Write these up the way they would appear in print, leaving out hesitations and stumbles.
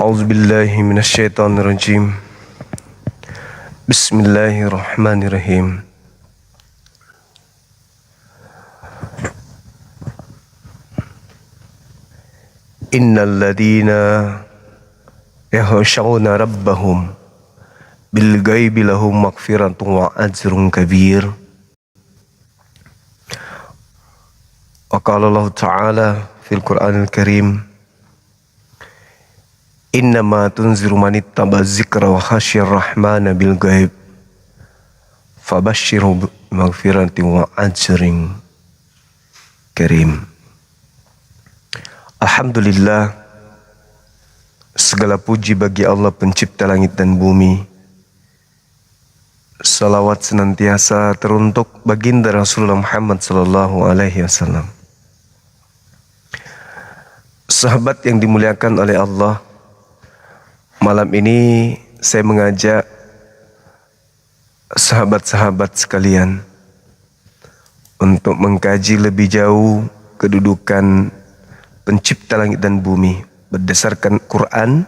أعوذ بالله من الشيطان الرجيم. بسم الله الرحمن الرحيم. إن الذين يخشون ربهم بالغيب لهم مغفرة وأجر كبير. وقال الله تعالى في القرآن الكريم: Innama tunziru man ittaba dzikra wa khasyar rahmana bil ghaib fabashshirhu bimaghfiratin wa ajrin karim. Alhamdulillah, segala puji bagi Allah pencipta langit dan bumi. Salawat senantiasa teruntuk baginda Rasulullah Muhammad sallallahu alaihi wasallam. Sahabat yang dimuliakan oleh Allah, malam ini saya mengajak sahabat-sahabat sekalian untuk mengkaji lebih jauh kedudukan pencipta langit dan bumi berdasarkan Quran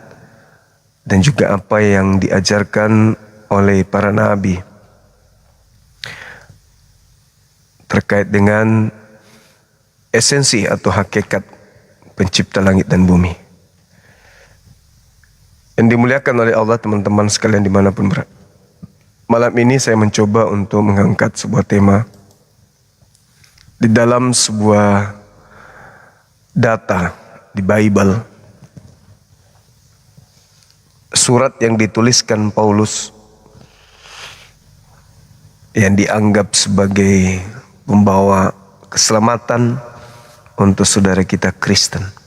dan juga apa yang diajarkan oleh para nabi terkait dengan esensi atau hakikat pencipta langit dan bumi. Yang dimuliakan oleh Allah, teman-teman sekalian dimanapun berada. Malam ini saya mencoba untuk mengangkat sebuah tema di dalam sebuah data di Bible. Surat yang dituliskan Paulus yang dianggap sebagai pembawa keselamatan untuk saudara kita Kristen.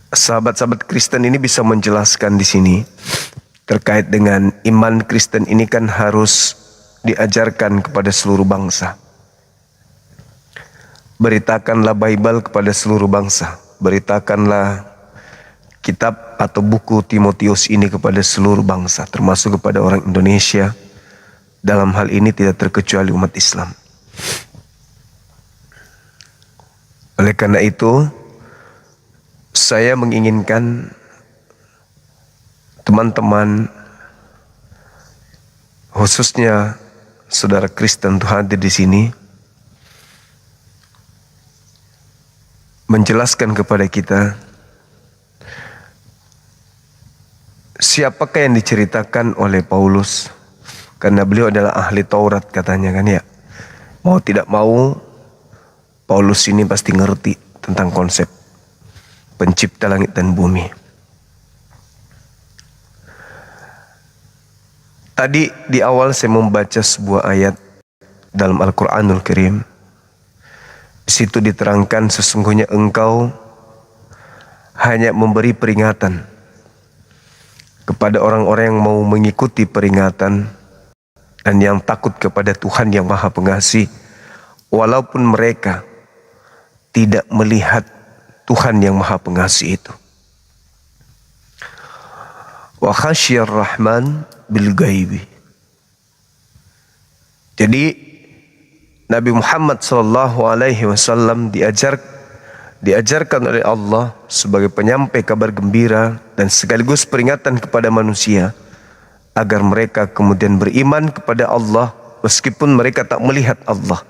Sahabat-sahabat Kristen ini bisa menjelaskan di sini terkait dengan iman Kristen ini kan harus diajarkan kepada seluruh bangsa. Beritakanlah Bible kepada seluruh bangsa. Beritakanlah kitab atau buku Timotius ini kepada seluruh bangsa, termasuk kepada orang Indonesia. Dalam hal ini tidak terkecuali umat Islam. Oleh karena itu, saya menginginkan teman-teman, khususnya saudara Kristen tuh hadir di sini, menjelaskan kepada kita siapakah yang diceritakan oleh Paulus, karena beliau adalah ahli Taurat katanya kan ya. Mau tidak mau, Paulus ini pasti ngerti tentang konsep pencipta langit dan bumi. Tadi di awal saya membaca sebuah ayat dalam Al-Quranul Karim. Di situ diterangkan sesungguhnya engkau hanya memberi peringatan kepada orang-orang yang mau mengikuti peringatan dan yang takut kepada Tuhan yang Maha Pengasih, walaupun mereka tidak melihat Tuhan yang Maha Pengasih itu. Wa khasyar rahman bil ghaibi. Jadi Nabi Muhammad sallallahu alaihi wasallam diajarkan oleh Allah sebagai penyampai kabar gembira dan sekaligus peringatan kepada manusia agar mereka kemudian beriman kepada Allah meskipun mereka tak melihat Allah.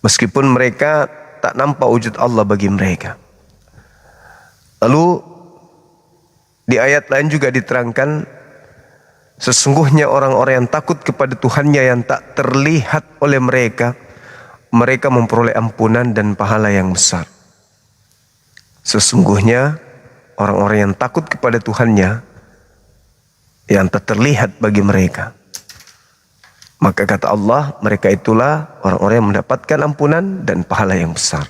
Meskipun mereka tak nampak wujud Allah bagi mereka. Lalu di ayat lain juga diterangkan sesungguhnya orang-orang yang takut kepada Tuhannya yang tak terlihat oleh mereka, mereka memperoleh ampunan dan pahala yang besar. Sesungguhnya orang-orang yang takut kepada Tuhannya yang tak terlihat bagi mereka, maka kata Allah, mereka itulah orang-orang yang mendapatkan ampunan dan pahala yang besar.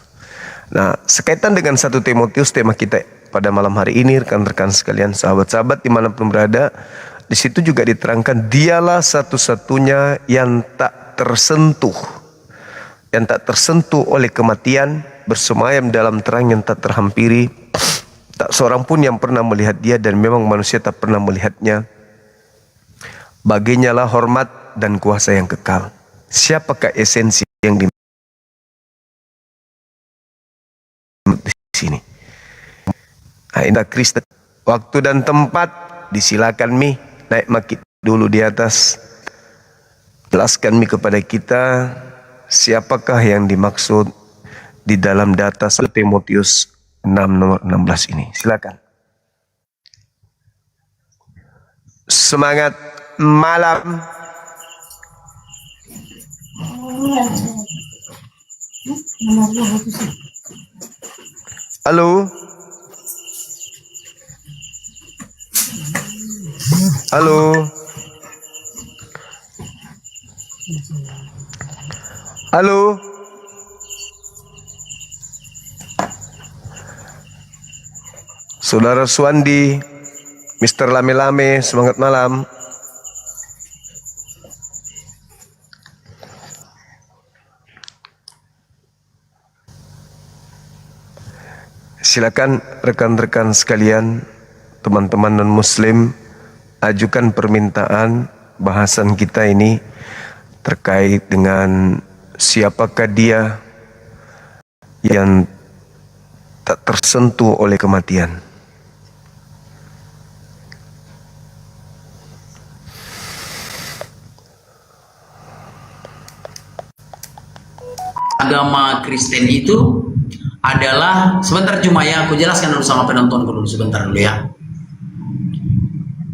Nah, sekaitan dengan 1 Timotius, tema kita pada malam hari ini, rekan-rekan sekalian, sahabat-sahabat dimanapun berada, di situ juga diterangkan dialah satu-satunya yang tak tersentuh oleh kematian, bersemayam dalam terang yang tak terhampiri. Tak seorang pun yang pernah melihat dia dan memang manusia tak pernah melihatnya. Baginya lah hormat dan kuasa yang kekal. Siapakah esensi yang sini. Nah, ini Kristen. Waktu dan tempat disilakan Mi naik makit dulu di atas. Jelaskan Mi kepada kita siapakah yang dimaksud di dalam data 1 Timotius 6 nomor 16 ini. Silakan. Semangat malam. Halo. Halo. Halo. Saudara Suwandi, Mr. Lame-Lame, semangat malam. Silakan rekan-rekan sekalian, teman-teman non-muslim, ajukan permintaan bahasan kita ini terkait dengan siapakah dia yang tak tersentuh oleh kematian. Agama Kristen itu adalah, sebentar cuma ya, aku jelaskan dulu sama penonton dulu, sebentar dulu ya.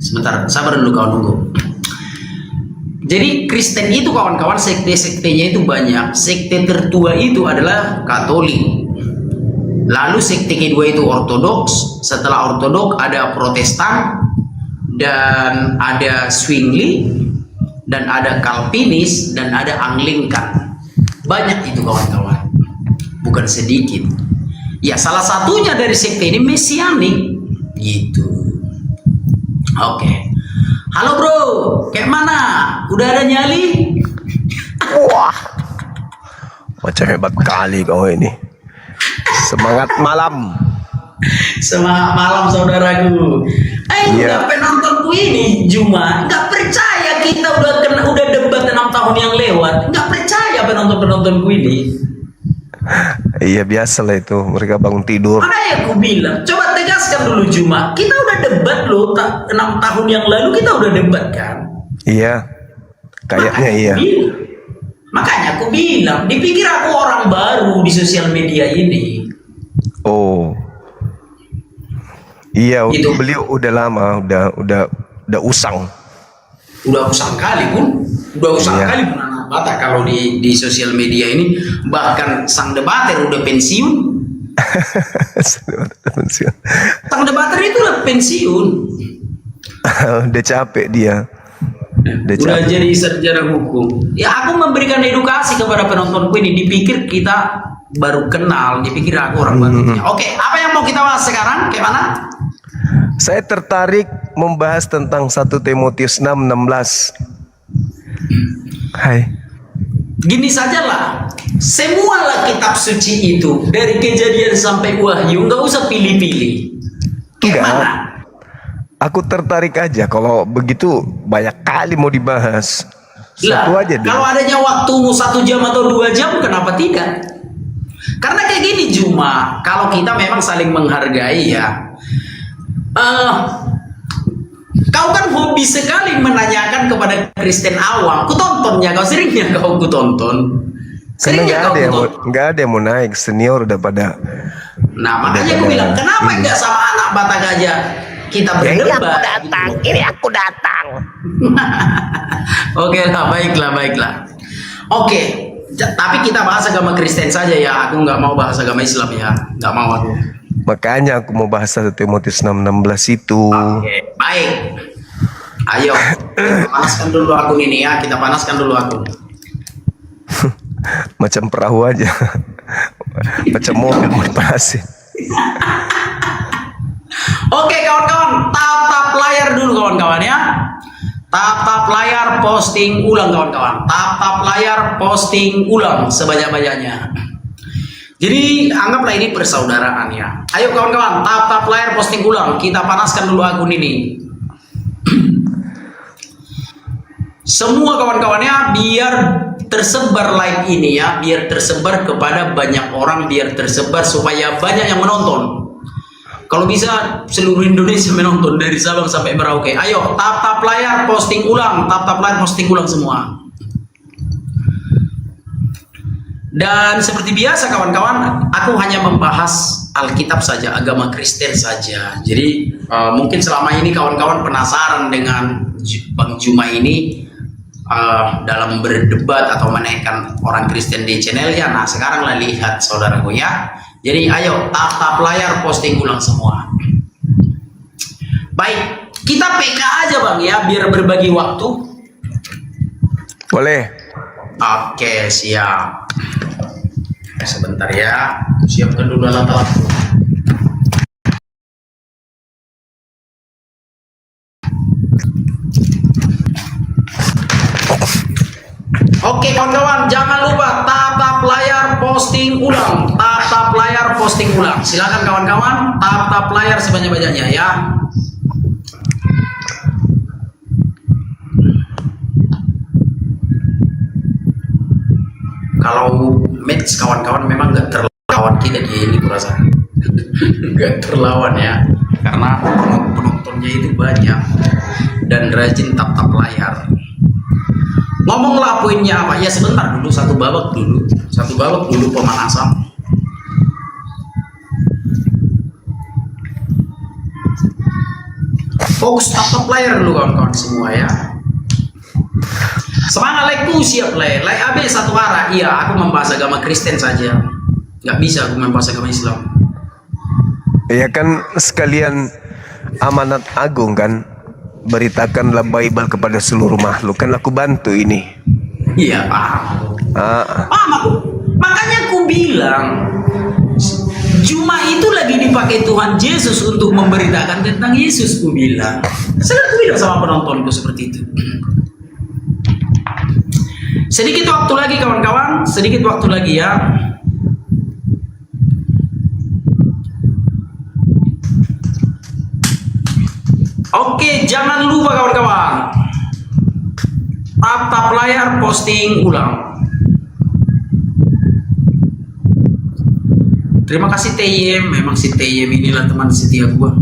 Sebentar, sabar dulu kawan, tunggu. Jadi Kristen itu kawan-kawan, sekte-sektenya itu banyak. Sekte tertua itu adalah Katolik. Lalu sekte kedua itu Ortodoks. Setelah Ortodoks ada Protestan, dan ada Zwingli, dan ada Calvinis, dan ada Anglikan. Banyak itu kawan-kawan, bukan sedikit. Ya salah satunya dari sekte ini Mesianik gitu. Oke. Halo bro, kayak mana? Udah ada nyali? Wah, macam hebat kali kau ini. Semangat malam. Semangat malam saudaraku. Udah penontonku ini Juma nggak percaya kita udah debat 6 tahun yang lewat. Nggak percaya penontonku ini. Iya biasalah itu, mereka bangun tidur. Makanya aku bilang, coba tegaskan dulu Juma. Kita udah debat loh, 6 tahun yang lalu kita udah debat kan? Iya, kayaknya iya. Makanya aku bilang, dipikir aku orang baru di sosial media ini. Oh, iya, Gitu. beliau udah lama, udah usang. Udah usang kali pun, kali pun anak bata kalau di sosial media ini. Bahkan sang debater udah pensiun. Sang debater itu udah pensiun. Udah capek dia. Udah jadi sarjana hukum. Ya aku memberikan edukasi kepada penontonku ini. Dipikir kita baru kenal, dipikir aku orang baru. Oke, apa yang mau kita bahas sekarang? Kayak mana? Saya tertarik membahas tentang 1 Timotius 6:16. Hai. Gini sajalah, semualah kitab suci itu dari Kejadian sampai Wahyu, nggak usah pilih-pilih. Kayak mana? Aku tertarik aja, kalau begitu banyak kali mau dibahas. Satu Lah, aja deh. kalau adanya waktumu 1 jam atau 2 jam, kenapa tidak? Karena kayak gini Juma, kalau kita memang saling menghargai ya. Kau kan hobi sekali menanyakan kepada Kristen awam. Kutontonnya, kau seringnya kau kutonton. Karena nggak ada yang mau naik, senior udah pada. Nah makanya aku bilang, kenapa nggak sama anak Batak aja kita berdebat? Ini aku datang. Oke lah, baiklah. Oke, tapi kita bahas agama Kristen saja ya. Aku nggak mau bahas agama Islam ya, nggak mau aku. Makanya aku mau bahas 1 Timotius 6:16 itu. Oke, baik. Ayo, kita panaskan dulu akun ini ya. Kita panaskan dulu akun. Macam perahu aja. Macam mobil mau dipanasin. Oke kawan-kawan, tap layar dulu kawan-kawan ya. Tap layar, posting ulang kawan-kawan. Tap layar, posting ulang sebanyak-banyaknya. Jadi anggaplah ini persaudaraan ya. Ayo kawan-kawan, tap layar, posting ulang. Kita panaskan dulu akun ini. semua kawan-kawannya biar tersebar live ini ya, biar tersebar kepada banyak orang, biar tersebar supaya banyak yang menonton. Kalau bisa seluruh Indonesia menonton dari Sabang sampai Merauke. Ayo tap layar posting ulang, tap layar posting ulang semua. Dan seperti biasa kawan-kawan, aku hanya membahas Alkitab saja, agama Kristen saja. Jadi mungkin selama ini kawan-kawan penasaran dengan Bang Juma ini dalam berdebat atau menaikkan orang Kristen di channelnya. Nah sekarang lah lihat saudaraku ya. Jadi ayo tap layar posting ulang semua. Baik, kita PK aja Bang ya, biar berbagi waktu. Boleh. Oke siap. Sebentar ya, siapkan dulu alat-alat. Oke kawan-kawan, jangan lupa tap layar posting ulang, tap layar posting ulang. Silakan kawan-kawan, tap layar sebanyak-banyaknya ya. Kalau match kawan-kawan memang nggak terlawan kita di ini kurasa, nggak terlawan ya, karena penontonnya itu banyak dan rajin tap layar. Ngomonglah poinnya apa? Ya sebentar dulu, satu babak dulu pemanasan. Fokus tap layar dulu kawan-kawan semua ya. Semangat like siap like AB satu arah. Iya, aku membahas agama Kristen saja. Nggak bisa aku membahas agama Islam. Ya kan sekalian amanat agung kan, beritakanlah Bible kepada seluruh makhluk. Kan aku bantu ini. Iya paham. Paham aku. Makanya aku bilang Juma itu lagi dipakai Tuhan Yesus untuk memberitakan tentang Yesus. Aku bilang. Selalu aku bilang sama penontonku seperti itu. Sedikit waktu lagi kawan-kawan, sedikit waktu lagi ya. Oke, jangan lupa kawan-kawan, tap layar posting ulang. Terima kasih TYM, memang si TYM inilah teman setia gua.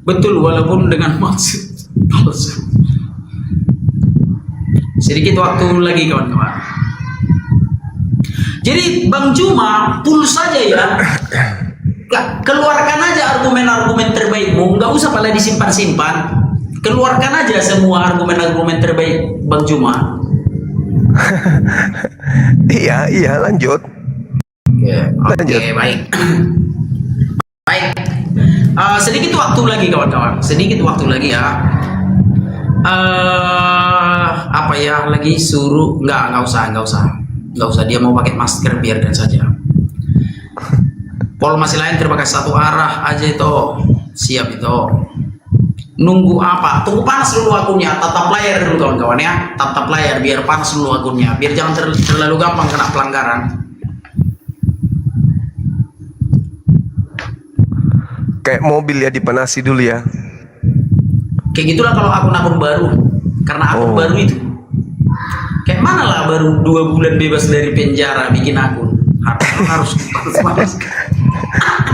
Betul, walaupun dengan maksud palsu. Sedikit waktu lagi kawan-kawan. Jadi Bang Juma, full saja ya. Keluarkan aja argumen-argumen terbaikmu, nggak usah pada disimpan-simpan. Keluarkan aja semua argumen-argumen terbaik Bang Juma. Iya lanjut. Oke, baik. Baik. Sedikit waktu lagi kawan-kawan, sedikit waktu lagi ya. Apa ya lagi suruh? Nggak usah. Dia mau pakai masker, biarkan saja. Pol masih lain terpakai satu arah aja itu. Siap itu. Nunggu apa? Tunggu panas dulu akunnya. Tap layar dulu kawan-kawan ya. Tap layar biar panas dulu akunnya. Biar jangan terlalu gampang kena pelanggaran. Kayak mobil ya, dipanasi dulu ya. Kayak gitulah kalau akun-akun baru. Karena akun baru itu. Kayak mana lah baru 2 bulan bebas dari penjara bikin akun. Harus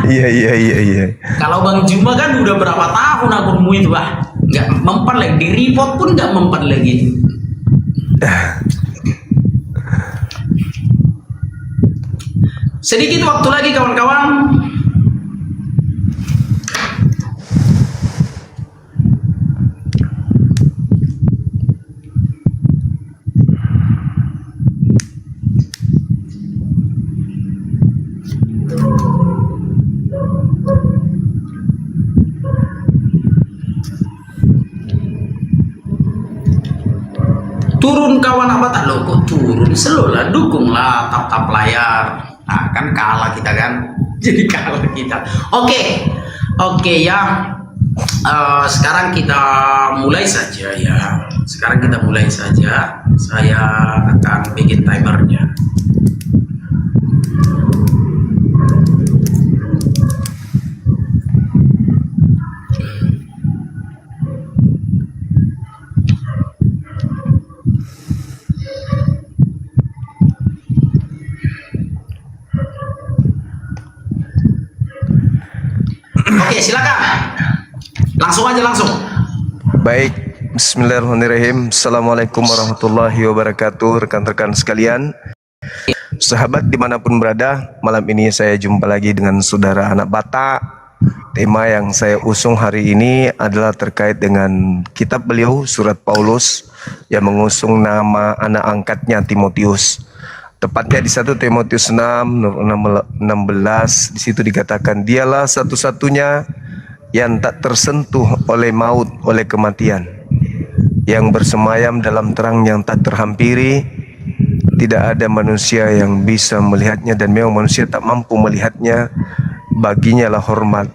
Iya. Kalau Bang Juma kan udah berapa tahun akunmu itu nggak mempan lagi, di report pun nggak mempan lagi. Sedikit waktu lagi kawan-kawan. Turun kawan apa tak lo kok turun, selalu dukunglah tap layar. Nah kan kalah kita kan, jadi kalah kita. Oke ya. Sekarang kita mulai saja ya. Saya akan bikin timernya. Oke, silakan. Langsung aja langsung. Baik, bismillahirrahmanirrahim. Assalamualaikum warahmatullahi wabarakatuh, rekan-rekan sekalian. Sahabat dimanapun berada, malam ini saya jumpa lagi dengan saudara anak Batak. Tema yang saya usung hari ini adalah terkait dengan kitab beliau, surat Paulus, yang mengusung nama anak angkatnya Timotius. Tepatnya di 1 Timotius 6:16, di situ dikatakan, dialah satu-satunya yang tak tersentuh oleh maut, oleh kematian, yang bersemayam dalam terang yang tak terhampiri. Tidak ada manusia yang bisa melihatnya, dan memang manusia tak mampu melihatnya. Baginya lah hormat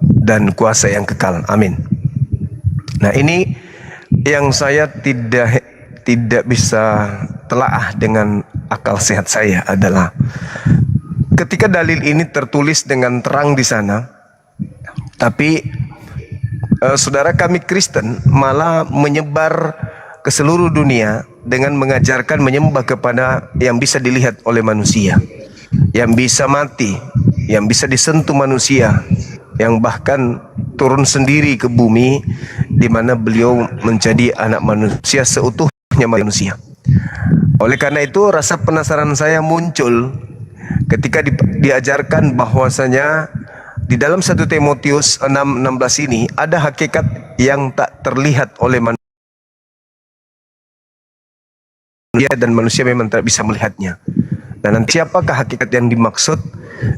dan kuasa yang kekal. Amin. Nah, ini yang saya tidak bisa telaah dengan akal sehat saya adalah ketika dalil ini tertulis dengan terang di sana, tapi saudara kami Kristen malah menyebar ke seluruh dunia dengan mengajarkan menyembah kepada yang bisa dilihat oleh manusia, yang bisa mati, yang bisa disentuh manusia, yang bahkan turun sendiri ke bumi, di mana beliau menjadi anak manusia seutuhnya manusia. Oleh karena itu rasa penasaran saya muncul ketika diajarkan bahwasanya di dalam 1 Timotius 6:16 ini ada hakikat yang tak terlihat oleh manusia, dan manusia memang tak bisa melihatnya. Dan nanti siapakah hakikat yang dimaksud,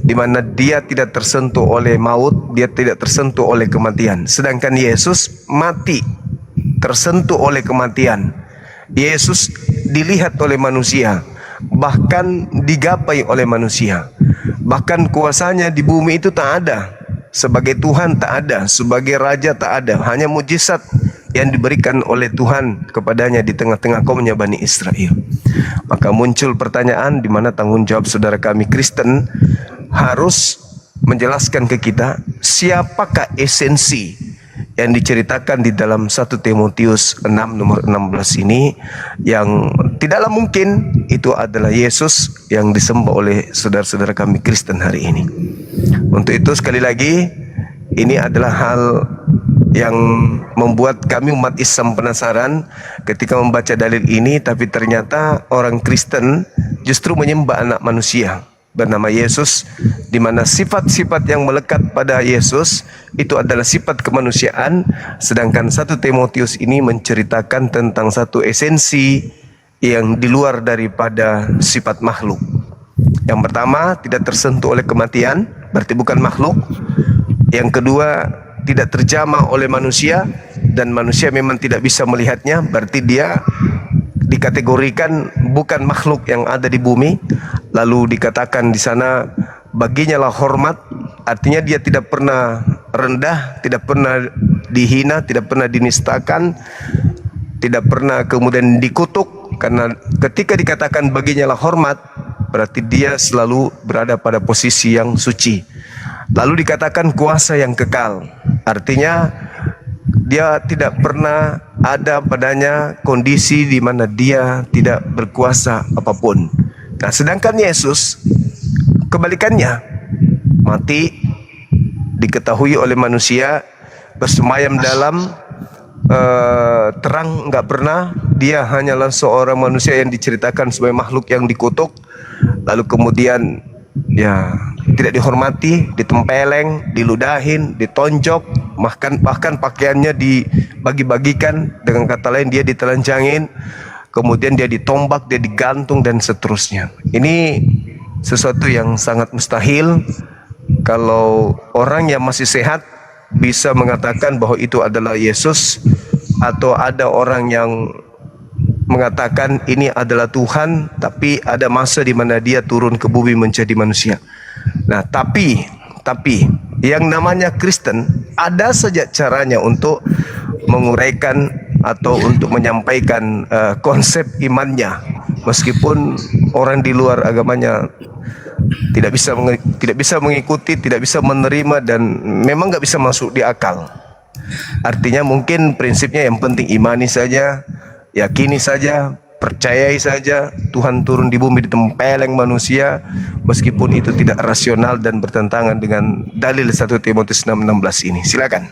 di mana dia tidak tersentuh oleh maut, dia tidak tersentuh oleh kematian. Sedangkan Yesus mati, tersentuh oleh kematian. Yesus dilihat oleh manusia, bahkan digapai oleh manusia. Bahkan kuasanya di bumi itu tak ada. Sebagai Tuhan tak ada, sebagai Raja tak ada. Hanya mujizat yang diberikan oleh Tuhan kepadanya di tengah-tengah kaumnya Bani Israel. Maka muncul pertanyaan, di mana tanggung jawab saudara kami Kristen harus menjelaskan ke kita siapakah esensi yang diceritakan di dalam 1 Timotius 6:16 ini, yang tidaklah mungkin itu adalah Yesus yang disembah oleh saudara-saudara kami Kristen hari ini. Untuk itu sekali lagi, ini adalah hal yang membuat kami umat Islam penasaran ketika membaca dalil ini, tapi ternyata orang Kristen justru menyembah anak manusia bernama Yesus, di mana sifat-sifat yang melekat pada Yesus itu adalah sifat kemanusiaan, sedangkan 1 Timotius ini menceritakan tentang satu esensi yang di luar daripada sifat makhluk. Yang pertama, tidak tersentuh oleh kematian, berarti bukan makhluk. Yang kedua, tidak terjamah oleh manusia, dan manusia memang tidak bisa melihatnya, berarti dia dikategorikan bukan makhluk yang ada di bumi. Lalu dikatakan di sana baginya lah hormat, artinya dia tidak pernah rendah, tidak pernah dihina, tidak pernah dinistakan, tidak pernah kemudian dikutuk, karena ketika dikatakan baginya lah hormat, berarti dia selalu berada pada posisi yang suci. Lalu dikatakan kuasa yang kekal, artinya dia tidak pernah ada padanya kondisi di mana dia tidak berkuasa apapun. Nah, sedangkan Yesus kebalikannya, mati, diketahui oleh manusia, bersemayam dalam terang, enggak pernah. Dia hanyalah seorang manusia yang diceritakan sebagai makhluk yang dikutuk, lalu kemudian ya tidak dihormati, ditempeleng, diludahin, ditonjok, bahkan pakaiannya dibagi-bagikan, dengan kata lain dia ditelanjangin, kemudian dia ditombak, dia digantung, dan seterusnya. Ini sesuatu yang sangat mustahil kalau orang yang masih sehat bisa mengatakan bahwa itu adalah Yesus, atau ada orang yang mengatakan ini adalah Tuhan, tapi ada masa di mana dia turun ke bumi menjadi manusia. Nah, tapi yang namanya Kristen ada saja caranya untuk menguraikan atau untuk menyampaikan konsep imannya, meskipun orang di luar agamanya tidak bisa mengikuti, tidak bisa menerima, dan memang nggak bisa masuk di akal. Artinya mungkin prinsipnya yang penting imani saja, yakini saja, percayai saja Tuhan turun di bumi ditempeleng manusia, meskipun itu tidak rasional dan bertentangan dengan dalil 1 Timotius 6:16 ini. Silakan.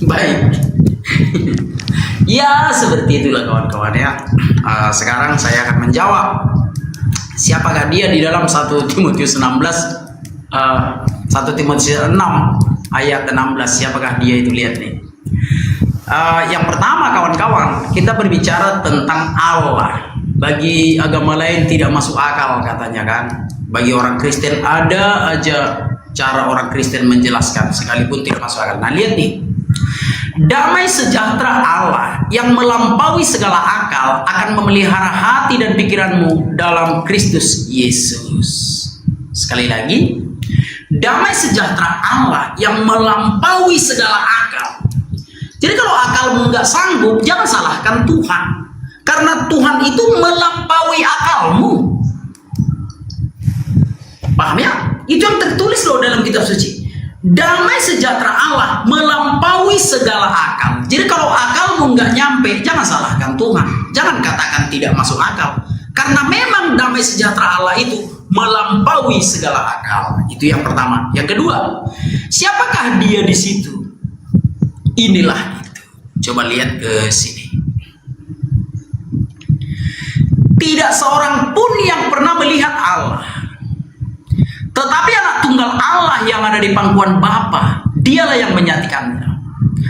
Baik. Ya, seperti itulah kawan-kawan ya. Sekarang saya akan menjawab siapakah dia di dalam 1 Timotius 16 1 Timotius 6 ayat 16. Siapakah dia itu? Lihat nih. Yang pertama kawan-kawan, kita berbicara tentang Allah. Bagi agama lain tidak masuk akal katanya kan. Bagi orang Kristen ada aja cara orang Kristen menjelaskan sekalipun tidak masuk akal. Nah lihat nih, damai sejahtera Allah yang melampaui segala akal akan memelihara hati dan pikiranmu dalam Kristus Yesus. Sekali lagi, damai sejahtera Allah yang melampaui segala akal. Jadi kalau akalmu nggak sanggup, jangan salahkan Tuhan. Karena Tuhan itu melampaui akalmu. Paham ya? Itu yang tertulis loh dalam kitab suci. Damai sejahtera Allah melampaui segala akal. Jadi kalau akalmu nggak nyampe, jangan salahkan Tuhan. Jangan katakan tidak masuk akal. Karena memang damai sejahtera Allah itu melampaui segala akal. Itu yang pertama. Yang kedua, siapakah dia di situ? Inilah itu. Coba lihat ke sini. Tidak seorang pun yang pernah melihat Allah. Tetapi anak tunggal Allah yang ada di pangkuan Bapa, dialah yang menyatakannya.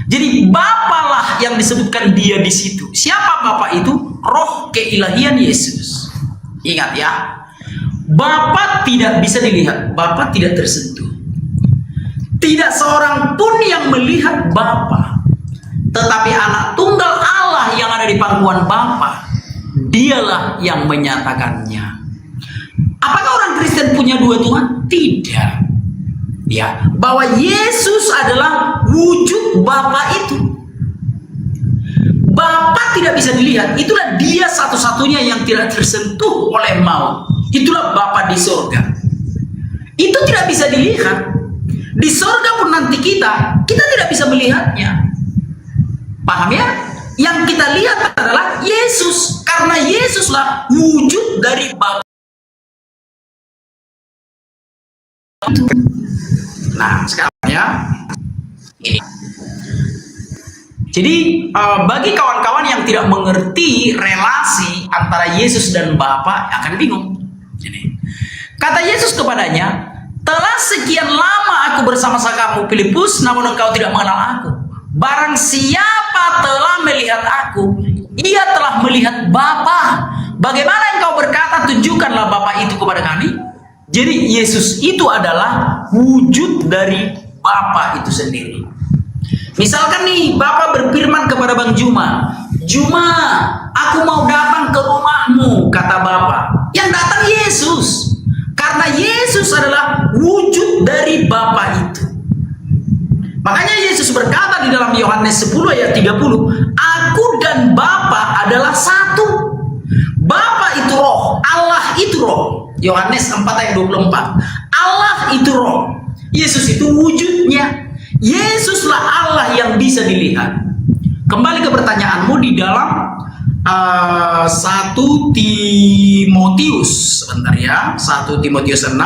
Jadi Bapalah yang disebutkan dia di situ. Siapa Bapa itu? Roh keilahian Yesus. Ingat ya. Bapa tidak bisa dilihat, Bapa tidak tersentuh. Tidak seorang pun yang melihat Bapa, tetapi anak tunggal Allah yang ada di pangkuan Bapa, dialah yang menyatakannya. Apakah orang Kristen punya dua Tuhan? Tidak. Ya, bahwa Yesus adalah wujud Bapa itu. Bapa tidak bisa dilihat, itulah dia satu-satunya yang tidak tersentuh oleh maut. Itulah Bapa di surga. Itu tidak bisa dilihat. Di surga pun nanti kita tidak bisa melihatnya. Paham ya? Yang kita lihat adalah Yesus. Karena Yesuslah wujud dari Bapa. Nah, sekarang ya ini. Jadi bagi kawan-kawan yang tidak mengerti relasi antara Yesus dan Bapa akan bingung. Jadi, kata Yesus kepadanya, telah sekian lama aku bersama-sama kamu Filipus, namun engkau tidak mengenal aku. Barang siapa telah melihat aku, ia telah melihat Bapa. Bagaimana engkau berkata, tunjukkanlah Bapa itu kepada kami? Jadi Yesus itu adalah wujud dari Bapa itu sendiri. Misalkan nih Bapa berfirman kepada Bang Juma, Juma, aku mau datang ke rumahmu, kata Bapa. Yang datang Yesus. Karena Yesus adalah wujud dari Bapa itu. Makanya Yesus berkata di dalam Yohanes 10 ayat 30, aku dan Bapa adalah satu. Bapa itu roh, Allah itu roh. Yohanes 4 ayat 24. Allah itu roh. Yesus itu wujudnya. Yesuslah Allah yang bisa dilihat. Kembali ke pertanyaanmu di dalam 1 Timotius. Sebentar ya. 1 Timotius 6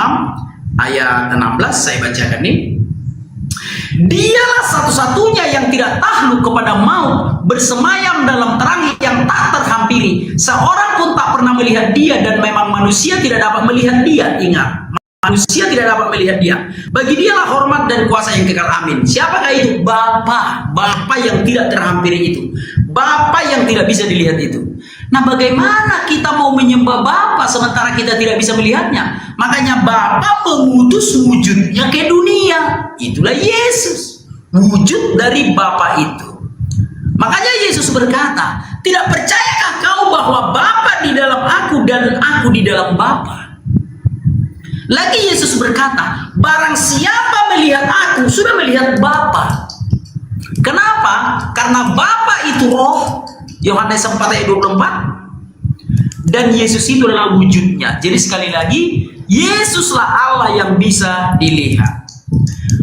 ayat 16 saya bacakan nih. Dialah satu-satunya yang tidak takluk kepada maut, bersemayam dalam terang yang tak terhampiri. Seorang pun tak pernah melihat dia, dan memang manusia tidak dapat melihat dia. Ingat, manusia tidak dapat melihat dia. Bagi dialah hormat dan kuasa yang kekal. Amin. Siapakah itu? Bapa. Bapa yang tidak terhampiri itu. Bapa yang tidak bisa dilihat itu. Nah, bagaimana kita mau menyembah Bapa sementara kita tidak bisa melihatnya? Makanya Bapa mengutus wujudnya ke dunia. Itulah Yesus, wujud dari Bapa itu. Makanya Yesus berkata, tidak percayakah kau bahwa Bapa di dalam aku dan aku di dalam Bapa? Lagi Yesus berkata, barang siapa melihat aku sudah melihat Bapa. Kenapa? Karena Bapa itu roh. Yohanes 4 ayat 24. Dan Yesus itu adalah wujudnya. Jadi sekali lagi, Yesuslah Allah yang bisa dilihat.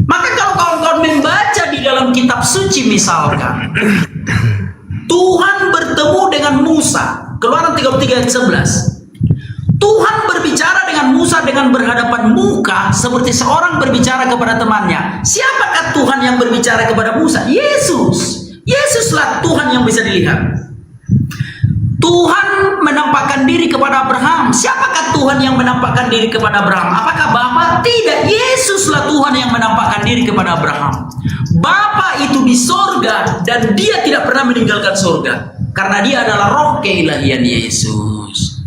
Maka kalau kawan-kawan membaca di dalam kitab suci misalkan, Tuhan bertemu dengan Musa. Keluaran 33 ayat 11. Tuhan berbicara dengan Musa dengan berhadapan muka seperti seorang berbicara kepada temannya. Siapakah Tuhan yang berbicara kepada Musa? Yesus. Yesuslah Tuhan yang bisa dilihat. Tuhan menampakkan diri kepada Abraham. Siapakah Tuhan yang menampakkan diri kepada Abraham? Apakah Bapa? Tidak. Yesuslah Tuhan yang menampakkan diri kepada Abraham. Bapa itu di sorga dan dia tidak pernah meninggalkan sorga. Karena dia adalah roh keilahian Yesus.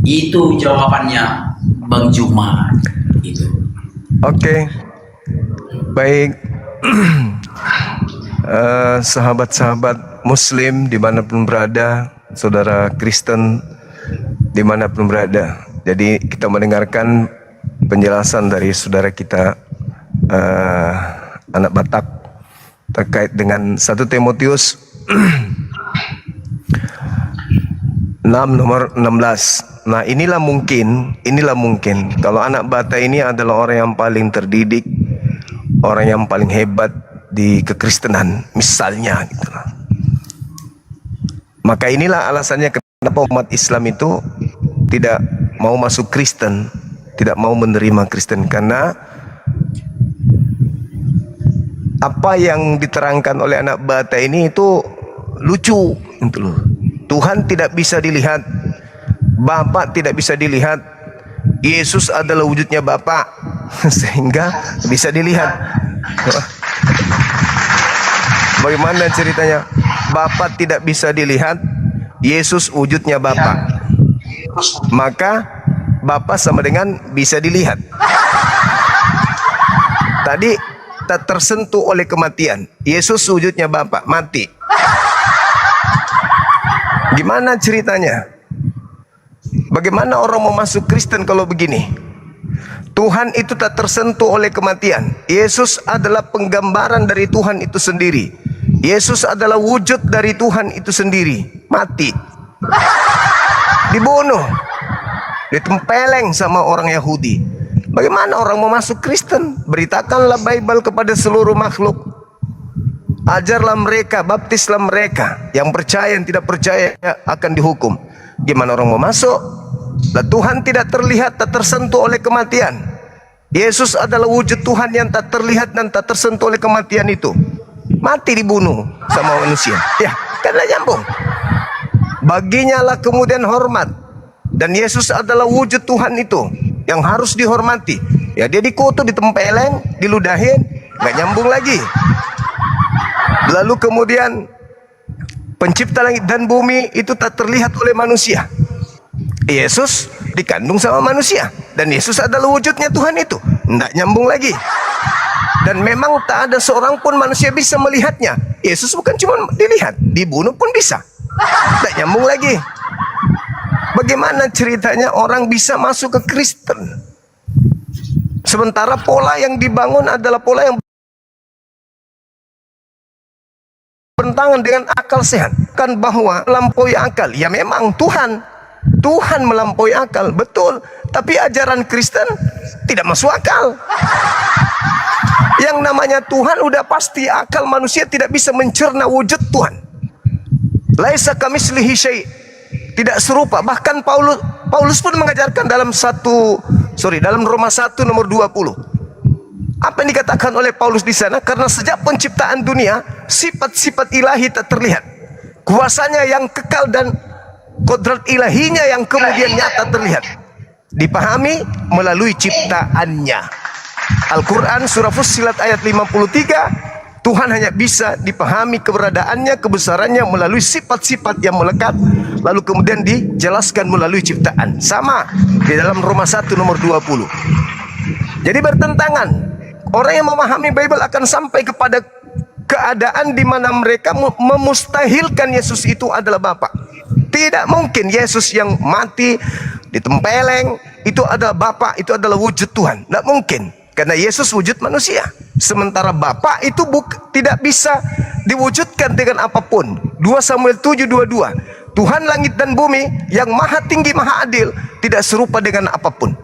Itu jawabannya Bang Juma. Itu. Oke. Baik. Sahabat-sahabat Muslim dimanapun berada, saudara Kristen dimanapun berada. Jadi kita mendengarkan penjelasan dari saudara kita anak Batak terkait dengan 1 Timotius 6 nomor 16. Nah, inilah mungkin kalau anak Batak ini adalah orang yang paling terdidik, orang yang paling hebat di kekristenan misalnya gitu. Maka inilah alasannya kenapa umat Islam itu tidak mau masuk Kristen, tidak mau menerima Kristen, karena apa yang diterangkan oleh anak Batak ini itu lucu gitu loh. Tuhan tidak bisa dilihat, Bapa tidak bisa dilihat, Yesus adalah wujudnya Bapa sehingga bisa dilihat. Bagaimana ceritanya? Bapa tidak bisa dilihat, Yesus wujudnya Bapa. Maka Bapa sama dengan bisa dilihat. Tadi tak tersentuh oleh kematian, Yesus wujudnya Bapa, mati. Gimana ceritanya? Bagaimana orang mau masuk Kristen kalau begini? Tuhan itu tak tersentuh oleh kematian. Yesus adalah penggambaran dari Tuhan itu sendiri. Yesus adalah wujud dari Tuhan itu sendiri. Mati, dibunuh, ditempeleng sama orang Yahudi. Bagaimana orang mau masuk Kristen? Beritakanlah Bible kepada seluruh makhluk. Ajarlah mereka, baptislah mereka. Yang percaya, yang tidak percaya akan dihukum. Gimana orang mau masuk? Lah Tuhan tidak terlihat, tak tersentuh oleh kematian. Yesus adalah wujud Tuhan yang tak terlihat dan tak tersentuh oleh kematian itu. Mati, dibunuh sama manusia. Ya, karena nyambung. Baginya lah kemudian hormat. Dan Yesus adalah wujud Tuhan itu yang harus dihormati. Ya, dia dikutuk, ditempeleng, diludahin, nggak nyambung lagi. Lalu kemudian pencipta langit dan bumi itu tak terlihat oleh manusia. Yesus dikandung sama manusia dan Yesus adalah wujudnya Tuhan itu. Nggak nyambung lagi. Dan memang tak ada seorang pun manusia bisa melihatnya. Yesus bukan cuma dilihat, dibunuh pun bisa. Nggak nyambung lagi. Bagaimana ceritanya orang bisa masuk ke Kristen? Sementara pola yang dibangun adalah pola yang bertentangan dengan akal sehat. Kan bahwa melampaui akal. Ya memang Tuhan melampaui akal, betul. Tapi ajaran Kristen tidak masuk akal. Yang namanya Tuhan udah pasti, akal manusia tidak bisa mencerna wujud Tuhan. Laisa kamitslihi syai'. Tidak serupa. Bahkan Paulus pun mengajarkan dalam Roma 1 nomor 20. Apa yang dikatakan oleh Paulus di sana? Karena sejak penciptaan dunia, sifat-sifat ilahi tak terlihat. Kuasanya yang kekal dan kodrat ilahinya yang kemudian nyata terlihat. Dipahami melalui ciptaannya. Al-Quran surah Fussilat ayat 53. Tuhan hanya bisa dipahami keberadaannya, kebesarannya melalui sifat-sifat yang melekat. Lalu kemudian dijelaskan melalui ciptaan. Sama di dalam Roma 1 nomor 20. Jadi bertentangan. Orang yang memahami Bible akan sampai kepada keadaan di mana mereka memustahilkan Yesus itu adalah Bapa. Tidak mungkin Yesus yang mati, ditempeleng, itu adalah Bapa, itu adalah wujud Tuhan. Tidak mungkin. Karena Yesus wujud manusia. Sementara Bapa itu tidak bisa diwujudkan dengan apapun. 2 Samuel 7:22. Tuhan langit dan bumi yang maha tinggi, maha adil, tidak serupa dengan apapun.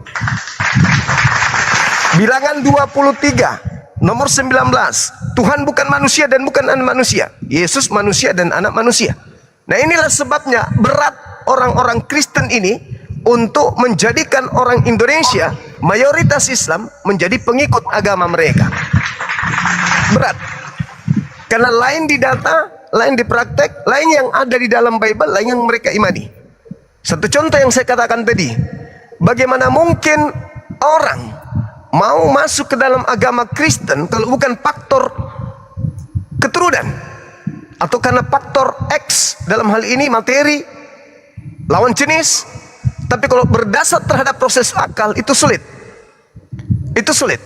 Bilangan 23 nomor 19. Tuhan bukan manusia dan bukan anak manusia. Yesus manusia dan anak manusia. Nah inilah sebabnya berat orang-orang Kristen ini untuk menjadikan orang Indonesia mayoritas Islam menjadi pengikut agama mereka. Berat. Karena lain di data, lain di praktek, lain yang ada di dalam Bible, lain yang mereka imani. Satu contoh yang saya katakan tadi, bagaimana mungkin orang mau masuk ke dalam agama Kristen kalau bukan faktor keturunan, atau karena faktor X, dalam hal ini materi, lawan jenis. Tapi kalau berdasar terhadap proses akal, itu sulit. Itu sulit.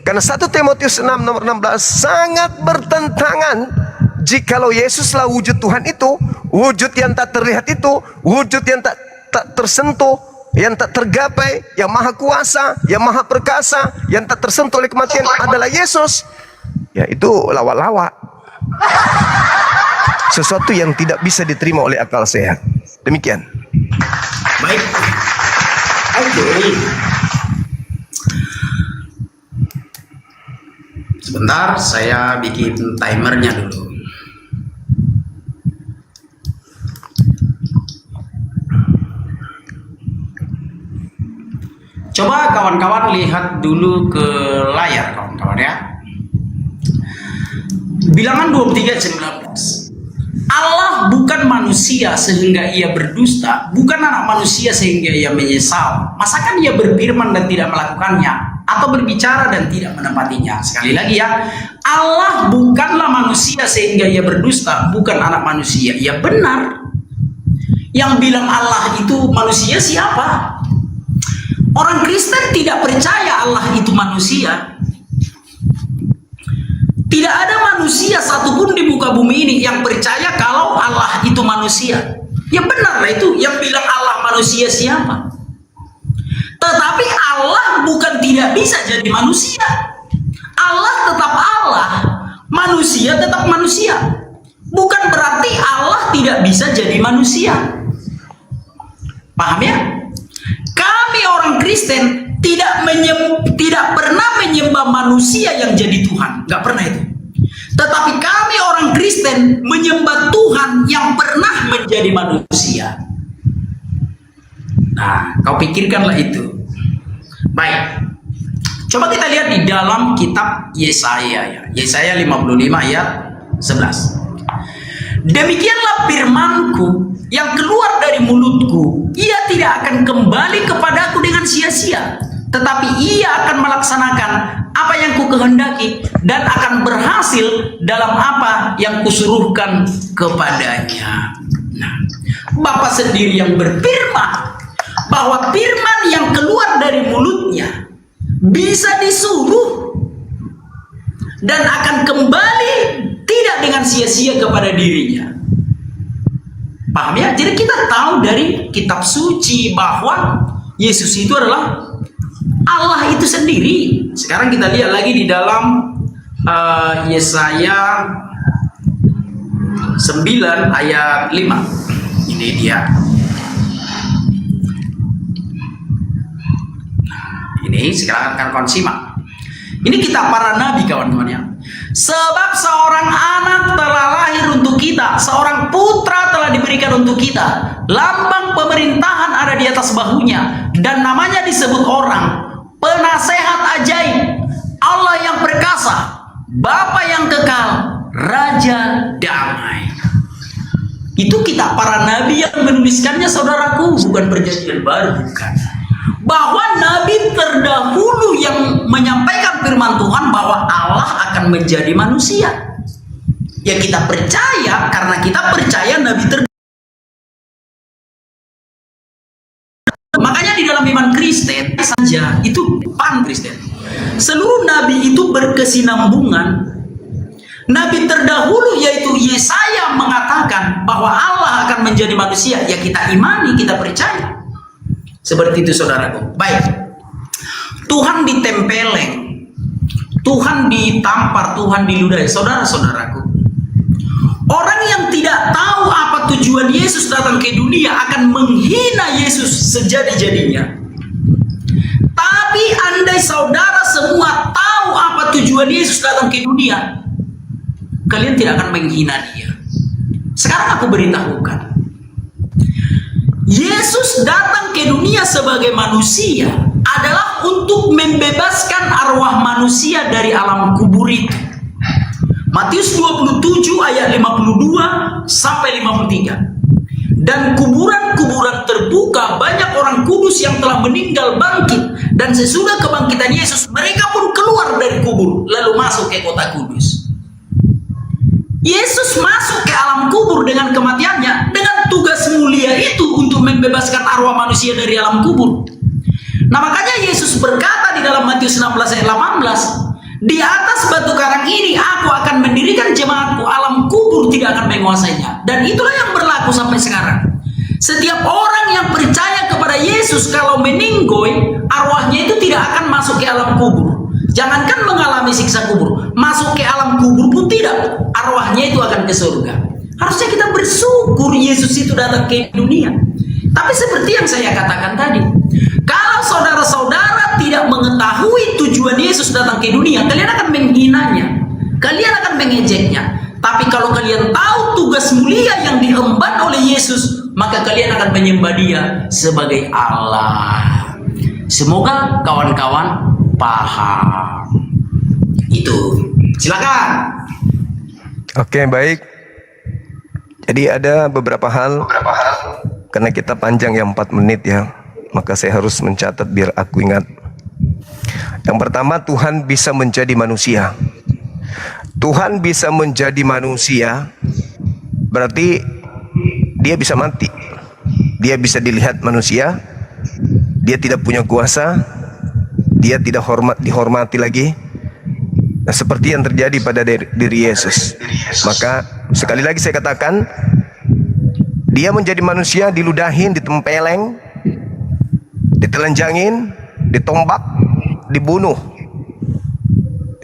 Karena 1 Timotius 6 nomor 16 sangat bertentangan jikalau Yesuslah wujud Tuhan itu, wujud yang tak terlihat itu, wujud yang tak tersentuh, yang tak tergapai, yang maha kuasa, yang maha perkasa, yang tak tersentuh oleh kematian adalah Yesus. Ya, itu lawak-lawak. Sesuatu yang tidak bisa diterima oleh akal sehat. Demikian. Baik. Oke. Sebentar, saya bikin timernya dulu. Coba kawan-kawan lihat dulu ke layar, kawan-kawan ya. Bilangan 23:19. Allah bukan manusia sehingga ia berdusta, bukan anak manusia sehingga ia menyesal. Masakan ia berfirman dan tidak melakukannya, atau berbicara dan tidak menepatinya? Sekali lagi ya, Allah bukanlah manusia sehingga ia berdusta, bukan anak manusia. Ya benar. Yang bilang Allah itu manusia siapa? Orang Kristen tidak percaya Allah itu manusia. Tidak ada manusia satupun di muka bumi ini yang percaya kalau Allah itu manusia. Ya benar lah itu. Yang bilang Allah manusia siapa? Tetapi Allah bukan tidak bisa jadi manusia. Allah tetap Allah. Manusia tetap manusia. Bukan berarti Allah tidak bisa jadi manusia. Paham ya? Kami orang Kristen tidak pernah menyembah manusia yang jadi Tuhan, nggak pernah itu. Tetapi kami orang Kristen menyembah Tuhan yang pernah menjadi manusia. Nah, kau pikirkanlah itu. Baik, coba kita lihat di dalam kitab Yesaya ya. Yesaya 55 ayat 11. Demikianlah firmanku yang keluar dari mulutku, ia tidak akan kembali kepadaku dengan sia-sia, tetapi ia akan melaksanakan apa yang kukehendaki dan akan berhasil dalam apa yang kusuruhkan kepadanya. Nah, Bapa sendiri yang berfirman bahwa firman yang keluar dari mulutnya bisa disuruh dan akan kembali tidak dengan sia-sia kepada dirinya. Paham ya? Jadi kita tahu dari kitab suci bahwa Yesus itu adalah Allah itu sendiri. Sekarang kita lihat lagi di dalam Yesaya 9 ayat 5. Ini dia. Ini sekarang akan kawan simak. Ini kitab para nabi, kawan-kawan ya. Sebab seorang anak telah lahir untuk kita, seorang putra telah diberikan untuk kita. Lambang pemerintahan ada di atas bahunya, dan namanya disebut orang Penasehat Ajaib, Allah yang perkasa, Bapa yang kekal, Raja Damai. Itu kitab para nabi yang menuliskannya, saudaraku, bukan perjanjian baru, bukan. Bahwa nabi terdahulu yang menyampaikan firman Tuhan bahwa Allah akan menjadi manusia. Ya kita percaya karena kita percaya nabi terdahulu. Makanya di dalam iman Kristen saja itu pan Kristen. Seluruh nabi itu berkesinambungan. Nabi terdahulu yaitu Yesaya mengatakan bahwa Allah akan menjadi manusia. Ya kita imani, kita percaya. Seperti itu saudaraku. Baik. Tuhan ditempeleng, Tuhan ditampar, Tuhan diludahi. Saudara-saudaraku, orang yang tidak tahu apa tujuan Yesus datang ke dunia akan menghina Yesus sejadi-jadinya. Tapi andai saudara semua tahu apa tujuan Yesus datang ke dunia, kalian tidak akan menghina dia. Sekarang aku beritahukan, Yesus datang ke dunia sebagai manusia adalah untuk membebaskan arwah manusia dari alam kubur itu. Matius 27 ayat 52 sampai 53. Dan kuburan-kuburan terbuka, banyak orang kudus yang telah meninggal bangkit, dan sesudah kebangkitan Yesus mereka pun keluar dari kubur lalu masuk ke kota kudus. Yesus masuk ke alam kubur dengan kematiannya dengan tugas mulia itu untuk membebaskan arwah manusia dari alam kubur. Nah, makanya Yesus berkata di dalam Matius 16 ayat 18, di atas batu karang ini aku akan mendirikan jemaatku, alam kubur tidak akan menguasainya. Dan itulah yang berlaku sampai sekarang. Setiap orang yang percaya kepada Yesus kalau meninggoy, arwahnya itu tidak akan masuk ke alam kubur. Jangankan mengalami siksa kubur, masuk ke alam kubur pun tidak. Arwahnya itu akan ke surga. Harusnya kita bersyukur Yesus itu datang ke dunia. Tapi seperti yang saya katakan tadi, kalau saudara-saudara tidak mengetahui tujuan Yesus datang ke dunia, kalian akan menghinanya, kalian akan mengejeknya. Tapi kalau kalian tahu tugas mulia yang diemban oleh Yesus, maka kalian akan menyembah Dia sebagai Allah. Semoga kawan-kawan paham. Itu. Silakan. Oke, baik. Jadi ada beberapa hal, karena kita panjang ya 4 menit ya, maka saya harus mencatat biar aku ingat. Yang pertama, Tuhan bisa menjadi manusia. Tuhan bisa menjadi manusia berarti Dia bisa mati. Dia bisa dilihat manusia, Dia tidak punya kuasa, Dia tidak dihormati lagi. Nah, seperti yang terjadi pada diri Yesus. Maka sekali lagi saya katakan, Dia menjadi manusia, diludahin, ditempeleng, ditelanjangin, ditombak, dibunuh.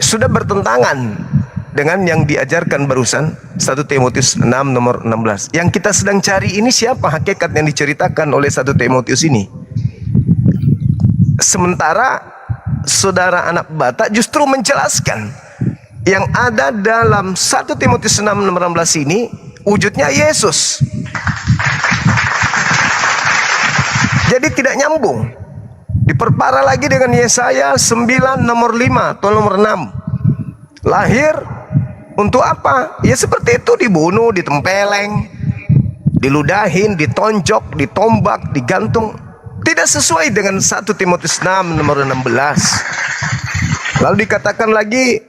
Sudah bertentangan dengan yang diajarkan barusan 1 Timotius 6 nomor 16. Yang kita sedang cari ini siapa hakikat yang diceritakan oleh 1 Timotius ini. Sementara saudara anak bata justru menjelaskan yang ada dalam 1 Timotius 6 nomor 16 ini wujudnya Yesus. Jadi tidak nyambung. Diperparah lagi dengan Yesaya 9 nomor 5 atau nomor 6. Lahir untuk apa? Ya seperti itu, dibunuh, ditempeleng, diludahin, ditonjok, ditombak, digantung. Tidak sesuai dengan 1 Timotius 6 nomor 16. Lalu dikatakan lagi,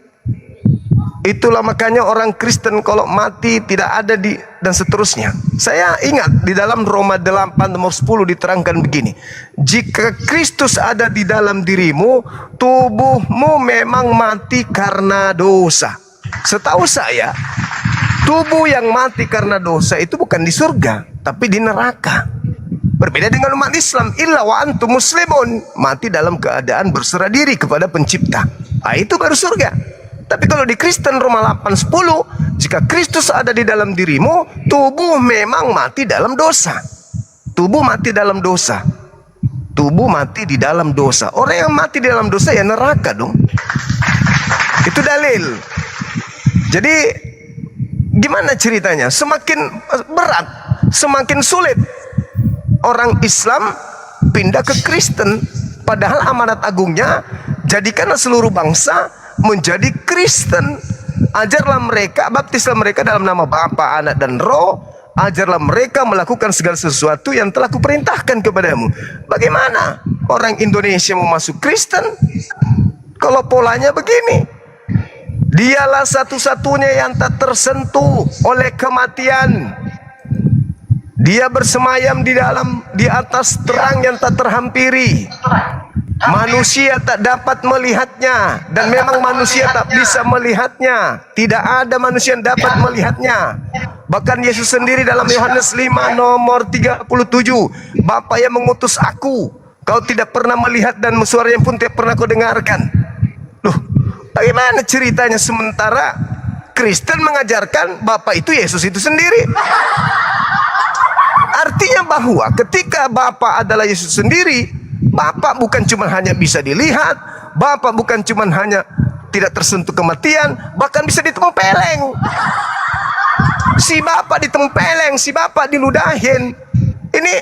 itulah makanya orang Kristen kalau mati tidak ada dan seterusnya. Saya ingat di dalam Roma 8 nomor 10 diterangkan begini. Jika Kristus ada di dalam dirimu, tubuhmu memang mati karena dosa. Setahu saya, tubuh yang mati karena dosa itu bukan di surga, tapi di neraka. Berbeda dengan umat Islam, illa wa antum muslimun, mati dalam keadaan berserah diri kepada pencipta. Itu baru surga. Tapi kalau di Kristen Roma 8:10, jika Kristus ada di dalam dirimu, tubuh memang mati dalam dosa. Tubuh mati dalam dosa. Tubuh mati di dalam dosa. Orang yang mati di dalam dosa ya neraka dong. Itu dalil. Jadi gimana ceritanya? Semakin berat, semakin sulit orang Islam pindah ke Kristen. Padahal amanat agungnya, jadikanlah seluruh bangsa menjadi Kristen. Ajarlah mereka, baptislah mereka dalam nama Bapa, Anak dan Roh. Ajarlah mereka melakukan segala sesuatu yang telah kuperintahkan kepadamu. Bagaimana orang Indonesia mau masuk Kristen kalau polanya begini? Dialah satu-satunya yang tak tersentuh oleh kematian. Dia bersemayam di atas terang yang tak terhampiri. Manusia tak dapat melihatnya, dan memang manusia tak bisa melihatnya. Tidak ada manusia yang dapat melihatnya. Bahkan Yesus sendiri dalam Yohanes 5 nomor 37, Bapa yang mengutus aku, kau tidak pernah melihat dan suaranya pun tidak pernah kau dengarkan. Loh, bagaimana ceritanya sementara Kristen mengajarkan Bapa itu Yesus itu sendiri? Artinya bahwa ketika Bapa adalah Yesus sendiri, Bapa bukan cuma hanya bisa dilihat, Bapa bukan cuma hanya tidak tersentuh kematian, bahkan bisa ditempeleng. Si Bapa ditempeleng, si Bapa diludahin. Ini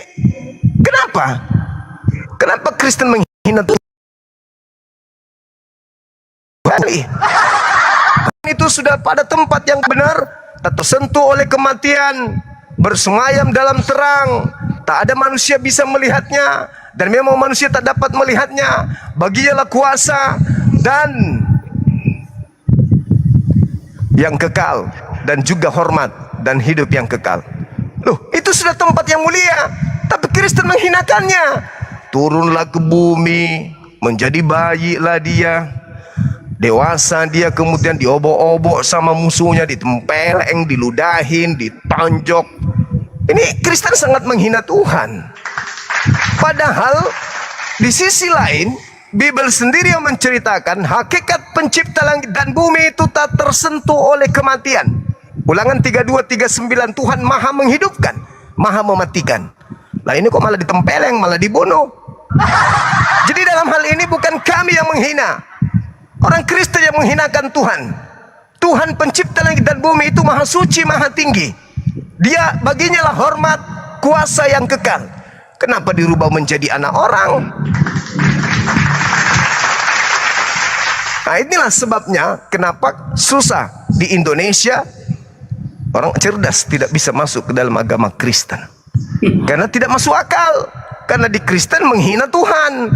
kenapa? Kenapa Kristen menghina Tuhan? Itu sudah pada tempat yang benar, tak tersentuh oleh kematian, bersemayam dalam terang, tak ada manusia bisa melihatnya, dan memang manusia tak dapat melihatnya. Baginya lah kuasa dan yang kekal, dan juga hormat dan hidup yang kekal. Loh, itu sudah tempat yang mulia, tapi Kristen menghinakannya. Turunlah ke bumi, menjadi bayi lah dia, dewasa dia, kemudian diobok-obok sama musuhnya, ditempeleng, diludahin, ditonjok. Ini Kristen sangat menghina Tuhan. Padahal di sisi lain, Bible sendiri yang menceritakan hakikat pencipta langit dan bumi itu tak tersentuh oleh kematian. Ulangan 32:39, Tuhan maha menghidupkan, maha mematikan. Lah ini kok malah ditempeleng, malah dibunuh. Jadi dalam hal ini bukan kami yang menghina, orang Kristen yang menghinakan Tuhan. Tuhan pencipta langit dan bumi itu maha suci, maha tinggi. Dia baginya lah hormat, kuasa yang kekal. Kenapa dirubah menjadi anak orang? Nah, inilah sebabnya kenapa susah di Indonesia orang cerdas tidak bisa masuk ke dalam agama Kristen. Karena tidak masuk akal. Karena di Kristen menghina Tuhan,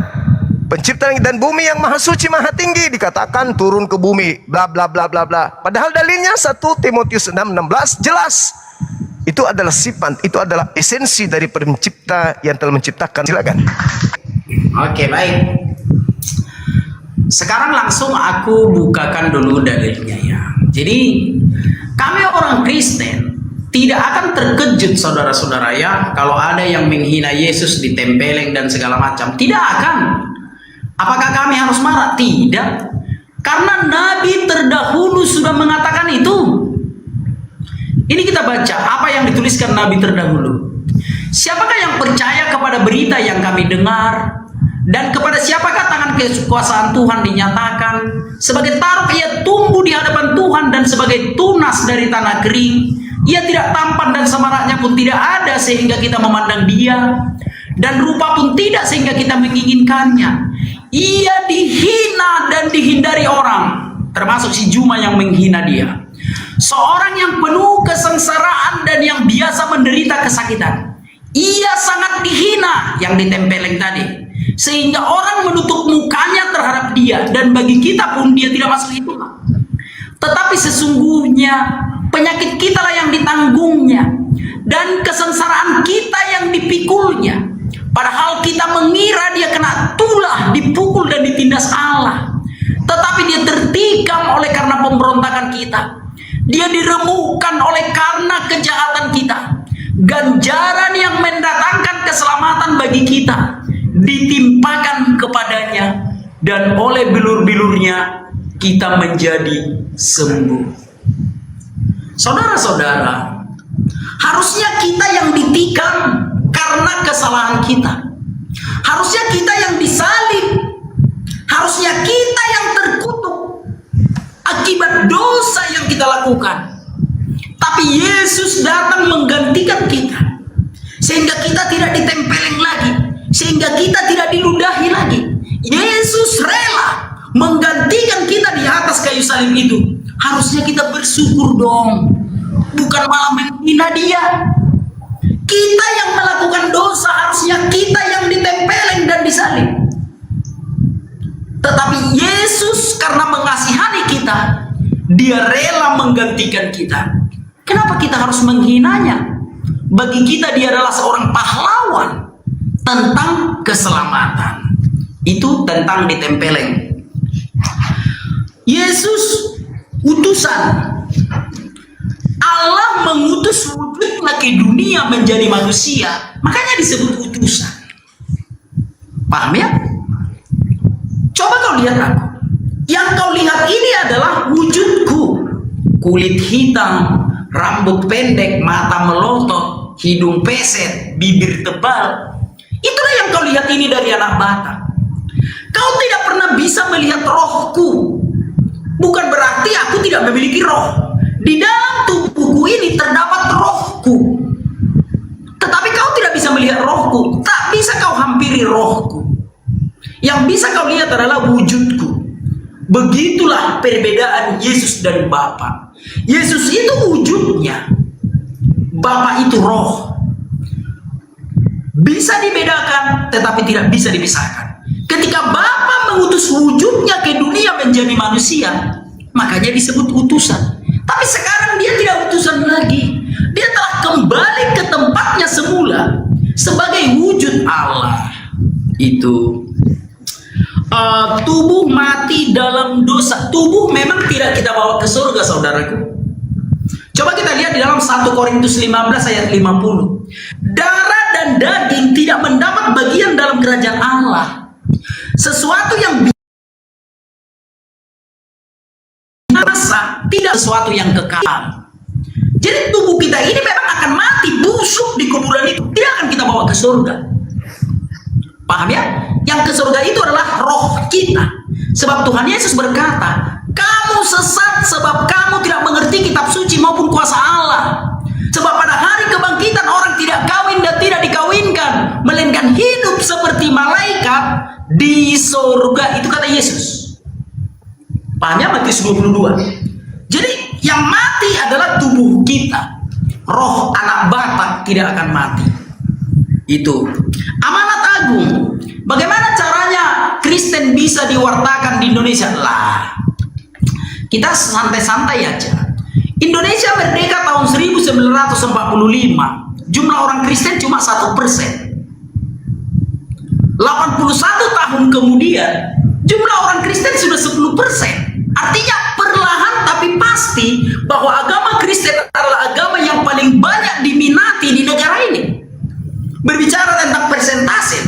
pencipta langit dan bumi yang maha suci, maha tinggi, dikatakan turun ke bumi, bla bla bla bla bla. Padahal dalilnya 1 Timotius 6:16 jelas. Itu adalah sifat, itu adalah esensi dari pencipta yang telah menciptakan. Silakan. Oke, baik. Sekarang langsung aku bukakan dulu dalilnya ya. Jadi kami orang Kristen tidak akan terkejut saudara-saudara ya kalau ada yang menghina Yesus, ditempeleng dan segala macam. Tidak akan. Apakah kami harus marah? Tidak. Karena Nabi terdahulu sudah mengatakan itu. Ini kita baca apa yang dituliskan Nabi terdahulu. Siapakah yang percaya kepada berita yang kami dengar? Dan kepada siapakah tangan kekuasaan Tuhan dinyatakan? Sebagai taruk ia tumbuh di hadapan Tuhan, dan sebagai tunas dari tanah kering. Ia tidak tampan dan semaraknya pun tidak ada sehingga kita memandang dia, dan rupa pun tidak sehingga kita menginginkannya. Ia dihina dan dihindari orang, termasuk si Juma yang menghina dia. Seorang yang penuh kesengsaraan dan yang biasa menderita kesakitan. Ia sangat dihina, yang ditempeleng tadi, sehingga orang menutup mukanya terhadap dia, dan bagi kita pun dia tidak masuk hitungan. Tetapi sesungguhnya penyakit kita lah yang ditanggungnya, dan kesengsaraan kita yang dipikulnya. Padahal kita mengira dia kena tulah, dipukul dan ditindas Allah. Tetapi dia tertikam oleh karena pemberontakan kita. Dia diremukkan oleh karena kejahatan kita. Ganjaran yang mendatangkan keselamatan bagi kita ditimpakan kepadanya, dan oleh bilur-bilurnya kita menjadi sembuh. Saudara-saudara, harusnya kita yang ditikam karena kesalahan kita. Harusnya kita yang disalib. Harusnya kita yang terkutuk akibat dosa yang kita lakukan. Tapi Yesus datang menggantikan kita, sehingga kita tidak ditempeleng lagi, sehingga kita tidak diludahi lagi. Yesus rela menggantikan kita di atas kayu salib itu. Harusnya kita bersyukur dong, bukan malah menghina dia. Kita yang melakukan dosa, harusnya kita yang ditempeleng dan disalib. Tetapi Yesus karena mengasihani kita, dia rela menggantikan kita. Kenapa kita harus menghinanya? Bagi kita dia adalah seorang pahlawan tentang keselamatan. Itu tentang ditempeleng. Yesus utusan. Allah mengutus wujudnya ke dunia menjadi manusia, makanya disebut utusan. Paham ya? Coba kau lihat aku. Yang kau lihat ini adalah wujudku. Kulit hitam, rambut pendek, mata melotot, hidung peset, bibir tebal. Itulah yang kau lihat ini dari anak bata. Kau tidak pernah bisa melihat rohku. Bukan berarti aku tidak memiliki roh. Di dalam tubuhku ini terdapat rohku. Tetapi kau tidak bisa bisa melihat rohku, tak bisa kau hampiri rohku. Yang bisa kau lihat adalah wujudku. Begitulah perbedaan Yesus dan Bapa. Yesus itu wujudnya, Bapa itu roh. Bisa dibedakan, tetapi tidak bisa dipisahkan. Ketika Bapa mengutus wujudnya ke dunia menjadi manusia, makanya disebut utusan. Tapi sekarang dia tidak utusan lagi. Dia telah kembali ke tempatnya semula sebagai wujud Allah. Itu tubuh mati dalam dosa. Tubuh memang tidak kita bawa ke surga, saudaraku. Coba kita lihat di dalam 1 Korintus 15 ayat 50. Darah dan daging tidak mendapat bagian dalam kerajaan Allah. Sesuatu yang binasa, tidak sesuatu yang kekal. Jadi tubuh kita ini memang akan mati, busuk di kuburan itu. Tidak akan kita bawa ke surga. Paham ya? Yang ke surga itu adalah roh kita. Sebab Tuhan Yesus berkata, kamu sesat sebab kamu tidak mengerti kitab suci maupun kuasa Allah. Sebab pada hari kebangkitan orang tidak kawin dan tidak dikawinkan, melainkan hidup seperti malaikat di surga. Itu kata Yesus. Paham ya? Matius 22. Jadi yang mati adalah tubuh kita. Roh anak Bapa tidak akan mati. Itu amanat agung. Bagaimana caranya Kristen bisa diwartakan di Indonesia? Lah, kita santai-santai aja. Indonesia merdeka tahun 1945. Jumlah orang Kristen cuma 1%. 81 tahun kemudian jumlah orang Kristen sudah 10%. Artinya perlahan tapi pasti bahwa agama Kristen adalah agama yang paling banyak diminati di negara ini. Berbicara tentang persentase,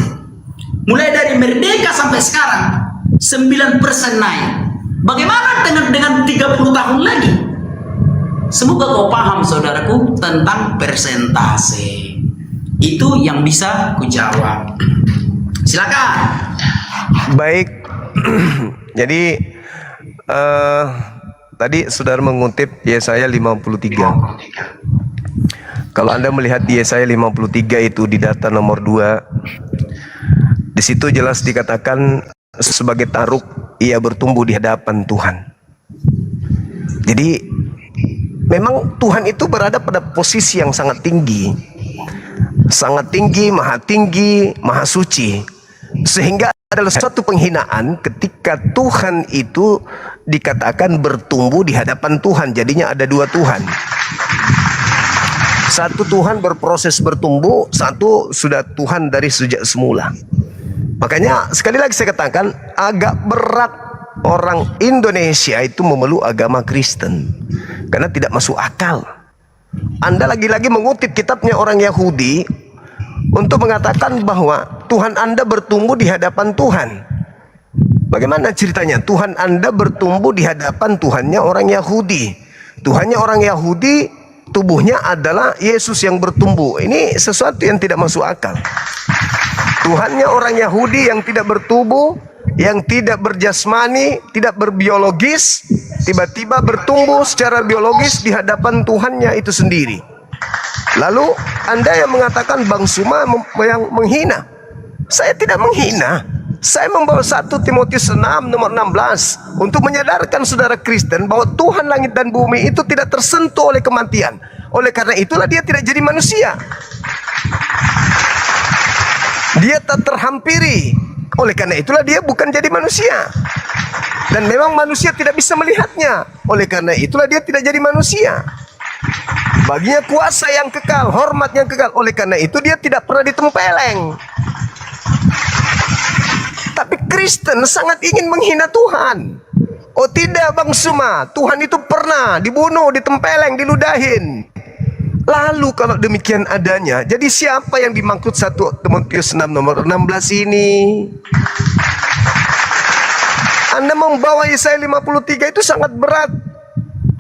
mulai dari merdeka sampai sekarang 9% naik. Bagaimana dengan 30 tahun lagi? Semoga kau paham, saudaraku, tentang persentase. Itu yang bisa kujawab. Silakan. Baik. Jadi tadi saudara mengutip Yesaya 53. Kalau Anda melihat di Yesaya 53 itu di data nomor 2, di situ jelas dikatakan sebagai taruk ia bertumbuh di hadapan Tuhan. Jadi memang Tuhan itu berada pada posisi yang sangat tinggi, maha suci, sehingga adalah suatu penghinaan ketika Tuhan itu dikatakan bertumbuh di hadapan Tuhan. Jadinya ada dua Tuhan. Satu Tuhan berproses bertumbuh, satu sudah Tuhan dari sejak semula. Makanya sekali lagi saya katakan agak berat orang Indonesia itu memeluk agama Kristen karena tidak masuk akal. Anda lagi-lagi mengutip kitabnya orang Yahudi untuk mengatakan bahwa Tuhan Anda bertumbuh di hadapan Tuhan. Bagaimana ceritanya? Tuhan Anda bertumbuh di hadapan Tuhannya orang Yahudi. Tuhannya orang Yahudi, tubuhnya adalah Yesus yang bertumbuh. Ini sesuatu yang tidak masuk akal. Tuhannya orang Yahudi yang tidak bertubuh, yang tidak berjasmani, tidak berbiologis, tiba-tiba bertumbuh secara biologis di hadapan Tuhannya itu sendiri. Lalu Anda yang mengatakan Bang Suma yang menghina. Saya tidak menghina. Saya membawa 1 Timotius 6 nomor 16 untuk menyadarkan saudara Kristen bahwa Tuhan langit dan bumi itu tidak tersentuh oleh kematian. Oleh karena itulah dia tidak jadi manusia. Dia tak terhampiri. Oleh karena itulah dia bukan jadi manusia. Dan memang manusia tidak bisa melihatnya. Oleh karena itulah dia tidak jadi manusia. Baginya kuasa yang kekal, hormat yang kekal. Oleh karena itu dia tidak pernah ditempeleng. Tapi Kristen sangat ingin menghina Tuhan. Oh tidak Bang Suma, Tuhan itu pernah dibunuh, ditempeleng, diludahin. Lalu kalau demikian adanya, jadi siapa yang dimaksud 1 Timotius 6 nomor 16 ini? Anda membawa Yesaya 53 itu sangat berat.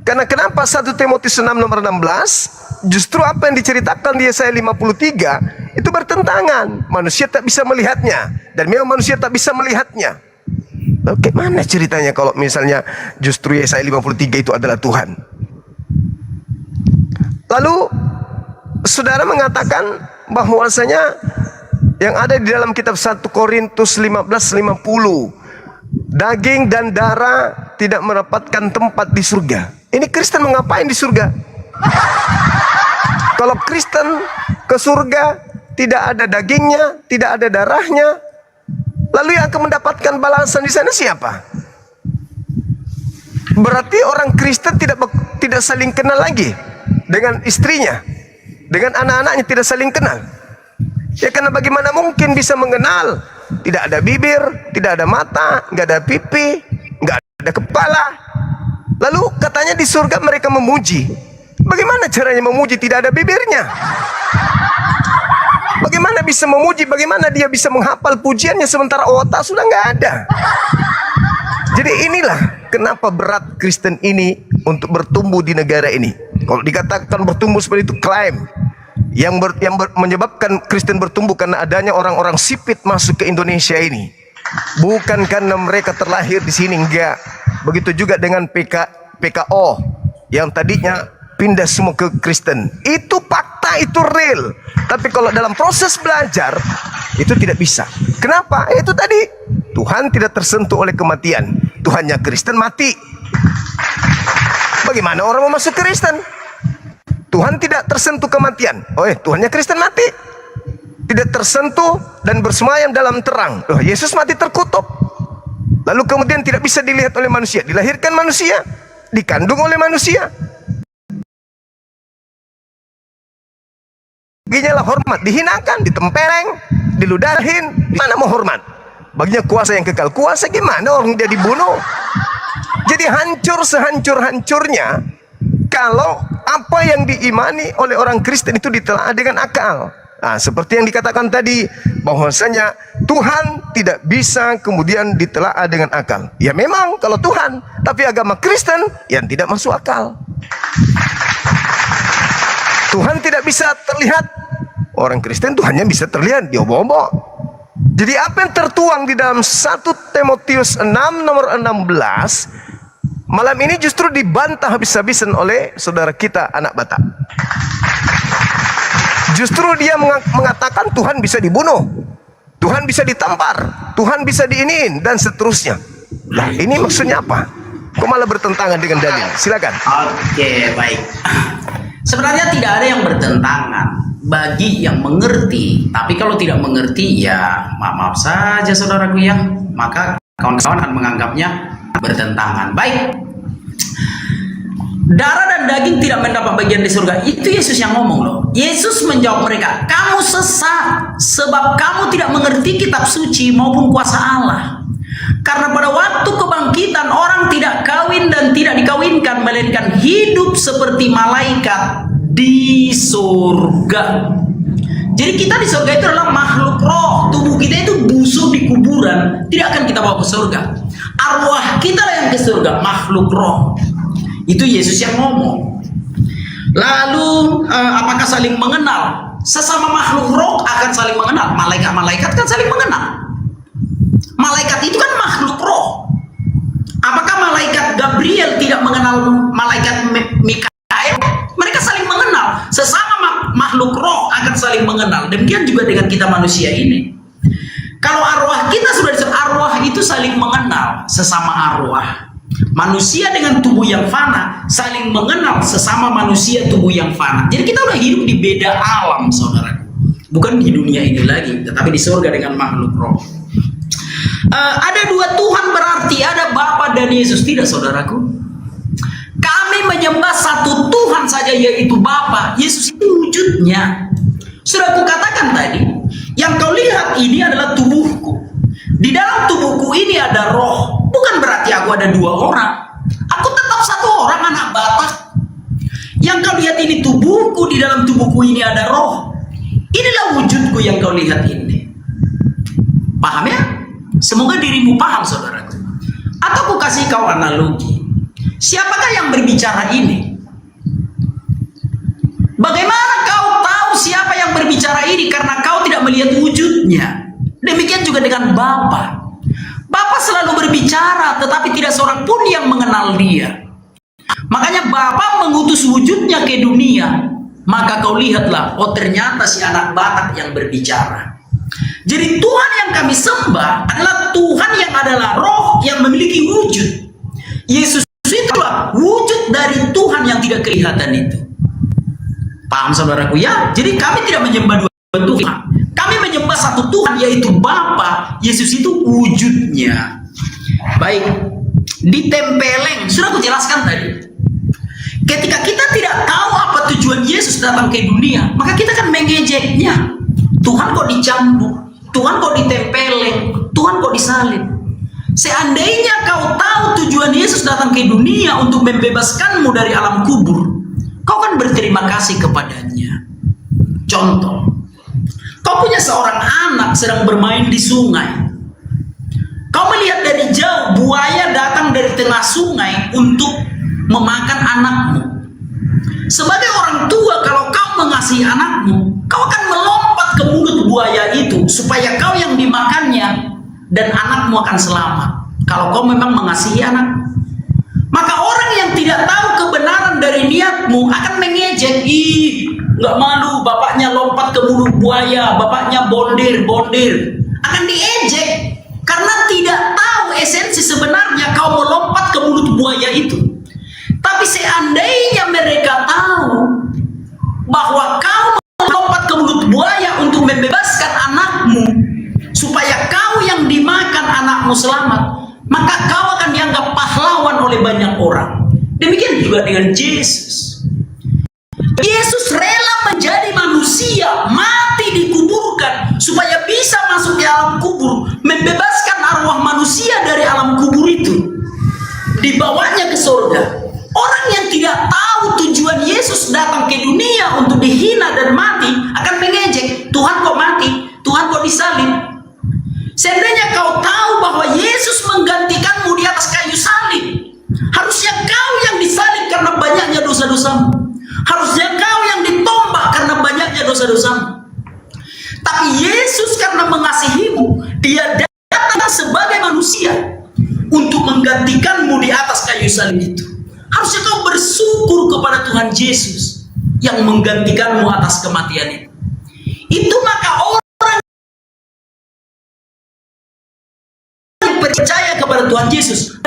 Karena kenapa 1 Timotius 6 nomor 16? Justru apa yang diceritakan di Yesaya 53 itu bertentangan. Manusia tak bisa melihatnya. Dan memang manusia tak bisa melihatnya. Bagaimana ceritanya kalau misalnya justru Yesaya 53 itu adalah Tuhan? Lalu saudara mengatakan bahwasanya yang ada di dalam kitab 1 Korintus 15:50, daging dan darah tidak mendapatkan tempat di surga. Ini Kristen mengapain di surga? Kalau Kristen ke surga tidak ada dagingnya, tidak ada darahnya, lalu yang akan mendapatkan balasan di sana siapa? Berarti orang Kristen tidak saling kenal lagi dengan istrinya, dengan anak-anaknya tidak saling kenal. Ya karena bagaimana mungkin bisa mengenal? Tidak ada bibir, tidak ada mata, nggak ada pipi, nggak ada kepala. Lalu katanya di surga mereka memuji. Bagaimana caranya memuji tidak ada bibirnya? Bagaimana bisa memuji? Bagaimana dia bisa menghafal pujiannya sementara otak sudah nggak ada? Jadi inilah kenapa berat Kristen ini untuk bertumbuh di negara ini. Kalau dikatakan bertumbuh seperti itu klaim. Menyebabkan Kristen bertumbuh karena adanya orang-orang sipit masuk ke Indonesia ini. Bukan karena mereka terlahir di sini, enggak. Begitu juga dengan PKO yang tadinya pindah semua ke Kristen. Itu fakta, itu real. Tapi kalau dalam proses belajar itu tidak bisa. Kenapa? Itu tadi Tuhan tidak tersentuh oleh kematian. Tuhannya Kristen mati. Bagaimana orang mau masuk Kristen? Tuhan tidak tersentuh kematian. Tuhannya Kristen mati. Tidak tersentuh dan bersemayam dalam terang. Yesus mati terkutuk. Lalu kemudian tidak bisa dilihat oleh manusia. Dilahirkan manusia, dikandung oleh manusia. Baginya lah hormat, dihinakan, ditempeleng, diludahin. Mana mau hormat? Baginya kuasa yang kekal. Kuasa gimana orang dia dibunuh? Jadi hancur sehancur-hancurnya kalau apa yang diimani oleh orang Kristen itu ditelaah dengan akal. Nah, seperti yang dikatakan tadi, bahwasanya Tuhan tidak bisa kemudian ditelaah dengan akal. Ya memang kalau Tuhan, tapi agama Kristen yang tidak masuk akal. Tuhan tidak bisa terlihat. Orang Kristen Tuhannya bisa terlihat, dia bobo. Jadi apa yang tertuang di dalam 1 Timotius 6 nomor 16 malam ini justru dibantah habis-habisan oleh saudara kita anak Batak. Justru dia mengatakan Tuhan bisa dibunuh, Tuhan bisa ditampar, Tuhan bisa diiniin dan seterusnya. Nah ini maksudnya apa? Kok malah bertentangan dengan dalil? Silakan. Oke, baik. Sebenarnya tidak ada yang bertentangan bagi yang mengerti. Tapi kalau tidak mengerti ya maaf saja saudaraku ya. Maka kawan-kawan akan menganggapnya bertentangan. Baik. Darah dan daging tidak mendapat bagian di surga. Itu Yesus yang ngomong loh. Yesus menjawab mereka, kamu sesat sebab kamu tidak mengerti kitab suci maupun kuasa Allah. Karena pada waktu kebangkitan orang tidak kawin dan tidak dikawinkan, melainkan hidup seperti malaikat di surga. Jadi kita di surga itu adalah makhluk roh. Tubuh kita itu busuk di kuburan, tidak akan kita bawa ke surga. Arwah kita lah yang ke surga, makhluk roh. Itu Yesus yang ngomong. Lalu apakah saling mengenal? Sesama makhluk roh akan saling mengenal. Malaikat-malaikat kan saling mengenal. Malaikat itu kan makhluk roh. Apakah malaikat Gabriel tidak mengenal malaikat Mikael? Mereka saling mengenal. Sesama makhluk roh akan saling mengenal. Demikian juga dengan kita manusia ini. Kalau arwah kita sudah disebut, arwah itu saling mengenal sesama arwah. Manusia dengan tubuh yang fana saling mengenal sesama manusia tubuh yang fana. Jadi kita udah hidup di beda alam, saudara. Bukan di dunia ini lagi, tetapi di surga dengan makhluk roh. Ada dua Tuhan berarti ada Bapa dan Yesus, tidak saudaraku? Kami menyembah satu Tuhan saja, yaitu Bapa. Yesus itu wujudnya. Sudah kukatakan tadi, yang kau lihat ini adalah tubuhku. Di dalam tubuhku ini ada roh. Bukan berarti aku ada dua orang. Aku tetap satu orang, anak Batak. Yang kau lihat ini tubuhku, di dalam tubuhku ini ada roh. Inilah wujudku yang kau lihat ini. Paham ya? Semoga dirimu paham, saudaraku. Atau aku kasih kau analogi. Siapakah yang berbicara ini? Bagaimana kau tahu siapa yang berbicara ini? Karena kau tidak melihat wujudnya. Demikian juga dengan Bapa. Bapa selalu berbicara, tetapi tidak seorang pun yang mengenal dia. Makanya Bapa mengutus wujudnya ke dunia maka kau lihatlah, oh ternyata si anak Batak yang berbicara. Jadi Tuhan yang kami sembah adalah Tuhan yang adalah roh yang memiliki wujud. Yesus itulah wujud dari Tuhan yang tidak kelihatan itu. Paham saudaraku ya? Jadi kami tidak menyembah dua Tuhan. Kami menyembah satu Tuhan, yaitu Bapa. Yesus itu wujudnya. Baik, di Tempeleng sudah aku jelaskan tadi. Ketika kita tidak tahu apa tujuan Yesus datang ke dunia, maka kita kan mengejeknya. Tuhan kok dicambuk, Tuhan kok ditempeleng, Tuhan kok disalib. Seandainya kau tahu tujuan Yesus datang ke dunia untuk membebaskanmu dari alam kubur, kau kan berterima kasih kepadanya. Contoh, kau punya seorang anak sedang bermain di sungai. Kau melihat dari jauh buaya datang dari tengah sungai untuk memakan anakmu. Sebagai orang tua, kalau kau mengasihi anakmu, kau akan melompat ke mulut buaya itu supaya kau yang dimakannya dan anakmu akan selamat. Kalau kau memang mengasihi anak, maka orang yang tidak tahu kebenaran dari niatmu akan mengejek. Ih, nggak malu bapaknya lompat ke mulut buaya, bapaknya bondir. Akan diejek karena tidak tahu esensi sebenarnya kau melompat ke mulut buaya itu. Tapi seandainya mereka tahu bahwa kau melompat ke mulut buaya untuk membebaskan anakmu supaya kau yang dimakan anakmu selamat, maka kau akan dianggap pahlawan oleh banyak orang. Demikian juga dengan Yesus. Yesus rela menjadi manusia, mati dikuburkan supaya bisa masuk ke alam kubur, membebaskan arwah manusia dari alam kubur itu, dibawanya ke surga. Orang yang tidak tahu tujuan Yesus datang ke dunia untuk dihina dan mati akan mengejek, Tuhan kok mati, Tuhan kok disalib. Seandainya kau tahu bahwa Yesus menggantikanmu di atas kayu salib, harusnya kau yang disalib karena banyaknya dosa-dosamu. Harusnya kau yang ditombak karena banyaknya dosa-dosamu. Tapi Yesus karena mengasihimu, dia datang sebagai manusia untuk menggantikanmu di atas kayu salib itu. Harusnya kau bersyukur kepada Tuhan Yesus yang menggantikanmu atas kematian itu. Itu maka orang yang percaya kepada Tuhan Yesus,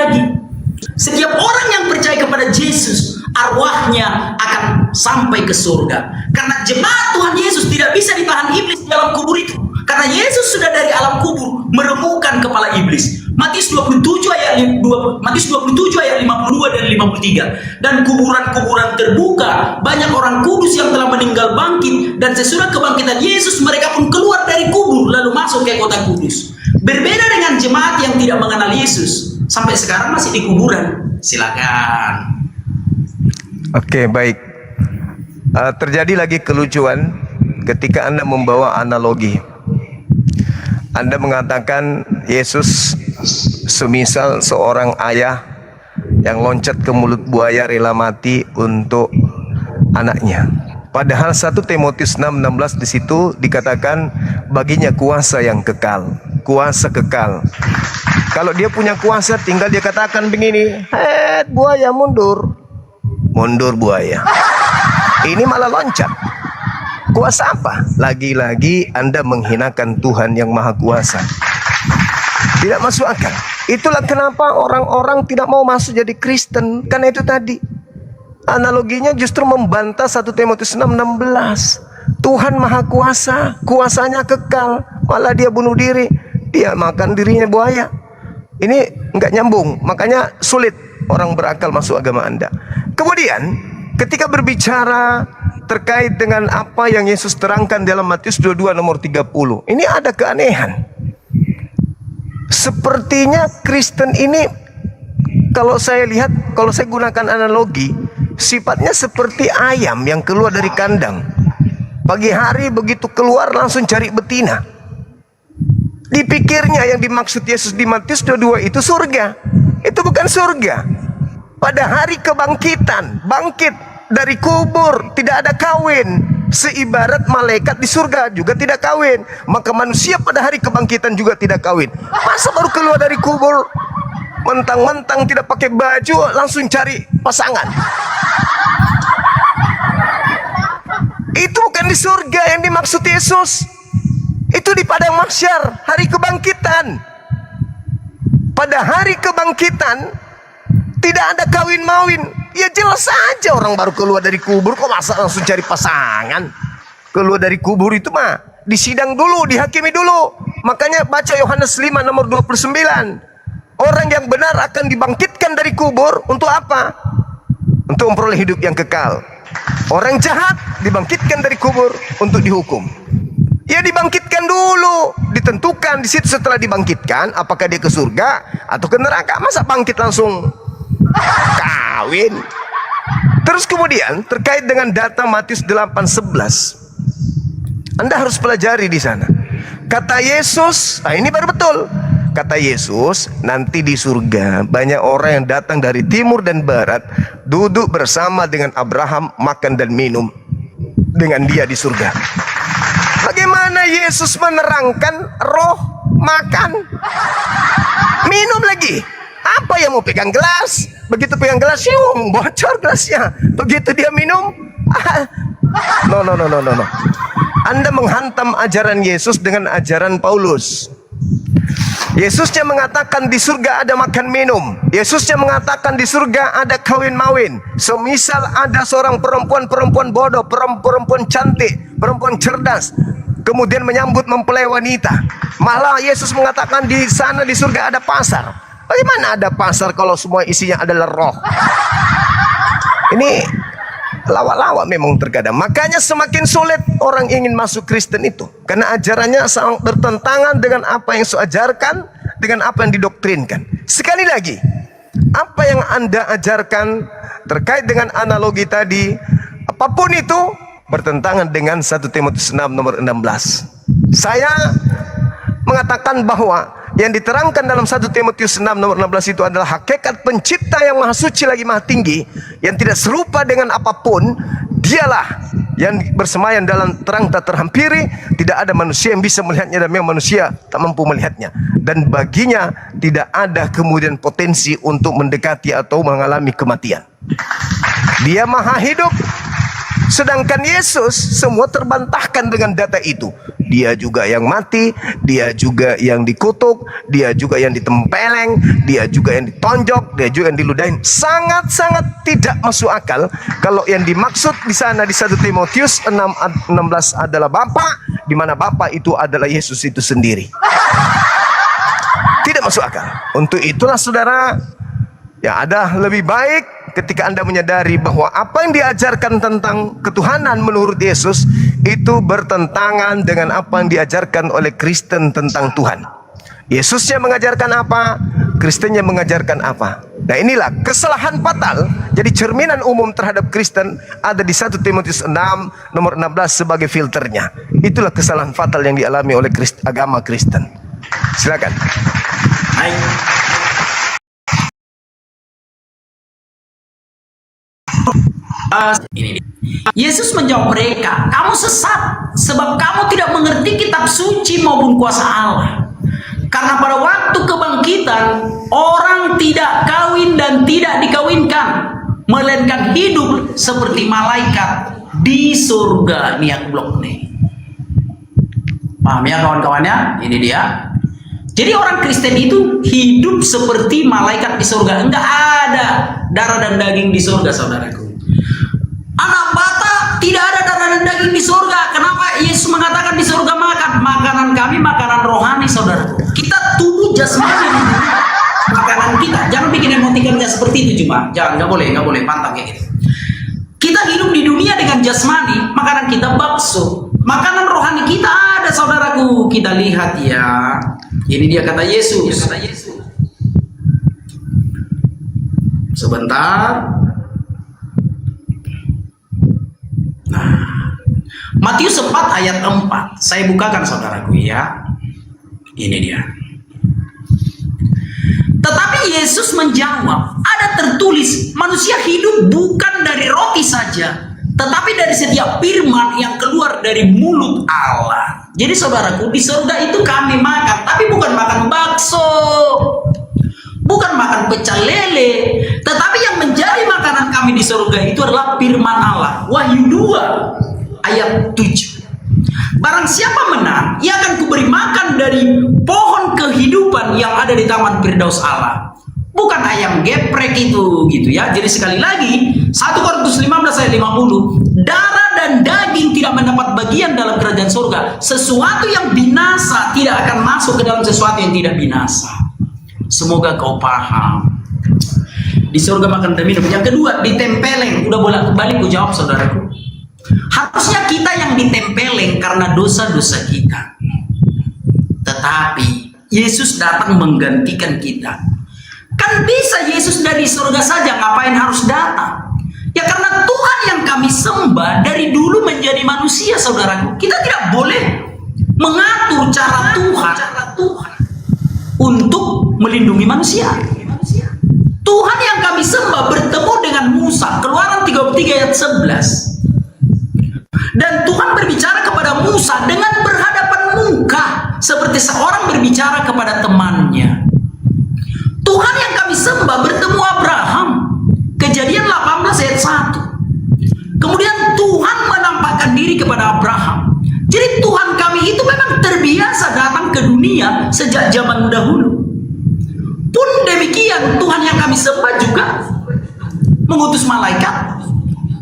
setiap orang yang percaya kepada Yesus, arwahnya akan sampai ke surga. Karena jemaat Tuhan Yesus tidak bisa ditahan iblis di dalam kubur itu. Karena Yesus sudah dari alam kubur meremukkan kepala iblis. Matius 27 ayat 52 dan 53. Dan kuburan-kuburan terbuka, banyak orang kudus yang telah meninggal bangkit, dan sesudah kebangkitan Yesus mereka pun keluar dari kubur lalu masuk ke kota kudus. Berbeda dengan jemaat yang tidak mengenal Yesus, sampai sekarang masih di kuburan. Silakan. Oke, baik. Terjadi lagi kelucuan ketika Anda membawa analogi. Anda mengatakan Yesus semisal seorang ayah yang loncat ke mulut buaya rela mati untuk anaknya. Padahal 1 Timotius 6:16 di situ dikatakan baginya kuasa yang kekal, kuasa kekal. Kalau dia punya kuasa, tinggal dia katakan begini, buaya mundur, mundur buaya. Ini malah loncat. Kuasa apa? Lagi-lagi Anda menghinakan Tuhan yang Maha Kuasa. Tidak masuk akal. Itulah kenapa orang-orang tidak mau masuk jadi Kristen. Karena itu tadi. Analoginya justru membantah 1 Timotius 6:16. Tuhan Maha Kuasa, kuasanya kekal. Malah dia bunuh diri, dia makan dirinya buaya. Ini enggak nyambung. Makanya sulit orang berakal masuk agama Anda. Kemudian ketika berbicara terkait dengan apa yang Yesus terangkan dalam Matius 22 nomor 30, ini ada keanehan. Sepertinya Kristen ini, kalau saya lihat, kalau saya gunakan analogi, sifatnya seperti ayam yang keluar dari kandang. Pagi hari begitu keluar langsung cari betina. Dipikirnya yang dimaksud Yesus di Matius 22 itu surga. Itu bukan surga. Pada hari kebangkitan, bangkit dari kubur, tidak ada kawin. Seibarat malaikat di surga juga tidak kawin, maka manusia pada hari kebangkitan juga tidak kawin. Masa baru keluar dari kubur mentang-mentang tidak pakai baju langsung cari pasangan? Itu bukan di surga yang dimaksud Yesus. Itu di padang mahsyar, hari kebangkitan. Pada hari kebangkitan tidak ada kawin mawin. Ya jelas saja orang baru keluar dari kubur, kok masa langsung cari pasangan? Keluar dari kubur itu mah disidang dulu, dihakimi dulu. Makanya baca Yohanes 5 nomor 29. Orang yang benar akan dibangkitkan dari kubur untuk apa? Untuk memperoleh hidup yang kekal. Orang jahat dibangkitkan dari kubur untuk dihukum. Ya dibangkitkan dulu, ditentukan di situ. Setelah dibangkitkan, apakah dia ke surga atau ke neraka? Masa bangkit langsung kawin? Terus kemudian terkait dengan data Matius 8:11, Anda harus pelajari di sana. Kata Yesus, nah ini baru betul. Kata Yesus, nanti di surga banyak orang yang datang dari timur dan barat, duduk bersama dengan Abraham, makan dan minum dengan dia di surga. Bagaimana Yesus menerangkan roh makan minum lagi? Apa yang mau pegang gelas? Begitu pegang gelas, bocor gelasnya. Begitu dia minum, no. Anda menghantam ajaran Yesus dengan ajaran Paulus. Yesusnya mengatakan di surga ada makan minum. Yesusnya mengatakan di surga ada kawin mawin. Semisal ada seorang perempuan bodoh, perempuan cantik, perempuan cerdas, kemudian menyambut mempelai wanita. Malah Yesus mengatakan di sana di surga ada pasar. Bagaimana ada pasar kalau semua isinya adalah roh? Ini lawak-lawak memang terkadang. Makanya semakin sulit orang ingin masuk Kristen itu, karena ajarannya sangat bertentangan dengan apa yang seajarkan, dengan apa yang didoktrinkan. Sekali lagi, apa yang Anda ajarkan terkait dengan analogi tadi, apapun itu bertentangan dengan 1 Timotius 6 nomor 16. Saya mengatakan bahwa yang diterangkan dalam 1 Timotius 6 nomor 16 itu adalah hakikat pencipta yang maha suci lagi maha tinggi, yang tidak serupa dengan apapun. Dialah yang bersemayam dalam terang tak terhampiri, tidak ada manusia yang bisa melihatnya, dan memang manusia tak mampu melihatnya, dan baginya tidak ada kemudian potensi untuk mendekati atau mengalami kematian. Dia maha hidup. Sedangkan Yesus semua terbantahkan dengan data itu. Dia juga yang mati, dia juga yang dikutuk, dia juga yang ditempeleng, dia juga yang ditonjok, dia juga yang diludahin. Sangat-sangat tidak masuk akal kalau yang dimaksud di sana di 1 Timotius 6:16 adalah Bapa, di mana Bapa itu adalah Yesus itu sendiri. Tidak masuk akal. Untuk itulah saudara, ya ada lebih baik ketika Anda menyadari bahwa apa yang diajarkan tentang ketuhanan menurut Yesus itu bertentangan dengan apa yang diajarkan oleh Kristen tentang Tuhan. Yesusnya mengajarkan apa, Kristennya mengajarkan apa. Nah inilah kesalahan fatal. Jadi cerminan umum terhadap Kristen ada di 1 Timotius 6 nomor 16 sebagai filternya. Itulah kesalahan fatal yang dialami oleh agama Kristen. Silakan. Baik. Ini Yesus menjawab mereka, kamu sesat sebab kamu tidak mengerti kitab suci maupun kuasa Allah. Karena pada waktu kebangkitan orang tidak kawin dan tidak dikawinkan, melainkan hidup seperti malaikat di surga. Nih aku blok nih. Paham ya kawan-kawannya? Ini dia. Jadi orang Kristen itu hidup seperti malaikat di surga. Enggak ada darah dan daging di surga, saudaraku. Anak bata tidak ada darah dan daging di surga. Kenapa Yesus mengatakan di surga makan? Makanan kami makanan rohani, saudaraku. Kita tubuh jasmani, makanan kita. Jangan bikin emotikannya seperti itu cuma. Jangan, nggak boleh pantang kayak gitu. Kita hidup di dunia dengan jasmani, makanan kita bakso. Makanan rohani kita ada, saudaraku. Kita lihat ya. Ini dia kata Yesus. Sebentar. Nah, Matius 4 ayat 4. Saya bukakan saudaraku ya. Ini dia. Tetapi Yesus menjawab, ada tertulis, manusia hidup bukan dari roti saja, tetapi dari setiap firman yang keluar dari mulut Allah. Jadi saudaraku, di surga itu kami makan, tapi bukan makan bakso, bukan makan pecel lele, tetapi yang menjadi makanan kami di surga itu adalah firman Allah. Wahyu 2 ayat 7. Barang siapa menang, ia akan kuberi makan dari pohon kehidupan yang ada di taman Firdaus Allah. Bukan ayam geprek itu gitu ya. Jadi sekali lagi 1 Korintus 15 ayat 50, darah dan daging tidak mendapat bagian dalam kerajaan surga. Sesuatu yang binasa tidak akan masuk ke dalam sesuatu yang tidak binasa. Semoga kau paham. Di surga makan dan minum. Yang kedua, ditempeleng. Udah bolak-balik ku jawab saudaraku. Harusnya kita yang ditempeleng karena dosa-dosa kita. Tetapi Yesus datang menggantikan kita. Kan bisa Yesus dari surga saja, ngapain harus datang? Ya karena Tuhan yang kami sembah dari dulu menjadi manusia, saudaraku. Kita tidak boleh mengatur cara Tuhan untuk melindungi manusia. Tuhan yang kami sembah bertemu dengan Musa, Keluaran 33 ayat 11. Dan Tuhan berbicara kepada Musa dengan berhadapan muka, seperti seorang berbicara kepada temannya. Tuhan yang kami sembah bertemu Abraham, Kejadian 18 ayat 1. Kemudian Tuhan menampakkan diri kepada Abraham. Jadi Tuhan kami itu memang terbiasa datang ke dunia sejak zaman dahulu. Pun demikian Tuhan yang kami sembah juga mengutus malaikat.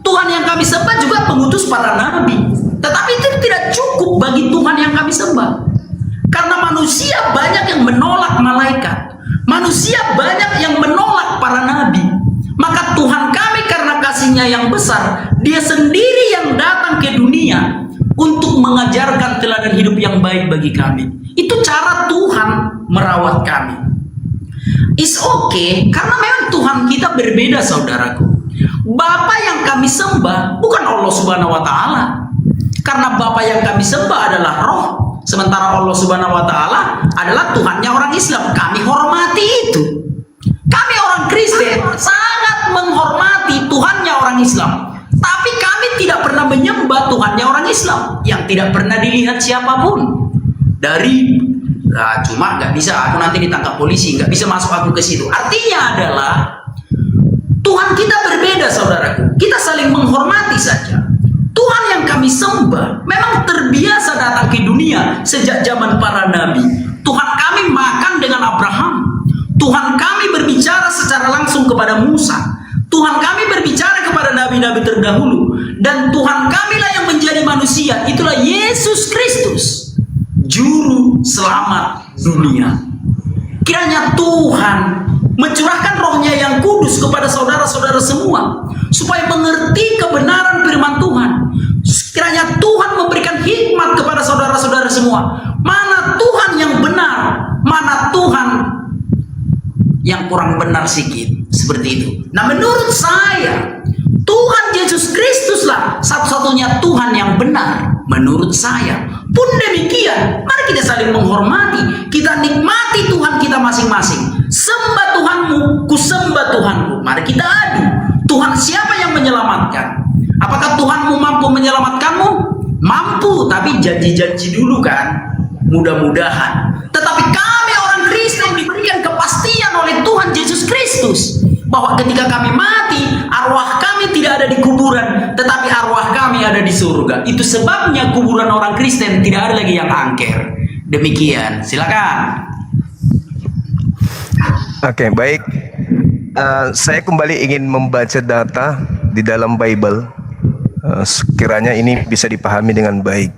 Tuhan yang kami sembah juga mengutus para nabi. Tetapi itu tidak cukup bagi Tuhan yang kami sembah. Karena manusia banyak yang menolak malaikat. Manusia banyak yang menolak para nabi. Maka Tuhan kami karena kasih-Nya yang besar, Dia sendiri yang datang ke dunia untuk mengajarkan teladan hidup yang baik bagi kami. Itu cara Tuhan merawat kami. It's okay, karena memang Tuhan kita berbeda, saudaraku. Bapa yang kami sembah bukan Allah Subhanahu wa Ta'ala. Karena Bapa yang kami sembah adalah Roh. Sementara Allah Subhanahu wa Ta'ala adalah Tuhannya orang Islam. Kami hormati itu. Kami orang Kristen sangat menghormati Tuhannya orang Islam. Tapi kami tidak pernah menyembah Tuhannya orang Islam yang tidak pernah dilihat siapapun. Cuma nggak bisa, aku nanti ditangkap polisi, nggak bisa masuk aku ke situ. Artinya adalah Tuhan kita berbeda, saudaraku. Kita saling menghormati saja. Tuhan yang kami sembah memang terbiasa datang ke dunia sejak zaman para nabi. Tuhan kami makan dengan Abraham. Tuhan kami berbicara secara langsung kepada Musa. Tuhan kami berbicara kepada nabi-nabi terdahulu. Dan Tuhan kamilah yang menjadi manusia. Itulah Yesus Kristus, Juru Selamat dunia. Kiranya Tuhan mencurahkan Roh-Nya yang kudus kepada saudara-saudara semua, supaya mengerti kebenaran firman Tuhan. Kiranya Tuhan memberikan hikmat kepada saudara-saudara semua. Mana Tuhan yang benar, mana Tuhan yang kurang benar sedikit. Seperti itu. Nah, menurut saya Tuhan Yesus Kristuslah satu-satunya Tuhan yang benar. Menurut saya. Pun demikian, mari kita saling menghormati. Kita nikmati Tuhan kita masing-masing. Sembah Tuhanmu, ku sembah Tuhanku. Mari kita adu. Tuhan siapa yang menyelamatkan? Apakah Tuhanmu mampu menyelamatkanmu? Mampu, tapi janji-janji dulu kan. Mudah-mudahan. Tetapi kami orang Kristen diberikan kepastian oleh Tuhan Yesus Kristus bahwa ketika kami mati, arwah kami tidak ada di kuburan, tetapi arwah kami ada di surga. Itu sebabnya kuburan orang Kristen tidak ada lagi yang angker. Demikian, silakan. Oke, baik. Saya kembali ingin membaca data di dalam Bible. Sekiranya ini bisa dipahami dengan baik.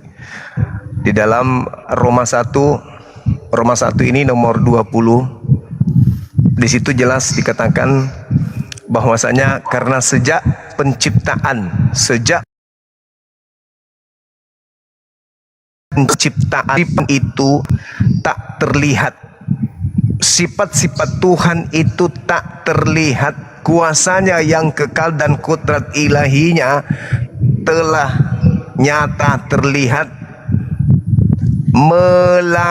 Di dalam Roma 1 ini nomor 20. Di situ jelas dikatakan bahwasanya karena sejak penciptaan itu tak terlihat, sifat-sifat Tuhan itu tak terlihat, kuasanya yang kekal dan kudrat ilahinya telah nyata terlihat melalui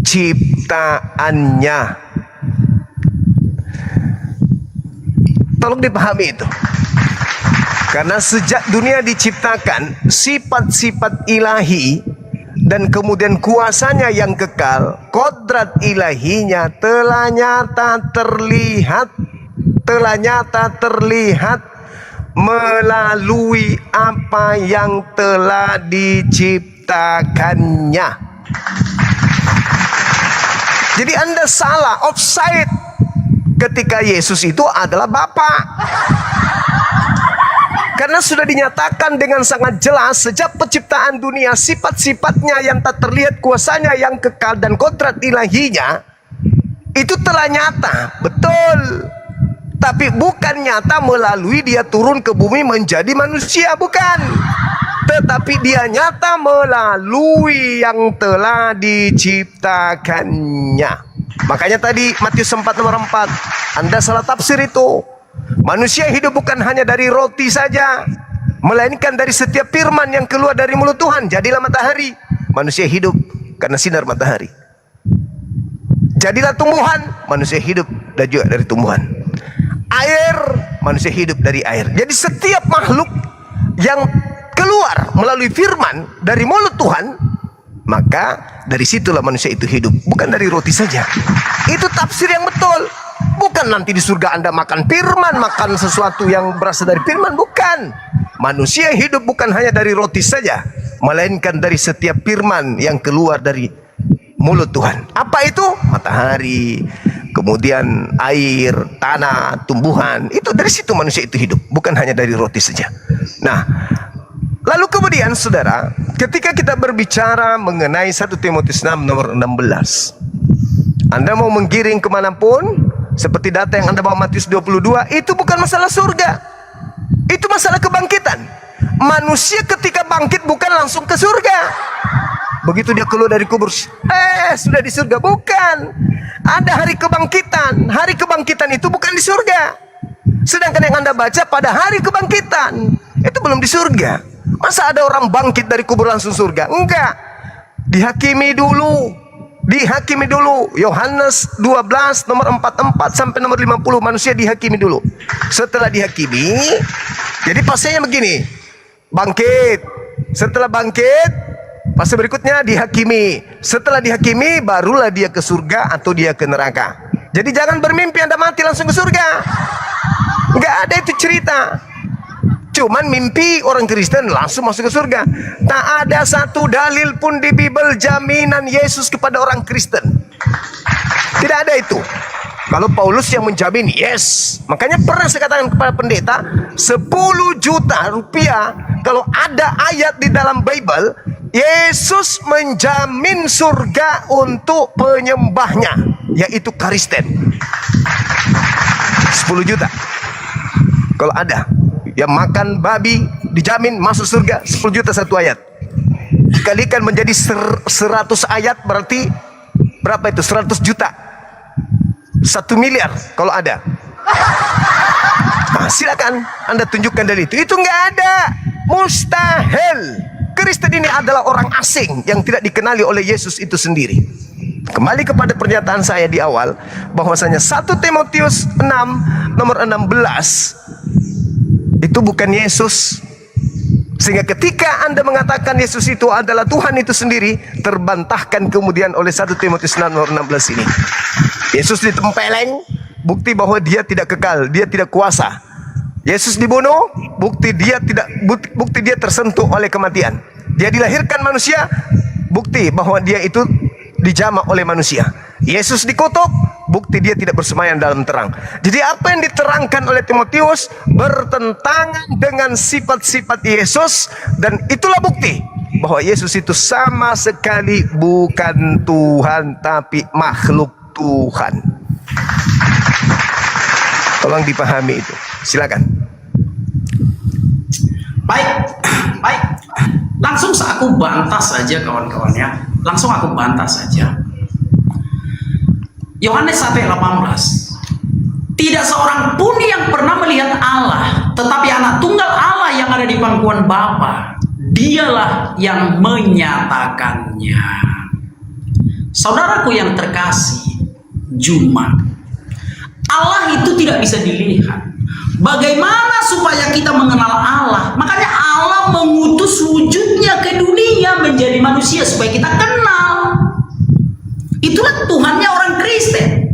ciptaannya. Tolong dipahami itu. Karena sejak dunia diciptakan, sifat-sifat ilahi dan kemudian kuasanya yang kekal, kodrat ilahinya telah nyata terlihat melalui apa yang telah diciptakannya. Jadi Anda salah, offside ketika Yesus itu adalah Bapa. Karena sudah dinyatakan dengan sangat jelas sejak penciptaan dunia, sifat-sifatnya yang tak terlihat, kuasanya yang kekal dan kodrat ilahinya itu telah nyata, betul. Tapi bukan nyata melalui dia turun ke bumi menjadi manusia, bukan. Tetapi dia nyata melalui yang telah diciptakannya. Makanya tadi Matius 4 nomor 4, Anda salah tafsir itu. Manusia hidup bukan hanya dari roti saja, melainkan dari setiap firman yang keluar dari mulut Tuhan. Jadilah matahari, manusia hidup karena sinar matahari. Jadilah tumbuhan, manusia hidup dan juga dari tumbuhan. Air, manusia hidup dari air. Jadi setiap makhluk yang keluar melalui firman dari mulut Tuhan, maka dari situlah manusia itu hidup, bukan dari roti saja. Itu tafsir yang betul. Bukan nanti di surga Anda makan firman, makan sesuatu yang berasal dari firman, bukan. Manusia hidup bukan hanya dari roti saja, melainkan dari setiap firman yang keluar dari mulut Tuhan. Apa itu? Matahari, kemudian air, tanah, tumbuhan. Itu dari situ manusia itu hidup, bukan hanya dari roti saja. Nah, lalu kemudian saudara, ketika kita berbicara mengenai 1 Timotius 6 nomor 16, Anda mau menggiring kemanapun, seperti data yang Anda bawa Matius 22, itu bukan masalah surga, itu masalah kebangkitan. Manusia ketika bangkit bukan langsung ke surga. Begitu dia keluar dari kubur, sudah di surga. Bukan. Ada hari kebangkitan. Hari kebangkitan itu bukan di surga. Sedangkan yang Anda baca pada hari kebangkitan, itu belum di surga. Masa ada orang bangkit dari kubur langsung surga? Enggak. Dihakimi dulu. Dihakimi dulu. Yohanes 12 nomor 44 sampai nomor 50, manusia dihakimi dulu. Setelah dihakimi, jadi pasnya begini. Bangkit. Setelah bangkit, fase berikutnya dihakimi. Setelah dihakimi, barulah dia ke surga atau dia ke neraka. Jadi jangan bermimpi Anda mati langsung ke surga. Enggak ada itu cerita. Cuman mimpi orang Kristen langsung masuk ke surga. Tak ada satu dalil pun di Bible jaminan Yesus kepada orang Kristen. Tidak ada itu. Kalau Paulus yang menjamin, yes. Makanya pernah saya katakan kepada pendeta, 10 juta rupiah kalau ada ayat di dalam Bible, Yesus menjamin surga untuk penyembahnya, yaitu Kristen. 10 juta. Kalau ada yang makan babi dijamin masuk surga, 10 juta satu ayat. Dikalikan menjadi 100 ayat berarti berapa itu? 100 juta. 1 miliar kalau ada. Nah, silakan Anda tunjukkan dari itu. Itu nggak ada. Mustahil. Kristen ini adalah orang asing yang tidak dikenali oleh Yesus itu sendiri. Kembali kepada pernyataan saya di awal, bahwasanya 1 Timotius 6 nomor 16 itu bukan Yesus. Sehingga ketika Anda mengatakan Yesus itu adalah Tuhan itu sendiri, terbantahkan kemudian oleh 1 Timotius 6 nomor 16 ini. Yesus ditempeleng, bukti bahwa dia tidak kekal, dia tidak kuasa. Yesus dibunuh, bukti dia tersentuh oleh kematian. Dia dilahirkan manusia, bukti bahwa dia itu dijamah oleh manusia. Yesus dikutuk, bukti dia tidak bersemayam dalam terang. Jadi apa yang diterangkan oleh Timotius bertentangan dengan sifat-sifat Yesus, dan itulah bukti bahwa Yesus itu sama sekali bukan Tuhan tapi makhluk Tuhan. Tolong dipahami itu. Silakan. Baik. Langsung aku bantah saja kawan-kawannya. Langsung aku bantah saja. Yohanes 1:18. Tidak seorang pun yang pernah melihat Allah, tetapi anak tunggal Allah yang ada di pangkuan Bapa, dialah yang menyatakannya. Saudaraku yang terkasih, Juma, Allah itu tidak bisa dilihat. Bagaimana supaya kita mengenal Allah? Makanya Allah mengutus wujudnya ke dunia menjadi manusia supaya kita kenal. Itulah Tuhannya orang Kristen.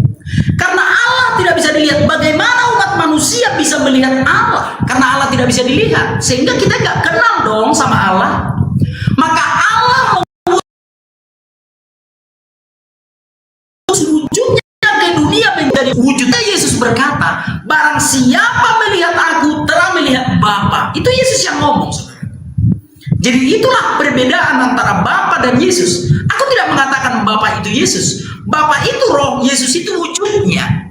Karena Allah tidak bisa dilihat, bagaimana umat manusia bisa bisa melihat Allah karena Allah tidak bisa dilihat, sehingga kita nggak kenal dong sama Allah. Maka Allah wujudnya ke dunia menjadi wujudnya. Yesus berkata, barang siapa melihat aku telah melihat Bapa. Itu Yesus yang ngomong, saudara. Jadi itulah perbedaan antara Bapa dan Yesus. Aku tidak mengatakan Bapa itu Yesus. Bapa itu roh, Yesus itu wujudnya.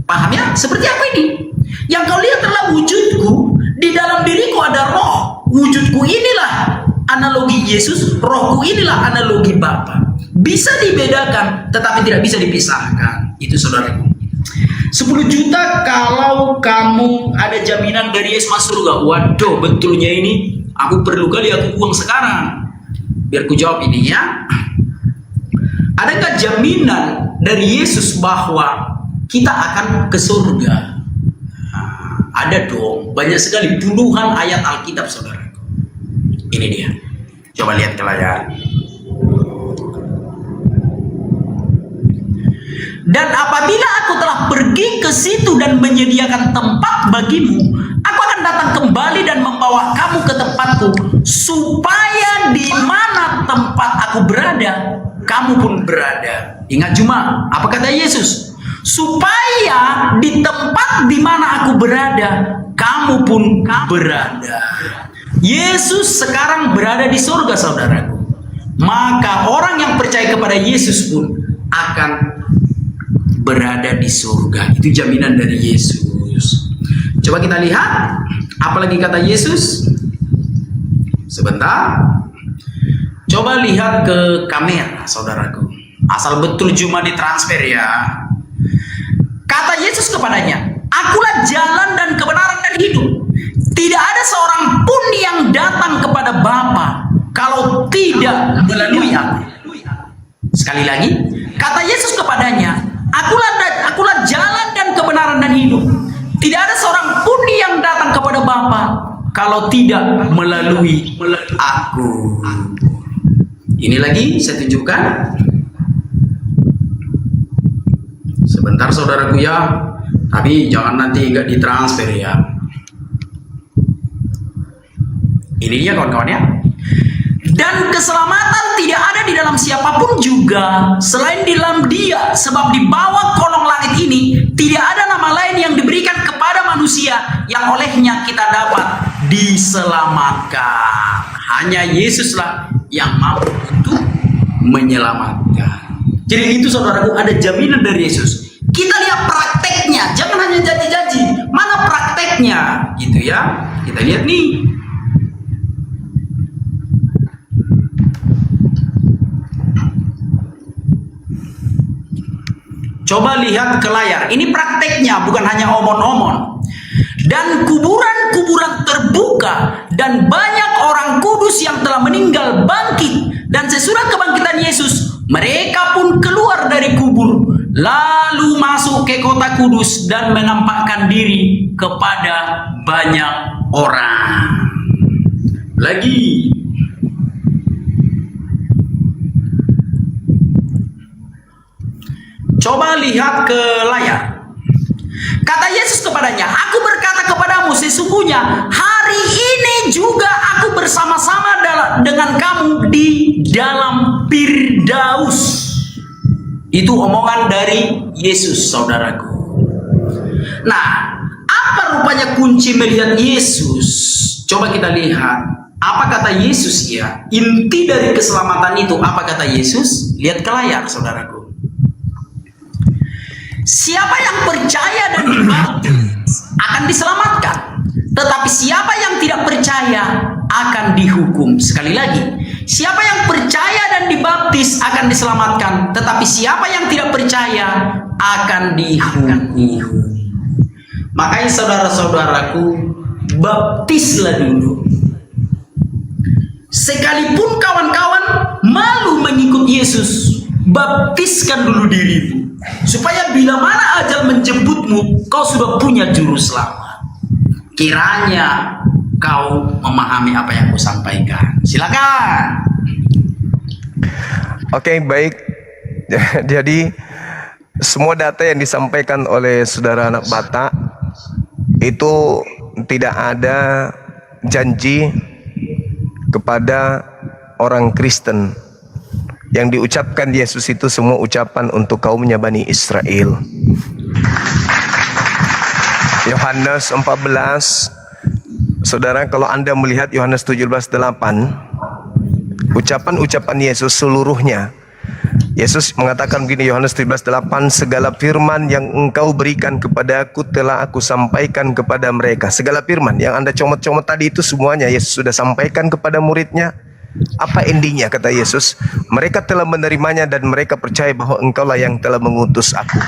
Paham ya? Seperti apa ini? Yang kau lihat adalah wujudku, di dalam diriku ada roh. Wujudku inilah analogi Yesus, rohku inilah analogi Bapa. Bisa dibedakan, tetapi tidak bisa dipisahkan. Itu saudaraku. 10 juta kalau kamu ada jaminan dari Yesus masuk surga. Waduh, betulnya ini aku perlu kali aku uang sekarang. Biar ku jawab ini ya. Adakah jaminan dari Yesus bahwa kita akan ke surga? Ada dong, banyak sekali puluhan ayat Alkitab, saudara. Ini dia. Coba lihat ke layar. Dan apabila aku telah pergi ke situ dan menyediakan tempat bagimu, aku akan datang kembali dan membawa kamu ke tempatku, supaya di mana tempat aku berada, kamu pun berada. Ingat Juma, apa kata Yesus? Supaya di tempat di mana aku berada, kamu pun berada. Yesus sekarang berada di surga, saudaraku. Maka orang yang percaya kepada Yesus pun akan berada di surga. Itu jaminan dari Yesus. Coba kita lihat apalagi kata Yesus. Sebentar. Coba lihat ke kamera, saudaraku. Asal betul cuma ditransfer ya. Kata Yesus kepadanya, akulah jalan dan kebenaran dan hidup. Tidak ada seorang pun yang datang kepada Bapa kalau tidak melalui aku. Sekali lagi, kata Yesus kepadanya, akulah jalan dan kebenaran dan hidup. Tidak ada seorang pun yang datang kepada Bapa kalau tidak melalui aku. Ini lagi saya tunjukkan. Sebentar saudaraku ya, tapi jangan nanti nggak ditransfer ya. Ini dia kawan-kawan ya. Dan keselamatan tidak ada di dalam siapapun juga selain di dalam Dia, sebab di bawah kolong langit ini tidak ada nama lain yang diberikan kepada manusia yang olehnya kita dapat diselamatkan. Hanya Yesuslah yang mampu untuk menyelamatkan. Jadi itu saudaraku, ada jaminan dari Yesus. Kita lihat prakteknya, jangan hanya janji-janji. Mana prakteknya, gitu ya? Kita lihat nih. Coba lihat ke layar. Ini prakteknya, bukan hanya omon-omon. Dan kuburan-kuburan terbuka, dan banyak orang kudus yang telah meninggal bangkit. Dan sesudah kebangkitan Yesus, mereka pun keluar dari kubur, lalu masuk ke kota kudus dan menampakkan diri kepada banyak orang. Lagi. Coba lihat ke layar. Kata Yesus kepadanya, aku berkata kepadamu, sesungguhnya hari ini juga aku bersama-sama dengan kamu di dalam Firdaus. Itu omongan dari Yesus, saudaraku. Nah, apa rupanya kunci melihat Yesus? Coba kita lihat. Apa kata Yesus ya? Inti dari keselamatan itu, apa kata Yesus? Lihat ke layar, saudaraku. Siapa yang percaya dan dibaptis akan diselamatkan, tetapi siapa yang tidak percaya akan dihukum. Sekali lagi, siapa yang percaya dan dibaptis akan diselamatkan, tetapi siapa yang tidak percaya akan dihukum. Makanya saudara-saudaraku, baptislah dulu. Sekalipun kawan-kawan malu mengikut Yesus, baptiskan dulu dirimu. Supaya bila mana ajal menjemputmu, kau sudah punya juru selamat. Kiranya kau memahami apa yang aku sampaikan. Silakan. Oke, baik. Jadi semua data yang disampaikan oleh saudara anak Batak itu tidak ada janji kepada orang Kristen. Yang diucapkan Yesus itu semua ucapan untuk kaumnya Bani Israel. Yohanes 14, saudara, kalau Anda melihat Yohanes 17:8, ucapan-ucapan Yesus seluruhnya, Yesus mengatakan begini, Yohanes 17:8, segala firman yang engkau berikan kepadaku telah aku sampaikan kepada mereka. Segala firman yang Anda comot-comot tadi itu semuanya Yesus sudah sampaikan kepada muridnya. Apa endingnya kata Yesus? Mereka telah menerimanya dan mereka percaya bahwa engkaulah yang telah mengutus aku.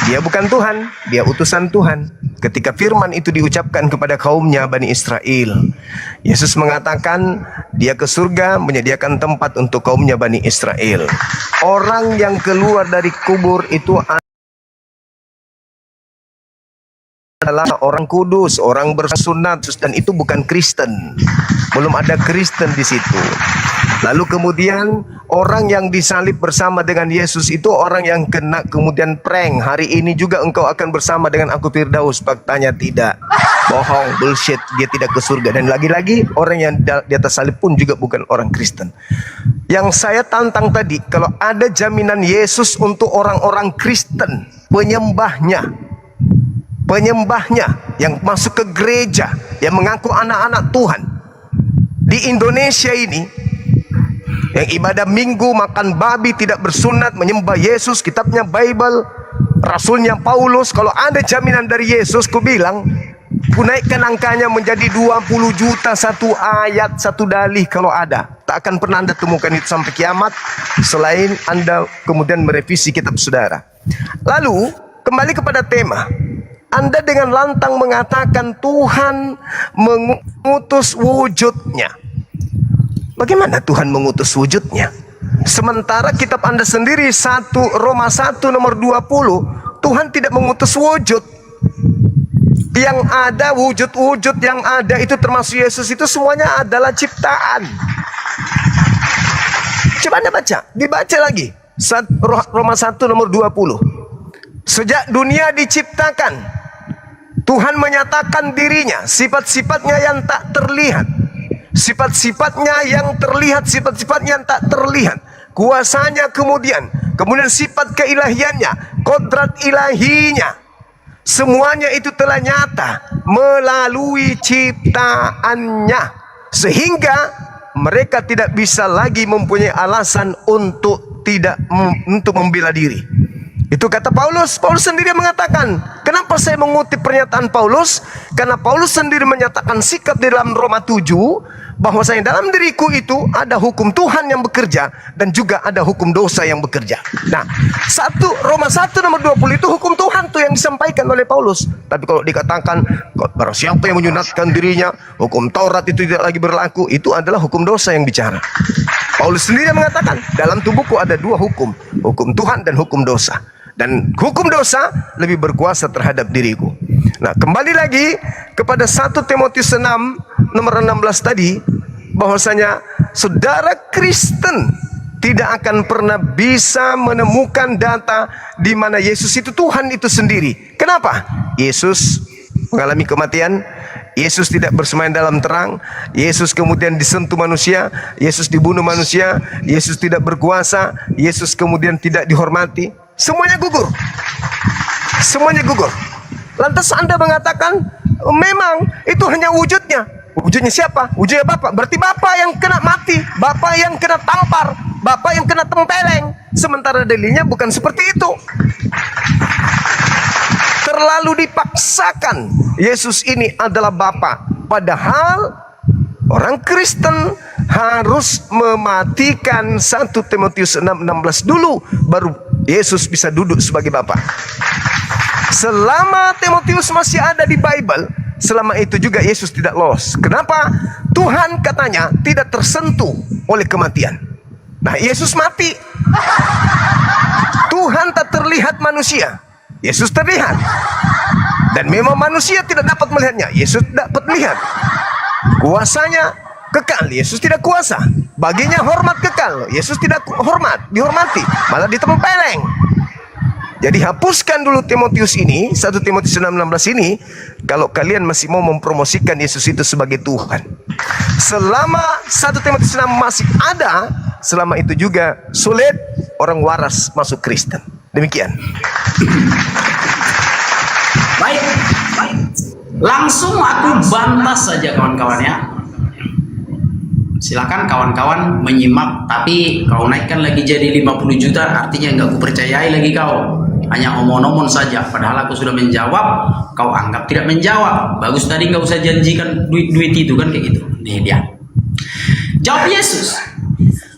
Dia bukan Tuhan, dia utusan Tuhan. Ketika firman itu diucapkan kepada kaumnya Bani Israel, Yesus mengatakan dia ke surga menyediakan tempat untuk kaumnya Bani Israel. Orang yang keluar dari kubur itu adalah orang kudus, orang bersunat, dan itu bukan Kristen. Belum ada Kristen di situ. Lalu kemudian orang yang disalib bersama dengan Yesus itu orang yang kena kemudian prank. Hari ini juga engkau akan bersama dengan aku Firdaus. Faktanya tidak. Bohong, bullshit, dia tidak ke surga. Dan lagi-lagi orang yang di atas salib pun juga bukan orang Kristen. Yang saya tantang tadi, kalau ada jaminan Yesus untuk orang-orang Kristen, penyembahnya yang masuk ke gereja, yang mengaku anak-anak Tuhan di Indonesia ini, yang ibadah minggu, makan babi, tidak bersunat, menyembah Yesus, kitabnya Bible, rasulnya Paulus. Kalau ada jaminan dari Yesus, ku bilang, ku naikkan angkanya menjadi 20 juta satu ayat, satu dalih kalau ada. Tak akan pernah Anda temukan itu sampai kiamat, selain Anda kemudian merevisi kitab saudara. Lalu, kembali kepada tema. Anda dengan lantang mengatakan Tuhan mengutus wujudnya. Bagaimana Tuhan mengutus wujudnya? Sementara kitab Anda sendiri Roma 1 nomor 20, Tuhan tidak mengutus wujud. Yang ada, wujud-wujud yang ada itu termasuk Yesus itu semuanya adalah ciptaan. Coba Anda baca, dibaca lagi. Roma 1 nomor 20. Sejak dunia diciptakan, Tuhan menyatakan dirinya, sifat-sifatnya yang tak terlihat, sifat-sifatnya yang terlihat, sifat-sifatnya yang tak terlihat, kuasanya kemudian sifat keilahiannya, kodrat ilahinya, semuanya itu telah nyata melalui ciptaannya, sehingga mereka tidak bisa lagi mempunyai alasan untuk membela diri. Itu kata Paulus. Paulus sendiri mengatakan, kenapa saya mengutip pernyataan Paulus? Karena Paulus sendiri menyatakan sikap di dalam Roma 7, bahwasanya dalam diriku itu ada hukum Tuhan yang bekerja dan juga ada hukum dosa yang bekerja. Nah, Roma 1 nomor 20 itu hukum Tuhan tuh yang disampaikan oleh Paulus. Tapi kalau dikatakan barang siapa yang menyunatkan dirinya, hukum Taurat itu tidak lagi berlaku, itu adalah hukum dosa yang bicara. Paulus sendiri mengatakan, dalam tubuhku ada dua hukum, hukum Tuhan dan hukum dosa. Dan hukum dosa lebih berkuasa terhadap diriku. Nah, kembali lagi kepada 1 Timotius 6 nomor 16 tadi, bahwasanya saudara Kristen tidak akan pernah bisa menemukan data di mana Yesus itu Tuhan itu sendiri. Kenapa? Yesus mengalami kematian, Yesus tidak bersemayam dalam terang, Yesus kemudian disentuh manusia, Yesus dibunuh manusia, Yesus tidak berkuasa, Yesus kemudian tidak dihormati. Semuanya gugur. Semuanya gugur. Lantas Anda mengatakan memang itu hanya wujudnya. Wujudnya siapa? Wujudnya Bapak. Berarti Bapak yang kena mati, Bapak yang kena tampar, Bapak yang kena tempeleng. Sementara dalilnya bukan seperti itu. Terlalu dipaksakan Yesus ini adalah Bapa. Padahal orang Kristen harus mematikan 1 Timotius 6:16 dulu, baru Yesus bisa duduk sebagai Bapa. Selama Timotius masih ada di Bible, selama itu juga Yesus tidak lolos. Kenapa? Tuhan katanya tidak tersentuh oleh kematian. Nah, Yesus mati. Tuhan tak terlihat manusia, Yesus terlihat. Dan memang manusia tidak dapat melihatnya, Yesus dapat melihat. Kuasanya kekal, Yesus tidak kuasa. Baginya hormat kekal, Yesus tidak dihormati, malah ditempeleng. Jadi hapuskan dulu Timotius ini, 1 Timotius 6:16 ini, kalau kalian masih mau mempromosikan Yesus itu sebagai Tuhan. Selama 1 Timotius 6 masih ada, selama itu juga sulit orang waras masuk Kristen. Demikian. Baik, baik. Langsung aku bantah saja kawan-kawan ya. Silakan kawan-kawan menyimak, tapi kau naikkan lagi jadi 50 juta, artinya nggak aku percayai lagi kau. Hanya omong-omong saja, padahal aku sudah menjawab, kau anggap tidak menjawab. Bagus tadi nggak usah janjikan duit-duit itu kan kayak gitu. Nih dia. Jawab Yesus.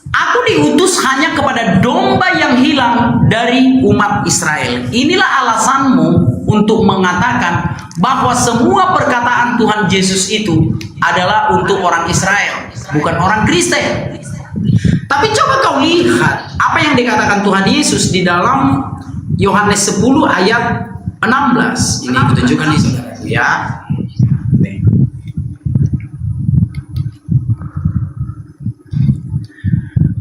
Aku diutus hanya kepada domba yang hilang dari umat Israel. Inilah alasanmu untuk mengatakan bahwa semua perkataan Tuhan Yesus itu adalah untuk orang Israel, bukan orang Kristen. Tapi coba kau lihat apa yang dikatakan Tuhan Yesus di dalam Yohanes 10 ayat 16. Ini aku tunjukkan di sini ya. Nih.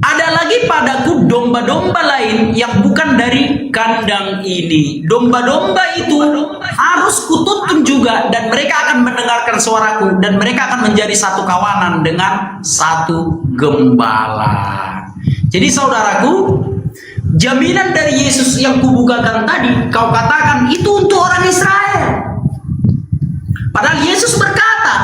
Ada lagi padaku domba-domba lain yang bukan dari kandang ini. Domba-domba itu harus kutuntun juga, dan mereka akan mendengarkan suaraku, dan mereka akan menjadi satu kawanan dengan satu gembala. Jadi saudaraku, jaminan dari Yesus yang kubukakan tadi, kau katakan itu untuk orang Israel. Padahal Yesus berkata,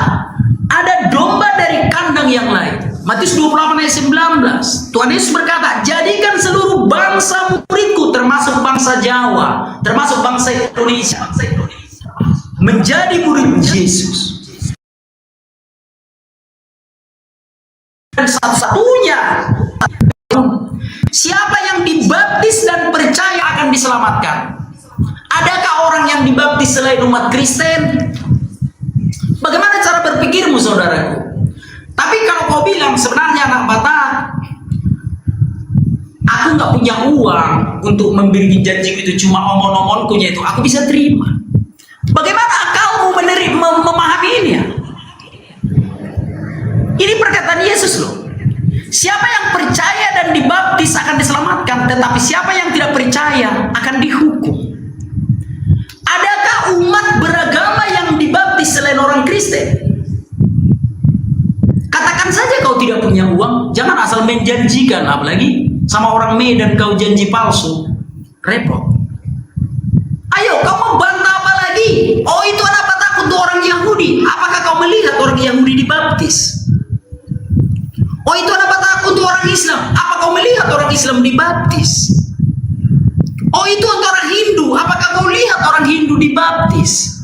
ada domba dari kandang yang lain. Matius 28 ayat 19. Tuhan Yesus berkata, jadikan seluruh bangsa muridku, termasuk bangsa Jawa, termasuk bangsa Indonesia, menjadi murid Yesus. Dan satu-satunya, siapa yang dibaptis dan percaya akan diselamatkan. Adakah orang yang dibaptis selain umat Kristen? Bagaimana cara berpikirmu, saudaraku? Tapi kalau kau bilang sebenarnya anak Batak, aku nggak punya uang untuk memberi janji itu, cuma omong-omongkunya itu, aku bisa terima. Bagaimana kau memahami ini ya? Ini perkataan Yesus loh. Siapa yang percaya dan dibaptis akan diselamatkan, tetapi siapa yang tidak percaya akan dihukum. Adakah umat beragama yang dibaptis selain orang Kristen? Katakan saja kau tidak punya uang, jangan asal menjanjikan, apalagi sama orang Medan kau janji palsu, repot. Ayo, kau mau bantah apa lagi? Oh, itu anak Batak untuk orang Yahudi. Apakah kau melihat orang Yahudi dibaptis? Oh, itu anak Batak untuk orang Islam. Apa kau melihat orang Islam dibaptis? Oh, itu untuk orang Hindu. Apakah kau lihat orang Hindu dibaptis?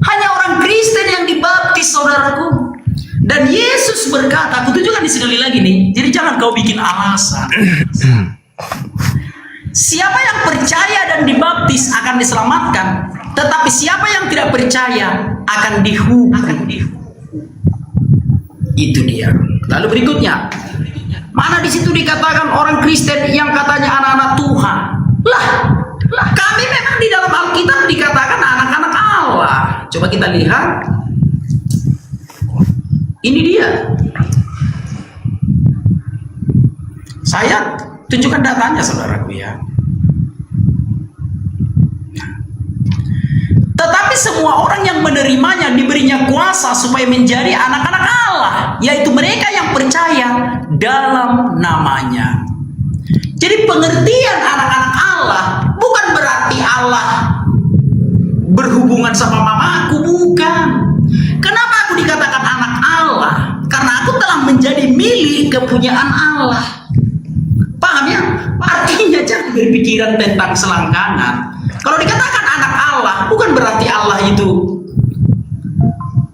Hanya orang Kristen yang dibaptis, saudaraku. Dan Yesus berkata, aku tunjukkan di sekali lagi nih, jadi jangan kau bikin alasan. Siapa yang percaya dan dibaptis akan diselamatkan, tetapi siapa yang tidak percaya akan dihukum. Itu dia. Lalu berikutnya, mana di situ dikatakan orang Kristen yang katanya anak-anak Tuhan? Lah, kami memang di dalam Alkitab dikatakan anak-anak Allah. Coba kita lihat. Ini dia. Saya tunjukkan datanya, saudaraku ya. Tetapi semua orang yang menerimanya diberinya kuasa supaya menjadi anak-anak Allah, yaitu mereka yang percaya dalam namanya. Jadi pengertian anak-anak Allah bukan berarti Allah berhubungan sama mamaku, bukan. Kenapa aku dikatakan anak Allah? Karena aku telah menjadi milik kepunyaan Allah. Paham ya? Artinya jangan berpikiran tentang selangkangan. Kalau dikatakan anak Allah, bukan berarti Allah itu.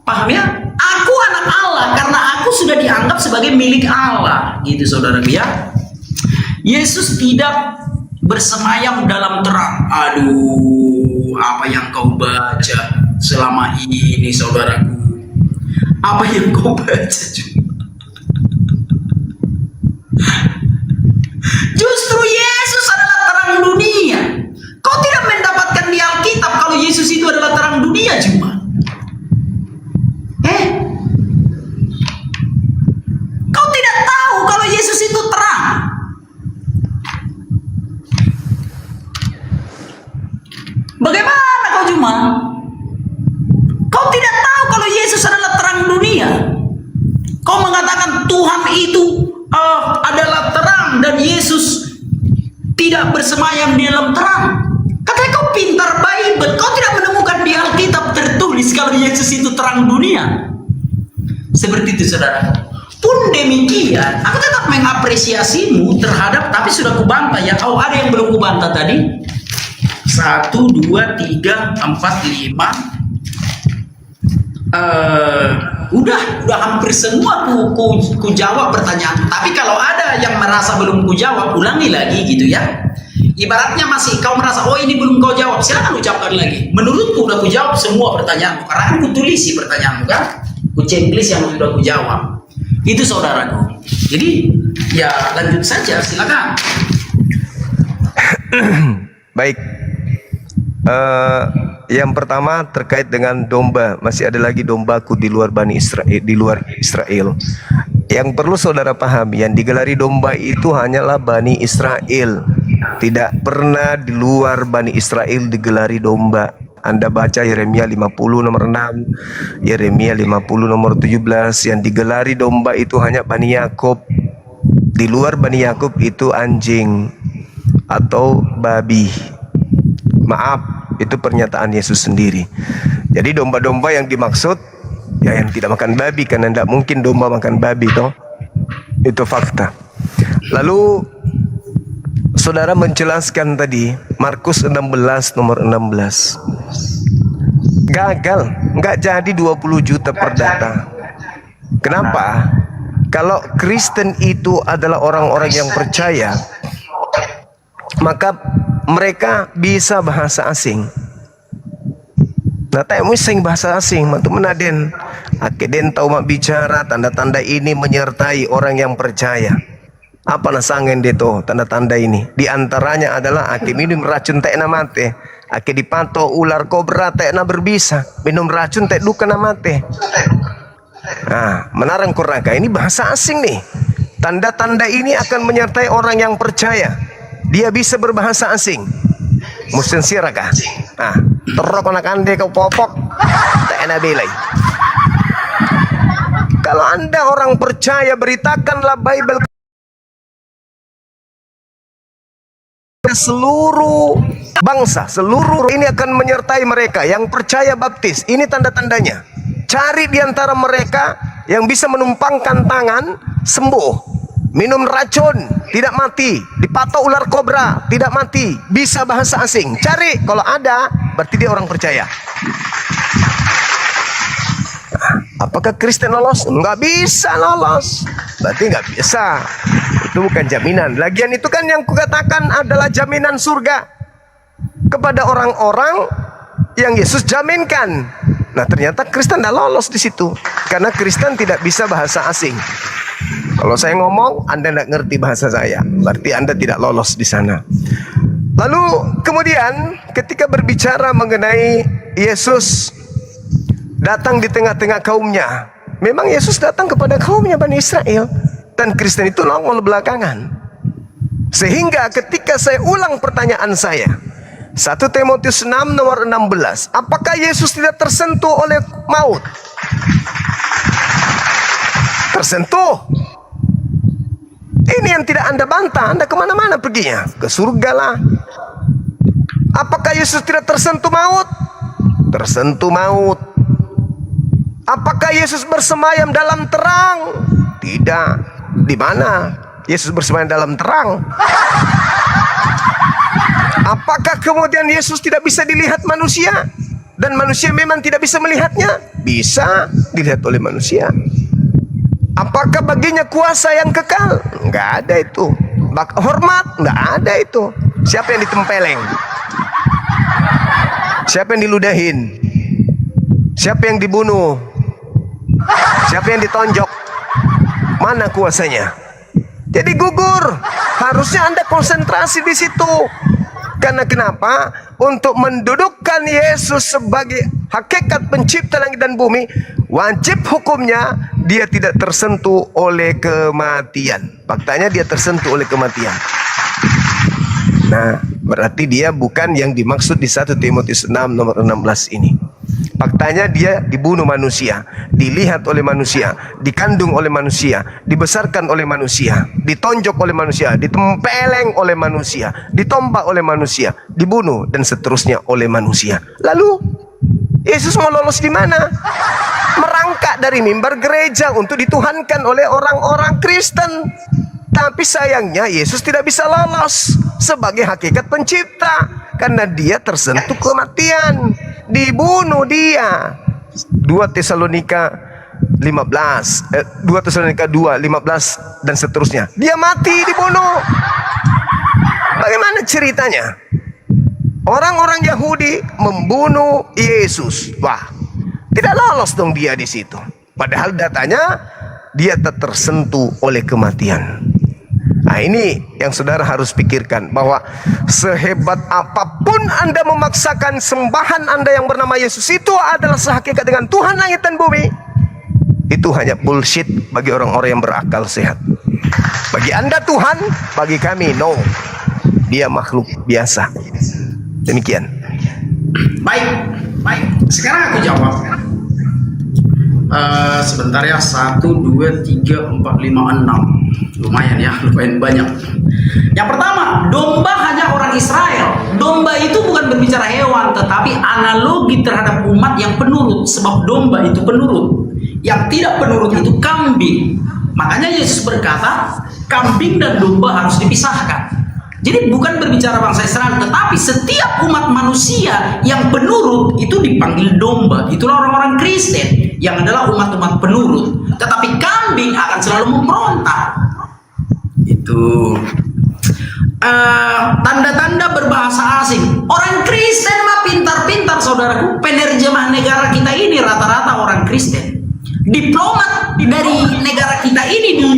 Paham ya? Aku anak Allah karena aku sudah dianggap sebagai milik Allah. Gitu saudara ya. Yesus tidak bersemayam dalam terang. Aduh, apa yang kau baca selama ini, saudaraku? Apa yang kau baca juga? Justru Yesus adalah terang dunia. Kau tidak mendapatkan di Alkitab kalau Yesus itu adalah terang dunia cuma. Kau tidak tahu kalau Yesus itu terang. itu adalah terang dan Yesus tidak bersemayam di dalam terang. Katanya kau pintar Bible, kau tidak menemukan di Alkitab tertulis kalau Yesus itu terang dunia. Seperti itu saudara. Pun demikian, aku tetap mengapresiasimu terhadap, tapi sudah kubantah ya. Oh, ada yang belum kubantah tadi. 1, 2, 3, 4, 5. Udah hampir semua ku jawab pertanyaan. Tapi kalau ada yang merasa belum ku jawab, ulangi lagi gitu ya. Ibaratnya masih kau merasa, oh ini belum kau jawab, silakan ucapkan lagi. Menurutku udah ku jawab semua pertanyaanmu, karena aku tulisi pertanyaanmu kan, ku checklist yang sudah ku jawab. Itu saudaraku. Jadi ya lanjut saja, silakan. Baik. Yang pertama terkait dengan domba. Masih ada lagi dombaku di luar Bani Israel, di luar Israel. Yang perlu saudara pahami, yang digelari domba itu hanyalah Bani Israel. Tidak pernah di luar Bani Israel digelari domba. Anda baca Yeremia 50 nomor 6, Yeremia 50 nomor 17, yang digelari domba itu hanya Bani Yakub. Di luar Bani Yakub itu anjing atau babi. Maaf, itu pernyataan Yesus sendiri. Jadi domba-domba yang dimaksud ya yang tidak makan babi, karena tidak mungkin domba makan babi toh. Itu fakta. Lalu saudara menjelaskan tadi Markus 16 nomor 16. Gagal, nggak jadi 20 juta per data. Kenapa? Kalau Kristen itu adalah orang-orang yang percaya, maka mereka bisa bahasa asing. Nah, tahu sing bahasa asing, mantu menaden. Akeden tahu mak bicara, tanda-tanda ini menyertai orang yang percaya. Apa nasangen deto tanda-tanda ini? Di antaranya adalah ake minum racun tekna mate, ake dipato ular kobra tekna berbisa, minum racun tek duka na mate. Nah, menarang kuraka ini bahasa asing nih. Tanda-tanda ini akan menyertai orang yang percaya. Dia bisa berbahasa asing. Musim sirakah? Ah, terok anak ande kau popok, tekna belai. Kalau Anda orang percaya, beritakanlah Bible seluruh bangsa, seluruh ini akan menyertai mereka yang percaya baptis. Ini tanda-tandanya. Cari di antara mereka yang bisa menumpangkan tangan sembuh, minum racun tidak mati, dipatok ular kobra tidak mati, bisa bahasa asing. Cari, kalau ada berarti dia orang percaya. Apakah Kristen lolos? Nggak bisa lolos. Berarti nggak bisa. Itu bukan jaminan. Lagian itu kan yang kukatakan adalah jaminan surga kepada orang-orang yang Yesus jaminkan. Nah, ternyata Kristen tidak lolos di situ karena Kristen tidak bisa bahasa asing. Kalau saya ngomong, Anda tidak ngerti bahasa saya, berarti Anda tidak lolos di sana. Lalu kemudian ketika berbicara mengenai Yesus datang di tengah-tengah kaumnya, memang Yesus datang kepada kaumnya Bani Israel, dan Kristen itu nongol belakangan. Sehingga ketika saya ulang pertanyaan saya, 1 Timotius 6 nomor 16, apakah Yesus tidak tersentuh oleh maut? Tersentuh. Ini yang tidak Anda bantah. Anda kemana-mana perginya, ke surga lah. Apakah Yesus tidak tersentuh maut? Tersentuh maut. Apakah Yesus bersemayam dalam terang? Tidak. Di mana Yesus bersemayam dalam terang? Apakah kemudian Yesus tidak bisa dilihat manusia? Dan manusia memang tidak bisa melihatnya? Bisa dilihat oleh manusia. Apakah baginya kuasa yang kekal? Enggak ada itu. Hormat? Enggak ada itu. Siapa yang ditempeleng? Siapa yang diludahin? Siapa yang dibunuh? Siapa yang ditonjok? Mana kuasanya? Jadi gugur. Harusnya Anda konsentrasi di situ. Karena kenapa? Untuk mendudukkan Yesus sebagai hakikat pencipta langit dan bumi, wajib hukumnya dia tidak tersentuh oleh kematian. Faktanya dia tersentuh oleh kematian. Nah, berarti dia bukan yang dimaksud di 1 Timotius 6 nomor 16 ini. Faktanya dia dibunuh manusia, dilihat oleh manusia, dikandung oleh manusia, dibesarkan oleh manusia, ditonjok oleh manusia, ditempeleng oleh manusia, ditompak oleh manusia, dibunuh dan seterusnya oleh manusia. Lalu Yesus mau lolos di mana? Merangkak dari mimbar gereja untuk dituhankan oleh orang-orang Kristen. Tapi sayangnya Yesus tidak bisa lolos sebagai hakikat pencipta karena dia tersentuh kematian, dibunuh dia. 2 Tesalonika 15, 2 Tesalonika 2, 15 dan seterusnya. Dia mati, dibunuh. Bagaimana ceritanya? Orang-orang Yahudi membunuh Yesus. Wah, tidak lolos dong dia di situ. Padahal datanya dia tersentuh oleh kematian. Nah, ini yang saudara harus pikirkan, bahwa sehebat apapun Anda memaksakan sembahan Anda yang bernama Yesus itu adalah sehakikat dengan Tuhan langit dan bumi, itu hanya bullshit bagi orang-orang yang berakal sehat. Bagi Anda Tuhan, bagi kami no. Dia makhluk biasa. Demikian. Baik. Sekarang aku jawab. Sebentar ya, 1, 2, 3, 4, 5, 6. Lumayan ya, lumayan banyak. Yang pertama, domba hanya orang Israel. Domba itu bukan berbicara hewan, tetapi analogi terhadap umat yang penurut. Sebab domba itu penurut. Yang tidak penurut itu kambing. Makanya Yesus berkata, kambing dan domba harus dipisahkan. Jadi bukan berbicara bangsa Israel, tetapi setiap umat manusia yang penurut itu dipanggil domba. Itulah orang-orang Kristen yang adalah umat-umat penurut. Tetapi kambing akan selalu memberontak. Itu tanda-tanda berbahasa asing. Orang Kristen mah pintar-pintar, saudaraku. Penerjemah negara kita ini rata-rata orang Kristen. Diplomat dari negara kita ini di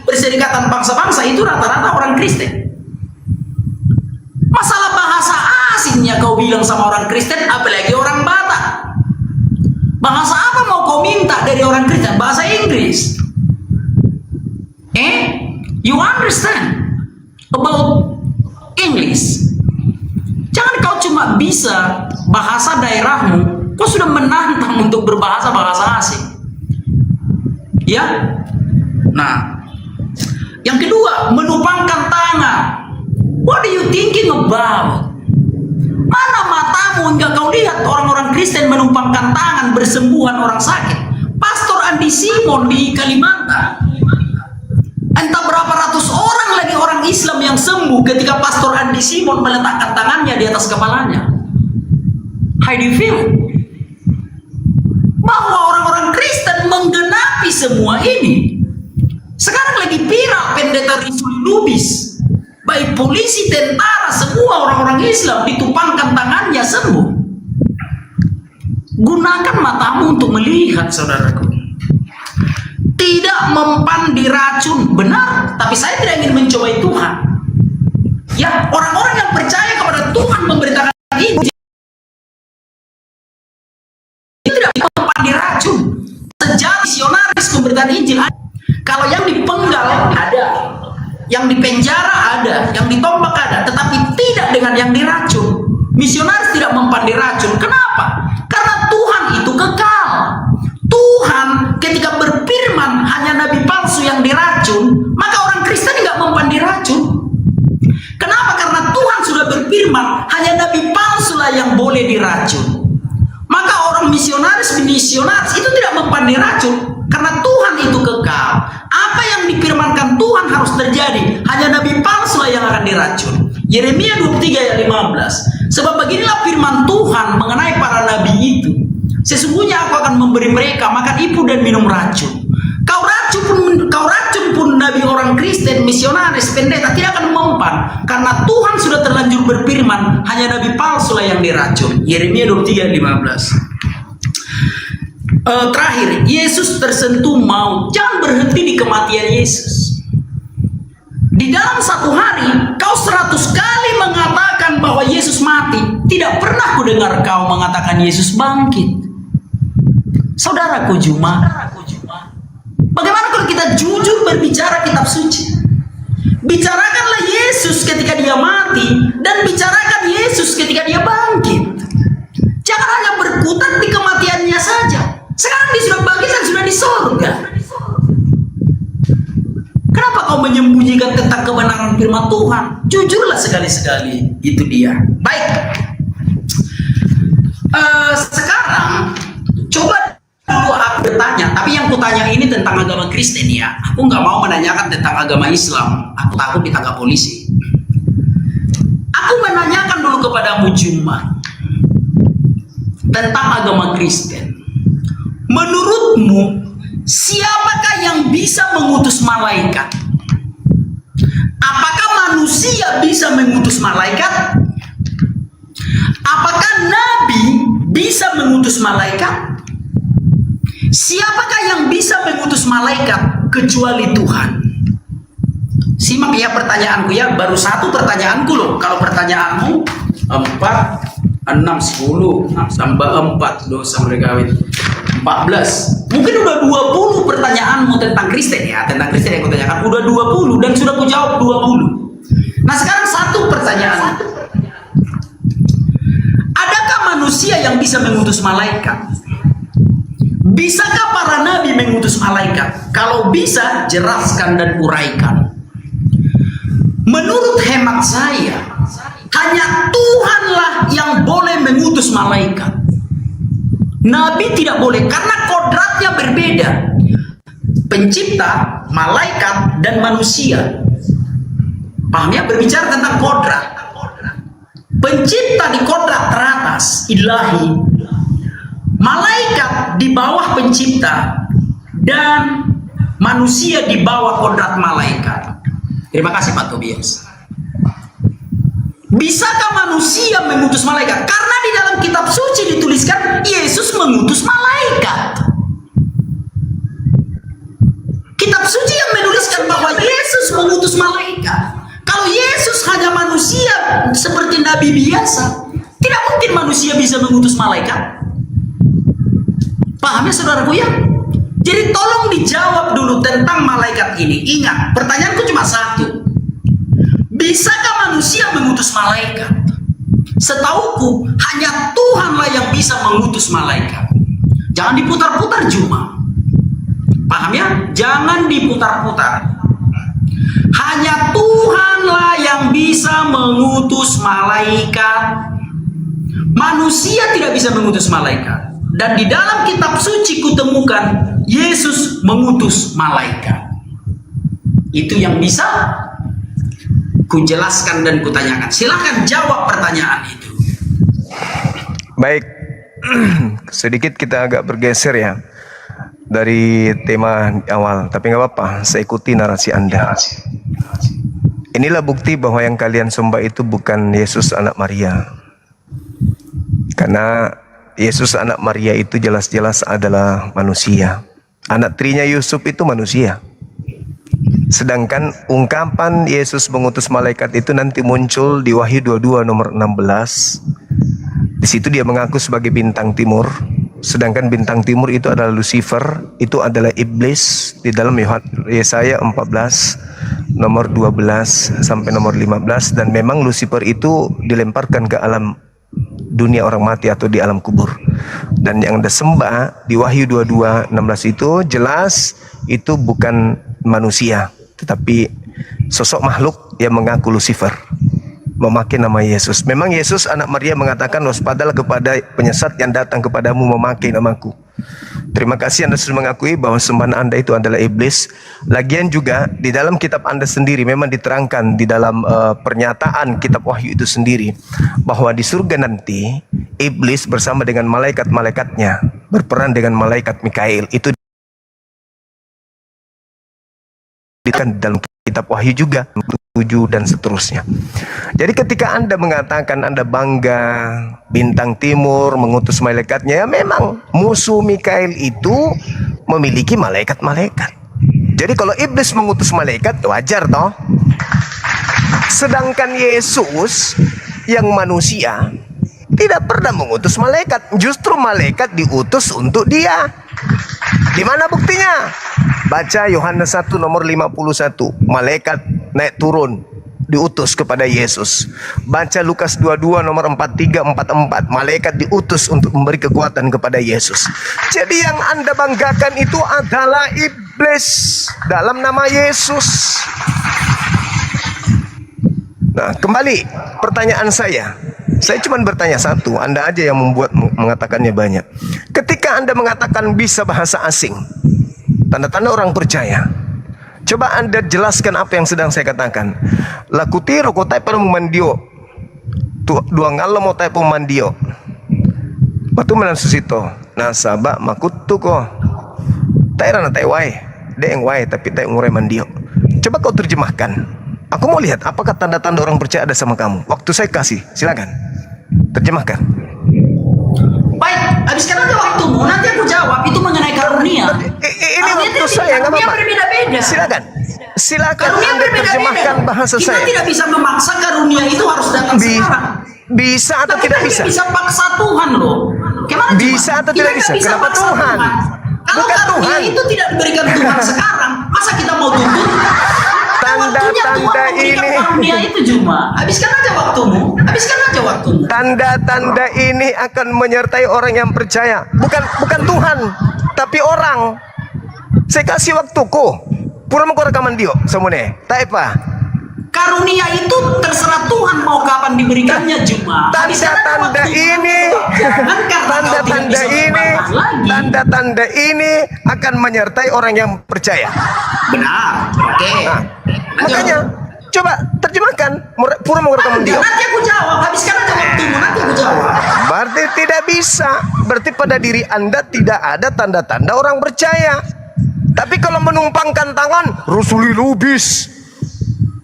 Perserikatan Bangsa-Bangsa itu rata-rata orang Kristen. Masalah bahasa asingnya kau bilang sama orang Kristen, apalagi orang Batak. Bahasa apa mau kau minta dari orang Kristen? Bahasa Inggris. You understand about English? Jangan kau cuma bisa bahasa daerahmu, kau sudah menantang untuk berbahasa bahasa asing. Ya. Nah, yang kedua, menumpangkan tangan. What are you thinking about? Mana matamu hingga kau lihat orang-orang Kristen menumpangkan tangan bersembuhan orang sakit? Pastor Andi Simon di Kalimantan, entah berapa ratus orang lagi orang Islam yang sembuh ketika Pastor Andi Simon meletakkan tangannya di atas kepalanya. How do you feel? Bahwa orang-orang Kristen menggenapi semua ini. Sekarang lagi viral pendeta Rizul Lubis. Baik polisi, tentara, semua orang-orang Islam ditumpangkan tangannya sembuh. Gunakan matamu untuk melihat, saudaraku. Tidak mempan diracun, benar. Tapi saya tidak ingin mencobai Tuhan. Ya, orang-orang yang percaya kepada Tuhan memberitakan Injil itu tidak mempan diracun. Sejak misionaris memberitakan Injil, kalau yang dipenggal ada, yang dipenjara ada, yang ditombak ada, tetapi tidak dengan yang diracun. Misionaris tidak mempan diracun. Kenapa? Karena Tuhan itu kekal. Tuhan ketika berfirman hanya nabi palsu yang diracun, maka orang Kristen tidak mempan diracun. Kenapa? Karena Tuhan sudah berfirman hanya nabi palsu lah yang boleh diracun. Maka orang misionaris itu tidak mempan diracun karena Tuhan itu kekal. Apa yang difirmankan Tuhan harus terjadi. Hanya nabi palsu yang akan diracun. Yeremia 23 ayat 15. Sebab beginilah firman Tuhan mengenai para nabi itu. Sesungguhnya aku akan memberi mereka makan ibu dan minum racun. Kau racun pun nabi orang Kristen, misionaris, pendeta tidak akan mempan. Karena Tuhan sudah terlanjur berfirman hanya nabi palsu yang diracun. Yeremia 23 ayat 15. Terakhir, Yesus tersentuh maut. Jangan berhenti di kematian Yesus. Di dalam satu hari kau 100 kali mengatakan bahwa Yesus mati. Tidak pernah ku dengar kau mengatakan Yesus bangkit. Saudaraku Juma, bagaimana kalau kita jujur berbicara kitab suci? Bicarakanlah Yesus ketika dia mati, dan bicarakan Yesus ketika dia bangkit. Jangan hanya berkutat di kematian di sorga. Kenapa kau menyembunyikan tentang kebenaran firman Tuhan? Jujurlah sekali-sekali. Itu dia. Baik. Sekarang coba dulu aku bertanya, tapi yang kutanya ini tentang agama Kristen ya. Aku nggak mau menanyakan tentang agama Islam. Aku takut ditangkap polisi. Aku menanyakan dulu kepadamu Juma tentang agama Kristen. Menurutmu siapakah yang bisa mengutus malaikat? Apakah manusia bisa mengutus malaikat? Apakah nabi bisa mengutus malaikat? Siapakah yang bisa mengutus malaikat kecuali Tuhan? Simak ya pertanyaanku ya, baru satu pertanyaanku loh. Kalau pertanyaanmu 4, 6, 10 tambah 4 dosa mereka 14. Mungkin udah 20 pertanyaanmu tentang Kristen ya, tentang Kristen yang aku tanyakan udah 20 dan sudah aku jawab 20. Nah sekarang satu pertanyaan. Adakah manusia yang bisa mengutus malaikat? Bisakah para nabi mengutus malaikat? Kalau bisa, jelaskan dan uraikan. Menurut hemat saya, hanya Tuhanlah yang boleh mengutus malaikat. Nabi tidak boleh karena kodratnya berbeda. Pencipta, malaikat, dan manusia. Paham ya? Berbicara tentang kodrat. Pencipta di kodrat teratas, ilahi. Malaikat di bawah pencipta. Dan manusia di bawah kodrat malaikat. Terima kasih Pak Tobias. Bisakah manusia mengutus malaikat? Karena di dalam kitab suci dituliskan Yesus mengutus malaikat. Kitab suci yang menuliskan bahwa Yesus mengutus malaikat. Kalau Yesus hanya manusia seperti nabi biasa, tidak mungkin manusia bisa mengutus malaikat. Paham ya saudaraku ya? Jadi tolong dijawab dulu tentang malaikat ini. Ingat, pertanyaanku cuma satu. Bisakah manusia mengutus malaikat? Setauku, hanya Tuhanlah yang bisa mengutus malaikat. Jangan diputar-putar Juma. Paham ya? Jangan diputar-putar. Hanya Tuhanlah yang bisa mengutus malaikat. Manusia tidak bisa mengutus malaikat. Dan di dalam kitab suci kutemukan Yesus mengutus malaikat. Itu yang bisa kujelaskan dan kutanyakan. Silahkan jawab pertanyaan itu. Baik, sedikit kita agak bergeser ya dari tema awal, tapi nggak apa-apa, saya ikuti narasi Anda. Inilah bukti bahwa yang kalian sembah itu bukan Yesus anak Maria. Karena Yesus anak Maria itu jelas-jelas adalah manusia. Anak trinya Yusuf itu manusia. Sedangkan ungkapan Yesus mengutus malaikat itu nanti muncul di Wahyu 22 nomor 16. Di situ dia mengaku sebagai bintang timur. Sedangkan bintang timur itu adalah Lucifer, itu adalah iblis di dalam Yesaya 14 nomor 12 sampai nomor 15. Dan memang Lucifer itu dilemparkan ke alam dunia orang mati atau di alam kubur. Dan yang Anda sembah di Wahyu 22 16 itu jelas itu bukan manusia, tetapi sosok makhluk yang mengaku Lucifer, memakai nama Yesus. Memang Yesus anak Maria mengatakan, waspadalah kepada penyesat yang datang kepadamu memakai namaku. Terima kasih Anda sudah mengakui bahwa sembahan Anda itu adalah iblis. Lagian juga di dalam kitab Anda sendiri memang diterangkan di dalam pernyataan kitab Wahyu itu sendiri bahwa di surga nanti iblis bersama dengan malaikat-malaikatnya berperan dengan malaikat Mikail. Itu di dalam kitab Wahyu juga 7 dan seterusnya. Jadi ketika Anda mengatakan Anda bangga bintang timur mengutus malaikatnya, ya memang musuh Mikail itu memiliki malaikat-malaikat. Jadi kalau iblis mengutus malaikat wajar toh. Sedangkan Yesus yang manusia tidak pernah mengutus malaikat, justru malaikat diutus untuk dia. Di mana buktinya? Baca Yohanes 1 nomor 51. Malaikat naik turun diutus kepada Yesus. Baca Lukas 22 nomor 43-44. Malaikat diutus untuk memberi kekuatan kepada Yesus. Jadi yang Anda banggakan itu adalah iblis dalam nama Yesus. Nah, kembali pertanyaan saya. Saya cuma bertanya satu, Anda aja yang mengatakannya banyak. Ketika Anda mengatakan bisa bahasa asing, tanda-tanda orang percaya. Coba Anda jelaskan apa yang sedang saya katakan. Lakutiro ko tayo pa mandio. Dua ngalo mo tayo mandio. Batu menan susito. Nasaba makutu ko. Tayo na tayo way. Deng way tapi tayo nguray mandio. Coba kau terjemahkan. Aku mau lihat apakah tanda-tanda orang percaya ada sama kamu. Waktu saya kasih, silakan. Terjemahkan. Baik, habiskan aja waktumu. Nanti aku jawab. Itu mengenai karunia. Ini waktu saya, nggak apa-apa. Berbeda-beda. Silakan Karunia Anda terjemahkan bahasa Kita saya. tidak bisa memaksa karunia itu harus datang sekarang. Bisa atau Tapi tidak kita bisa? bisa paksa Tuhan loh. Gimana Bisa atau tidak bisa? Kita Kenapa paksa Tuhan? Kalau Bukan karunia Tuhan. itu tidak diberikan Tuhan sekarang, masa kita mau tuntut? Tanda-tanda ini. Karunia itu cuma. Habiskan aja waktumu. Tanda-tanda ini akan menyertai orang yang percaya. Bukan Tuhan, tapi orang. Saya kasih waktuku. Pura mau rekaman dia semune. Tak apa. Karunia itu terserah Tuhan mau kapan diberikannya cuma. Tanda-tanda ini, tanda-tanda ini akan menyertai orang yang percaya. Benar. Oke. Nah, makanya coba terjemahkan. Pura mau rekaman dia. Nanti aku jawab. Habiskan aja waktumu. Nanti aku jawab. Berarti tidak bisa. Berarti pada diri Anda tidak ada tanda-tanda orang percaya. Tapi kalau menumpangkan tangan, Rusuli Lubis,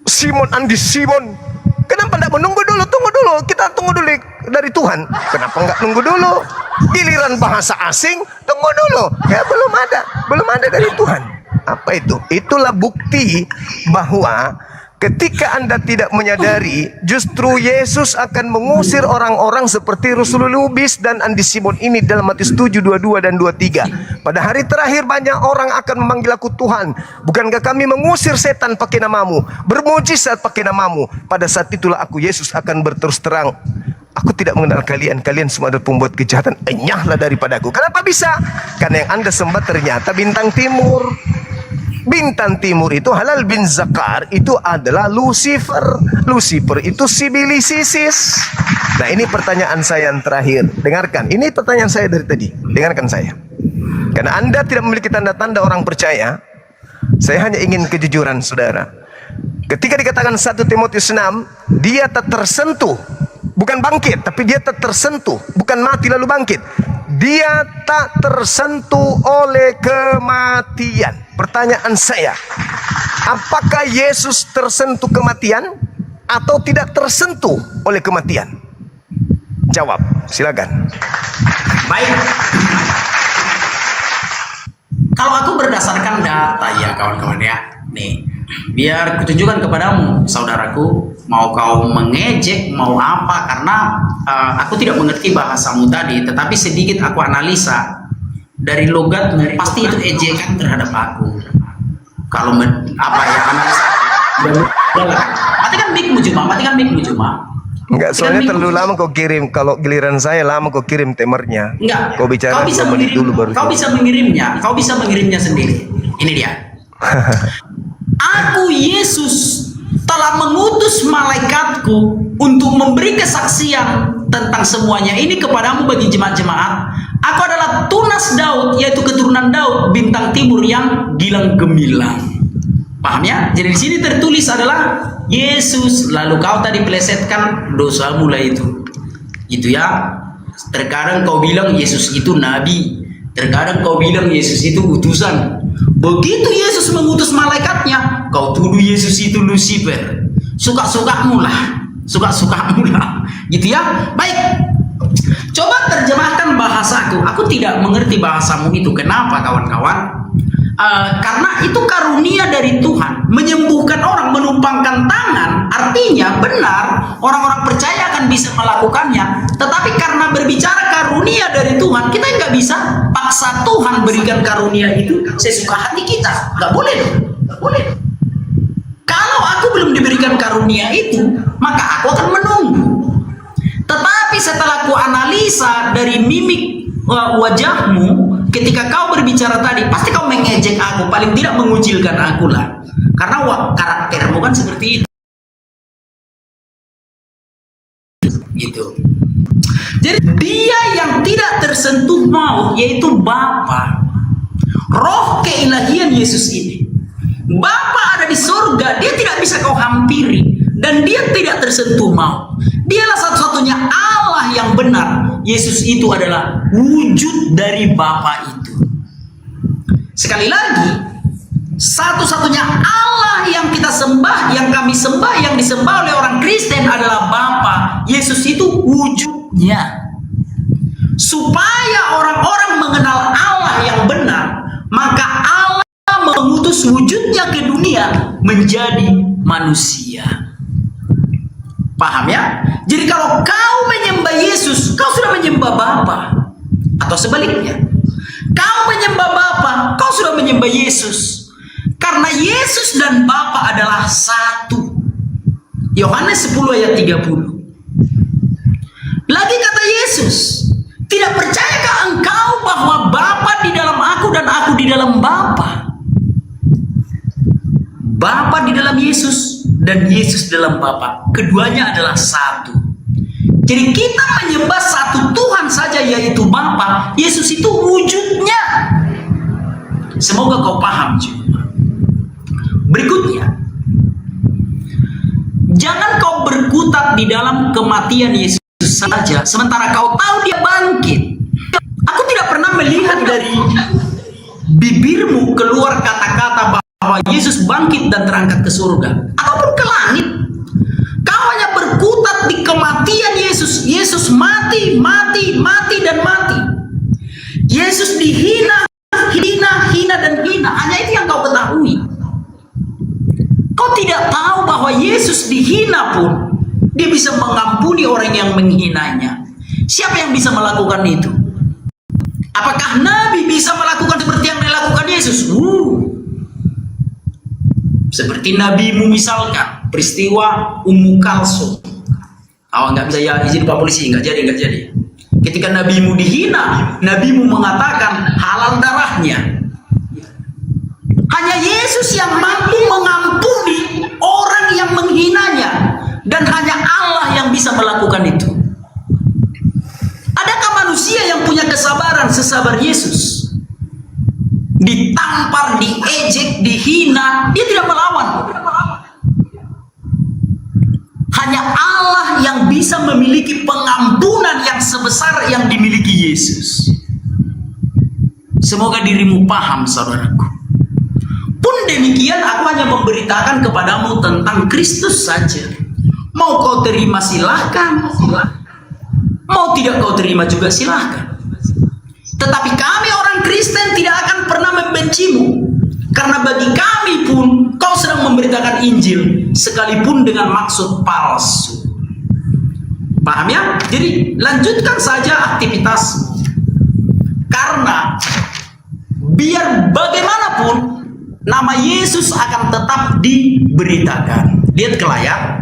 Simon Andi Simon, kenapa tidak menunggu dulu? Tunggu dulu, kita tunggu dulu dari Tuhan. Kenapa nggak nunggu dulu? Giliran bahasa asing, tunggu dulu. Ya belum ada dari Tuhan. Apa itu? Itulah bukti bahwa ketika Anda tidak menyadari, justru Yesus akan mengusir orang-orang seperti Rasul Lubis dan Andi Simon ini dalam Matius 7:22 dan 23. Pada hari terakhir banyak orang akan memanggil aku Tuhan. Bukankah kami mengusir setan pakai namamu, bermujizat pakai namamu? Pada saat itulah aku Yesus akan berterus terang, aku tidak mengenal kalian. Kalian semua adalah pembuat kejahatan. Enyahlah daripadaku. Kenapa bisa? Karena yang Anda sembah ternyata bintang timur. Bintang timur itu Halal bin Zakar itu adalah Lucifer. Lucifer itu Sibilisisis. Nah, ini pertanyaan saya yang terakhir. Dengarkan, ini pertanyaan saya dari tadi. Dengarkan saya. Karena Anda tidak memiliki tanda-tanda orang percaya, saya hanya ingin kejujuran saudara. Ketika dikatakan 1 Timotius 6, dia tak tersentuh. Bukan bangkit, tapi dia tak tersentuh. Bukan mati lalu bangkit. Dia tak tersentuh oleh kematian. Pertanyaan saya, apakah Yesus tersentuh kematian atau tidak tersentuh oleh kematian? Jawab, silakan. Baik. Kalau aku berdasarkan data ya kawan-kawan ya, nih, biar kutunjukkan kepadamu saudaraku, mau kau mengejek mau apa, karena aku tidak mengerti bahasamu tadi, tetapi sedikit aku analisa dari logatmu, pasti itu ejekan terhadap aku. Kalau apa ya analisa, matikan mic-mu cuma. Enggak, soalnya terlalu lama kau kirim. Kalau giliran saya lama kau kirim temernya. Enggak. Kau bicara 2 menit dulu baru. Kau bisa mengirimnya sendiri. Ini dia. Aku Yesus telah mengutus malaikatku untuk memberi kesaksian tentang semuanya ini kepadamu bagi jemaat-jemaat. Aku adalah tunas Daud, yaitu keturunan Daud, bintang timur yang gilang gemilang. Paham ya? Jadi di sini tertulis adalah Yesus, lalu kau tadi plesetkan dosa mulai itu. Itu ya. Terkadang kau bilang Yesus itu nabi, terkadang kau bilang Yesus itu utusan. Begitu Yesus mengutus malaikatnya, kau tuduh Yesus itu Lucifer. Suka-sukamu lah. Gitu ya. Baik. Coba terjemahkan bahasaku. Aku tidak mengerti bahasamu itu. Kenapa kawan-kawan? Karena itu karunia dari Tuhan, menyembuhkan orang, menumpangkan tangan, artinya benar orang-orang percaya akan bisa melakukannya. Tetapi karena berbicara karunia dari Tuhan, kita nggak bisa paksa Tuhan berikan karunia itu sesuka hati kita. Nggak boleh. Kalau aku belum diberikan karunia karunia itu, maka aku akan menunggu. Tetapi setelah ku analisa dari mimik wajahmu, ketika kau berbicara tadi, pasti kau mengejek aku, paling tidak mengucilkan aku lah. Karena karaktermu kan seperti itu. Gitu. Jadi dia yang tidak tersentuh maut, yaitu Bapa. Roh keilahian Yesus ini. Bapa ada di surga, dia tidak bisa kau hampiri. Dan dia tidak tersentuh maut. Dialah satu-satunya Allah yang benar. Yesus itu adalah wujud dari Bapa itu. Sekali lagi, satu-satunya Allah yang kita sembah, yang kami sembah, yang disembah oleh orang Kristen adalah Bapa. Yesus itu wujudnya. Supaya orang-orang mengenal Allah yang benar, maka Allah mengutus wujudnya ke dunia menjadi manusia. Paham ya? Jadi kalau kau menyembah Yesus, kau sudah menyembah Bapa. Atau sebaliknya, kau menyembah Bapa, kau sudah menyembah Yesus. Karena Yesus dan Bapa adalah satu. Yohanes 10 ayat 30. Lagi kata Yesus, tidak percayakah engkau bahwa Bapa di dalam aku dan aku di dalam Bapa? Bapa di dalam Yesus dan Yesus dalam Bapa. Keduanya adalah satu. Jadi kita menyembah satu Tuhan saja, yaitu Bapa. Yesus itu wujudnya. Semoga kau paham juga. Berikutnya, jangan kau berkutat di dalam kematian Yesus saja, sementara kau tahu dia bangkit. Aku tidak pernah melihat dari bibirmu keluar kata-kata bahwa Yesus bangkit dan terangkat ke surga ataupun ke langit. Kau hanya berkutat di kematian Yesus. Yesus mati, mati, mati dan mati. Yesus dihina, hina dan hina. Hanya itu yang kau ketahui. Kau tidak tahu bahwa Yesus dihina pun dia bisa mengampuni orang yang menghinanya. Siapa yang bisa melakukan itu? Apakah Nabi bisa melakukan seperti yang dilakukan Yesus? Seperti nabimu misalkan, peristiwa Ummu Kalsum. Nggak bisa ya izin Pak Polisi, nggak jadi. Ketika nabimu dihina, nabimu mengatakan halal darahnya. Hanya Yesus yang mampu mengampuni orang yang menghinanya, dan hanya Allah yang bisa melakukan itu. Adakah manusia yang punya kesabaran sesabar Yesus? Ditampar, diejek, dihina, dia tidak melawan. Hanya Allah yang bisa memiliki pengampunan yang sebesar yang dimiliki Yesus. Semoga dirimu paham, saudaraku. Pun demikian, aku hanya memberitakan kepadamu tentang Kristus saja. Mau kau terima silahkan, mau tidak kau terima juga silahkan. Tetapi kami orang Kristen tidak akan pernah membencimu, karena bagi kami pun kau sedang memberitakan Injil sekalipun dengan maksud palsu. Paham ya? Jadi lanjutkan saja aktivitasmu, karena biar bagaimanapun nama Yesus akan tetap diberitakan. Lihat ke layar.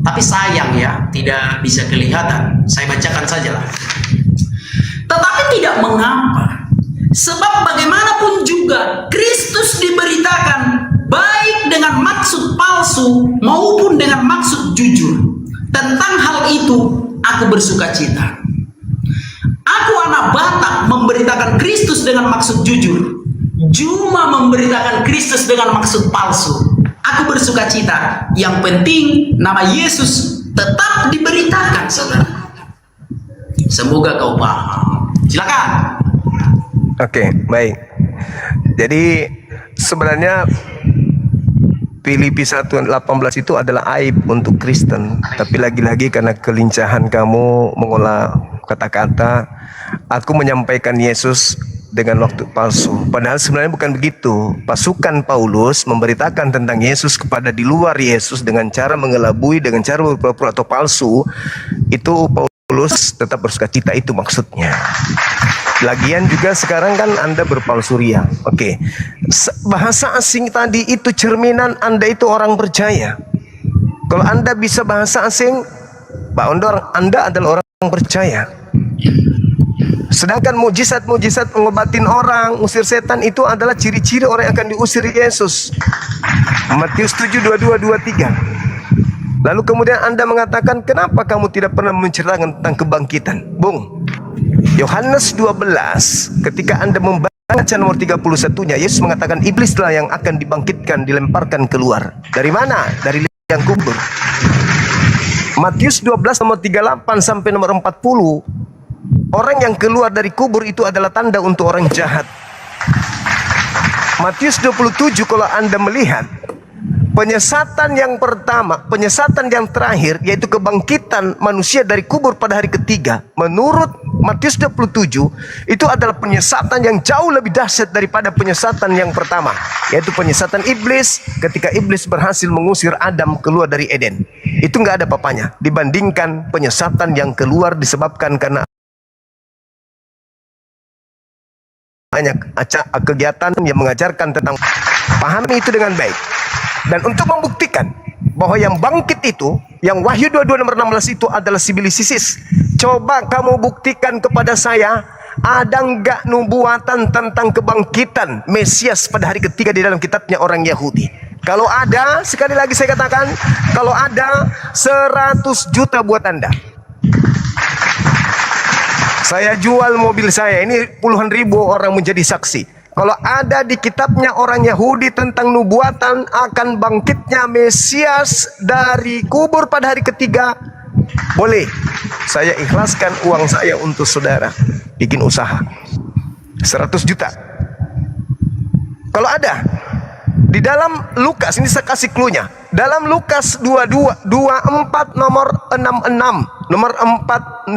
Tapi sayang ya, tidak bisa kelihatan. Saya bacakan sajalah. Tetapi tidak mengapa. Sebab bagaimanapun juga Kristus diberitakan baik dengan maksud palsu maupun dengan maksud jujur. Tentang hal itu aku bersuka cita. Aku anak Batak memberitakan Kristus dengan maksud jujur. Juma memberitakan Kristus dengan maksud palsu. Aku bersuka cita. Yang penting nama Yesus tetap diberitakan, saudara. Semoga kau paham. Silakan. Oke, baik. Jadi sebenarnya Filipi 1:18 itu adalah aib untuk Kristen. Tapi lagi-lagi karena kelincahan kamu mengolah kata-kata, aku menyampaikan Yesus dengan waktu palsu. Padahal sebenarnya bukan begitu. Pasukan Paulus memberitakan tentang Yesus kepada di luar Yesus dengan cara mengelabui, dengan cara berpura-pura atau palsu. Itu Paulus tetap bersuka cita, itu maksudnya. Lagian juga sekarang kan Anda berpalsu ria. Oke. Bahasa asing tadi itu cerminan Anda itu orang percaya. Kalau Anda bisa bahasa asing, Anda adalah orang yang percaya. Sedangkan mujizat-mujizat mengobatin orang, usir setan itu adalah ciri-ciri orang yang akan diusir Yesus. Matius 7, 22, 23. Lalu kemudian Anda mengatakan, kenapa kamu tidak pernah menceritakan tentang kebangkitan? Bung, Yohanes 12, ketika Anda membaca nomor 31-nya, Yesus mengatakan iblislah yang akan dibangkitkan, dilemparkan keluar. Dari mana? Dari liang kubur. Matius 12 nomor 38 sampai nomor 40, orang yang keluar dari kubur itu adalah tanda untuk orang jahat. Matius 27, kalau Anda melihat penyesatan yang pertama, penyesatan yang terakhir, yaitu kebangkitan manusia dari kubur pada hari ketiga, menurut Matius 27, itu adalah penyesatan yang jauh lebih dahsyat daripada penyesatan yang pertama, yaitu penyesatan iblis ketika iblis berhasil mengusir Adam keluar dari Eden. Itu nggak ada papanya dibandingkan penyesatan yang keluar disebabkan karena banyak kegiatan yang mengajarkan tentang, pahami itu dengan baik. Dan untuk membuktikan bahwa yang bangkit itu, yang Wahyu 22 nomor 16 itu adalah sibilisisis. Coba kamu buktikan kepada saya, ada enggak nubuatan tentang kebangkitan Mesias pada hari ketiga di dalam kitabnya orang Yahudi? Kalau ada, sekali lagi saya katakan, kalau ada 100 juta buat Anda. Saya jual mobil saya, ini puluhan ribu orang menjadi saksi. Kalau ada di kitabnya orang Yahudi tentang nubuatan akan bangkitnya Mesias dari kubur pada hari ketiga, boleh. Saya ikhlaskan uang saya untuk saudara bikin usaha 100 juta. Kalau ada di dalam Lukas, ini saya kasih clue-nya. Dalam Lukas 24 nomor 66, nomor 45,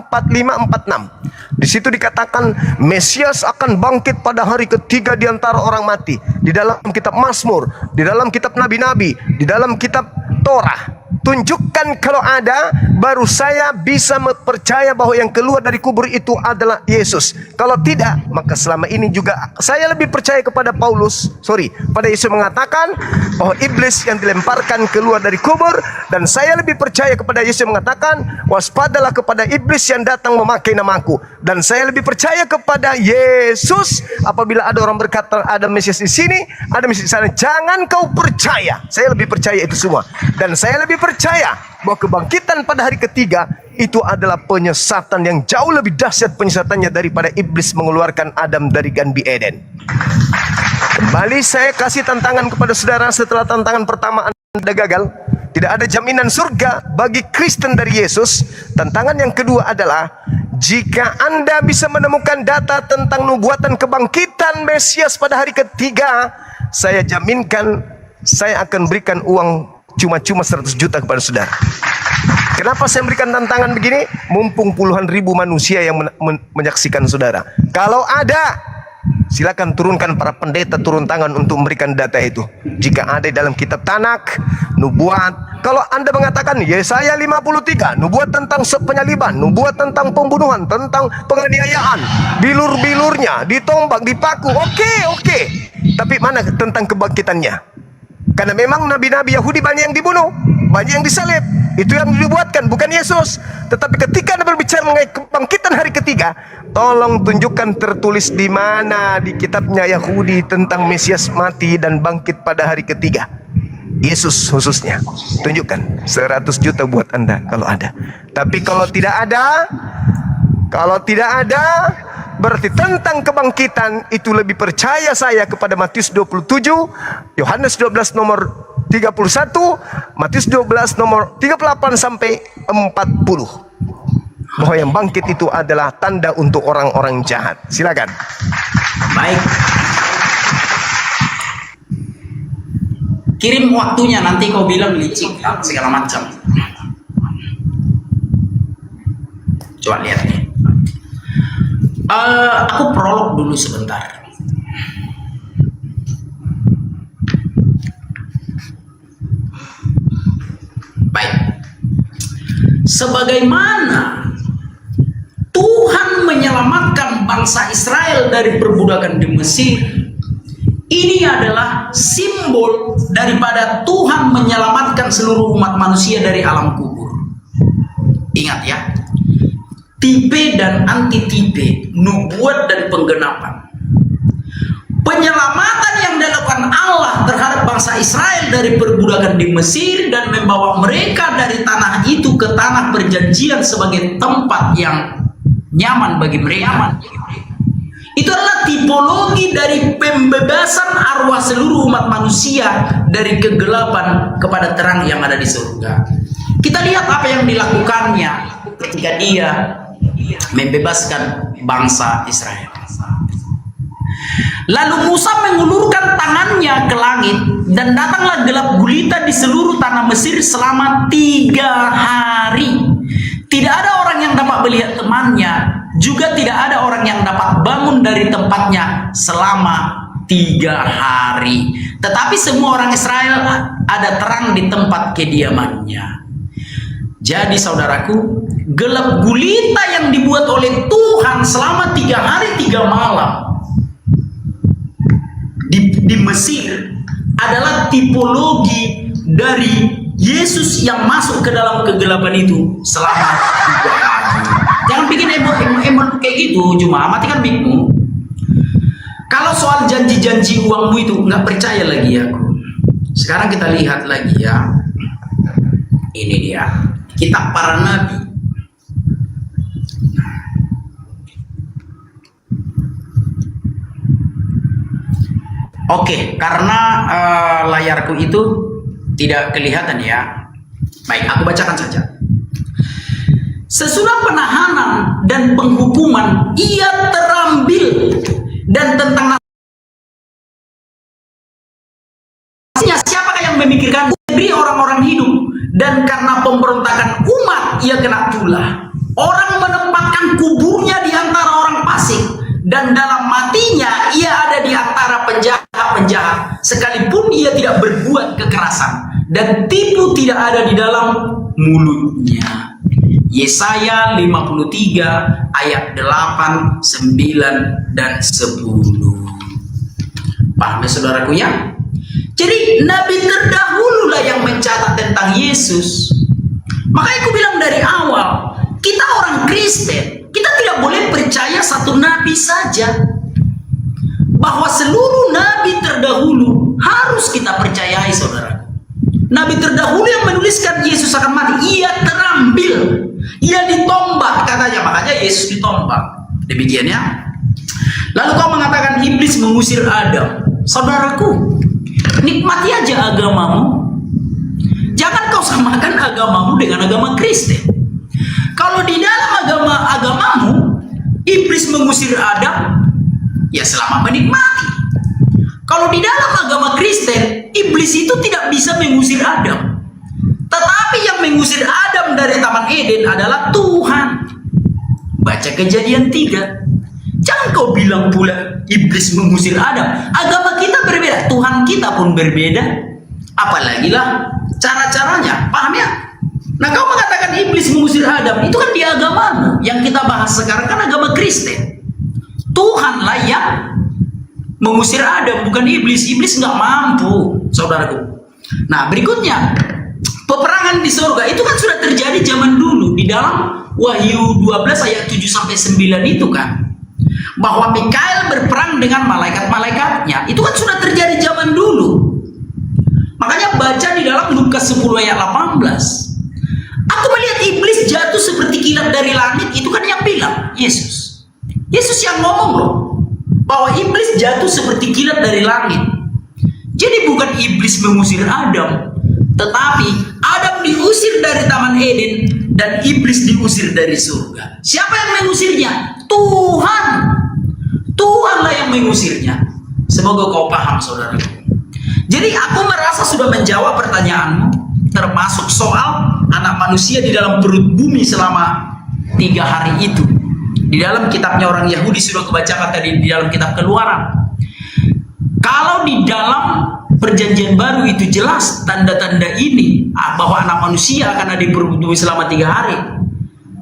46. Di situ dikatakan Mesias akan bangkit pada hari ketiga di antara orang mati. Di dalam kitab Mazmur, di dalam kitab nabi-nabi, di dalam kitab Torah. Tunjukkan kalau ada, baru saya bisa percaya bahwa yang keluar dari kubur itu adalah Yesus. Kalau tidak, maka selama ini juga saya lebih percaya kepada pada Yesus mengatakan bahwa iblis yang dilemparkan keluar dari kubur, dan saya lebih percaya kepada Yesus yang mengatakan waspadalah kepada iblis yang datang memakai namaku. Dan saya lebih percaya kepada Yesus apabila ada orang berkata ada Mesias di sini, ada Mesias di sana, jangan kau percaya. Saya lebih percaya itu semua, dan saya lebih percaya bahwa kebangkitan pada hari ketiga itu adalah penyesatan yang jauh lebih dahsyat penyesatannya daripada iblis mengeluarkan Adam dari Gan Eden. Kembali saya kasih tantangan kepada saudara, setelah tantangan pertama Anda gagal, tidak ada jaminan surga bagi Kristen dari Yesus. Tantangan yang kedua adalah, jika Anda bisa menemukan data tentang nubuatan kebangkitan Mesias pada hari ketiga, saya jaminkan saya akan berikan uang cuma-cuma 100 juta kepada saudara. Kenapa saya berikan tantangan begini? Mumpung puluhan ribu manusia yang menyaksikan saudara. Kalau ada, silakan turunkan para pendeta turun tangan untuk memberikan data itu. Jika ada dalam kitab Tanak, nubuat. Kalau Anda mengatakan Yesaya 53, nubuat tentang penyaliban, nubuat tentang pembunuhan, tentang penganiayaan, bilur-bilurnya ditombak, dipaku, oke. Tapi mana tentang kebangkitannya? Karena memang nabi-nabi Yahudi banyak yang dibunuh, banyak yang disalib. Itu yang dibuatkan, bukan Yesus. Tetapi ketika Anda berbicara mengenai kebangkitan hari ketiga, tolong tunjukkan tertulis di mana di kitabnya Yahudi tentang Mesias mati dan bangkit pada hari ketiga. Yesus khususnya. Tunjukkan 100 juta buat Anda kalau ada. Tapi kalau tidak ada, berarti tentang kebangkitan itu lebih percaya saya kepada Matius 27, Yohanes 12 nomor 31, Matius 12 nomor 38 sampai 40. Bahwa yang bangkit itu adalah tanda untuk orang-orang jahat. Silakan. Baik. Kirim waktunya, nanti kau bilang licik segala macam. Coba lihat nih. Aku prolog dulu sebentar. Baik. Sebagaimana Tuhan menyelamatkan bangsa Israel dari perbudakan di Mesir, Ini adalah simbol daripada Tuhan menyelamatkan seluruh umat manusia dari alam kubur. Ingat ya, tipe dan anti-tipe, nubuat dan penggenapan. Penyelamatan yang dilakukan Allah terhadap bangsa Israel dari perbudakan di Mesir dan membawa mereka dari tanah itu ke tanah perjanjian sebagai tempat yang nyaman bagi mereka. Itu adalah tipologi dari pembebasan arwah seluruh umat manusia dari kegelapan kepada terang yang ada di surga. Kita lihat apa yang dilakukannya ketika dia membebaskan bangsa Israel. Lalu Musa mengulurkan tangannya ke langit dan datanglah gelap gulita di seluruh tanah Mesir selama 3 hari. Tidak ada orang yang dapat melihat temannya, juga tidak ada orang yang dapat bangun dari tempatnya selama 3 hari. Tetapi semua orang Israel ada terang di tempat kediamannya. Jadi saudaraku, gelap gulita yang dibuat oleh Tuhan selama 3 hari 3 malam di Mesir adalah tipologi dari Yesus yang masuk ke dalam kegelapan itu selama 3 hari. Jangan bikin emosi kayak gitu, cuma matikan mic-mu. Kalau soal janji-janji uangmu itu nggak percaya lagi aku. Sekarang kita lihat lagi ya. Ini dia, kitab para nabi. Oke, karena layarku itu tidak kelihatan ya. Baik, aku bacakan saja. Sesudah penahanan dan penghukuman, ia terambil, dan tentang nasibnya siapakah yang memikirkan negeri orang-orang hidup, dan karena pemberontakan umat ia kena tulah. Orang menempatkan kuburnya di antara orang fasik, dan dalam matinya ia ada di antara penjahat-penjahat, sekalipun ia tidak berbuat kekerasan, dan tipu tidak ada di dalam mulutnya. Yesaya 53 ayat 8, 9, dan 10. Paham ya saudaraku ya? Jadi nabi terdahululah yang mencatat tentang Yesus. Makanya aku bilang dari awal, kita orang Kristen, kita tidak boleh percaya satu nabi saja. Bahwa seluruh nabi terdahulu harus kita percayai saudara. Nabi terdahulu yang menuliskan Yesus akan mati, ia terambil, ia ditombak katanya, makanya Yesus ditombak. Demikian ya. Lalu kau mengatakan iblis mengusir Adam. Saudaraku, nikmati aja agamamu. Jangan kau samakan agamamu dengan agama Kristen. Kalau di dalam agamamu iblis mengusir Adam, ya selamat menikmati. Kalau di dalam agama Kristen, iblis itu tidak bisa mengusir Adam. Tetapi yang mengusir Adam dari Taman Eden adalah Tuhan. Baca Kejadian 3. Jangan kau bilang pula iblis mengusir Adam. Agama kita berbeda, Tuhan kita pun berbeda. Apalagi lah cara-caranya, paham ya? Nah kau mengatakan iblis mengusir Adam, itu kan di agamamu. Yang kita bahas sekarang kan agama Kristen. Tuhanlah yang mengusir Adam, bukan iblis. Iblis nggak mampu, saudaraku. Nah berikutnya, peperangan di surga itu kan sudah terjadi zaman dulu. Di dalam Wahyu 12 ayat 7-9 itu kan, bahwa Mikael berperang dengan malaikat-malaikatnya. Itu kan sudah terjadi zaman dulu. Makanya baca di dalam Lukas 10 ayat 18. Aku melihat iblis jatuh seperti kilat dari langit. Itu kan yang bilang Yesus. Yesus yang ngomong loh, bahwa iblis jatuh seperti kilat dari langit. Jadi bukan iblis mengusir Adam, tetapi Adam diusir dari Taman Eden dan iblis diusir dari surga. Siapa yang mengusirnya? Tuhan. Tuhanlah yang mengusirnya. Semoga kau paham saudara. Jadi aku merasa sudah menjawab pertanyaanmu, termasuk soal anak manusia di dalam perut bumi selama 3 hari itu. Di dalam kitabnya orang Yahudi sudah kebacakan tadi di dalam kitab Keluaran. Kalau di dalam perjanjian baru itu jelas tanda-tanda ini, bahwa anak manusia akan ada di perut bumi selama 3 hari.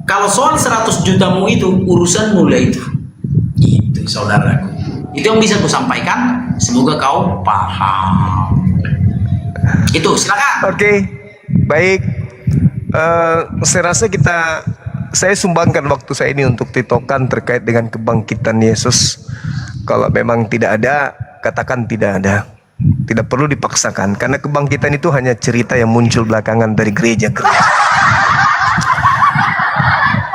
Kalau soal 100 jutamu itu urusan mulai itu. Gitu saudaraku. Itu yang bisa ku sampaikan. Semoga kau paham. Itu silakan. Oke, baik. Saya rasa saya sumbangkan waktu saya ini untuk titokan terkait dengan kebangkitan Yesus. Kalau memang tidak ada, katakan tidak ada. Tidak perlu dipaksakan, karena kebangkitan itu hanya cerita yang muncul belakangan dari gereja-gereja.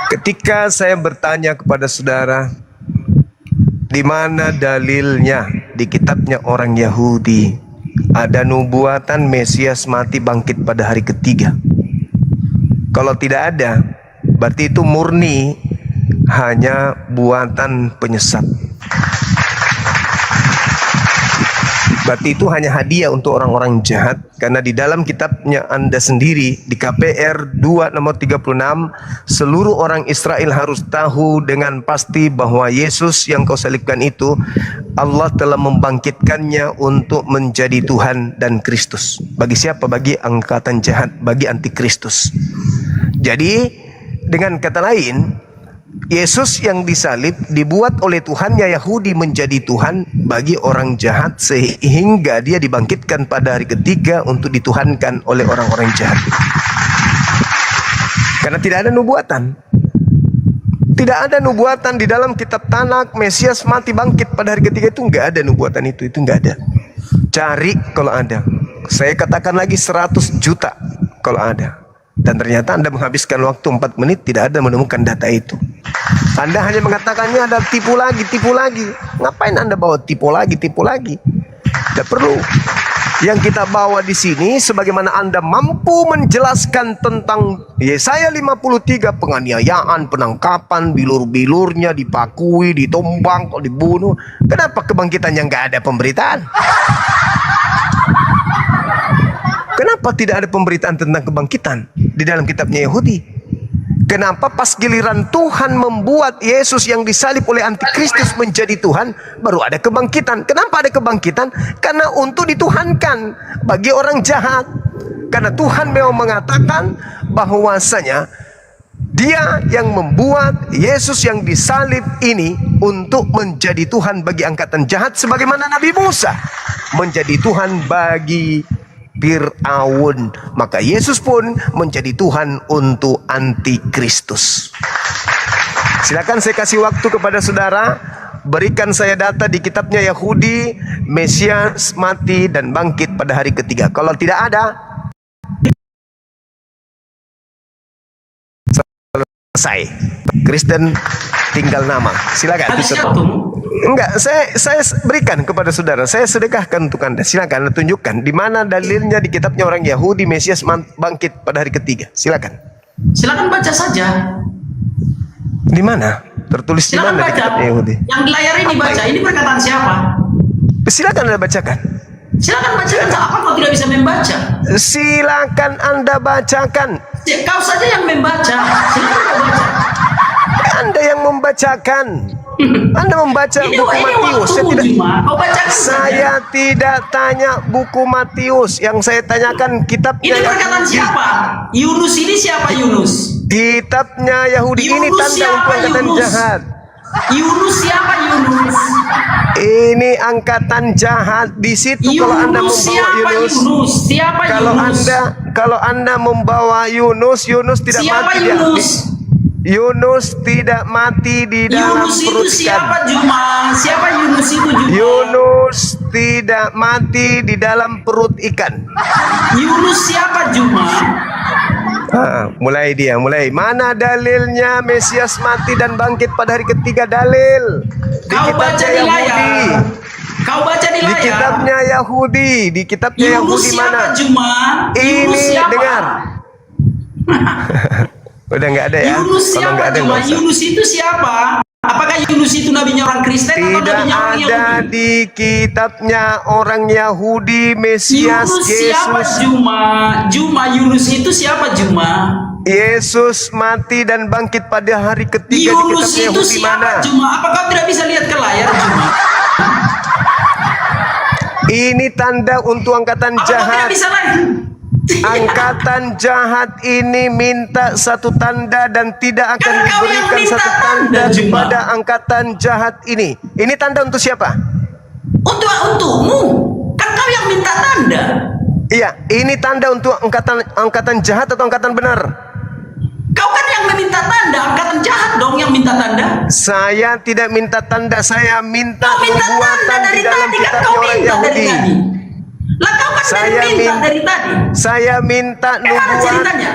Ketika saya bertanya kepada saudara, di mana dalilnya di kitabnya orang Yahudi ada nubuatan Mesias mati bangkit pada hari ketiga? Kalau tidak ada, berarti itu murni hanya buatan penyesat. Berarti itu hanya hadiah untuk orang-orang jahat, karena di dalam kitabnya Anda sendiri di KPR 2 nomor 36, seluruh orang Israel harus tahu dengan pasti bahwa Yesus yang kau salibkan itu Allah telah membangkitkannya untuk menjadi Tuhan dan Kristus. Bagi siapa? Bagi angkatan jahat, bagi antikristus. Jadi dengan kata lain, Yesus yang disalib dibuat oleh Tuhannya Yahudi menjadi Tuhan bagi orang jahat, sehingga dia dibangkitkan pada hari ketiga untuk dituhankan oleh orang-orang jahat. Karena tidak ada nubuatan. Tidak ada nubuatan di dalam kitab Tanakh Mesias mati bangkit pada hari ketiga, itu enggak ada nubuatan itu enggak ada. Cari kalau ada. Saya katakan lagi 100 juta kalau ada. Dan ternyata Anda menghabiskan waktu 4 menit tidak ada menemukan data itu. Anda hanya mengatakannya ada tipu lagi, tipu lagi. Ngapain Anda bawa tipu lagi, tipu lagi? Tidak perlu. Yang kita bawa di sini, sebagaimana Anda mampu menjelaskan tentang Yesaya 53, penganiayaan, penangkapan, bilur-bilurnya dipakui, ditombang, dibunuh. Kenapa kebangkitannya nggak ada pemberitaan? Kenapa tidak ada pemberitaan tentang kebangkitan di dalam kitabnya Yahudi? Kenapa pas giliran Tuhan membuat Yesus yang disalib oleh antikristus menjadi Tuhan, baru ada kebangkitan? Kenapa ada kebangkitan? Karena untuk dituhankan bagi orang jahat. Karena Tuhan memang mengatakan bahwasanya Dia yang membuat Yesus yang disalib ini untuk menjadi Tuhan bagi angkatan jahat, sebagaimana Nabi Musa menjadi Tuhan bagi Fir'aun. Maka Yesus pun menjadi Tuhan untuk antikristus. Silakan saya kasih waktu kepada saudara. Berikan saya data di kitabnya Yahudi, Mesias mati dan bangkit pada hari ketiga. Kalau tidak ada, selesai. Kristen tinggal nama. Silakan. Enggak, saya berikan kepada saudara. Saya sedekahkan untuk Anda. Silakan Anda tunjukkan di mana dalilnya di kitabnya orang Yahudi Mesias bangkit pada hari ketiga. Silakan. Silakan baca saja. Di mana? Tertulis di mana di kitabnya Yahudi? Yang di layar ini baca. Ini perkataan siapa? Silakan Anda bacakan. Silakan bacakan. Apa kau tidak bisa membaca? Silakan Anda bacakan. Kau saja yang membaca. Silakan Anda baca. Anda yang membacakan. Anda membaca buku Matius. Saya tidak tanya buku Matius. Yang saya tanyakan kitabnya. Ini perkataan siapa? Yunus ini siapa Yunus? Kitabnya Yahudi. Yunus ini tanda untuk angkatan jahat. Yunus siapa Yunus? Ini angkatan jahat. Di situ kalau Anda membawa Yunus. Siapa Yunus? Kalau Anda membawa Yunus, Yunus tidak siapa mati. Yunus? Yunus tidak mati di dalam Yunus perut itu ikan. Siapa Juma? Siapa Yunus itu Juma? Yunus tidak mati di dalam perut ikan. Yunus siapa Juma? Mulai. Mana dalilnya Mesias mati dan bangkit pada hari ketiga? Dalil di Kau kitabnya baca di Yahudi. layar. Kau baca di layar. Di kitabnya Yahudi. Di kitabnya Yunus Yahudi siapa, mana? Juma? Yunus Ini siapa? dengar. Udah nggak ada ya? Yunus Kalau siapa nggak ada, Juma? nggak usah. Yunus itu siapa? Apakah Yunus itu nabinya orang Kristen atau Tidak nabinya orang ada Yahudi? di kitabnya orang Yahudi Mesias Yunus siapa Yesus. Juma Yunus itu siapa Juma? Yesus mati dan bangkit pada hari ketiga. Yunus di kitabnya itu Yahudi siapa mana? Juma? Apakah tidak bisa lihat ke layar Juma? Ini tanda untuk angkatan Apakah tidak jahat. bisa lihat? Angkatan jahat ini minta satu tanda dan tidak akan Kan kau yang diberikan minta satu tanda tanda, Juma. kepada angkatan jahat ini. Ini tanda untuk siapa? Untukmu. Kan kau yang minta tanda. Iya, ini tanda untuk angkatan jahat atau angkatan benar? Kau kan yang meminta tanda, angkatan jahat dong yang minta tanda. Saya tidak minta tanda, saya minta Kau minta tanda nubuatan dari di dalam tadi, kan kitabnya kau orang minta dari Yahudi. tadi. Lah kau kan Saya minta dari tadi. Saya minta Mana nubuat. ceritanya?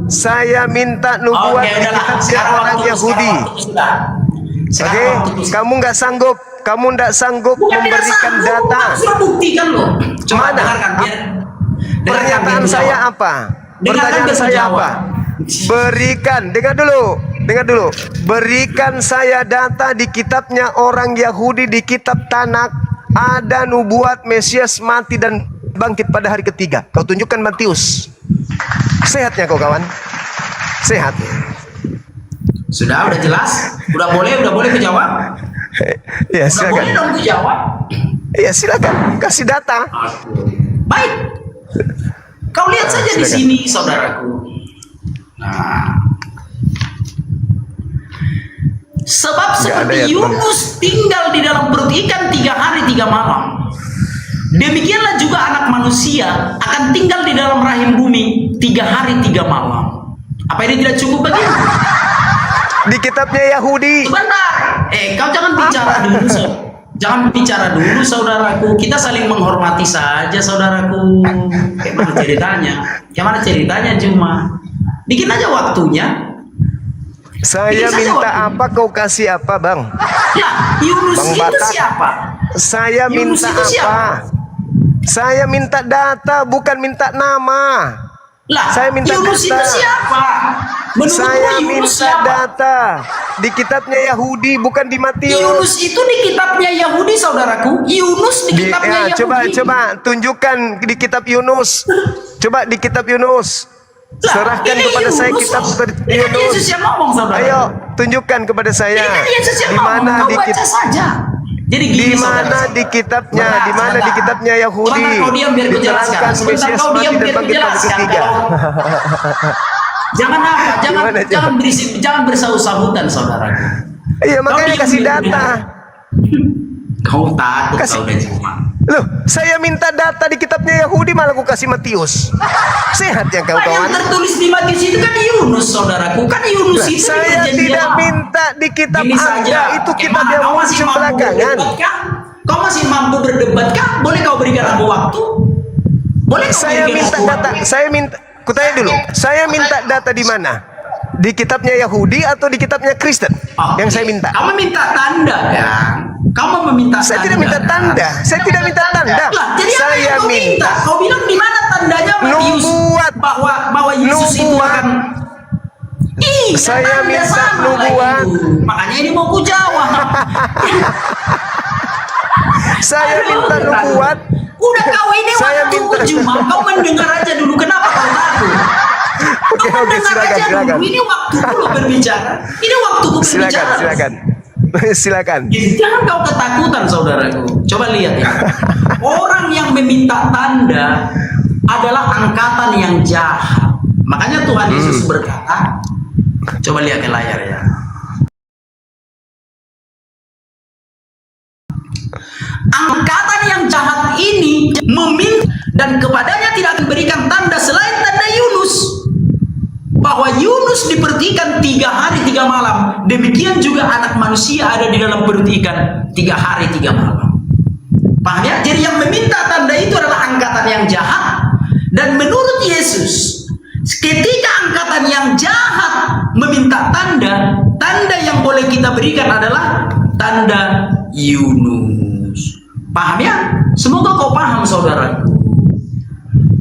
Saya minta nubuat Oke, di udahlah. kitabnya Sekarang orang waktuku, Yahudi. Sekarang Oke, waktuku sudah. kamu nggak sanggup, Bukan tidak memberikan sanggup, data. aku sudah buktikan loh. Coba Mana? dengarkan biar. Pernyataan biar saya jawab. apa? Dengarkan Pertanyaan biar saya jawab. apa? Berikan, dengar dulu. Berikan saya data di kitabnya orang Yahudi, di kitab Tanakh ada nubuat Mesias mati dan bangkit pada hari ketiga. Kau tunjukkan Matius. Sehatnya kau kawan? Sehat. Sudah jelas? Udah boleh kejawab? Ya Udah boleh silakan. dong kejawab? Ya silakan. Kasih data. Baik. Kau lihat saja di silakan. sini, saudaraku. Nah, sebab Nggak ada seperti ya, teman. Yunus tinggal di dalam perut ikan 3 hari 3 malam, demikianlah juga anak manusia akan tinggal di dalam rahim bumi 3 hari 3 malam. Apa ini tidak cukup bagimu? Di kitabnya Yahudi. Sebentar. Kau jangan bicara dulu, jangan bicara dulu, saudaraku. Kita saling menghormati saja, saudaraku. Gimana ceritanya cuma? Bikin aja waktunya. Saya Bisa minta jawab. apa kau kasih apa, Bang? Ya, Yunus Bang itu Batak. siapa? Saya Yunus minta itu apa? siapa? Saya minta data, bukan minta nama. Lah, Saya minta Yunus data. itu siapa? Menurutmu Saya Yunus minta siapa? data di kitabnya Yahudi, bukan di Matius. Yunus itu di kitabnya Yahudi, saudaraku. Yunus di kitabnya Yahudi. Coba tunjukkan di kitab Yunus. Coba di kitab Yunus. Lah, Serahkan ini kepada saya Yunus. kitab Ini kan Yunus. Yesus yang ngomong, saudara. Ayo, tunjukkan kepada saya. Ini kan Yesus yang Di ngomong. mana Kau di baca kitab saja. Jadi di gini, mana saudara. di kitabnya? Sebentar, Di mana di sebentar. kitabnya Yahudi? Sebentar, kau diam biar ku jelaskan. Diterangkan Sebentar, Mesias kau mati diam dan biar ku bangkit pada jelaskan. ketiga. Jangan apa, Gimana, jangan berisik, jangan bersahut-sahutan, saudaraku. Iya, makanya diam kasih biar ku data. jelaskan. Kau takut, Kasih. kau udah cuma. Loh, saya minta data di kitabnya Yahudi malah aku kasih Matius. Sehat ya kau Yang kawan? tertulis di Matius itu kan Yunus, saudaraku. Kan Yunus Lah, itu saya perjanjian tidak lama. minta di kitab Gini Anda, saja, itu kitab gimana? yang Kau masih muncul mampu belakangan. berdebat kah? Kau masih mampu berdebat kah? Boleh kau berikan aku waktu? Boleh kau Saya berikan minta aku data, waktu? kutanya dulu, saya minta data di mana? Di kitabnya Yahudi atau di kitabnya Kristen? Oke. Yang saya minta. Kamu minta tanda kan? Kamu meminta Saya tanda. tidak minta kan? tanda. Saya tidak minta tanda. Lah, jadi apa Saya yang kau minta? minta Kau bilang di mana tandanya Matius nubuat. bahwa Yesus itu Nubuat. akan Saya tanda minta sama nubuat. itu. Makanya ini mau ku jawab. Saya Aduh, minta nubuat. Udah kau ini Saya waktu minta- cuma kau mendengar aja dulu. Kenapa kau takut? Oke, Kau mendengar silakan, aja silakan. dulu. Ini waktu lo berbicara. Ini waktu ku Silakan, berbicara. silakan. Silakan. Jangan kau ketakutan, saudaraku. Coba lihat ya. Orang yang meminta tanda adalah angkatan yang jahat. Makanya Tuhan Yesus berkata, coba lihat ke layar ya. Angkatan yang jahat ini meminta dan kepadanya tidak akan berikan tanda selain tanda Yunus. Bahwa Yunus diperut ikan 3 hari 3 malam. Demikian juga anak manusia ada di dalam perut ikan 3 hari 3 malam. Paham ya? Jadi yang meminta tanda itu adalah angkatan yang jahat. Dan menurut Yesus, ketika angkatan yang jahat meminta tanda, tanda yang boleh kita berikan adalah tanda Yunus. Paham ya? Semoga kau paham, saudara.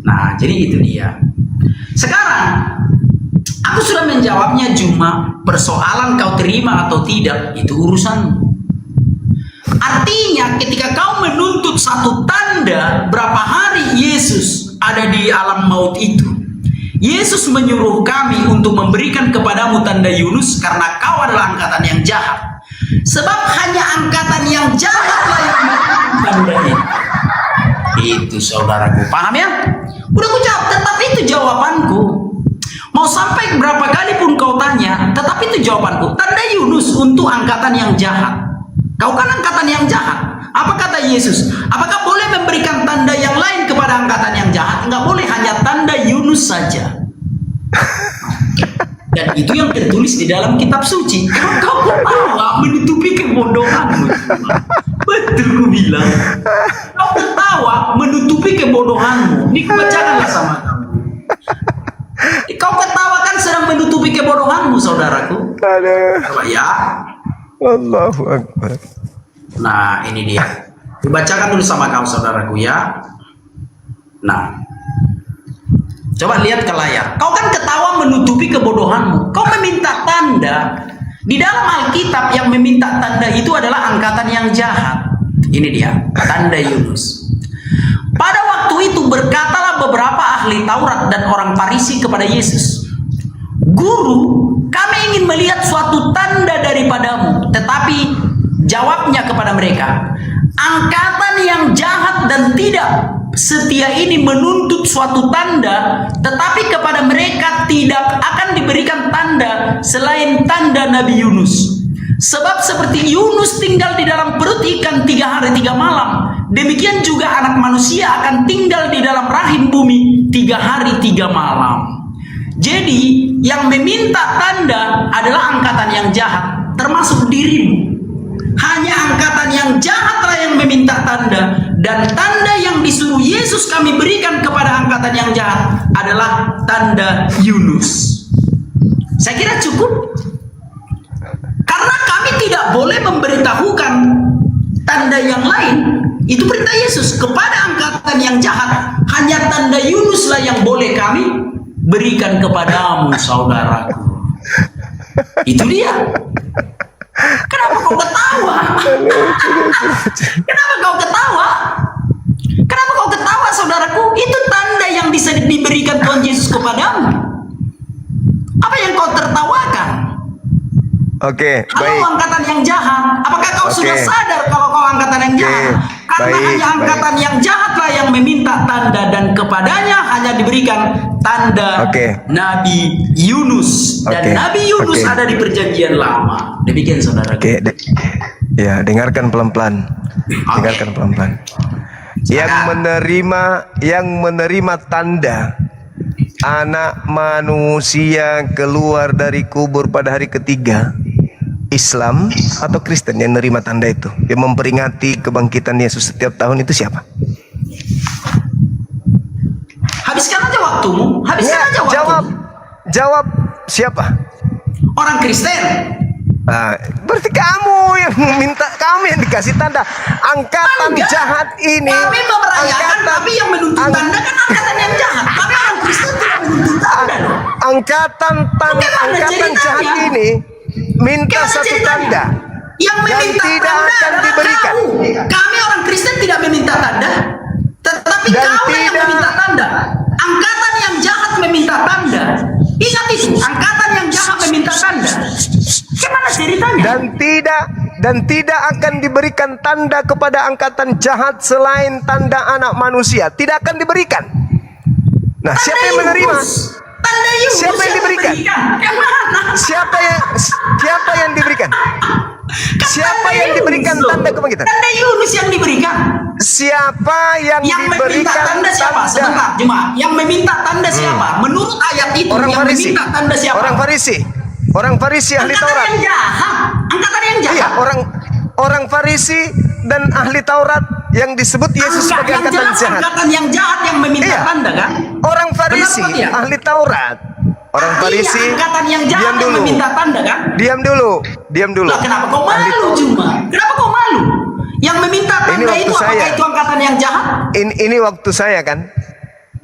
Nah, jadi itu dia. Sekarang aku sudah menjawabnya, cuma persoalan kau terima atau tidak itu urusanmu. Artinya ketika kau menuntut satu tanda berapa hari Yesus ada di alam maut itu, Yesus menyuruh kami untuk memberikan kepadamu tanda Yunus karena kau adalah angkatan yang jahat. Sebab hanya angkatan yang jahatlah yang memberikan tanda itu. Itu saudaraku, paham ya? Udah aku jawab, tetap itu jawabanku. Tanda Yunus untuk angkatan yang jahat. Kau kan angkatan yang jahat. Apa kata Yesus? Apakah boleh memberikan tanda yang lain kepada angkatan yang jahat? Enggak boleh, hanya tanda Yunus saja. Dan itu yang tertulis di dalam kitab suci. Kau ketawa menutupi kebodohanmu. Betul ku bilang. Kau ketawa menutupi kebodohanmu. Ini bacakanlah sama kamu. Kau ketawa kan sedang menutupi kebodohanmu, saudaraku. Coba ya. Allahu Akbar. Nah, ini dia. Dibacakan dulu sama kamu, saudaraku ya. Nah, coba lihat ke layar. Kau kan ketawa menutupi kebodohanmu. Kau meminta tanda. Di dalam Alkitab yang meminta tanda itu adalah angkatan yang jahat. Ini dia, tanda Yunus. Pada waktu itu berkatalah beberapa ahli Taurat dan orang Farisi kepada Yesus, "Guru, kami ingin melihat suatu tanda daripadamu." Tetapi jawabnya kepada mereka, "Angkatan yang jahat dan tidak setia ini menuntut suatu tanda, tetapi kepada mereka tidak akan diberikan tanda selain tanda Nabi Yunus. Sebab seperti Yunus tinggal di dalam perut ikan 3 hari 3 malam, demikian juga anak manusia akan tinggal di dalam rahim bumi 3 hari 3 malam. Jadi yang meminta tanda adalah angkatan yang jahat, termasuk dirimu. Hanya angkatan yang jahatlah yang meminta tanda, dan tanda yang disuruh Yesus kami berikan kepada angkatan yang jahat adalah tanda Yunus." Saya kira cukup. Karena kami tidak boleh memberitahukan tanda yang lain. Itu perintah Yesus kepada angkatan yang jahat. Hanya tanda Yunuslah yang boleh kami berikan kepadamu, saudaraku. Itu dia. Kenapa kau ketawa? Kenapa kau ketawa? Kenapa kau ketawa, saudaraku? Itu tanda yang bisa diberikan Tuhan Yesus kepadamu. Apa yang kau tertawakan? Oke, Kalau baik. angkatan yang jahat, apakah kau sudah sadar kalau kau angkatan yang jahat? Karena baik, hanya angkatan yang jahatlah yang meminta tanda, dan kepadanya hanya diberikan tanda Nabi Yunus. Dan Nabi Yunus ada di perjanjian lama. Demikian, saudara. Ya, dengarkan pelan-pelan. Dengarkan pelan-pelan. Yang menerima tanda anak manusia keluar dari kubur pada hari ketiga, Islam atau Kristen yang menerima tanda itu, yang memperingati kebangkitan Yesus setiap tahun, itu siapa? Habiskan aja waktumu. Habiskan aja waktumu. Jawab siapa? Orang Kristen. Nah, berarti kamu yang meminta, kami yang dikasih tanda. Angkatan jahat ini. Kami memerayakan, tapi yang menuntut tanda kan angkatan yang jahat. Kami orang Kristen tidak menuntut tanda. Angkatan jahat ini minta satu tanda yang meminta tidak tanda akan diberikan. Kami orang Kristen tidak meminta tanda, tetapi dan kau yang meminta tanda. Angkatan yang jahat meminta tanda. Ingat itu, angkatan yang jahat meminta tanda. Gimana ceritanya? Dan tidak akan diberikan tanda kepada angkatan jahat selain tanda anak manusia. Tidak akan diberikan. Nah, tanda siapa yang menerima? Tanda Yunus. Siapa yang diberikan? Siapa yang diberikan? Siapa yang diberikan tanda kebangkitan? Tanda Yunus yang diberikan. Siapa yang diberikan tanda? Siapa? Sebentar, cuma yang meminta tanda siapa? Menurut ayat itu orang yang Farisi. meminta tanda siapa? Orang Farisi ahli Taurat. Angkatan yang jahat. Angkatan yang jahat. Iya, orang Farisi dan ahli Taurat yang disebut Yesus sebagai angkatan jahat. Angkatan yang jahat yang meminta tanda kan? Orang Farisi, ahli Taurat. Orang Farisi. Angkatan yang jahat yang meminta tanda kan? Diam dulu. Lah, kenapa kau malu cuma? Kenapa kau malu? Yang meminta tanda itu apakah itu angkatan yang jahat? Ini waktu saya kan?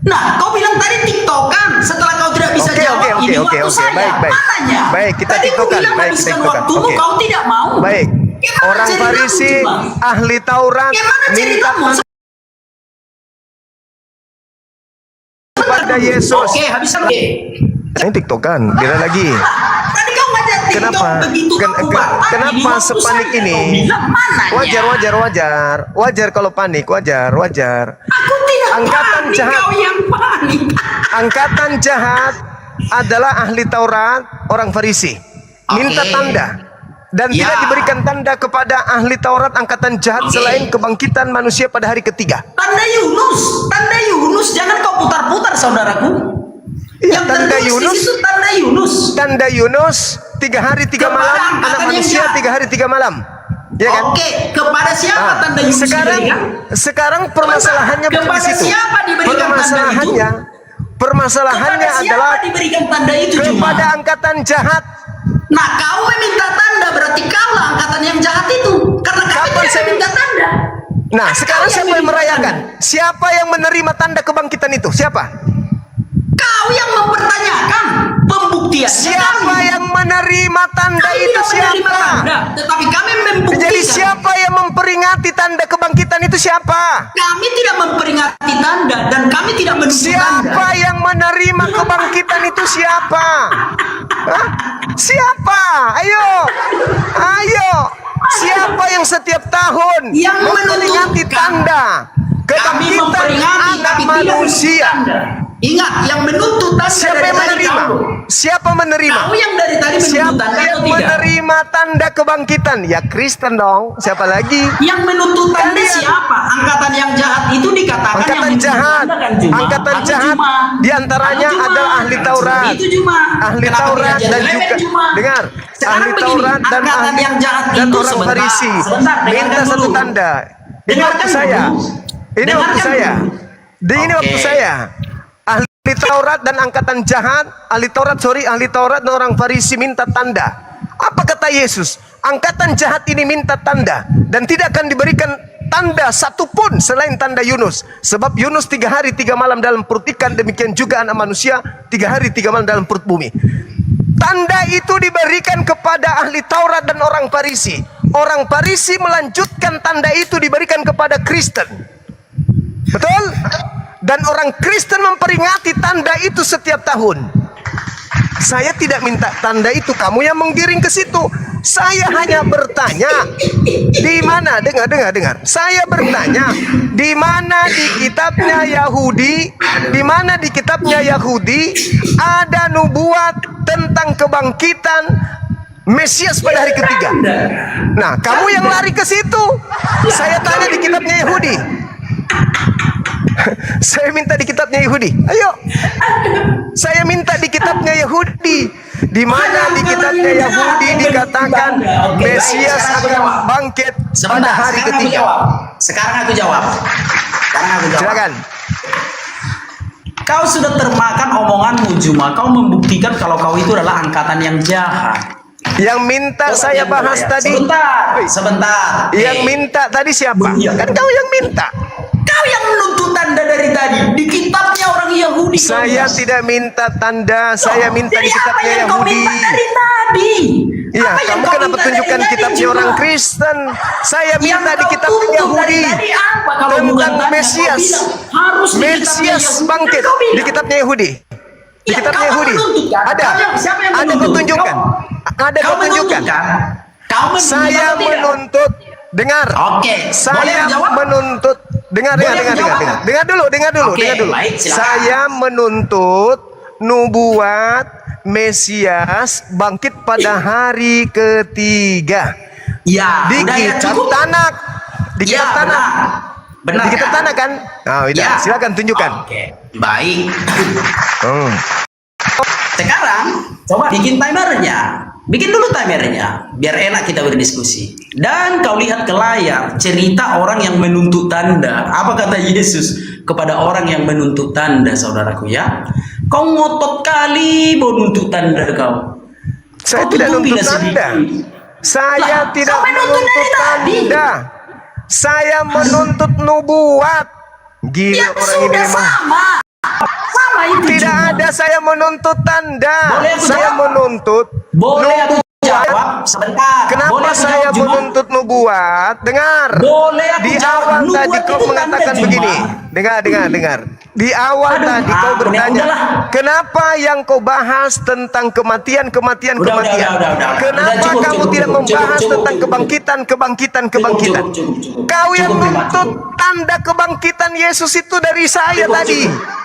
Nah, kau bilang tadi tiktokan. Setelah kau tidak bisa jawab, ini waktu saya. Mananya? Baik, kita tadi tiktokan. Bilang habiskan waktumu, kau tidak mau. Baik. Orang Farisi, ahli Taurat, minta kepada Yesus. Oke, habiskan. Ini tiktokan, bila lagi. Tadi kau ngajak TikTok begitu Kenapa sepanik ini? Wajar kalau panik, wajar. Aku tidak angkatan panik, jahat. kau yang panik. Angkatan jahat adalah ahli Taurat, orang Farisi. minta tanda. Dan Ya. tidak diberikan tanda kepada ahli Taurat angkatan jahat selain kebangkitan manusia pada hari ketiga. Tanda Yunus, jangan kau putar-putar saudaraku. Iya, Yang tanda tertulis di Yunus. situ tanda Yunus. Tanda Yunus 3 hari 3 Kepada malam, angkatan anak yang manusia jahat. 3 hari 3 malam. Ya kan? Oke, kepada siapa Ah, tanda Yunus diberikan? sekarang permasalahannya bukan di Kepada situ. siapa diberikan tanda itu? Permasalahannya Kepada adalah siapa diberikan tanda itu cuma? kepada angkatan jahat. Nah, kau meminta tanda berarti kaulah angkatan yang jahat itu. Karena kami Kapan tidak saya- meminta tanda. Nah, sekarang Kau siapa yang meminta merayakan? tanda. Siapa yang menerima tanda kebangkitan itu? Siapa? Kau yang mempertanyakan pembuktian. Siapa yang menerima tanda itu? Siapa? Tetapi kami membuktikan. Jadi siapa yang memperingati tanda kebangkitan itu? Siapa? Kami tidak memperingati tanda dan kami tidak menuntut Siapa tanda. yang menerima kebangkitan itu? Siapa? Hah? Siapa? Ayo. Siapa yang setiap tahun Yang memperingati menentukan. tanda Kami kebangkitan memperingati anak tapi tidak menuntut manusia? tanda. Ingat, yang menuntut tanda Siapa dari yang tadi menerima? kau. Siapa menerima? Kau yang dari tadi menuntut Siapa tanda yang atau tidak? menerima tanda kebangkitan? Ya Kristen dong. Siapa lagi? Yang menuntut tanda Kalian. siapa? Angkatan yang jahat itu dikatakan yang Angkatan menuntut jahat. tanda kan cuma. Angkatan Aku jahat cuma. diantaranya Aku cuma. adalah ahli Kan Taurat. seperti itu cuma. Ahli Kenapa Taurat tidak dan jadi juga cuma? dengar Sekarang ahli begini, Taurat dan angkatan ahli yang jahat dan itu orang sebentar, Farisi sebentar, minta dengarkan satu dulu. tanda. Ini Dengarkan waktu saya. dulu. Ini waktu Dengarkan saya. dulu. Ini Oke. waktu saya. Ahli Taurat dan angkatan jahat, ahli Taurat dan orang Farisi minta tanda. Apa kata Yesus? Angkatan jahat ini minta tanda dan tidak akan diberikan tanda satupun selain tanda Yunus. Sebab Yunus 3 hari 3 malam dalam perut ikan, demikian juga anak manusia 3 hari 3 malam dalam perut bumi. Tanda itu diberikan kepada ahli Taurat dan orang Farisi. Orang Farisi melanjutkan tanda itu diberikan kepada Kristen. Betul? Dan orang Kristen memperingati tanda itu setiap tahun. Saya tidak minta tanda itu, kamu yang menggiring ke situ. Saya hanya bertanya, di mana? Dengar. Saya bertanya, di mana di kitabnya Yahudi, ada nubuat tentang kebangkitan Mesias pada hari ketiga. Nah, kamu yang lari ke situ. Saya tanya di kitabnya Yahudi. Saya minta di kitabnya Yahudi. Ayo. Saya minta di kitabnya Yahudi. Di mana di kitabnya Yahudi dikatakan Mesias akan bangkit pada hari ketiga. Sekarang aku jawab. Silakan. Kau sudah termakan omonganmu Juma. Kau membuktikan kalau kau itu adalah angkatan yang jahat. Yang minta saya bahas tadi. Sebentar. Yang minta tadi siapa? Iya. Kan kau yang minta. Kau yang menuntut tanda dari tadi di kitabnya orang Yahudi. Saya tidak minta tanda, saya minta di Jadi kitabnya apa yang kau Yahudi. minta dari tadi? Iya, Apa yang kamu kau kenapa minta tunjukkan dari tadi, kitabnya Juma? orang Kristen? Saya Yang minta di kau kitab tuntut Yahudi dari tadi apa? Kalau bukan tentang tanda, kau Mesias. bilang harus di kitabnya Mesias Yahudi. bangkit Kau bilang. di kitabnya Yahudi. Di Iya, kitabnya kau Yahudi menuntut kan? ada. Siapa yang Ada menuntut? petunjukan. Ada Kau petunjukan. menuntut kan? Kau menuntut Saya atau tidak? menuntut. Dengar. Oke, boleh Saya jawab? menuntut. Dengar Boleh jawab? Dengar dulu. Oke, baik, silakan. Saya menuntut nubuat Mesias bangkit pada hari ketiga. Ya, Di udah ya, kitab cukup. Tanakh. Di Ya, kitab Tanakh. benar. Di kitab Tanakh kan? Nah, udah. Ya. Silakan tunjukkan. Oke, baik. Hmm. Sekarang coba bikin timernya. Bikin dulu timernya biar enak kita berdiskusi. Dan kau lihat ke layar cerita orang yang menuntut tanda. Apa kata Yesus kepada orang yang menuntut tanda, saudaraku ya? Kau ngotot kali mau nuntut tanda kau. Saya Kau tidak tunggu nuntut bila tanda. sedikit. Saya Lah, tidak kau menuntut menuntut dari tadi. tanda. Saya menuntut nubuat. Gila Ya orang ini sudah memang. sama itu. Tidak cuma. ada saya menuntut tanda. Boleh aku Saya jawab? menuntut Boleh aku nubuat. jawab sebentar. Kenapa Boleh aku saya jawab, Juma? menuntut nubuat? Dengar. Boleh aku Di jawab. awal Nubuat tadi kau itu mengatakan tanda, Juma. begini. Dengar. Di awal Aduh, tadi kau ampun, ya bertanya, udahlah. kenapa yang kau bahas tentang kematian? Udah. Kenapa Udah, cukup, kamu cukup, tidak cukup, membahas cukup, tentang cukup. kebangkitan? Cukup. Kau yang Cukup, Bima, nuntut cukup. tanda kebangkitan Yesus itu dari saya Cukup, tadi. cukup.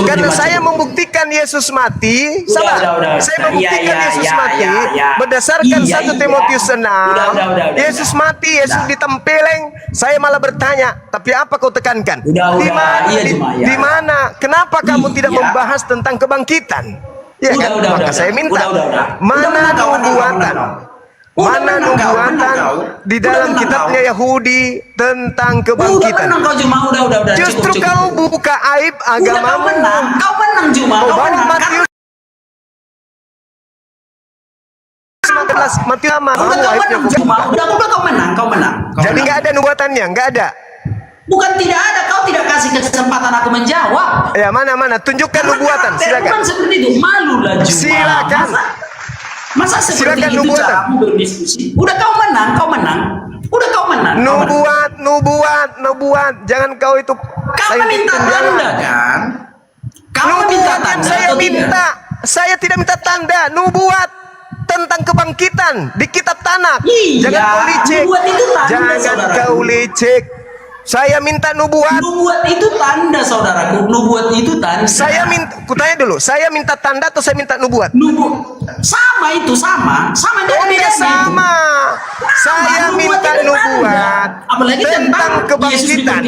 Karena saya membuktikan Yesus mati, salah. Saya membuktikan Yesus mati berdasarkan 1 Timotius 6. Yesus mati, Yesus ditempeleng. Saya malah bertanya, tapi apa kau tekankan? Di mana? Kenapa kamu tidak membahas tentang kebangkitan? Ya kan? Maka saya minta, mana nubuatan? Mana nubuatan di dalam kitabnya Yahudi tentang kebangkitan? Justru kau buka aib agamamu. Kau menang Juma. Kau bawa Matius 19, Matius sama. Kau menang. Jadi nggak ada nubuatannya, nggak ada. Bukan tidak ada, kau tidak kasih kesempatan aku menjawab. Ya mana? Tunjukkan nubuatan, silakan. Bukan seperti itu, malulah Juma. Silakan. Masa seperti Silakan itu nubuatan. caramu berdiskusi? Udah kau menang. Udah kau menang. Nubuat. Jangan kau itu. Kau minta tanda kan? Kau minta tanda saya atau minta. Saya tidak minta tanda. Nubuat tentang kebangkitan di kitab Tanakh. Iya, Jangan kau licik. nubuat itu tanda, Jangan saudaraku. kau licik. Saya minta nubuat. Nubuat itu tanda, saudaraku. Nubuat itu tanda. Kutanya dulu. Saya minta tanda atau saya minta nubuat? Sama itu sama Oh, enggak sama. Saya minta nubuat apalagi tentang kebangkitan.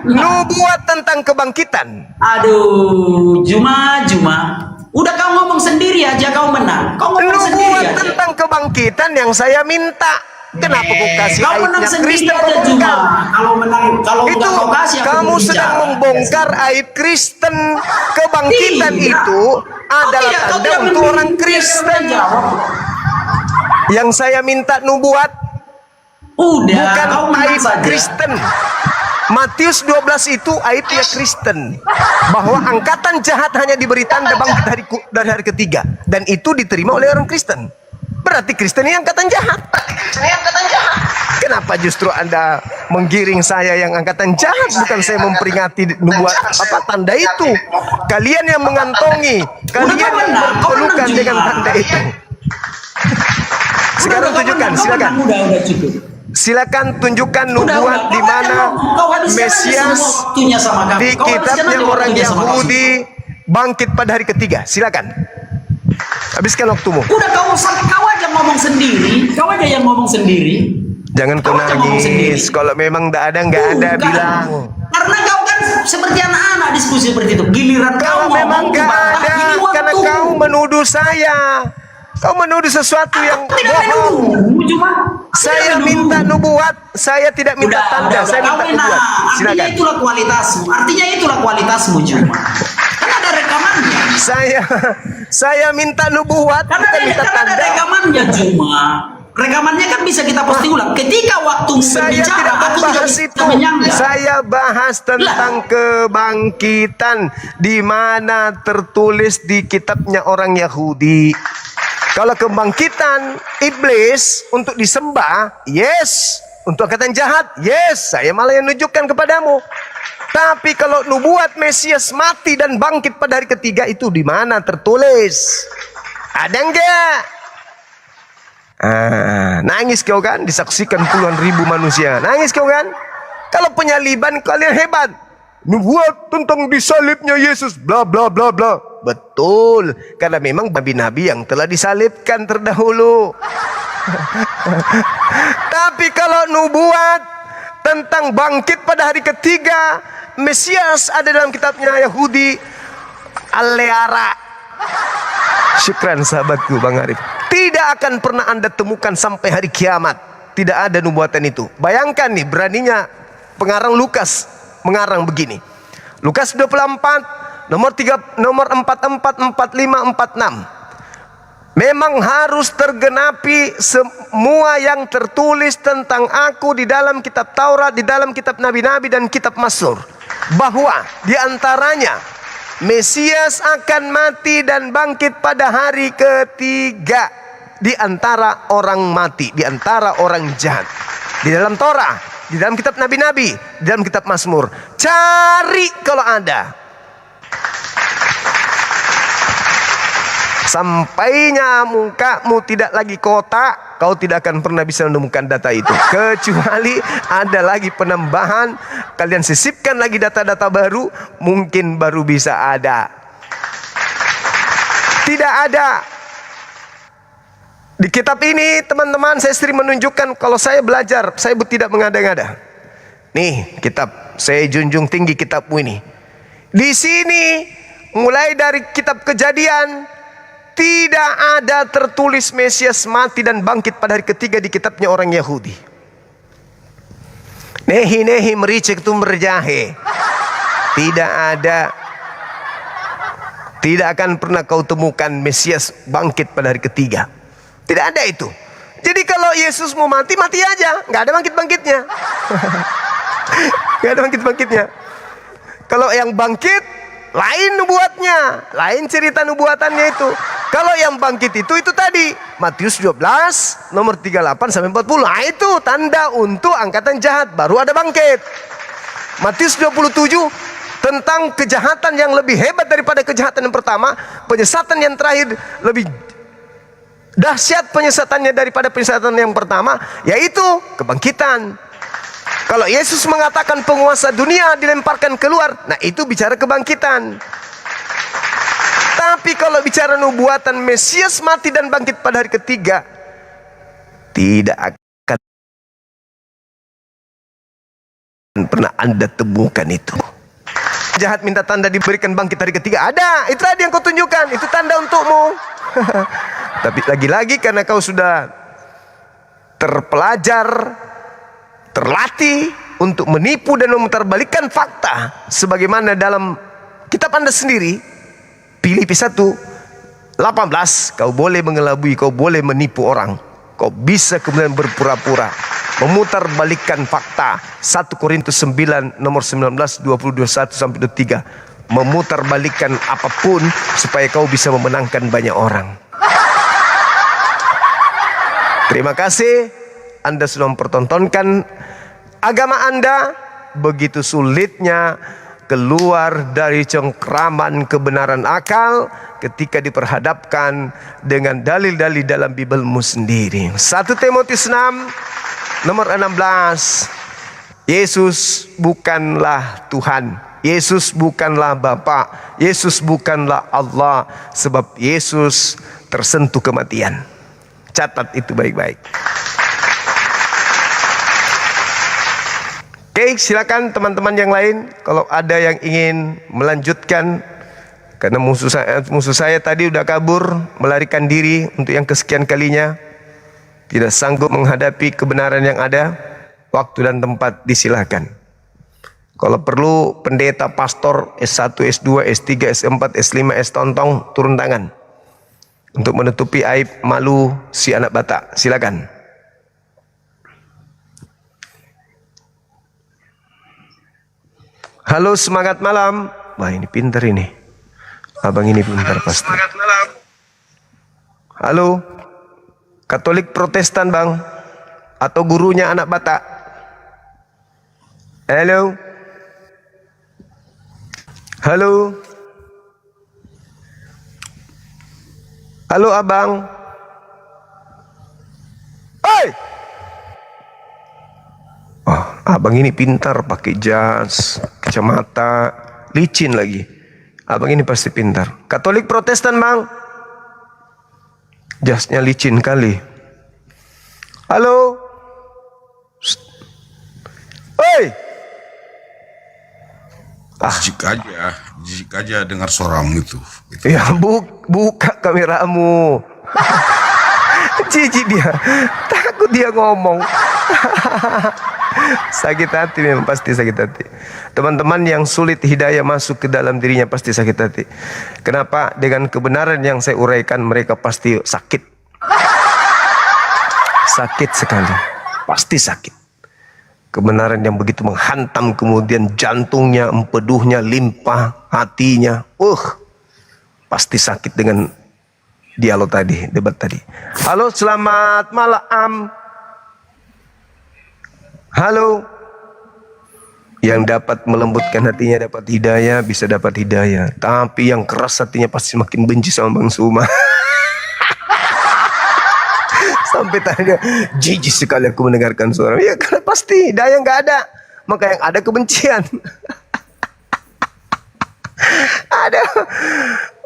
Nubuat tentang kebangkitan. Aduh, Juma. Udah kau ngomong sendiri aja, kau menang. Kau ngomong sendiri Nubuat aja. tentang kebangkitan yang saya minta. Kenapa kau kasih Kau menang aibnya sendiri Kristen aja, kau Juma. bongkar? Kalau Itu udah kau kasih, aku kamu berbicara. sedang membongkar aib Kristen. Kebangkitan Iya. itu adalah Kau tanda tidak untuk orang Kristen. Yang saya minta nubuat Udah, bukan kau menang aib saja. Kristen. Matius 12 itu aibnya Kristen, bahwa angkatan jahat hanya diberi tanda bangkit dari hari ketiga, dan itu diterima oleh orang Kristen. Berarti Kristen ini angkatan jahat. Kenapa justru Anda menggiring saya yang angkatan jahat? Bukan saya memperingati nubuat tanda itu. Kalian yang mengantongi, kalian yang memperlukan dengan tanda itu. Sekarang tunjukkan, silakan. Udah cukup. Silakan tunjukkan nubuat di mana Mesias di kitabnya orang Yahudi bangkit pada hari ketiga. Silakan. Habiskan waktumu. Udah kau aja ngomong sendiri. Kau aja yang ngomong sendiri. Jangan kau nangis. Kalau memang nggak ada, bilang. Karena kau kan seperti anak-anak diskusi seperti itu. Giliran Kalau kau memang nggak ada, karena kau menuduh saya. Kau menuduh sesuatu yang bohong. Saya minta nubuat, saya tidak minta tanda, saya minta nubuat. Silakan. Artinya itulah kualitasmu Juma. Kan ada rekamannya. Saya minta nubuat, bukan minta Kan tanda. ada rekamannya Juma. Rekamannya kan bisa kita posting ulang. Ketika waktu Saya berbicara, tidak aku membahas bisa itu. menyanggah. Saya bahas tentang kebangkitan di mana tertulis di kitabnya orang Yahudi. Kalau kebangkitan iblis untuk disembah, yes. Untuk angkatan jahat, yes. Saya malah yang nunjukkan kepadamu. Tapi kalau nubuat Mesias mati dan bangkit pada hari ketiga, itu di mana tertulis? Ada enggak? Nangis kau kan? Disaksikan puluhan ribu manusia. Nangis kau kan? Kalau penyaliban kalian hebat. Nubuat tentang disalibnya Yesus, bla bla bla bla. Betul, karena memang nabi-nabi yang telah disalibkan terdahulu. Tapi kalau nubuat tentang bangkit pada hari ketiga, Mesias ada dalam kitabnya Yahudi, Aleara. Syukran sahabatku Bang Arif. Tidak akan pernah Anda temukan sampai hari kiamat. Tidak ada nubuatan itu. Bayangkan nih, beraninya pengarang Lukas mengarang begini. Lukas 24 nomor 44, 45, 46. Memang harus tergenapi semua yang tertulis tentang aku di dalam kitab Taurat, di dalam kitab nabi-nabi dan kitab Mazmur, bahwa di antaranya Mesias akan mati dan bangkit pada hari ketiga di antara orang mati, di antara orang jahat. Di dalam Torah, di dalam kitab nabi-nabi, di dalam kitab Mazmur. Cari kalau ada. Sampainya mukamu tidak lagi kotak, kau tidak akan pernah bisa menemukan data itu. Kecuali ada lagi penambahan, kalian sisipkan lagi data-data baru, mungkin baru bisa ada. Tidak ada. Di kitab ini teman-teman, saya sering menunjukkan kalau saya belajar, saya tidak mengada-ngada. Nih kitab, saya junjung tinggi kitabmu ini. Di sini mulai dari kitab Kejadian, tidak ada tertulis Mesias mati dan bangkit pada hari ketiga di kitabnya orang Yahudi. Nehi mericik tu merjahe. Tidak ada. Tidak akan pernah kau temukan Mesias bangkit pada hari ketiga. Tidak ada itu. Jadi kalau Yesus mau mati, mati aja. Nggak ada bangkit-bangkitnya. Nggak ada bangkit-bangkitnya. Kalau yang bangkit, lain nubuatnya, lain cerita nubuatannya itu. Kalau yang bangkit itu tadi Matius 12 nomor 38 sampai 40. Nah, itu tanda untuk angkatan jahat, baru ada bangkit. Matius 27 tentang kejahatan yang lebih hebat daripada kejahatan yang pertama, penyesatan yang terakhir lebih dahsyat penyesatannya daripada penyesatan yang pertama, yaitu kebangkitan. Kalau Yesus mengatakan penguasa dunia dilemparkan keluar, nah itu bicara kebangkitan. Tapi kalau bicara nubuatan Mesias mati dan bangkit pada hari ketiga, tidak akan pernah Anda temukan itu. Jahat minta tanda diberikan bangkit hari ketiga, ada. Itu tadi yang kau tunjukkan, itu tanda untukmu. Tapi lagi-lagi karena kau sudah terpelajar, terlatih untuk menipu dan memutarbalikkan fakta sebagaimana dalam kitab Anda sendiri, Filipi 1:18, kau boleh mengelabui, kau boleh menipu orang, kau bisa kemudian berpura-pura memutarbalikkan fakta. 1 Korintus 9 nomor 19 22 1 sampai 23, memutarbalikkan apapun supaya kau bisa memenangkan banyak orang. Terima kasih Anda sudah mempertontonkan agama Anda. Begitu sulitnya keluar dari cengkraman kebenaran akal ketika diperhadapkan dengan dalil-dalil dalam Bibelmu sendiri. 1 Timotius 6 nomor 16, Yesus bukanlah Tuhan, Yesus bukanlah Bapa, Yesus bukanlah Allah, sebab Yesus tersentuh kematian. Catat itu baik-baik. Oke, silakan teman-teman yang lain kalau ada yang ingin melanjutkan, karena musuh saya tadi udah kabur, melarikan diri untuk yang kesekian kalinya, tidak sanggup menghadapi kebenaran yang ada. Waktu dan tempat disilakan. Kalau perlu pendeta, pastor, S1, S2, S3, S4, S5, S tontong, turun tangan untuk menutupi aib malu si anak Batak. Silakan. Halo, semangat malam. Wah, ini pintar ini. Abang ini pintar pasti. Semangat malam. Halo. Katolik Protestan, Bang, atau gurunya anak Batak? Halo. Halo. Halo, Abang. Oi. Oh, Abang ini pintar, pakai jas, kacamata, licin lagi. Abang ini pasti pintar. Katolik Protestan, Bang. Jasnya licin kali. Halo. Oi. Jijik aja dengar suaramu itu. Ya, buka kameramu. Jijik dia. Takut dia ngomong. Sakit hati memang, pasti sakit hati. Teman-teman yang sulit hidayah masuk ke dalam dirinya pasti sakit hati. Kenapa? Dengan kebenaran yang saya uraikan mereka pasti sakit. Sakit sekali. Pasti sakit. Kebenaran yang begitu menghantam, kemudian jantungnya, empeduhnya, limpah, hatinya. Pasti sakit dengan dialog tadi, debat tadi. Halo, selamat malam. Halo. Yang dapat melembutkan hatinya dapat hidayah, bisa dapat hidayah. Tapi yang keras hatinya pasti makin benci sama Bang Suma. Sampai tanya, jijik sekali aku mendengarkan suara. Ya karena pasti daya nggak ada, maka yang ada kebencian. Ada.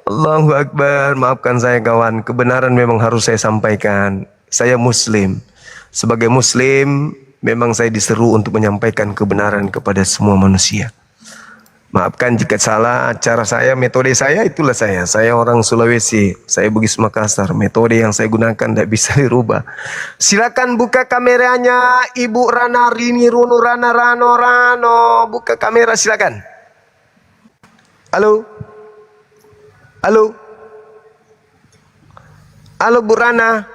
Allahu Akbar. Maafkan saya kawan, kebenaran memang harus saya sampaikan. Saya Muslim. Sebagai Muslim, memang saya diseru untuk menyampaikan kebenaran kepada semua manusia. Maafkan jika salah, cara saya, metode saya, itulah saya. Saya orang Sulawesi, saya Bugis Makassar. Metode yang saya gunakan tidak bisa dirubah. Silakan buka kameranya, Ibu Rana Rini Runu Rana Rano Rano. Buka kamera silakan. Halo? Halo? Halo Bu Rana?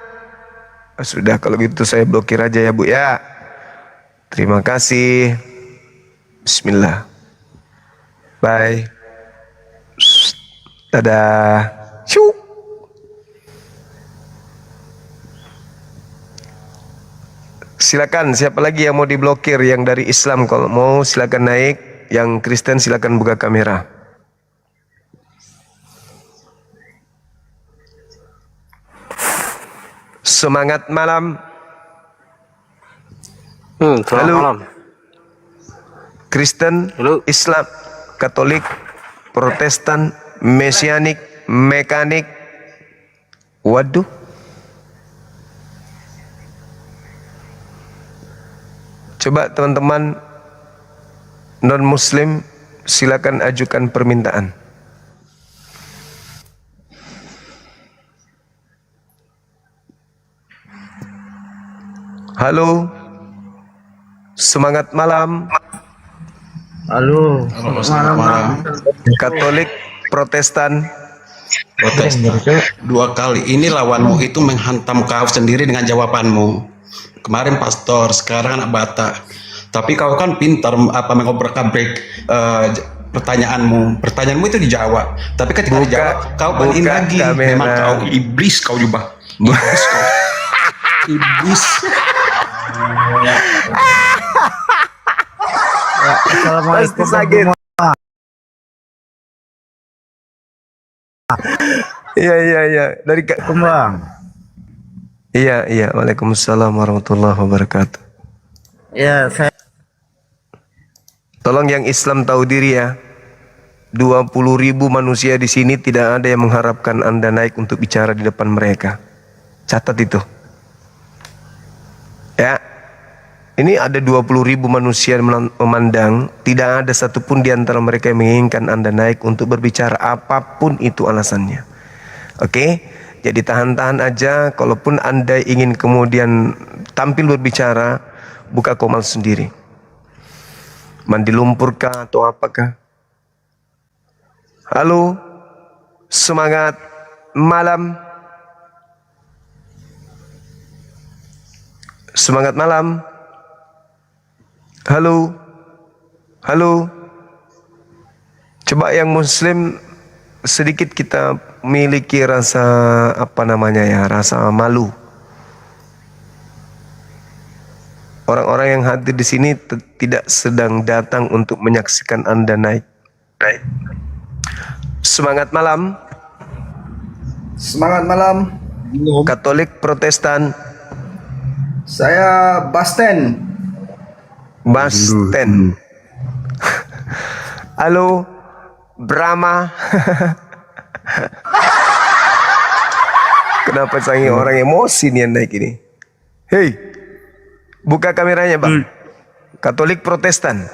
Sudah, kalau gitu saya blokir aja ya Bu ya. Terima kasih. Bismillah. Bye. Dadah. Shoo. Silakan, siapa lagi yang mau diblokir? Yang dari Islam kalau mau silakan naik. Yang Kristen silakan buka kamera. Semangat malam. Halo. Malam. Kristen, Halo. Islam, Katolik, Protestan, Mesianik, Mekanik. Waduh. Coba teman-teman non-Muslim silakan ajukan permintaan. Halo. Semangat malam. Halo. Malam. Katolik, Protestan. Protes 2 kali. Ini lawanmu itu menghantam kau sendiri dengan jawabanmu. Kemarin pastor, sekarang anak Batak. Tapi kau kan pintar mengobrak-abrik pertanyaanmu itu dijawab. Tapi ketika dijawab, kau balik lagi. Kamera. Memang kau iblis kau juga. Iblis kau. Iblis. Pasti sakit. Iya. Dari Kembang. Iya. Waalaikumsalam warahmatullahi wabarakatuh. Ya, saya Tolong yang Islam tahu diri ya. 20.000 manusia di sini tidak ada yang mengharapkan Anda naik untuk bicara di depan mereka. Catat itu. Ya. Ini ada 20.000 manusia memandang, tidak ada satupun di antara mereka yang menginginkan Anda naik untuk berbicara apapun itu alasannya. Oke? Jadi tahan-tahan aja, kalaupun Anda ingin kemudian tampil berbicara, buka komal sendiri. Mandi lumpur kah atau apakah? Halo? Semangat malam. Semangat malam. Halo. Coba yang Muslim sedikit kita memiliki rasa rasa malu. Orang-orang yang hadir di sini tidak sedang datang untuk menyaksikan Anda naik. Semangat malam. Semangat malam. Katolik, Protestan, Saya Basten. Basten. Halo, Brahma. Kenapa sangi orang emosi nih yang naik ini? Hei, buka kameranya bang. Katolik, Protestan,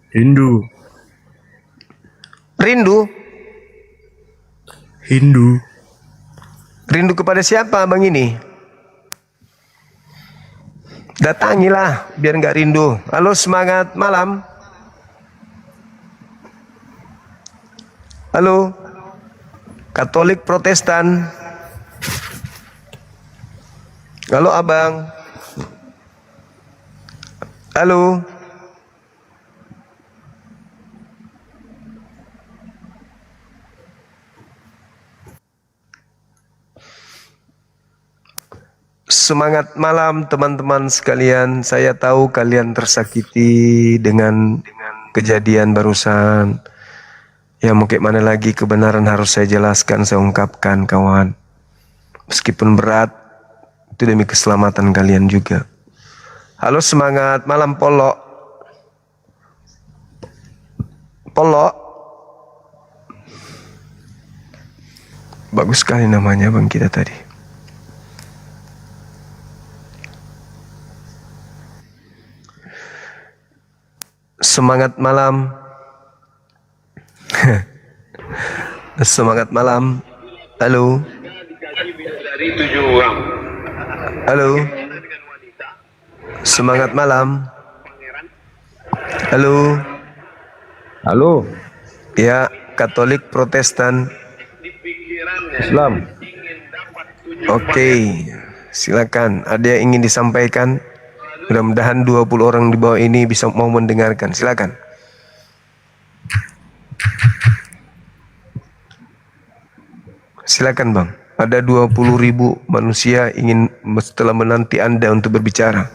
Hindu. rindu. Hindu. Rindu kepada siapa bang ini? Datangilah biar nggak rindu. Halo, semangat malam. Halo, Katolik, Protestan. Halo abang. Halo. Semangat malam teman-teman sekalian. Saya tahu kalian tersakiti dengan kejadian barusan. Ya mau kayak mana lagi, kebenaran harus saya jelaskan, saya ungkapkan kawan. Meskipun berat, Itu demi keselamatan kalian juga. Halo, semangat malam Polo. Polo. Bagus sekali namanya bang kita tadi. Semangat malam. Semangat malam. Halo. Halo. Semangat malam. Halo. Halo. Ya, Katolik Protestan. Islam. Oke, silakan. Ada yang ingin disampaikan? Mudah-mudahan 20 orang di bawah ini bisa mau mendengarkan. Silakan. Silakan bang. Ada 20.000 manusia ingin setelah menanti Anda untuk berbicara.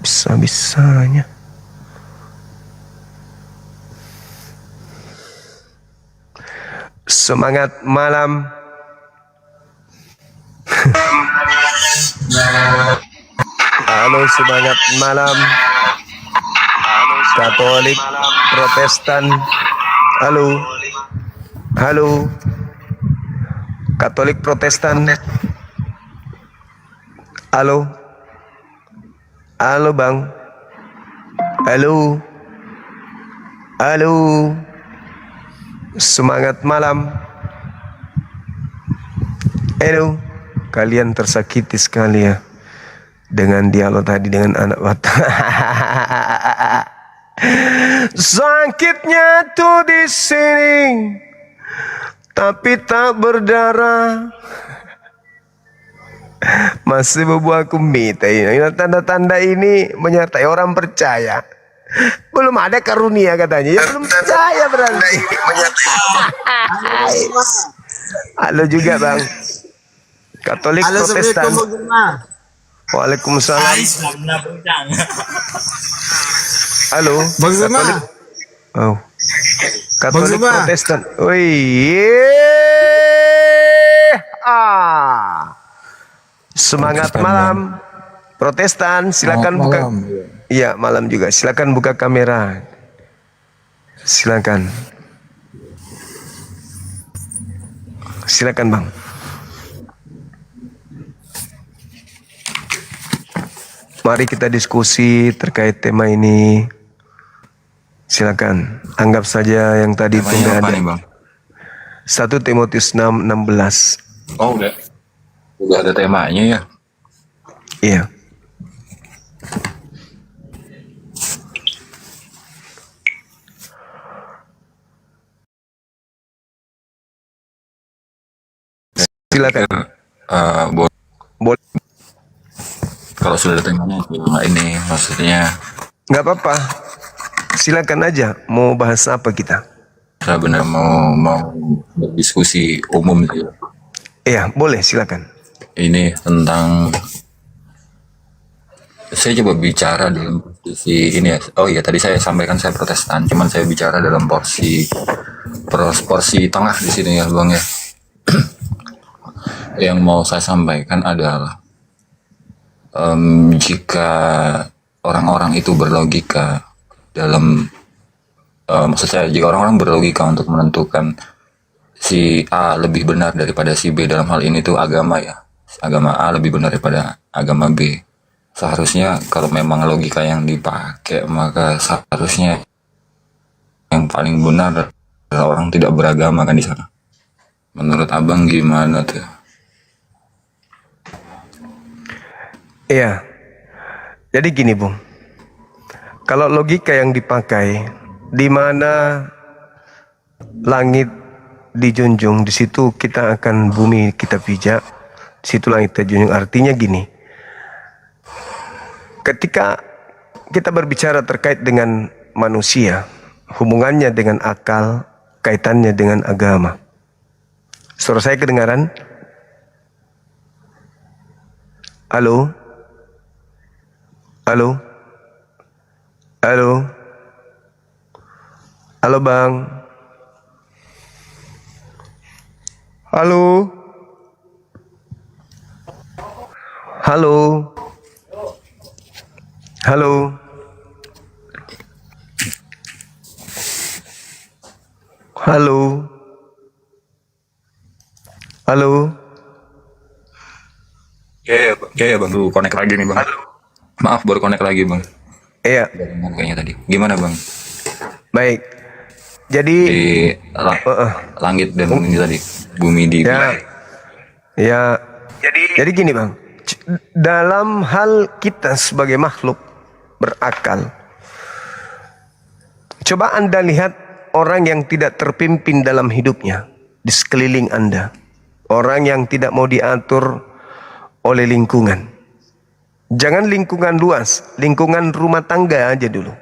Bisa-bisanya. Semangat malam. Halo, semangat malam. Katolik Protestan. Halo. Halo. Katolik Protestan. Halo. Halo bang. Halo. Halo. Semangat malam. Halo. Kalian tersakiti sekali ya dengan dialog tadi dengan anak Batak. Sakitnya tuh di sini, tapi tak berdarah. Masih membuat aku mita ini. Tanda-tanda ini menyertai orang percaya. Belum ada karunia katanya. Ya belum percaya berarti. Halo juga bang. Katolik Protestan. Waalaikumsalam. Halo. Bang Zuma. Katolik. Oh. Katolik Zuma. Protestan. Wih. Semangat malam. Protestan, silakan buka. Iya, malam juga. Silakan buka kamera. Silakan. Silakan, Bang. Mari kita diskusi terkait tema ini. Silakan. Anggap saja yang tadi itu enggak ada. Nih, Bang? 1 Timotius 6:16. Oh, udah ada temanya ya. Iya. Silakan. Boleh. Kalau sudah ada temanya, ini maksudnya Nggak apa-apa. Silakan aja. Mau bahas apa kita? saya benar mau berdiskusi umum sih. Iya, boleh. Silakan. Ini tentang saya coba bicara dalam posisi ini ya. Oh iya, tadi saya sampaikan saya Protestan, cuman saya bicara dalam porsi tengah di sini ya, Bang ya. Yang mau saya sampaikan adalah jika orang-orang itu berlogika dalam maksud saya jika orang-orang berlogika untuk menentukan si A lebih benar daripada si B dalam hal ini tuh agama ya, agama A lebih benar daripada agama B, seharusnya kalau memang logika yang dipakai maka seharusnya yang paling benar adalah orang tidak beragama kan di sana. Menurut abang gimana tuh? Iya. Jadi gini, Bung. Kalau logika yang dipakai, di mana langit dijunjung, di situ kita akan bumi kita pijak, di situ langit kita junjung. Artinya gini. Ketika kita berbicara terkait dengan manusia, hubungannya dengan akal, kaitannya dengan agama. Suara saya kedengaran? Halo? Halo? Halo? Halo Bang? Halo? Halo. Halo. Halo. Halo. Ya, Bang. Baru connect lagi nih, Bang. Maaf, baru connect lagi, Bang. Iya, Jaringan kayaknya tadi. Gimana, Bang? baik. Jadi Di langit dan bumi tadi. Bumi di ya. Jadi gini, Bang. Dalam hal kita sebagai makhluk berakal, coba Anda lihat orang yang tidak terpimpin dalam hidupnya di sekeliling Anda. Orang yang tidak mau diatur oleh lingkungan. Jangan lingkungan luas, lingkungan rumah tangga aja dulu.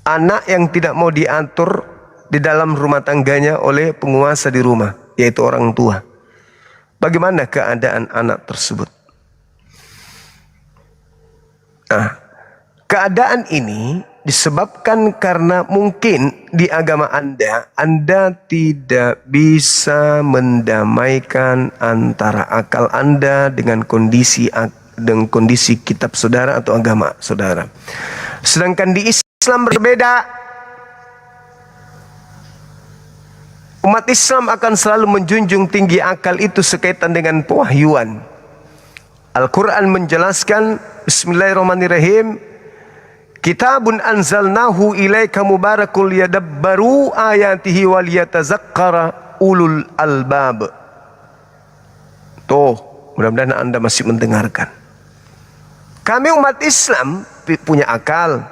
Anak yang tidak mau diatur di dalam rumah tangganya oleh penguasa di rumah, yaitu orang tua. Bagaimana keadaan anak tersebut? Nah, keadaan ini disebabkan karena mungkin di agama Anda tidak bisa mendamaikan antara akal Anda dengan kondisi kitab saudara atau agama saudara. Sedangkan di Islam berbeda. Umat Islam akan selalu menjunjung tinggi akal itu sekaitan dengan pewahyuan. Al-Quran menjelaskan, Bismillahirrahmanirrahim, Kitabun anzalnahu ilaika mubarakul yadabbaru ayatihi wal yatazakkara ulul albab. Tuh, mudah-mudahan Anda masih mendengarkan. Kami umat Islam punya akal.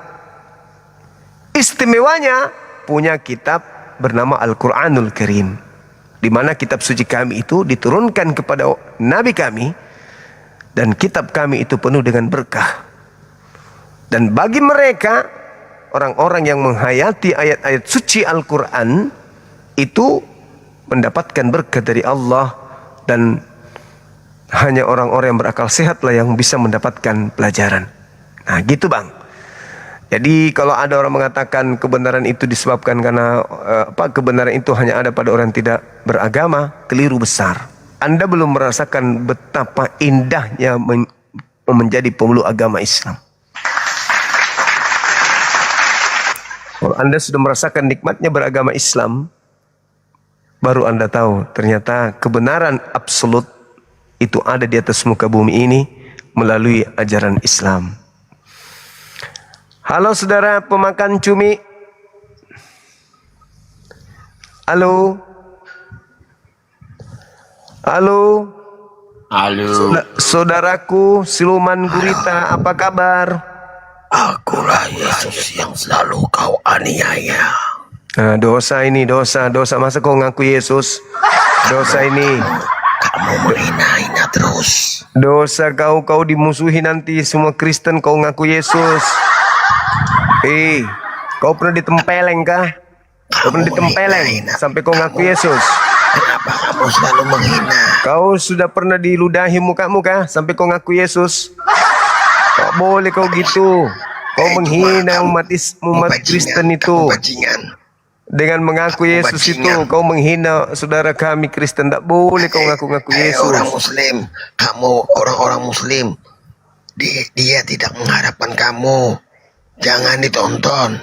Istimewanya punya kitab bernama Al-Quranul Karim, di mana kitab suci kami itu diturunkan kepada Nabi kami, dan kitab kami itu penuh dengan berkah. Dan bagi mereka, orang-orang yang menghayati ayat-ayat suci Al-Quran itu mendapatkan berkah dari Allah, dan hanya orang-orang yang berakal sehatlah yang bisa mendapatkan pelajaran. Nah gitu, Bang. Jadi kalau ada orang mengatakan kebenaran itu disebabkan karena kebenaran itu hanya ada pada orang yang tidak beragama, keliru besar. Anda belum merasakan betapa indahnya menjadi pemeluk agama Islam. Kalau Anda sudah merasakan nikmatnya beragama Islam, baru Anda tahu ternyata kebenaran absolut itu ada di atas muka bumi ini melalui ajaran Islam. Halo saudara pemakan cumi. Halo. Halo. Halo. Saudaraku siluman gurita, apa kabar? Akulah Yesus yang selalu kau aniaya. Nah, dosa ini, dosa. Masa kau ngaku Yesus? Dosa ini. Kamu menghina-hina terus. Dosa kau dimusuhi nanti semua Kristen, kau ngaku Yesus. Kau pernah ditempeleng kah? Kau pernah ditempeleng sampai kau ngaku Yesus? Kenapa kamu selalu menghina? Kau sudah pernah diludahi mukamu kah sampai kau ngaku Yesus? Tak boleh kau gitu. Kau menghina umat Kristen itu. Dengan mengaku Yesus itu kau menghina saudara kami Kristen. Tak boleh kau ngaku-ngaku Yesus. Orang Muslim, kamu orang-orang Muslim, dia tidak mengharapkan kamu. Jangan ditonton.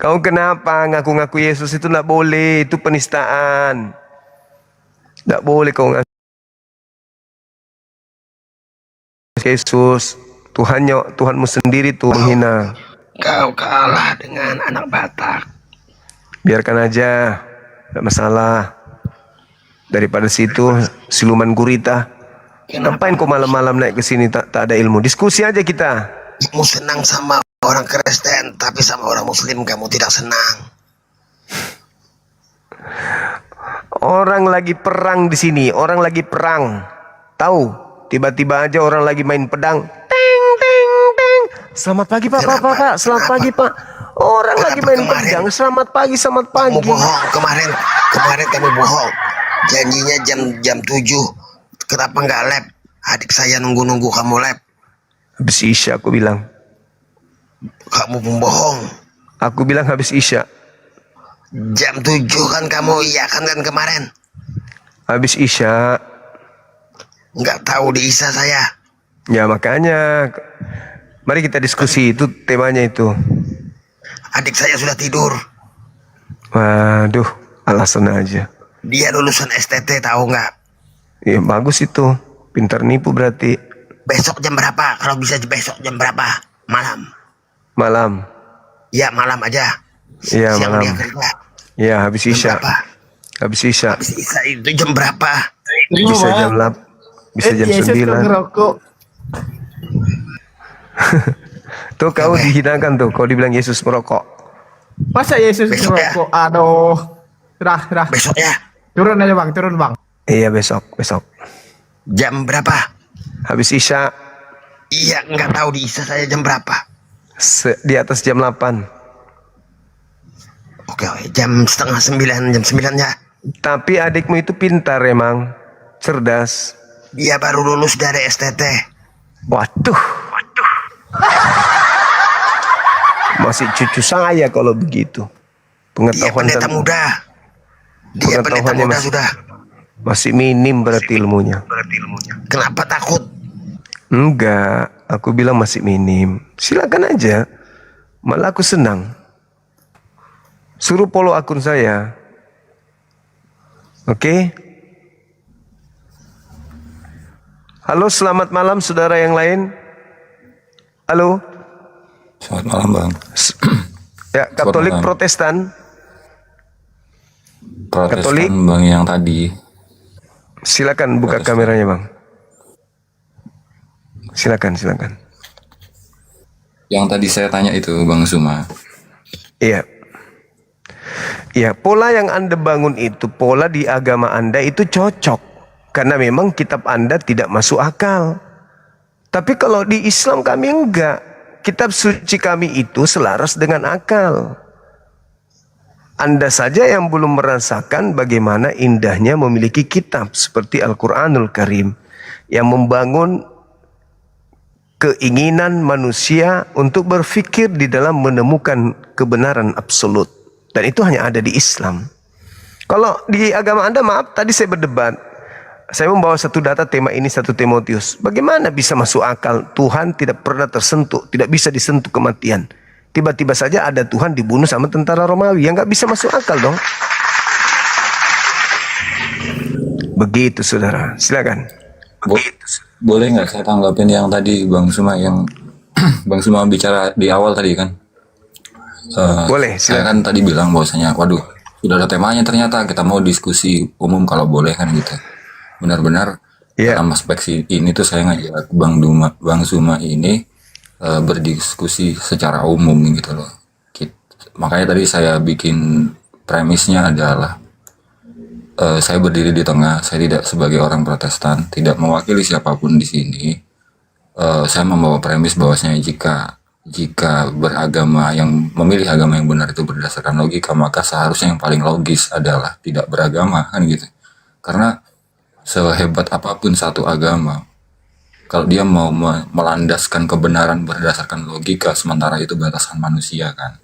Kau kenapa ngaku-ngaku Yesus itu tak boleh. Itu penistaan. Tak boleh kau ngaku Yesus. Tuhanmu sendiri tuh menghina. Kau kalah dengan anak Batak. Biarkan aja, tidak masalah. Daripada situ siluman gurita. Ngapain kau malam-malam naik ke sini tak ada ilmu? Diskusi aja kita. Kamu senang sama orang Kristen, tapi sama orang Muslim kamu tidak senang. Orang lagi perang di sini, orang lagi perang. Tahu? Tiba-tiba aja orang lagi main pedang. Teng teng teng. Selamat pagi Pak, Pak. Selamat pagi Pak. Orang lagi main pedang. Selamat pagi. Kamu bohong. Kemarin kamu bohong. Janjinya jam 7. Kenapa nggak lab? Adik saya nunggu kamu lab. Habis Isya aku bilang. Kamu pembohong. Aku bilang habis Isya. Jam 7 kan kamu iya kan kemarin. Habis Isya. Nggak tahu di Isa saya. Ya makanya, mari kita diskusi, itu temanya itu. Adik saya sudah tidur. Waduh, alasan aja. Dia lulusan STT, tahu nggak? Ya bagus itu, pintar nipu berarti. Besok jam berapa? Kalau bisa besok jam berapa? Malam. Malam. Ya malam aja. Iya Siang malam. dia kerja. Ya habis Jam isya. berapa? Habis isya. Habis Isa itu jam berapa? Bisa jam 8, bisa jam Yesus 9. kok ngerokok. Tuh kau dihinakan tuh, kau dibilang Yesus merokok. Masa Yesus Besok ya? ngerokok? Aduh. Sudah. Besok ya. Turun aja bang, turun bang. Iya besok. Jam berapa? Habis isya, Iya nggak tahu di Isa saya jam berapa. di atas jam 8. Oke, jam setengah 9, jam 9 ya. Tapi adikmu itu pintar emang, cerdas. Dia baru lulus dari STT. Waduh. Masih cucu saya kalau begitu. Dia Pengetahuan pendeta dan muda. Dia pendeta Pengetahuannya muda masih- sudah. masih minim berarti ilmunya. Kenapa takut? Enggak, aku bilang masih minim. Silakan aja. Malah aku senang. Suruh follow akun saya. Oke? Halo, selamat malam saudara yang lain. Halo. Selamat malam bang. Ya, Katolik malam. Protestan. Protestan Katolik. bang yang tadi. Silakan buka Protestan. kameranya, Bang. Silakan. Yang tadi saya tanya itu Bang Suma. Iya. Ya, pola yang Anda bangun itu, pola di agama Anda itu cocok. Karena memang kitab Anda tidak masuk akal. Tapi kalau di Islam kami enggak. Kitab suci kami itu selaras dengan akal. Anda saja yang belum merasakan bagaimana indahnya memiliki kitab seperti Al-Quranul Karim. Yang membangun keinginan manusia untuk berpikir di dalam menemukan kebenaran absolut. Dan itu hanya ada di Islam. Kalau di agama Anda, maaf, tadi saya berdebat. Saya membawa satu data tema ini 1 Timotius. Bagaimana bisa masuk akal Tuhan tidak pernah tersentuh, tidak bisa disentuh kematian. Tiba-tiba saja ada Tuhan dibunuh sama tentara Romawi. Yang nggak bisa masuk akal dong. Begitu saudara, silakan. Boleh nggak saya tanggapin yang tadi Bang Suma yang Bang Suma bicara di awal tadi kan? Boleh, Saya silakan. kan tadi bilang bahwasanya, waduh, sudah ada temanya ternyata kita mau diskusi umum kalau boleh kan gitu. Benar-benar Iya. dalam aspek ini tuh saya ngajak Bang Suma ini berdiskusi secara umum gitu loh. Makanya tadi saya bikin premisnya adalah saya berdiri di tengah, saya tidak sebagai orang Protestan, tidak mewakili siapapun di sini. Saya membawa premis bahwasanya jika beragama yang memilih agama yang benar itu berdasarkan logika, maka seharusnya yang paling logis adalah tidak beragama kan gitu. Karena sehebat apapun satu agama, kalau dia mau melandaskan kebenaran berdasarkan logika, sementara itu batasan manusia kan.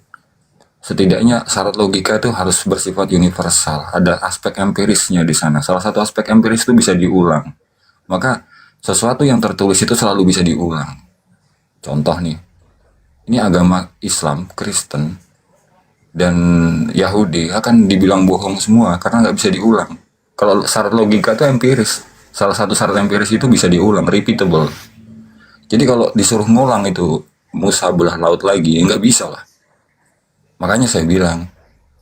Setidaknya syarat logika itu harus bersifat universal. Ada aspek empirisnya di sana. Salah satu aspek empiris itu bisa diulang. Maka sesuatu yang tertulis itu selalu bisa diulang. Contoh nih, ini agama Islam, Kristen, dan Yahudi akan dibilang bohong semua karena nggak bisa diulang. Kalau syarat logika itu empiris. Salah satu syarat empiris itu bisa diulang, repeatable. Jadi kalau disuruh ngulang itu Musa belah laut lagi, nggak bisa lah. Makanya saya bilang,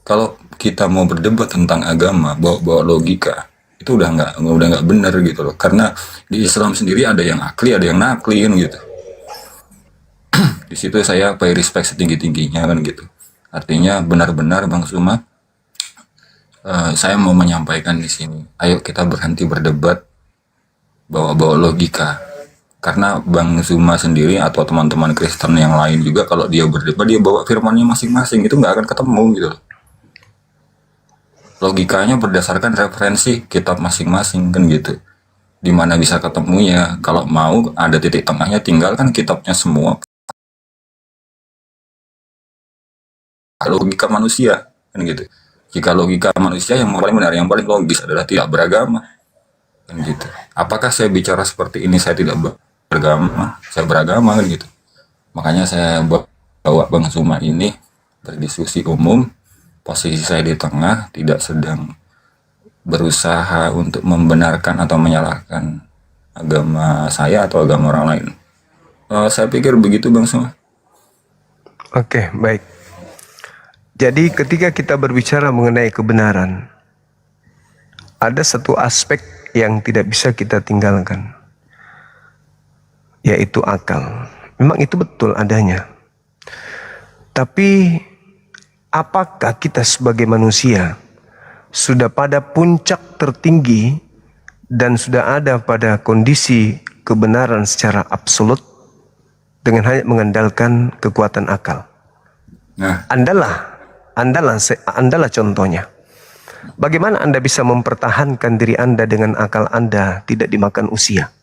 kalau kita mau berdebat tentang agama, bawa logika, itu udah nggak benar gitu loh. Karena di Islam sendiri ada yang akli, ada yang nakli kan gitu. Di situ saya pay respect setinggi-tingginya kan gitu. Artinya benar-benar Bang Suma, saya mau menyampaikan di sini, ayo kita berhenti berdebat bawa logika. Karena Bang Suma sendiri atau teman-teman Kristen yang lain juga kalau dia berdebat, dia bawa firmannya masing-masing, itu nggak akan ketemu gitu loh. Logikanya berdasarkan referensi kitab masing-masing kan gitu. Dimana bisa ketemunya, kalau mau ada titik tengahnya, tinggalkan kitabnya semua. Logika manusia kan gitu. Jika logika manusia yang paling benar, yang paling logis adalah tidak beragama. kan gitu. Apakah saya bicara seperti ini saya tidak beragama? Saya beragama kan gitu. Makanya saya bawa Bang Zuma ini berdiskusi umum. Posisi saya di tengah, tidak sedang berusaha untuk membenarkan atau menyalahkan agama saya atau agama orang lain. Saya pikir begitu Bang Zuma. Oke, baik. Jadi ketika kita berbicara mengenai kebenaran, ada satu aspek yang tidak bisa kita tinggalkan, yaitu akal. Memang itu betul adanya. Tapi apakah kita sebagai manusia sudah pada puncak tertinggi dan sudah ada pada kondisi kebenaran secara absolut dengan hanya mengandalkan kekuatan akal? Nah, Andalah contohnya. Bagaimana Anda bisa mempertahankan diri Anda dengan akal Anda tidak dimakan usia?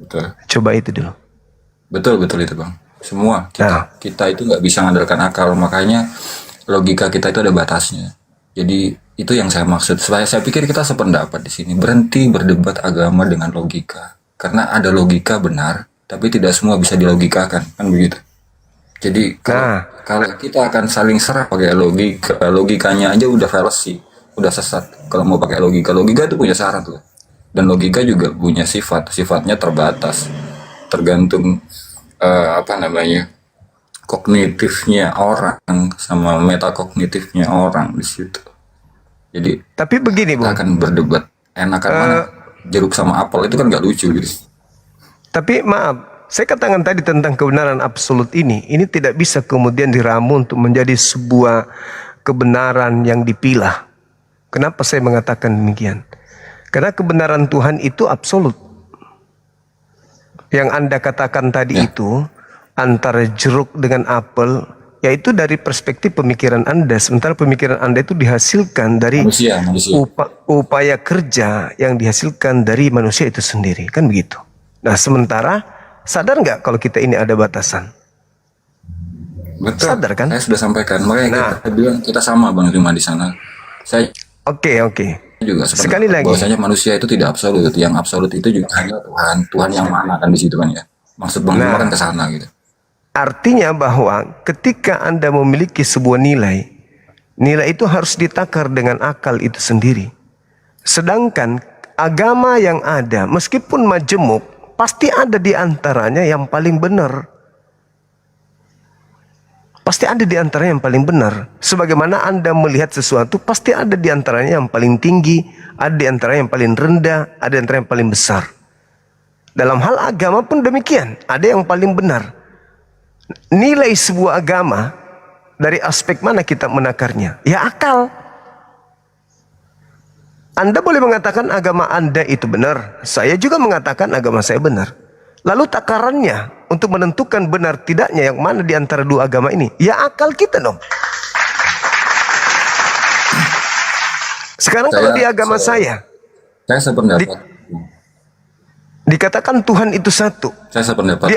betul. Coba itu dulu. Betul itu Bang. Semua Nah. kita itu nggak bisa mengandalkan akal, makanya logika kita itu ada batasnya. Jadi itu yang saya maksud. Saya pikir kita sependapat di sini. Berhenti berdebat agama dengan logika, karena ada logika benar, tapi tidak semua bisa dilogikakan, kan begitu. Jadi kalau kita akan saling serah pakai logikanya aja udah fallacy, udah sesat. Kalau mau pakai logika itu punya syarat loh. Dan logika juga punya sifatnya terbatas, tergantung kognitifnya orang sama metakognitifnya orang di situ. Jadi Tapi begini, kita Bung. akan berdebat enakan mana jeruk sama apel, itu kan nggak lucu gitu. Tapi maaf, saya katakan tadi tentang kebenaran absolut ini tidak bisa kemudian diramu untuk menjadi sebuah kebenaran yang dipilah. Kenapa saya mengatakan demikian? Karena kebenaran Tuhan itu absolut. Yang Anda katakan tadi itu antara jeruk dengan apel, yaitu dari perspektif pemikiran Anda. Sementara pemikiran Anda itu dihasilkan dari Manusia. upaya kerja yang dihasilkan dari manusia itu sendiri. Kan begitu. Nah sementara sadar nggak kalau kita ini ada batasan? Betul. Sadar kan? Saya sudah sampaikan. Makanya kita bilang kita sama Bang Zuma di sana. Saya Oke. juga Sekali sependapat lagi. bahwasanya manusia itu tidak absolut. Yang absolut itu juga hanya Tuhan yang mana kan di situ kan ya. Maksud Bang Zuma kan ke sana gitu. Artinya bahwa ketika Anda memiliki sebuah nilai itu harus ditakar dengan akal itu sendiri. Sedangkan agama yang ada, meskipun majemuk, pasti ada di antaranya yang paling benar. Pasti ada di antaranya yang paling benar. Sebagaimana Anda melihat sesuatu, pasti ada di antaranya yang paling tinggi, ada di antaranya yang paling rendah, ada di antaranya yang paling besar. Dalam hal agama pun demikian, ada yang paling benar. Nilai sebuah agama dari aspek mana kita menakarnya? Ya akal. Anda boleh mengatakan agama Anda itu benar. Saya juga mengatakan agama saya benar. Lalu takarannya untuk menentukan benar tidaknya yang mana di antara dua agama ini? Ya akal kita dong. Sekarang kalau di agama saya sependapat. dikatakan Tuhan itu satu. Saya sependapat.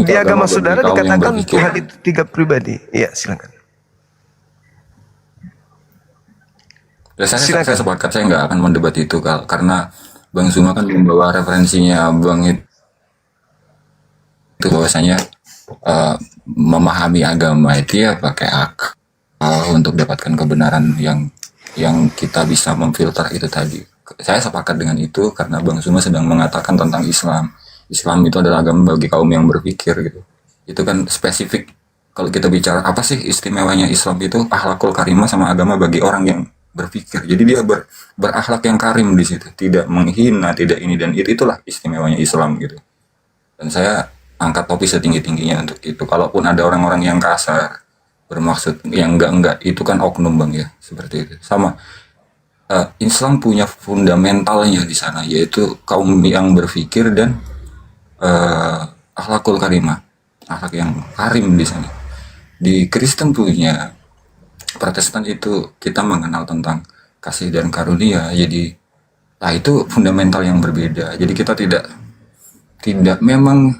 Di agama saudara dikatakan Tuhan itu tiga pribadi. Iya, silakan. Ya, saya sepakat, saya nggak akan mendebat itu karena Bang Zuma kan membawa referensinya Bang itu bahwasanya memahami agama itu ya pakai akal untuk dapatkan kebenaran yang kita bisa memfilter itu tadi. Saya sepakat dengan itu karena Bang Zuma sedang mengatakan tentang Islam. Islam itu adalah agama bagi kaum yang berpikir gitu. Itu kan spesifik. Kalau kita bicara apa sih istimewanya Islam itu, akhlakul karimah sama agama bagi orang yang berpikir. Jadi dia berakhlak yang karim di situ, tidak menghina, tidak ini dan itu, itulah istimewanya Islam gitu. Dan saya angkat topi setinggi-tingginya untuk itu. Kalaupun ada orang-orang yang kasar, bermaksud yang enggak itu kan oknum Bang ya, seperti itu. Sama Islam punya fundamentalnya di sana, yaitu kaum yang berpikir dan akhlakul karimah, akhlak yang karim di sana. Di Kristen punya, Protestan itu kita mengenal tentang kasih dan karunia. Jadi itu fundamental yang berbeda. Jadi kita tidak memang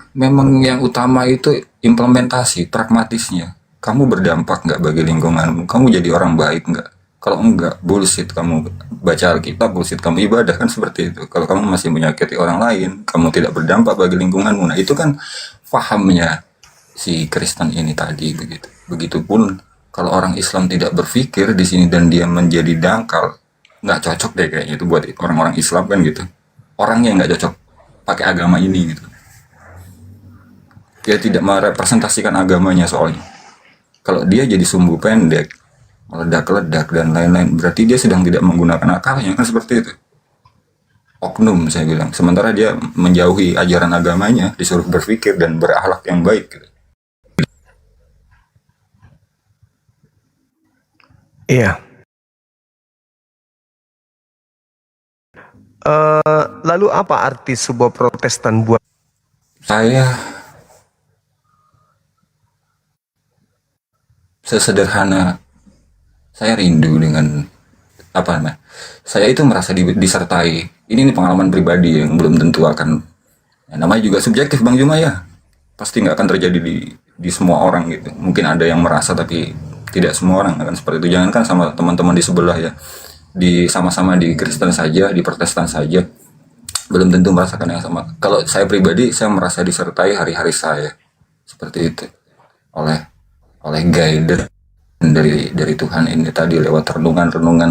yang utama itu implementasi pragmatisnya. Kamu berdampak nggak bagi lingkunganmu? Kamu jadi orang baik nggak? Kalau enggak, bullshit kamu baca Alkitab, bullshit kamu ibadah, kan seperti itu. Kalau kamu masih menyakiti orang lain, kamu tidak berdampak bagi lingkunganmu. Nah itu kan fahamnya si Kristen ini tadi begitu. Begitupun kalau orang Islam tidak berpikir di sini dan dia menjadi dangkal, nggak cocok deh kayaknya itu buat orang-orang Islam kan gitu. Orangnya nggak cocok pakai agama ini gitu. Dia tidak merepresentasikan agamanya soalnya. Kalau dia jadi sumbu pendek, meledak-ledak dan lain-lain, berarti dia sedang tidak menggunakan akalnya, kan seperti itu. Oknum saya bilang. Sementara dia menjauhi ajaran agamanya, disuruh berpikir dan berakhlak yang baik gitu. Iya. Lalu apa arti sebuah Protestan buat Saya sesederhana, saya rindu dengan apa namanya? Saya itu merasa disertai. Ini pengalaman pribadi yang belum tentu akan, ya, namanya juga subjektif Bang Juma ya. Pasti nggak akan terjadi di semua orang gitu. Mungkin ada yang merasa tapi tidak semua orang akan seperti itu. Jangankan sama teman-teman di sebelah ya. Sama-sama di Kristen saja, di Protestan saja, belum tentu merasakan yang sama. Kalau saya pribadi, saya merasa disertai hari-hari saya seperti itu oleh guide dari Tuhan ini tadi lewat renungan-renungan,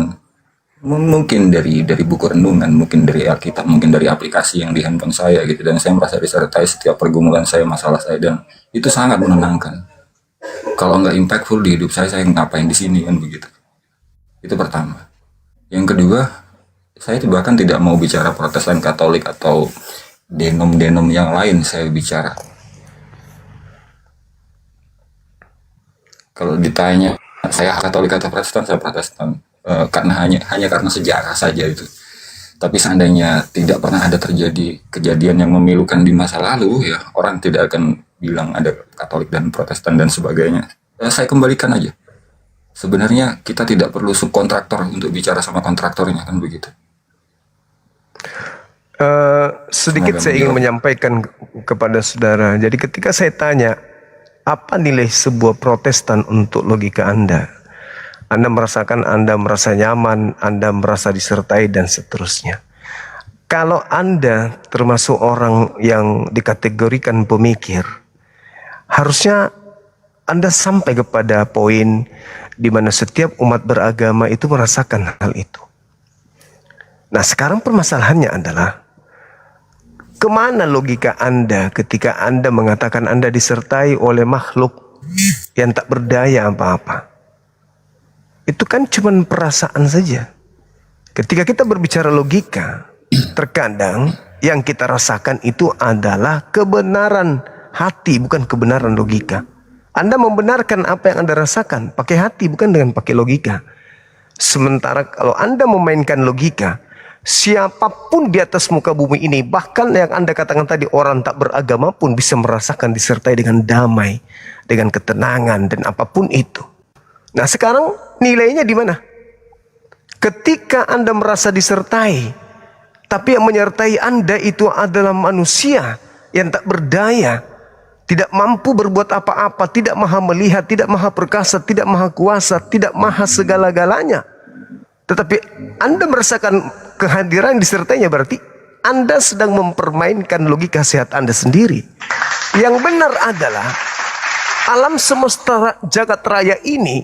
mungkin dari buku renungan, mungkin dari Alkitab, mungkin dari aplikasi yang di handphone saya gitu, dan saya merasa disertai setiap pergumulan saya, masalah saya, dan itu sangat menenangkan. Kalau nggak impactful di hidup saya ngapain di sini kan begitu. Itu pertama. Yang kedua, saya bahkan tidak mau bicara Protestan, Katolik atau denom-denom yang lain. Saya bicara, kalau ditanya saya Katolik atau Protestan, saya Protestan, karena hanya karena sejarah saja itu. Tapi seandainya tidak pernah ada terjadi kejadian yang memilukan di masa lalu, ya orang tidak akan bilang ada Katolik dan Protestan dan sebagainya. Saya kembalikan aja. Sebenarnya kita tidak perlu subkontraktor untuk bicara sama kontraktornya, kan begitu. Sedikit Semoga saya ingin menjawab. menyampaikan kepada saudara. Jadi ketika saya tanya, apa nilai sebuah Protestan untuk logika Anda? Anda merasakan Anda merasa nyaman, Anda merasa disertai, dan seterusnya. Kalau Anda termasuk orang yang dikategorikan pemikir, harusnya Anda sampai kepada poin di mana setiap umat beragama itu merasakan hal itu. Nah, sekarang permasalahannya adalah kemana logika Anda ketika Anda mengatakan Anda disertai oleh makhluk yang tak berdaya apa-apa? Itu kan cuma perasaan saja. Ketika kita berbicara logika, terkadang yang kita rasakan itu adalah kebenaran hati, bukan kebenaran logika. Anda membenarkan apa yang Anda rasakan pakai hati, bukan dengan pakai logika. Sementara kalau Anda memainkan logika, siapapun di atas muka bumi ini, bahkan yang Anda katakan tadi orang tak beragama pun bisa merasakan disertai dengan damai, dengan ketenangan dan apapun itu. Nah, sekarang nilainya di mana? Ketika Anda merasa disertai, tapi yang menyertai Anda itu adalah manusia yang tak berdaya, tidak mampu berbuat apa-apa, tidak maha melihat, tidak maha perkasa, tidak maha kuasa, tidak maha segala-galanya. Tetapi Anda merasakan kehadiran disertainya, berarti Anda sedang mempermainkan logika sehat Anda sendiri. Yang benar adalah alam semesta jagat raya ini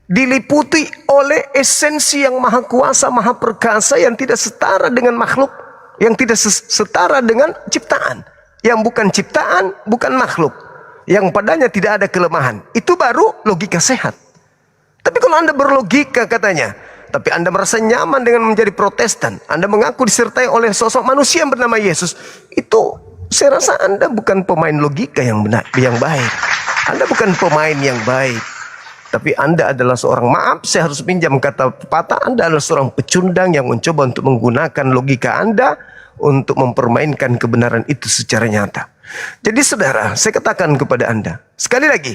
diliputi oleh esensi yang maha kuasa, maha perkasa, yang tidak setara dengan makhluk, yang tidak setara dengan ciptaan. Yang bukan ciptaan, bukan makhluk, yang padanya tidak ada kelemahan. Itu baru logika sehat. Tapi kalau Anda berlogika katanya, tapi Anda merasa nyaman dengan menjadi Protestan, Anda mengaku disertai oleh sosok manusia yang bernama Yesus, itu saya rasa Anda bukan pemain logika yang benar, yang baik. Anda bukan pemain yang baik. Tapi Anda adalah seorang, maaf saya harus pinjam kata pepatah, Anda adalah seorang pecundang yang mencoba untuk menggunakan logika Anda untuk mempermainkan kebenaran itu secara nyata. Jadi saudara, saya katakan kepada Anda, sekali lagi,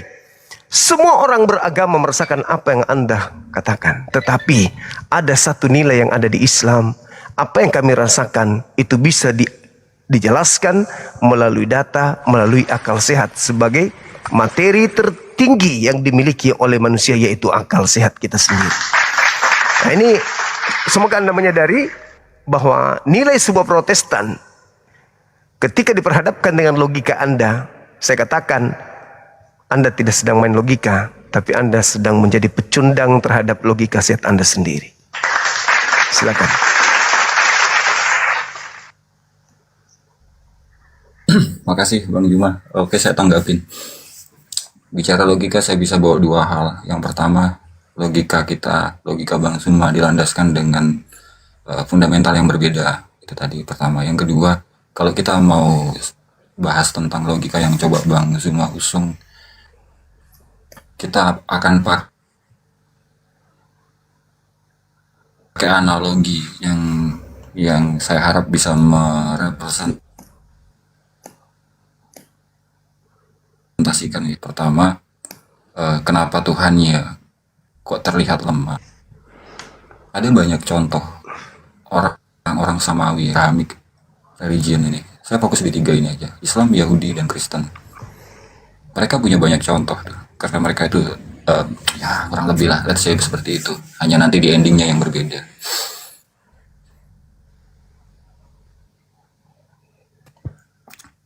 semua orang beragama merasakan apa yang Anda katakan. Tetapi ada satu nilai yang ada di Islam. Apa yang kami rasakan itu bisa dijelaskan melalui data, melalui akal sehat, sebagai materi tertinggi yang dimiliki oleh manusia, yaitu akal sehat kita sendiri. Nah, ini semoga Anda menyadari bahwa nilai sebuah Protestan ketika diperhadapkan dengan logika Anda, saya katakan Anda tidak sedang main logika, tapi Anda sedang menjadi pecundang terhadap logika sehat Anda sendiri. Silakan. Makasih Bang Juma. Oke, saya tanggapin. Bicara logika saya bisa bawa dua hal. Yang pertama, logika Bang Juma dilandaskan dengan fundamental yang berbeda. Itu tadi pertama. Yang kedua, kalau kita mau bahas tentang logika yang coba Bang Zuma usung, kita akan pakai analogi yang saya harap bisa merepresentasikan. Pertama, kenapa Tuhan ya kok terlihat lemah? Ada banyak contoh orang Samawi, Aramik, religion ini. Saya fokus di tiga ini aja, Islam, Yahudi, dan Kristen. Mereka punya banyak contoh karena mereka itu ya kurang lebih lah, let's say seperti itu. Hanya nanti di endingnya yang berbeda.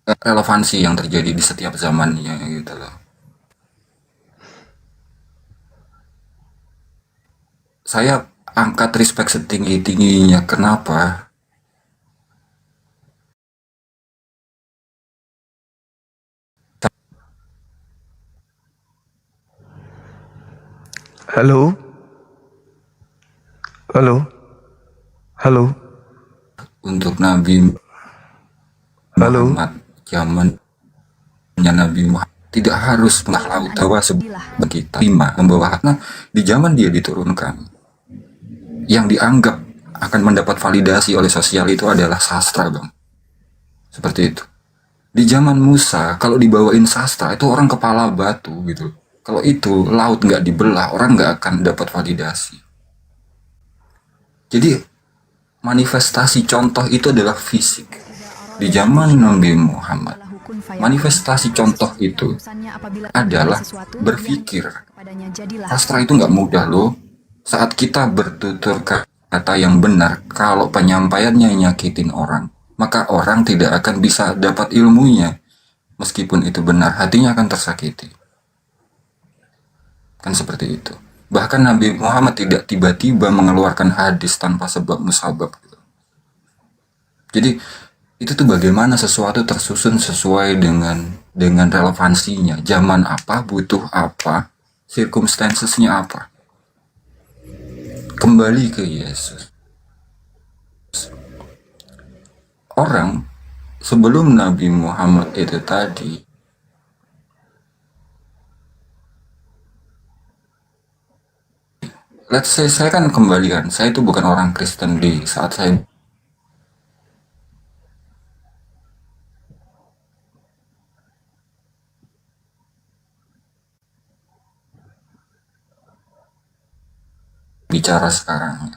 Relevansi yang terjadi di setiap zamannya gitu loh. Saya angkat respect setinggi-tingginya. Kenapa? Halo? Halo? Halo? Untuk Nabi Halo? Muhammad, zamannya Nabi Muhammad tidak harus laut tawa sebagai kita membawa. Nah, di zaman dia diturunkan, yang dianggap akan mendapat validasi oleh sosial itu adalah sastra, Bang. Seperti itu. Di zaman Musa, kalau dibawain sastra itu orang kepala batu gitu. Kalau itu laut nggak dibelah, orang nggak akan dapat validasi. Jadi manifestasi contoh itu adalah fisik. Di zaman Nabi Muhammad, manifestasi contoh itu adalah berpikir. Sastra itu nggak mudah loh. Saat kita bertutur kata yang benar, kalau penyampaiannya nyakitin orang, maka orang tidak akan bisa dapat ilmunya. Meskipun itu benar, hatinya akan tersakiti. Kan seperti itu. Bahkan Nabi Muhammad tidak tiba-tiba mengeluarkan hadis tanpa sebab musabab. Jadi itu tuh bagaimana sesuatu tersusun sesuai dengan relevansinya. Zaman apa, butuh apa, circumstancesnya apa. Kembali ke Yesus. Orang sebelum Nabi Muhammad itu tadi, let's say saya kan kembalikan, saya itu bukan orang Kristen di saat saya bicara sekarang.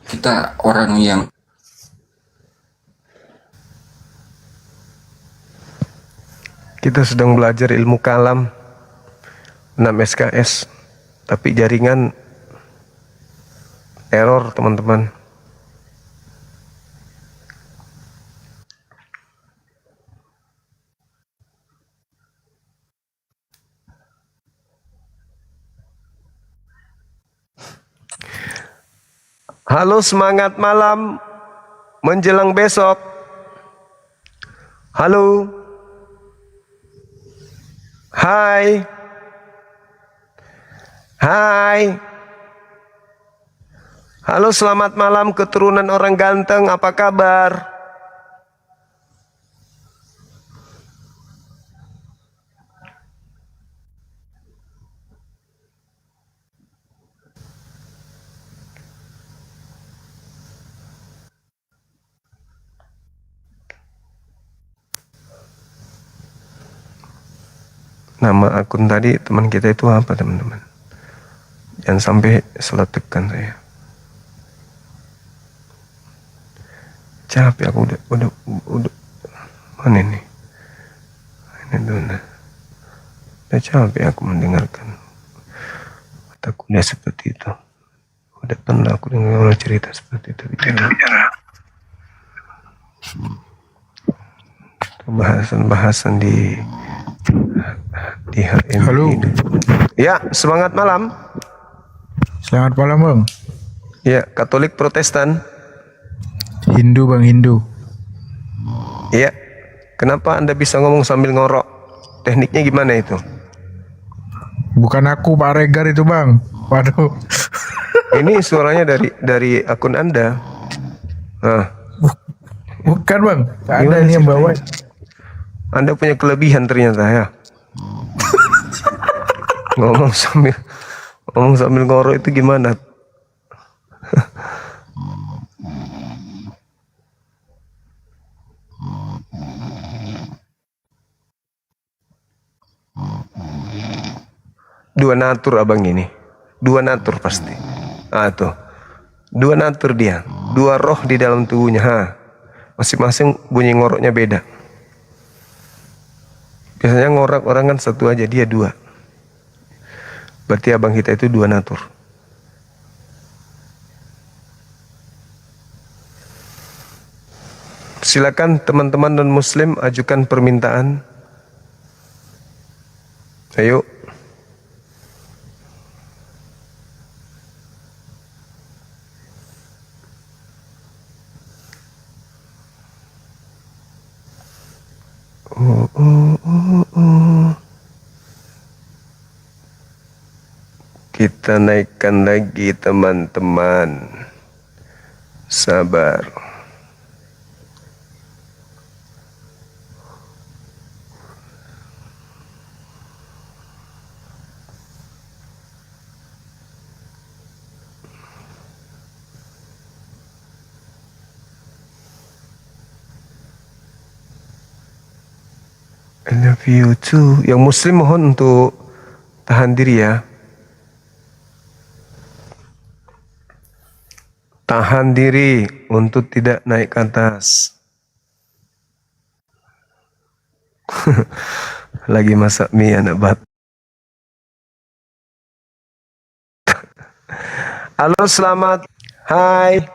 Kita orang yang Kita sedang belajar ilmu kalam 6 SKS, tapi jaringan error, teman-teman. Halo, semangat malam menjelang besok. Halo. Hai. Hai. Halo, selamat malam keturunan orang ganteng, apa kabar? Nama akun tadi teman kita itu apa, teman-teman? Jangan sampai salah tekan saya. Capek aku udah mana ini? Ini dulu. Udah capek aku mendengarkan kata kuliah seperti itu. Udah pernah aku dengar orang cerita seperti itu bicara. Bahasan-bahasan di HM. Halo. Ya, semangat malam. Selamat malam bang. Ya, Katolik Protestan. Hindu bang, Hindu. Ya, kenapa Anda bisa ngomong sambil ngorok? Tekniknya gimana itu? Bukan aku Pak Regar itu bang. Waduh. Ini suaranya dari akun Anda. Nah, Bukan bang. Tak ada Gimana ini yang ceritanya? bawa. Anda punya kelebihan ternyata ya. ngomong sambil ngorok itu gimana? Dua natur abang ini. Dua natur pasti. Ah tuh. Dua natur dia. Dua roh di dalam tubuhnya. Ha. Masing-masing bunyi ngoroknya beda. Biasanya ngorok orang kan satu aja, dia dua. Berarti abang kita itu dua natur. Silakan teman-teman non muslim ajukan permintaan. Ayo. Kita naikkan lagi teman-teman. Sabar. I love you too. Yang muslim mohon untuk tahan diri ya. Tahan diri untuk tidak naik ke atas. Lagi masak mie anak bat. Halo, selamat. Hai.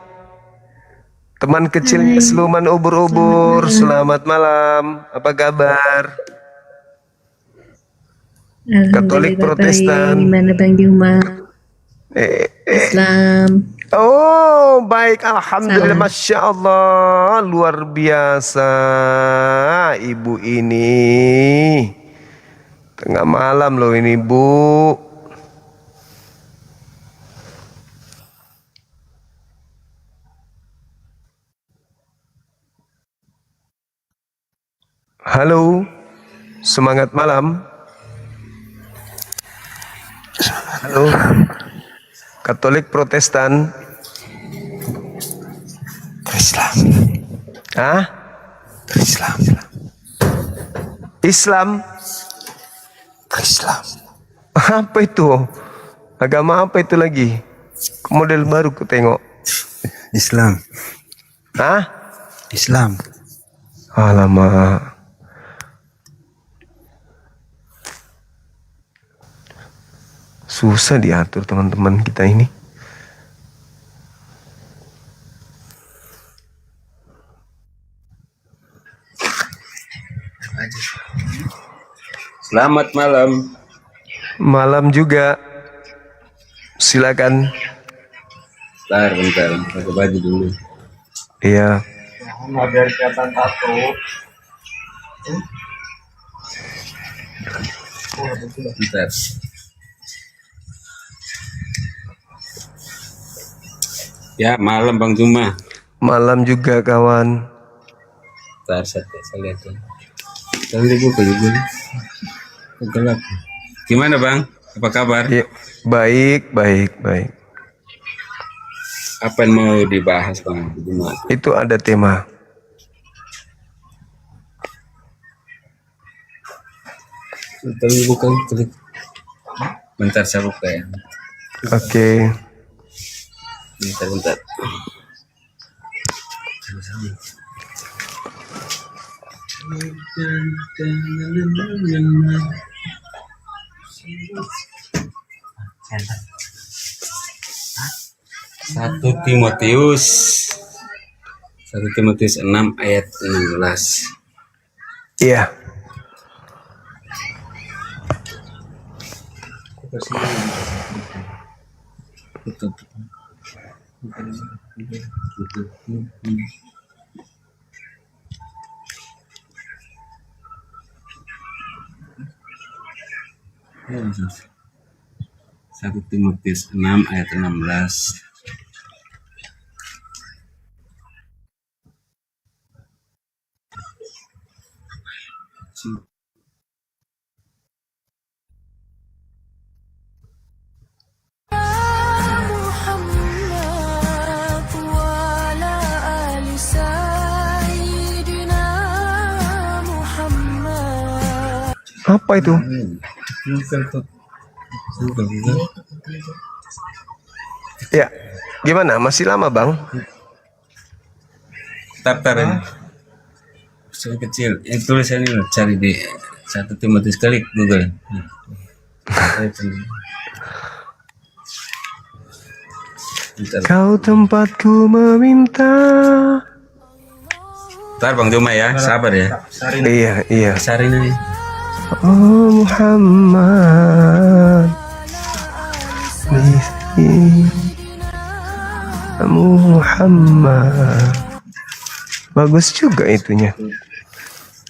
Teman kecilnya Sluman ubur-ubur. Selamat malam. Apa kabar? Katolik Alhamdulillah Protestan. baik. Gimana Bang Juma? Islam. Oh, baik. Alhamdulillah. Salam. Masya Allah. Luar biasa. Ibu ini. Tengah malam loh ini, Bu. Halo. Semangat malam. Halo. Katolik Protestan. Islam. Hah? Islam. Islam? Islam. Apa itu? Agama apa itu lagi? Model baru ku tengok. Islam. Hah? Islam. Alamak. Susah diatur teman-teman kita ini. Selamat malam. Malam juga. Silakan. Bentar, pakai baju dulu. Iya. Biar kelihatan tato. Bentar. Ya, malam Bang Juma. Malam juga kawan. Bentar, saya lihat dulu. Kalian dibuka juga. Gelap. Gimana Bang? Apa kabar? Ya, baik. Apa yang mau dibahas Bang Juma? Itu ada tema. Tapi bukan klik. Bentar saya buka ya. Oke. Bentar. 1 Timotius 6 ayat 16. Iya. Satu Timotius 6 ayat 16. Apa itu? Ya, gimana? Masih lama, Bang? Tar ini. Soal kecil. Yang tulisannya lo cari di 1 Timotius, klik Google. Kau tempatku meminta. Ntar Bang Juma ya, sabar ya. Iya. Sarin ini. Oh Muhammad, Muhammad. Bagus juga itunya.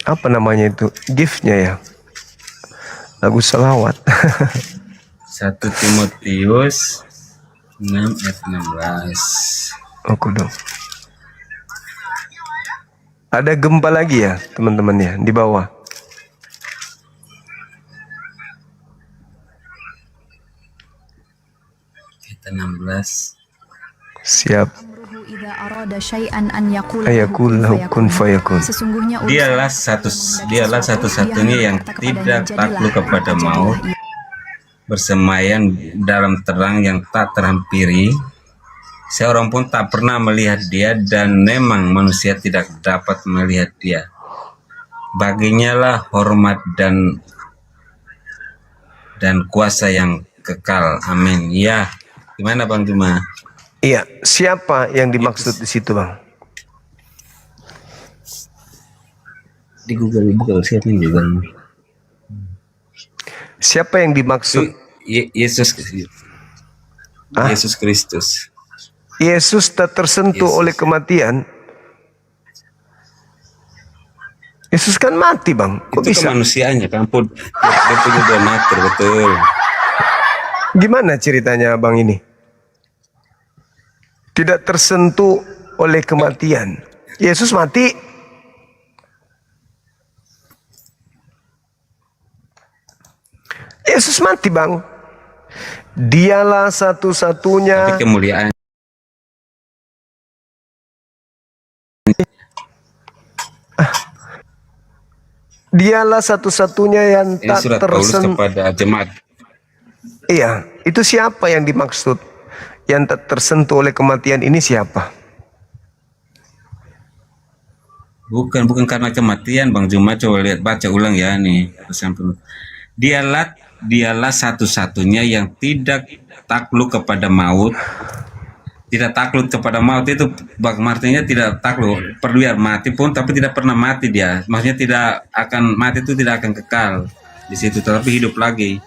Apa namanya itu? Giftnya ya. Lagu selawat. 1 Timotius 6 ayat 16. Aku dong. Ada gempa lagi ya teman-teman ya di bawah. Ayat 16. Siap. Ayakul Kun fayakun. Sesungguhnya Dialah satu-satunya yang tidak takluk kepada maut, bersemayam dalam terang yang tak terhampiri. Seorang pun tak pernah melihat dia, dan memang manusia tidak dapat melihat dia. Baginya lah hormat dan kuasa yang kekal. Amin. Ya, gimana Bang Juma? Iya, siapa yang dimaksud di situ, Bang? Di Google siapa yang juga? Siapa yang dimaksud? Yesus Kristus. Yesus tak tersentuh Yesus. oleh kematian. Yesus kan mati, Bang. Kok Itu bisa? kemanusiaannya kan, dia punya donatur, betul. Gimana ceritanya, Bang ini? Tidak tersentuh oleh kematian. Yesus mati. Yesus mati, Bang. Dialah satu-satunya. Tapi kemuliaan Dialah satu-satunya yang ini tak surat Paulus tersentuh. kepada jemaat. Iya, itu siapa yang dimaksud? Yang tak tersentuh oleh kematian ini siapa? Bukan karena kematian, Bang Juma. Coba lihat, baca ulang ya nih. Dialah satu-satunya yang tidak takluk kepada maut. Tidak takluk kepada maut itu artinya tidak takluk, perlu biar mati pun, tapi tidak pernah mati dia. Maksudnya tidak akan mati, itu tidak akan kekal di situ, tetapi hidup lagi.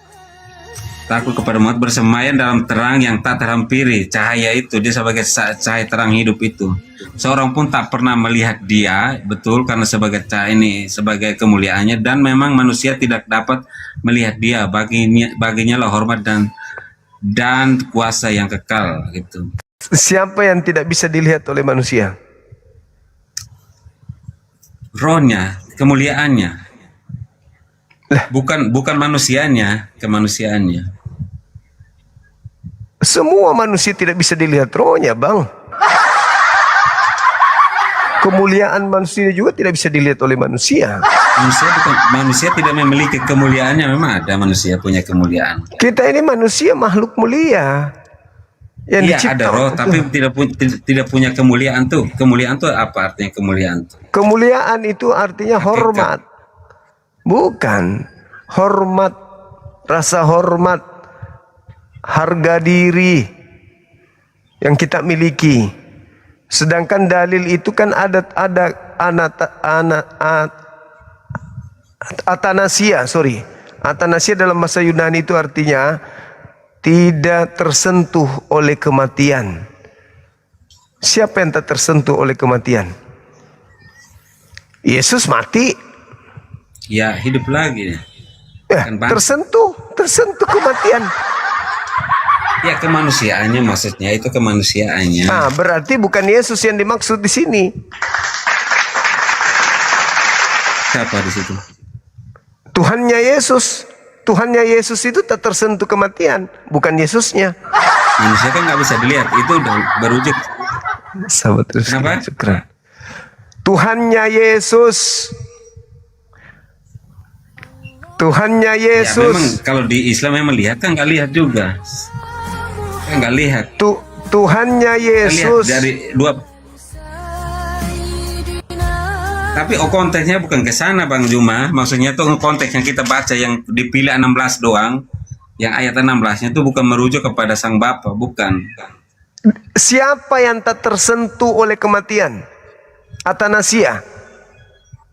Takluk kepada maut, bersemayam dalam terang yang tak terhampiri. Cahaya itu dia sebagai cahaya terang hidup itu. Seorang pun tak pernah melihat dia, betul, karena sebagai cahaya ini sebagai kemuliaannya, dan memang manusia tidak dapat melihat dia. Baginya lah hormat dan kuasa yang kekal gitu. Siapa yang tidak bisa dilihat oleh manusia? Rohnya, kemuliaannya. Bukan manusianya, kemanusiaannya. Semua manusia tidak bisa dilihat rohnya, Bang. Kemuliaan manusia juga tidak bisa dilihat oleh manusia. Manusia tidak memiliki kemuliaannya. Memang ada manusia punya kemuliaan. Kita ini manusia makhluk mulia. Yang Iya, dicipta ada roh, tapi tidak punya kemuliaan tuh. Kemuliaan tuh apa artinya kemuliaan tuh? Kemuliaan itu artinya hormat. Bukan. Hormat, rasa hormat, harga diri. yang kita miliki. Sedangkan dalil itu kan ada atanasia, Atanasia dalam bahasa Yunani itu artinya tidak tersentuh oleh kematian. Siapa yang tak tersentuh oleh kematian? Yesus mati, Ya hidup lagi. Kan bang- tersentuh kematian. Ya kemanusiaannya maksudnya itu kemanusiaannya. Ah, berarti bukan Yesus yang dimaksud di sini. Siapa di situ? Tuhannya Yesus itu tak tersentuh kematian, bukan Yesusnya. Manusia kan nggak bisa dilihat, itu udah berwujud. Sahabat terus. Kenapa? Syukran. Tuhannya Yesus. Ya memang kalau di Islam memang lihat kan nggak lihat juga. Kan nggak lihat. Tuhannya Kan lihat Yesus. dari dua. Tapi konteksnya bukan ke sana Bang Juma. Maksudnya tuh konteks yang kita baca yang dipilih 16 doang. Yang ayat 16-nya itu bukan merujuk kepada Sang Bapa, bukan. Siapa yang tak tersentuh oleh kematian? Atanasia.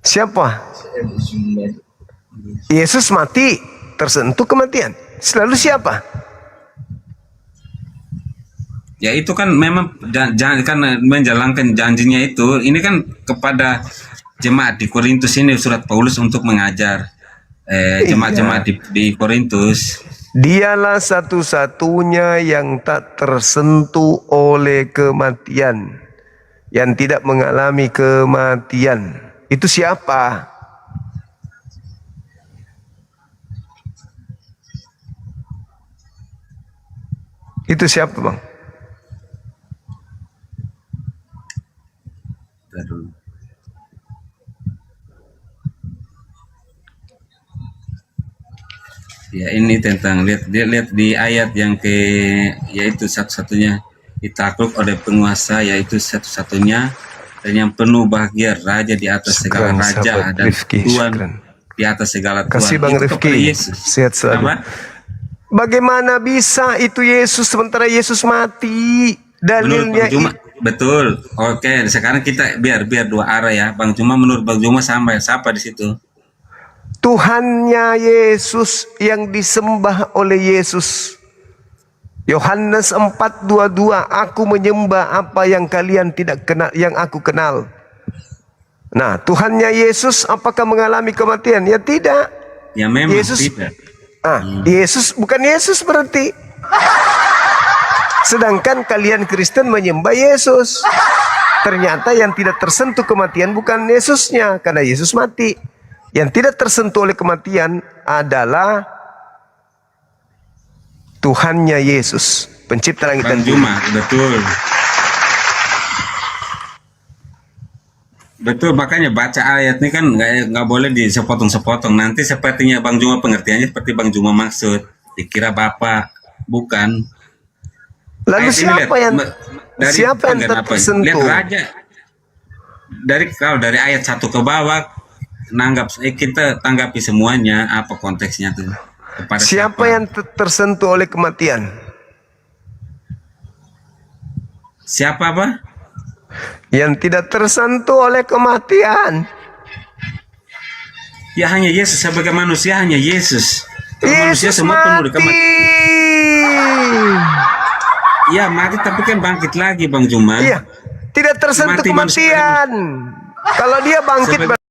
Siapa? Yesus mati, tersentuh kematian. Selalu siapa? Ya itu kan memang kan menjalankan janjinya itu. Ini kan kepada jemaat di Korintus ini surat Paulus untuk mengajar jemaat-jemaat di Korintus. Dialah satu-satunya yang tak tersentuh oleh kematian, yang tidak mengalami kematian. Itu siapa? Itu siapa, Bang? Bentar dulu. Ya ini tentang lihat di ayat yang yaitu satu-satunya ditakluk oleh penguasa, yaitu satu-satunya dan yang penuh bahagia, raja di atas segala Syukran, raja sahabat dan Rifki, Tuhan syukran. di atas segala Tuhan. Kasih Bang Itu kepada Rifki, Yesus. sehat selalu. Apa? Bagaimana bisa itu Yesus sementara Yesus mati? Menurut Dalilnya Bang Juma, betul. Oke, sekarang kita biar dua arah ya, Bang Juma. Menurut Bang Juma sampai siapa di situ? Tuhannya Yesus yang disembah oleh Yesus. Yohanes 4:22, aku menyembah apa yang kalian tidak kenal, yang aku kenal. Nah, Tuhannya Yesus apakah mengalami kematian? Ya tidak. Ya memang Yesus- tidak. Yesus bukan Yesus berarti. Sedangkan kalian Kristen menyembah Yesus. Ternyata yang tidak tersentuh kematian bukan Yesusnya, karena Yesus mati. Yang tidak tersentuh oleh kematian adalah Tuhannya Yesus, pencipta langit dan Bang bumi. Juma, betul. Betul, makanya baca ayat ini kan nggak boleh disepotong-sepotong. Nanti sepertinya Bang Juma pengertiannya seperti Bang Juma maksud. Dikira Bapak, bukan. Lalu Ayat ini siapa yang siapa yang lihat tersentuh? Lihat raja. Kalau dari ayat 1 ke bawah kita tanggapi semuanya apa konteksnya tuh. Kepada Siapa yang tersentuh oleh kematian? Siapa apa? Yang tidak tersentuh oleh kematian. Ya hanya Yesus, sebagai manusia hanya Yesus. Kalau manusia Yesus semua penuh mati. kematian. Ya mati tapi kan bangkit lagi Bang Juma. Iya, tidak tersentuh Mati manusia kematian. Kalau dia bangkit Sebagai-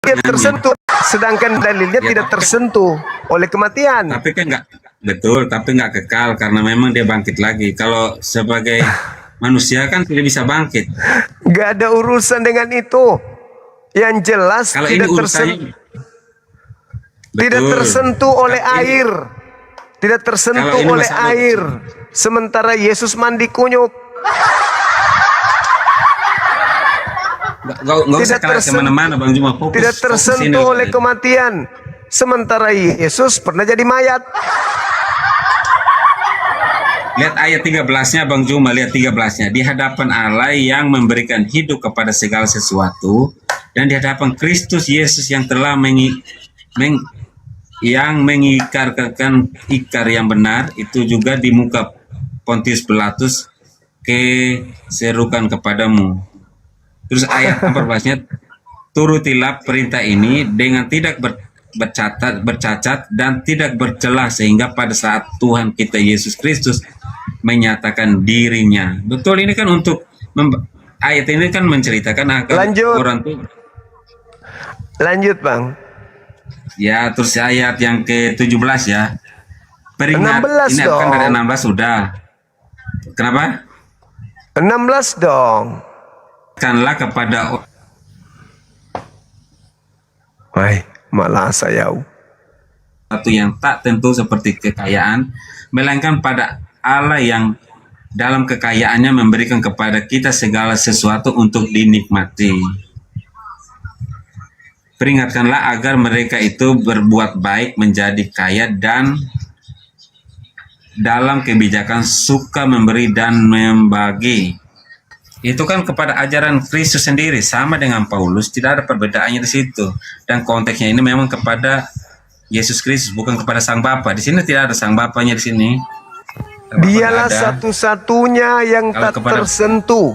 dia tersentuh, sedangkan dalilnya Ya, tidak tapi- tersentuh oleh kematian. Tapi kan nggak betul, tapi nggak kekal karena memang dia bangkit lagi. Kalau sebagai manusia kan tidak bisa bangkit. Gak ada urusan dengan itu. Yang jelas Kalau ini tidak urusannya tidak betul. tersentuh oleh Tapi ini- air. Tidak tersentuh Kalau ini oleh masalah- air. Sementara Yesus mandi kunyuk. Nggak usah Tidak kemana-mana Bang Juma. Fokus, Tidak fokus ini tersentuh loh. oleh kematian. Sementara Yesus pernah jadi mayat. Lihat ayat 13-nya Bang Juma, lihat 13-nya. Di hadapan Allah yang memberikan hidup kepada segala sesuatu dan di hadapan Kristus Yesus yang telah yang mengikarkan ikar yang benar itu juga di muka Pontius Pilatus keserukan kepadamu. Terus ayat 14-nya, turutilah perintah ini dengan tidak bercacat dan tidak bercela, sehingga pada saat Tuhan kita Yesus Kristus menyatakan dirinya. Betul, ini kan untuk ayat ini kan menceritakan agar Lanjut. orang tuh. Lanjut Bang. Ya, terus ayat yang ke-17 ya. Peringat 16 ini kan dari dong. 16 sudah. Kenapa? 16 dong. Kanlah kepada Wah, malah saya. satu yang tak tentu seperti kekayaan, melainkan pada Allah yang dalam kekayaannya memberikan kepada kita segala sesuatu untuk dinikmati. Peringatkanlah agar mereka itu berbuat baik, menjadi kaya, dan dalam kebijakan suka memberi dan membagi. Itu kan kepada ajaran Kristus sendiri, sama dengan Paulus, tidak ada perbedaannya di situ. Dan konteksnya ini memang kepada Yesus Kristus, bukan kepada Sang Bapa. Di sini tidak ada Sang Bapanya di sini. Dialah Ada. satu-satunya yang Kalau tak kepada- tersentuh.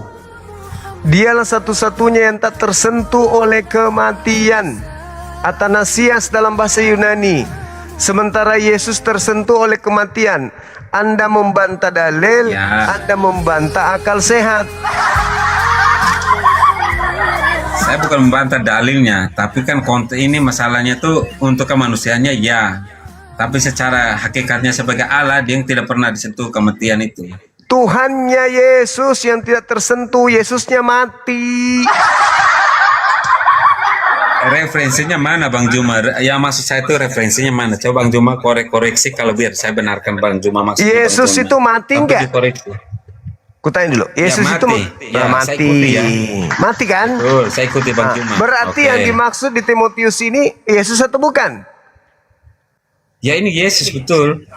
Dialah satu-satunya yang tak tersentuh oleh kematian. Athanasias dalam bahasa Yunani. Sementara Yesus tersentuh oleh kematian. Anda membantah dalil, Ya. Anda membantah akal sehat. Saya bukan membantah dalilnya, tapi kan konteks ini masalahnya tuh untuk kemanusiaannya ya. Tapi secara hakikatnya sebagai Allah, dia yang tidak pernah disentuh kematian itu. Tuhannya Yesus yang tidak tersentuh, Yesusnya mati. Referensinya mana Bang Juma? Ya maksud saya itu referensinya mana? Coba Bang Juma koreksi kalau biar saya benarkan Bang Juma maksudnya. Bang Yesus Juma. itu mati Tapi nggak? dikoreksi. Kutanya dulu, Yesus Ya, itu mati. Ya, mati. saya ikuti ya. Mati kan? Betul, saya ikuti Bang Nah, Juma. berarti Oke. yang dimaksud di Timotius ini Yesus atau bukan? Ya ini Yesus betul.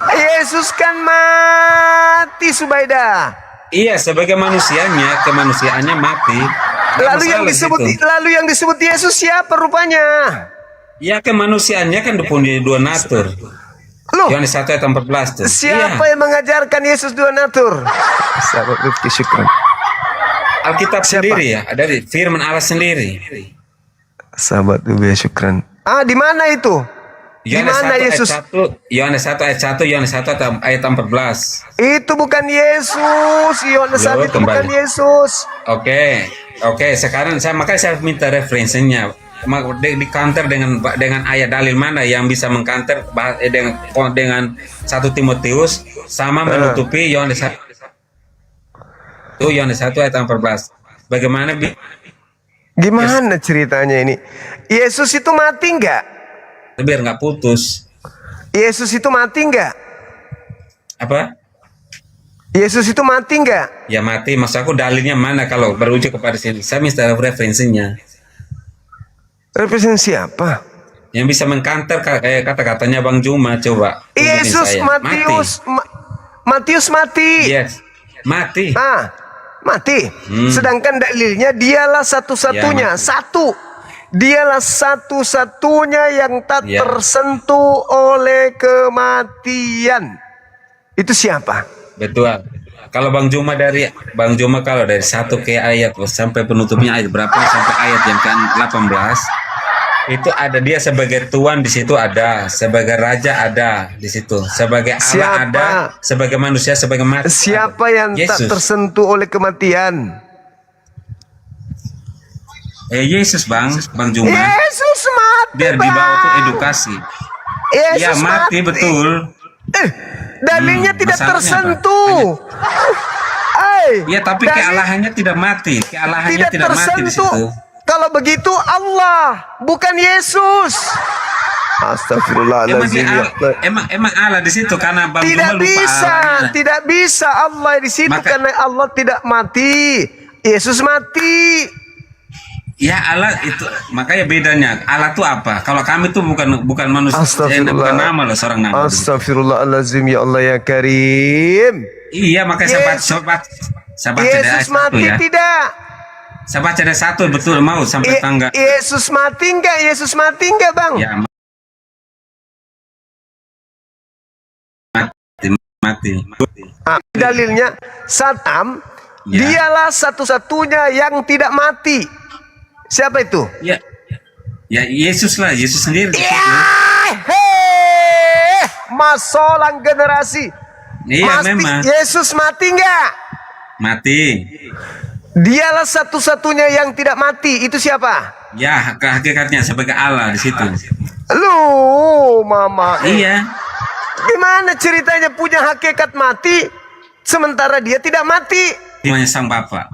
Yesus kan mati Subaida. Iya, sebagai manusianya, kemanusiaannya mati. Nggak Lalu yang masalah disebut situ. Yesus siapa rupanya? Ya kemanusiaannya kan punya dua natur. Loh, Yohanes 1 ayat 14 tuh. siapa Iya. yang mengajarkan Yesus dua natur? Sahabat Rifki syukran. Alkitab Siapa? sendiri ya, ada di firman Allah sendiri. Sahabat Rifki syukran. Di mana itu? Di Yohanes mana 1 Yesus? ayat 1, Yohanes 1 ayat 1, Yohanes 1 ayat 14. Itu bukan Yesus. Yohanes Loh, 1 itu bukan kembali. Yesus. Oke, sekarang makanya saya minta referensinya. Di counter dengan ayat dalil mana yang bisa mengcounter dengan 1 Timotius sama menutupi Yohanes 1. Itu Yohanes 1 ayat 14. Bagaimana Gimana ceritanya ini? Yesus itu mati nggak? biar nggak putus? Yesus itu mati nggak? Apa? Yesus itu mati nggak? Ya mati, maksud aku dalilnya mana kalau berujuk kepada sini? Saya minta referensinya. Representasi apa? Yang bisa mengkanter kata-katanya Bang Juma, coba. tunjukin Yesus saya. Matius mati. Yes, mati. Mati. Sedangkan dalilnya dialah satu-satunya. Ya, mati. Satu. Dialah satu-satunya yang tak Ya. tersentuh oleh kematian. Itu siapa? Betul. Kalau Bang Juma kalau dari 1 ke ayat sampai penutupnya ayat berapa sampai ayat yang ke-18 itu ada dia sebagai tuan di situ, ada sebagai raja, ada di situ sebagai Allah, Siapa? ada sebagai manusia, sebagai mati. Siapa yang tak Yesus. tersentuh oleh kematian? Yesus Bang Juma. Yesus mati, Biar Bang. dibawa untuk edukasi. Yesus Ya mati betul. Dalilnya tidak masalahnya tersentuh. Ya tapi dalil kealahannya tidak mati. Kealahannya tidak mati di situ. Kalau begitu Allah, bukan Yesus. Astagfirullahaladzim. Emang Allah di situ karena Bang Tidak Juma lupa bisa, Allahnya. tidak bisa Allah di situ karena Allah tidak mati. Yesus mati. Ya Allah itu makanya bedanya. Allah itu apa? Kalau kami tuh bukan manusia, bukan nama loh, seorang nama. Astagfirullahaladzim, ya Allah ya Karim. Iya makanya saya baca dari ayat Yesus mati 1 ya. tidak? Saya baca dari 1 betul mau sampai tangga. Yesus mati enggak? Yesus mati enggak, Bang? Ya mati. Dalilnya Saddam Ya. dialah satu-satunya yang tidak mati. Siapa itu? Ya, ya Yesus lah, Yesus sendiri. Masolang generasi. Iya memang Yesus mati nggak? mati. Dialah satu-satunya yang tidak mati. Itu siapa? Ya hakikatnya sebagai Allah di situ. Lu, mama. Iya. Gimana ceritanya punya hakikat mati sementara dia tidak mati? Namanya sang Bapa.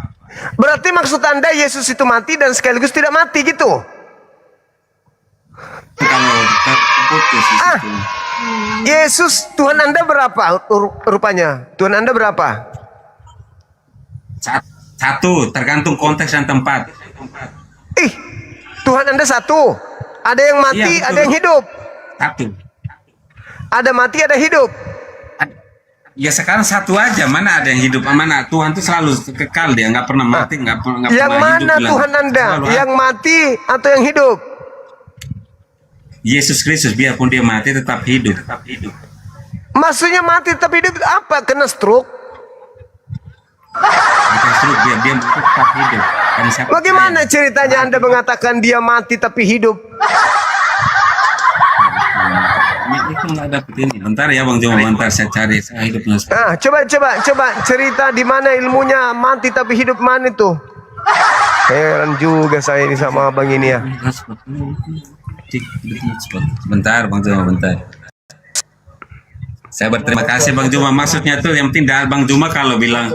Berarti maksud Anda Yesus itu mati dan sekaligus tidak mati gitu? Kalau putus di situ. Yesus Tuhan Anda berapa rupanya? Tuhan Anda berapa? Satu, tergantung konteks dan tempat. Tuhan Anda satu. Ada yang mati, Iya, betul. ada yang hidup. Satu. Ada mati, ada hidup. Ya sekarang satu aja, mana ada yang hidup, mana Tuhan tuh selalu kekal, dia nggak pernah mati, nggak pernah Yang hidup. mana bilang. Tuhan Anda? Selalu Yang ada. mati atau yang hidup? Yesus Kristus biarpun dia mati tetap hidup. Maksudnya mati tapi hidup apa? Kena stroke? Justru dia tetap hidup. Karena saya Bagaimana percaya. ceritanya Anda mengatakan dia mati tapi hidup? Itu nggak dapet ini. Bentar ya Bang Joma, bentar saya cari. Saya hidupnya. Coba cerita di mana ilmunya mati tapi hidup mana itu? Heran juga saya ini sama abang ini ya. Bentar Bang Joma, bentar. Saya berterima kasih Bang Juma. Maksudnya tuh yang penting Bang Juma kalau bilang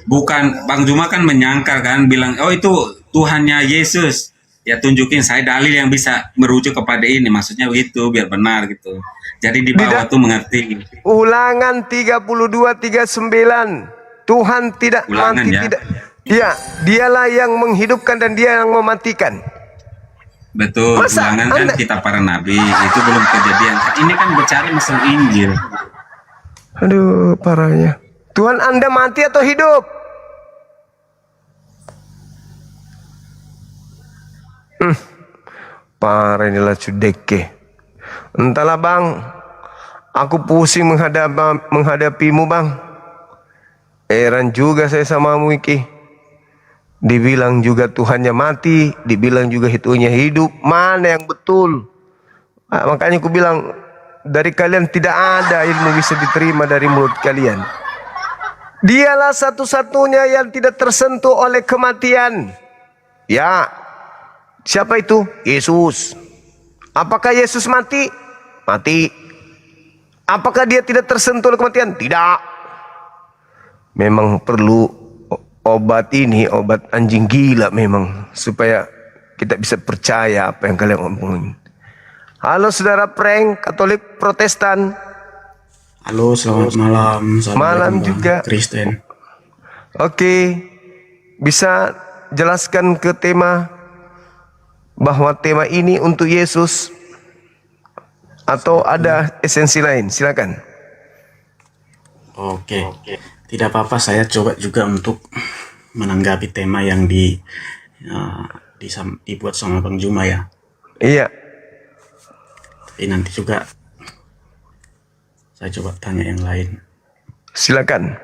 bukan, Bang Juma kan menyangkal kan, bilang oh itu Tuhannya Yesus. Ya tunjukin saya dalil yang bisa merujuk kepada ini. Maksudnya begitu biar benar gitu. Jadi di bawah tuh mengerti. Ulangan 32:39. Tuhan tidak Ulangan, mati ya. tidak. Ya, dialah yang menghidupkan dan dia yang mematikan. Betul. Masa Ulangan kan Anda- kita para nabi itu belum kejadian. Ini kan bicara masalah Injil. Aduh, parahnya. Tuhan Anda mati atau hidup? Parah inilah cudeke. Entahlah bang, aku pusing menghadapimu bang. Heran juga saya samamu iki. Dibilang juga Tuhannya mati, dibilang juga itunya hidup. Mana yang betul? Makanya aku bilang dari kalian tidak ada ilmu bisa diterima dari mulut kalian. Dialah satu-satunya yang tidak tersentuh oleh kematian. Ya, siapa itu? Yesus. Apakah Yesus mati? Mati. Apakah dia tidak tersentuh oleh kematian? Tidak. Memang perlu obat ini, obat anjing gila memang. Supaya kita bisa percaya apa yang kalian omongin. Halo saudara prank Katolik Protestan. Halo, selamat malam. Malam juga. Kristen. Oke, bisa jelaskan ke tema bahwa tema ini untuk Yesus atau ada esensi lain? Silakan. Oke. Tidak apa-apa, saya coba juga untuk menanggapi tema yang dibuat sama Bang Juma ya. Iya. Tapi nanti juga saya coba tanya yang lain. Silakan.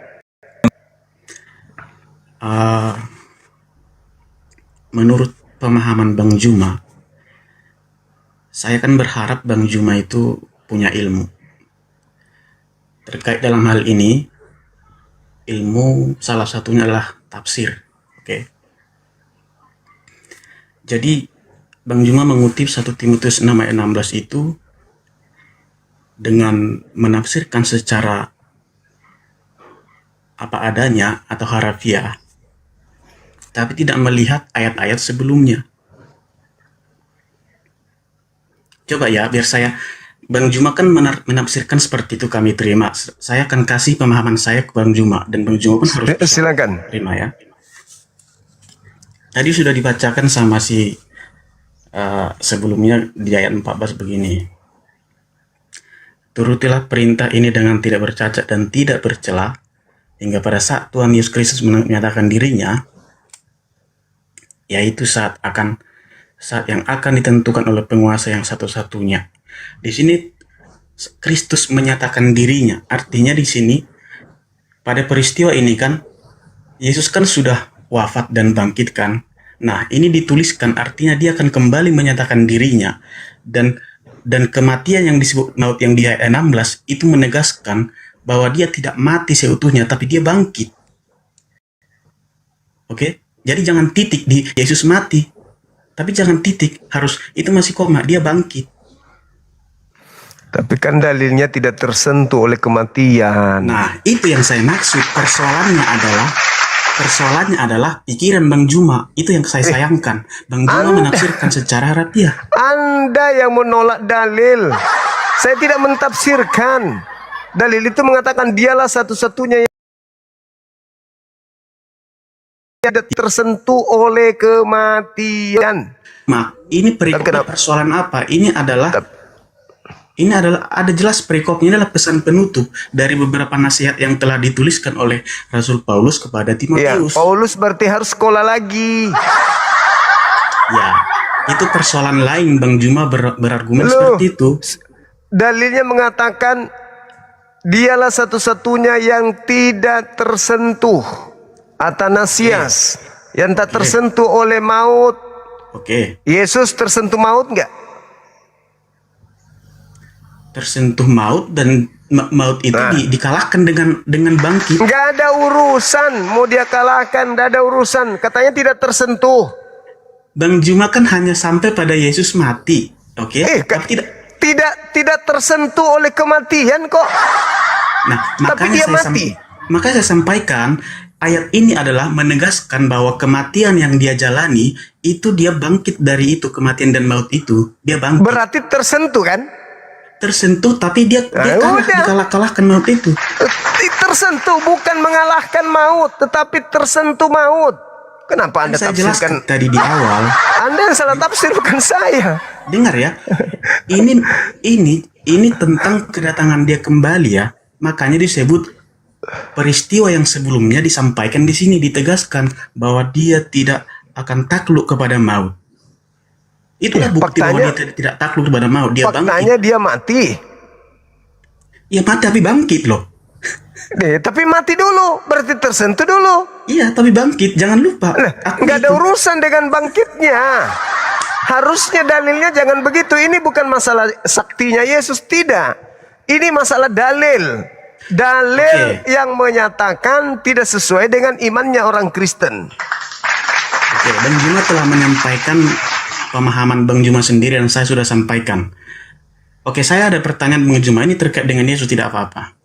Menurut pemahaman Bang Juma, saya kan berharap Bang Juma itu punya ilmu. Terkait dalam hal ini, ilmu salah satunya adalah tafsir. Oke. Jadi, Bang Juma mengutip 1 Timotius 6 ayat 16 itu dengan menafsirkan secara apa adanya atau harafiah, tapi tidak melihat ayat-ayat sebelumnya. Coba ya, biar saya, Bang Juma kan menafsirkan seperti itu kami terima. Saya akan kasih pemahaman saya ke Bang Juma, dan Bang Juma pun harus bisa Silakan. terima ya. Tadi sudah dibacakan sama si sebelumnya di ayat 14 begini. Turutilah perintah ini dengan tidak bercacat dan tidak bercela, hingga pada saat Tuhan Yesus Kristus menyatakan dirinya, yaitu saat yang akan ditentukan oleh penguasa yang satu-satunya. Di sini Kristus menyatakan dirinya, artinya di sini pada peristiwa ini kan, Yesus kan sudah wafat dan bangkit kan. Nah, ini dituliskan artinya dia akan kembali menyatakan dirinya, dan kematian yang disebut maut yang di ayat 16 itu menegaskan bahwa dia tidak mati seutuhnya tapi dia bangkit. Oke? Jadi jangan titik di Yesus mati. Tapi jangan titik, harus itu masih koma, dia bangkit. Tapi kan dalilnya tidak tersentuh oleh kematian. Nah, itu yang saya maksud. Persoalannya adalah pikiran Bang Juma. Itu yang saya sayangkan. Bang Juma menafsirkan secara harfiah. Anda yang menolak dalil. Saya tidak mentafsirkan. Dalil itu mengatakan dialah satu-satunya yang tidak tersentuh oleh kematian. Ini perikopnya persoalan apa? Ini adalah ada jelas perikopnya adalah pesan penutup dari beberapa nasihat yang telah dituliskan oleh Rasul Paulus kepada Ya, Timotius. Paulus berarti harus sekolah lagi. Ya, itu persoalan lain. Bang Juma berargumen seperti itu. Dalilnya mengatakan dialah satu-satunya yang tidak tersentuh. Atanasias yang tak tersentuh oleh maut. Oke. Yesus tersentuh maut enggak? Tersentuh maut, dan maut itu dikalahkan dengan bangkit. Enggak ada urusan mau dia kalahkan, enggak ada urusan. Katanya tidak tersentuh. Bang Juma kan hanya sampai pada Yesus mati. Oke? Tapi tidak tersentuh oleh kematian kok. Nah, Tapi dia mati. Makanya saya sampaikan ayat ini adalah menegaskan bahwa kematian yang dia jalani itu dia bangkit dari itu, kematian dan maut itu dia bangkit. Berarti tersentuh kan? Tersentuh, tapi dia kalahkan maut itu. Tersentuh bukan mengalahkan maut, tetapi tersentuh maut. Kenapa Anda Saya tafsirkan jelaskan tadi di awal? Anda yang salah tafsir, bukan saya. Dengar ya, ini tentang kedatangan dia kembali ya. Makanya disebut peristiwa yang sebelumnya disampaikan di sini, ditegaskan bahwa dia tidak akan takluk kepada maut. Itulah bukti bahwa dia tidak takluk kepada maut. Dia faktanya bangkit. dia mati. Ya mati tapi bangkit loh. Tapi mati dulu, berarti tersentuh dulu. Iya, tapi bangkit. Jangan lupa. Nggak ada urusan dengan bangkitnya. Harusnya dalilnya jangan begitu. Ini bukan masalah saktinya Yesus, tidak. Ini masalah dalil. Dalil yang menyatakan tidak sesuai dengan imannya orang Kristen. Oke, Bang Juma telah menyampaikan pemahaman Bang Juma sendiri dan saya sudah sampaikan. Oke, saya ada pertanyaan Bang Juma, ini terkait dengan Yesus, tidak apa-apa.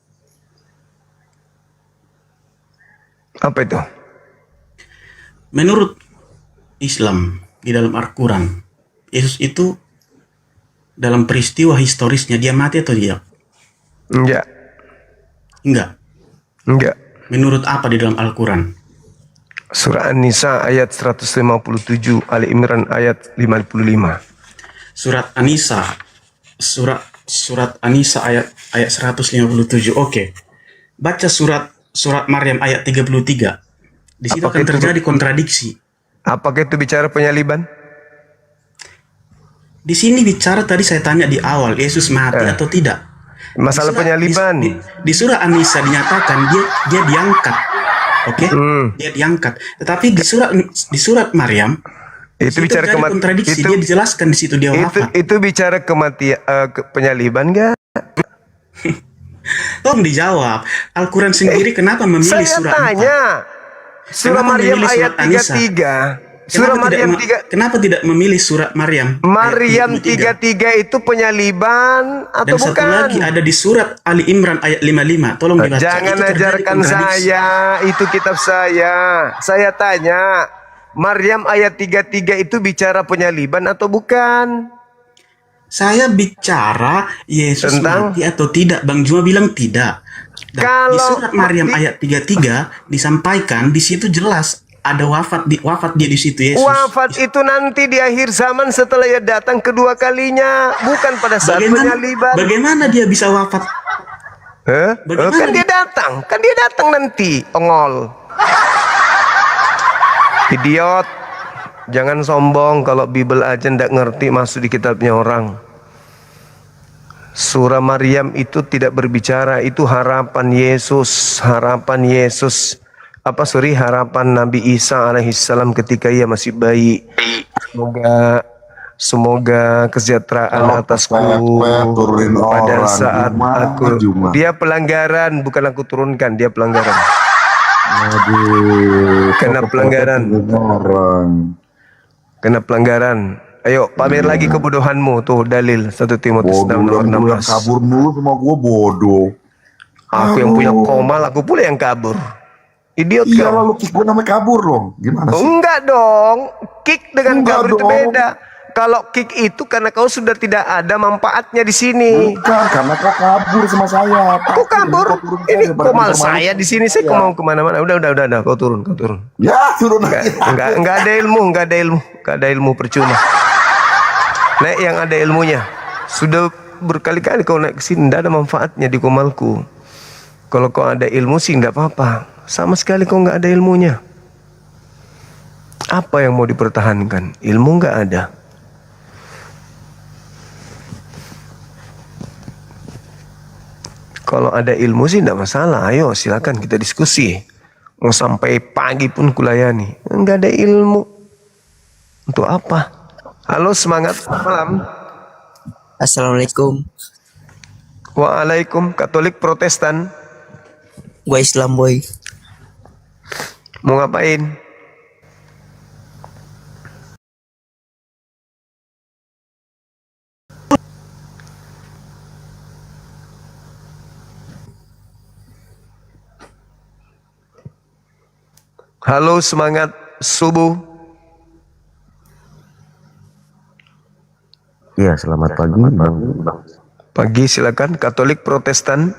Apa itu? Menurut Islam di dalam Al-Quran, Yesus itu dalam peristiwa historisnya dia mati atau tidak? Enggak. Enggak. Menurut apa di dalam Al-Quran? Surah An-Nisa ayat 157, Ali Imran ayat 55. Surat An-Nisa, surat An-Nisa ayat 157. Oke. Baca surat Maryam ayat 33. Di situ akan terjadi kontradiksi. Apakah itu bicara penyaliban? Di sini bicara, tadi saya tanya di awal, Yesus mati atau tidak? Masalah penyaliban. Di surah An-Nisa dinyatakan dia diangkat. Oke? Dia diangkat. Tetapi di surat Maryam itu bicara kontradiksi. Dia dijelaskan di situ dia wafat. Itu bicara kematian, penyaliban enggak? Tolong dijawab. Al-Quran sendiri kenapa memilih surah 4? Saya tanya. Surah Maryam ayat 33. Kenapa tidak memilih surat Maryam? Maryam 33 itu penyaliban atau dan bukan? Dan satu lagi ada di surat Ali Imran ayat 55. Tolong dibaca. Jangan ajarkan saya, itu kitab saya. Saya tanya, Maryam ayat 33 itu bicara penyaliban atau bukan? Saya bicara Yesus mati atau tidak. Bang Juma bilang tidak. Dan di surat Maryam ayat 33 disampaikan, di situ jelas ada wafat dia di situ Yesus. Wafat itu nanti di akhir zaman setelah ia datang kedua kalinya, bukan pada saat penyaliban. Bagaimana dia bisa wafat? Kan dia datang nanti, ongol. Idiot. Jangan sombong kalau Bible aja ndak ngerti masuk di kitabnya orang. Surah Maryam itu tidak berbicara, itu harapan Yesus, harapan Nabi Isa alaihissalam ketika ia masih bayi. Semoga kesejahteraan atasku pada saat aku. Dia pelanggaran, bukan aku turunkan, dia pelanggaran. Kena pelanggaran. Ayo pamer lagi kebodohanmu tuh, dalil 1 Timotius 6 nomor 16. Kabur mulu sama gue bodoh. Aku yang punya komal, aku pula yang kabur. Idiot Iya kau. lalu kick gue namanya kabur dong. Gimana sih? Enggak dong. Kick dengan Enggak kabur itu dong. beda. Kalau kick itu karena kau sudah tidak ada manfaatnya di sini. Bukan, karena kau kabur sama saya. Aku kabur. Ini komal saya di sini. Saya Iya. mau kemana-mana. Udah. Kau turun. Ya, turun lagi. Enggak ada ilmu, percuma. Naik yang ada ilmunya. Sudah berkali-kali kau naik ke sini, tidak ada manfaatnya di komalku. Kalau kau ada ilmu sih nggak apa-apa. Sama sekali kau nggak ada ilmunya. Apa yang mau dipertahankan? Ilmu nggak ada. Kalau ada ilmu sih tidak masalah. Ayo silakan kita diskusi. Mau sampai pagi pun kulayani. Nggak ada ilmu. Untuk apa? Halo, semangat malam. Assalamualaikum. Waalaikum. Katolik Protestan. Gua Islam boy. Mau ngapain? Halo, semangat subuh. Ya, selamat pagi, Bang. Pagi, silakan. Katolik Protestan.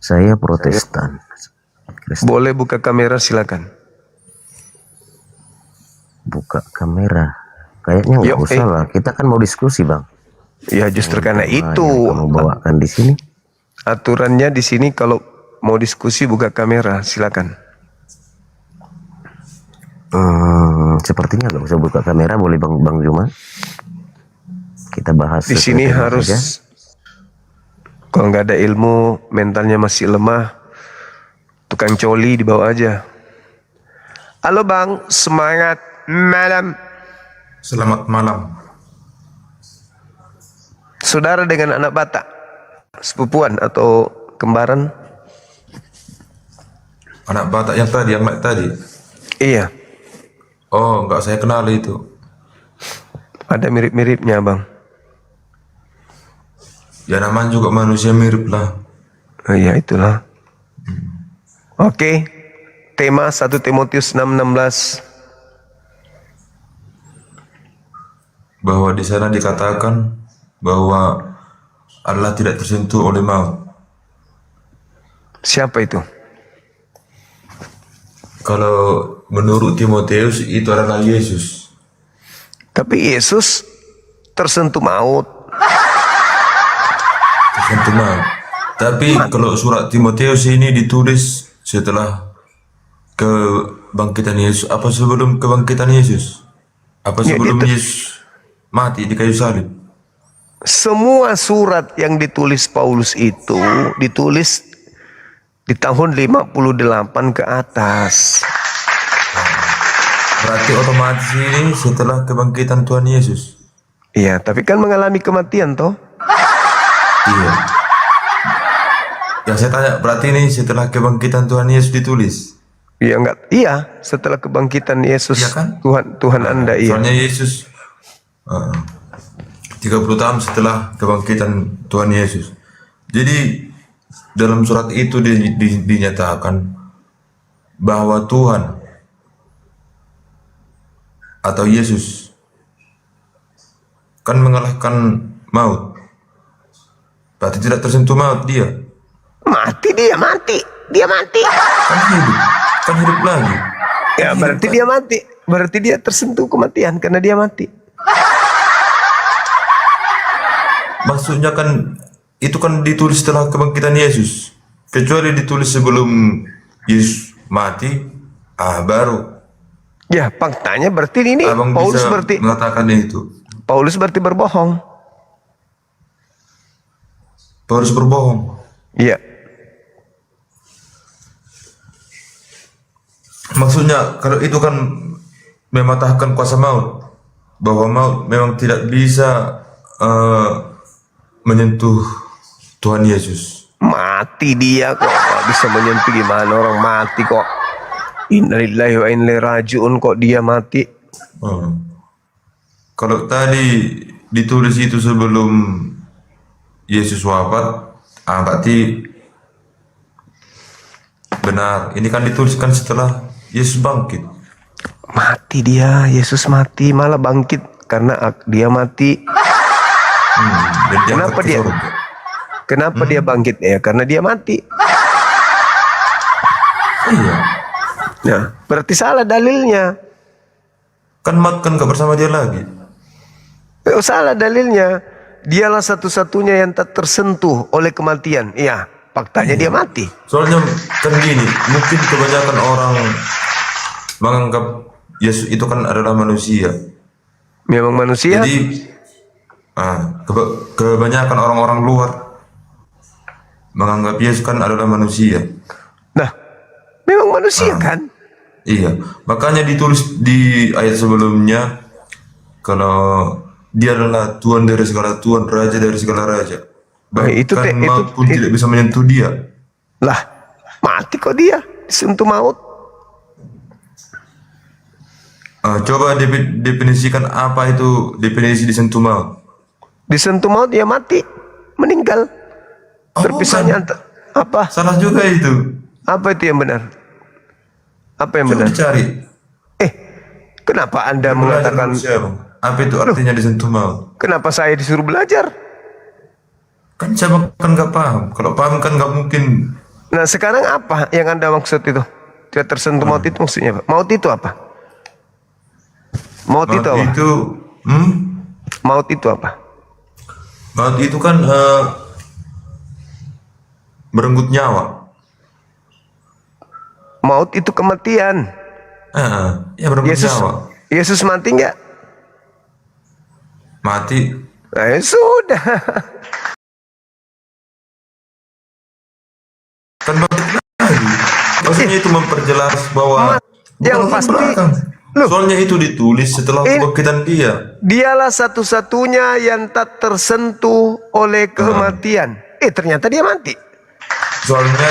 Saya Protestan. Boleh buka kamera, silakan. Buka kamera. Kayaknya nggak usah lah. Kita kan mau diskusi, Bang. Ya, justru karena itu kamu bawakan di sini. aturannya di sini kalau mau diskusi buka kamera, silakan. Sepertinya nggak usah buka kamera, boleh Bang Juma? Kita bahas di sini harus saja. Kalau nggak ada ilmu, mentalnya masih lemah, tukang coli dibawa aja. Halo Bang, semangat malam. Selamat malam. Saudara dengan anak Batak, sepupuan atau kembaran? Anak Batak yang tadi, yang Mak tadi. Iya. Oh, enggak saya kenal itu. Ada mirip-miripnya Bang. Ya namanya juga manusia mirip lah. Oh, iya itulah. Oke. Tema 1 Timotius 6:16. Bahwa di sana dikatakan bahwa Allah tidak tersentuh oleh maut. Siapa itu? Kalau menurut Timotius itu adalah Yesus. Tapi Yesus tersentuh maut. Tersentuh maut. Tapi kalau surat Timotius ini ditulis setelah kebangkitan Yesus, apa sebelum kebangkitan Yesus? Apa sebelum Yesus mati di kayu salib? Semua surat yang ditulis Paulus itu ditulis di tahun 58 ke atas. Berarti otomatis ini setelah kebangkitan Tuhan Yesus. Iya, tapi kan mengalami kematian toh? Iya. Yang saya tanya, berarti ini setelah kebangkitan Tuhan Yesus ditulis? Iya enggak? Iya, setelah kebangkitan Yesus, Iya kan? Tuhan Anda, iya. Soalnya Yesus 30 tahun setelah kebangkitan Tuhan Yesus. Jadi dalam surat itu dinyatakan bahwa Tuhan atau Yesus kan mengalahkan maut. Berarti tidak tersentuh maut dia. Mati. Kan hidup lagi. Ya berarti dia mati. Berarti dia tersentuh kematian karena dia mati. Maksudnya kan itu kan ditulis setelah kebangkitan Yesus. Kecuali ditulis sebelum Yesus mati, baru. Ya, faktanya berarti ini Abang Paulus bisa berarti mengatakan itu. Paulus berarti berbohong. harus berbohong. Iya. Maksudnya kalau itu kan mematahkan kuasa maut, bahwa maut memang tidak bisa menyentuh Tuhan Yesus. Mati dia kok, nggak bisa menyentuh. Gimana orang mati kok? Innalillahi wa inna ilaihi raji'un, kok dia mati. Kalau tadi ditulis itu sebelum Yesus wafat, berarti benar. Ini kan dituliskan setelah Yesus bangkit. Mati dia, Yesus mati malah bangkit karena dia mati. Dan dia Kenapa angkat ke dia? surga. Kenapa dia bangkit? Ya karena dia mati. Iya. Nah, berarti salah dalilnya. Kan mat kan gak bersama dia lagi. Salah dalilnya. Dialah satu-satunya yang tak tersentuh oleh kematian. Iya, faktanya dia mati. Soalnya kan gini, mungkin kebanyakan orang menganggap Yesus itu kan adalah manusia. Memang manusia. Jadi kebanyakan orang-orang luar menganggap Yesus kan adalah manusia. Nah, memang manusia kan? Iya, makanya ditulis di ayat sebelumnya kalau dia adalah Tuhan dari segala Tuhan, Raja dari segala Raja. Bahkan maut pun tidak bisa menyentuh dia. Lah, mati kok dia disentuh maut. Coba definisikan apa itu definisi disentuh maut. Disentuh maut dia mati, meninggal. Terpisahnya apa? Salah juga itu. Apa itu yang benar? Apa yang Coba benar? dicari. Kenapa Anda mengatakan apa itu artinya disentuh maut? Kenapa saya disuruh belajar? Kan saya kan nggak paham. Kalau paham kan nggak mungkin. Nah sekarang apa yang Anda maksud itu? Tidak tersentuh maut itu maksudnya apa? Maut itu apa? Maut itu apa? Maut itu apa? Maut itu kan merenggut nyawa. Maut itu kematian. Ya merenggut nyawa. Yesus mati nggak? Mati. Nah, ya sudah. Kan bangkit lagi. Maksudnya itu memperjelas bahwa yang pasti. Soalnya itu ditulis setelah kebangkitan dia. Dialah satu-satunya yang tak tersentuh oleh kematian. Ternyata dia mati. Soalnya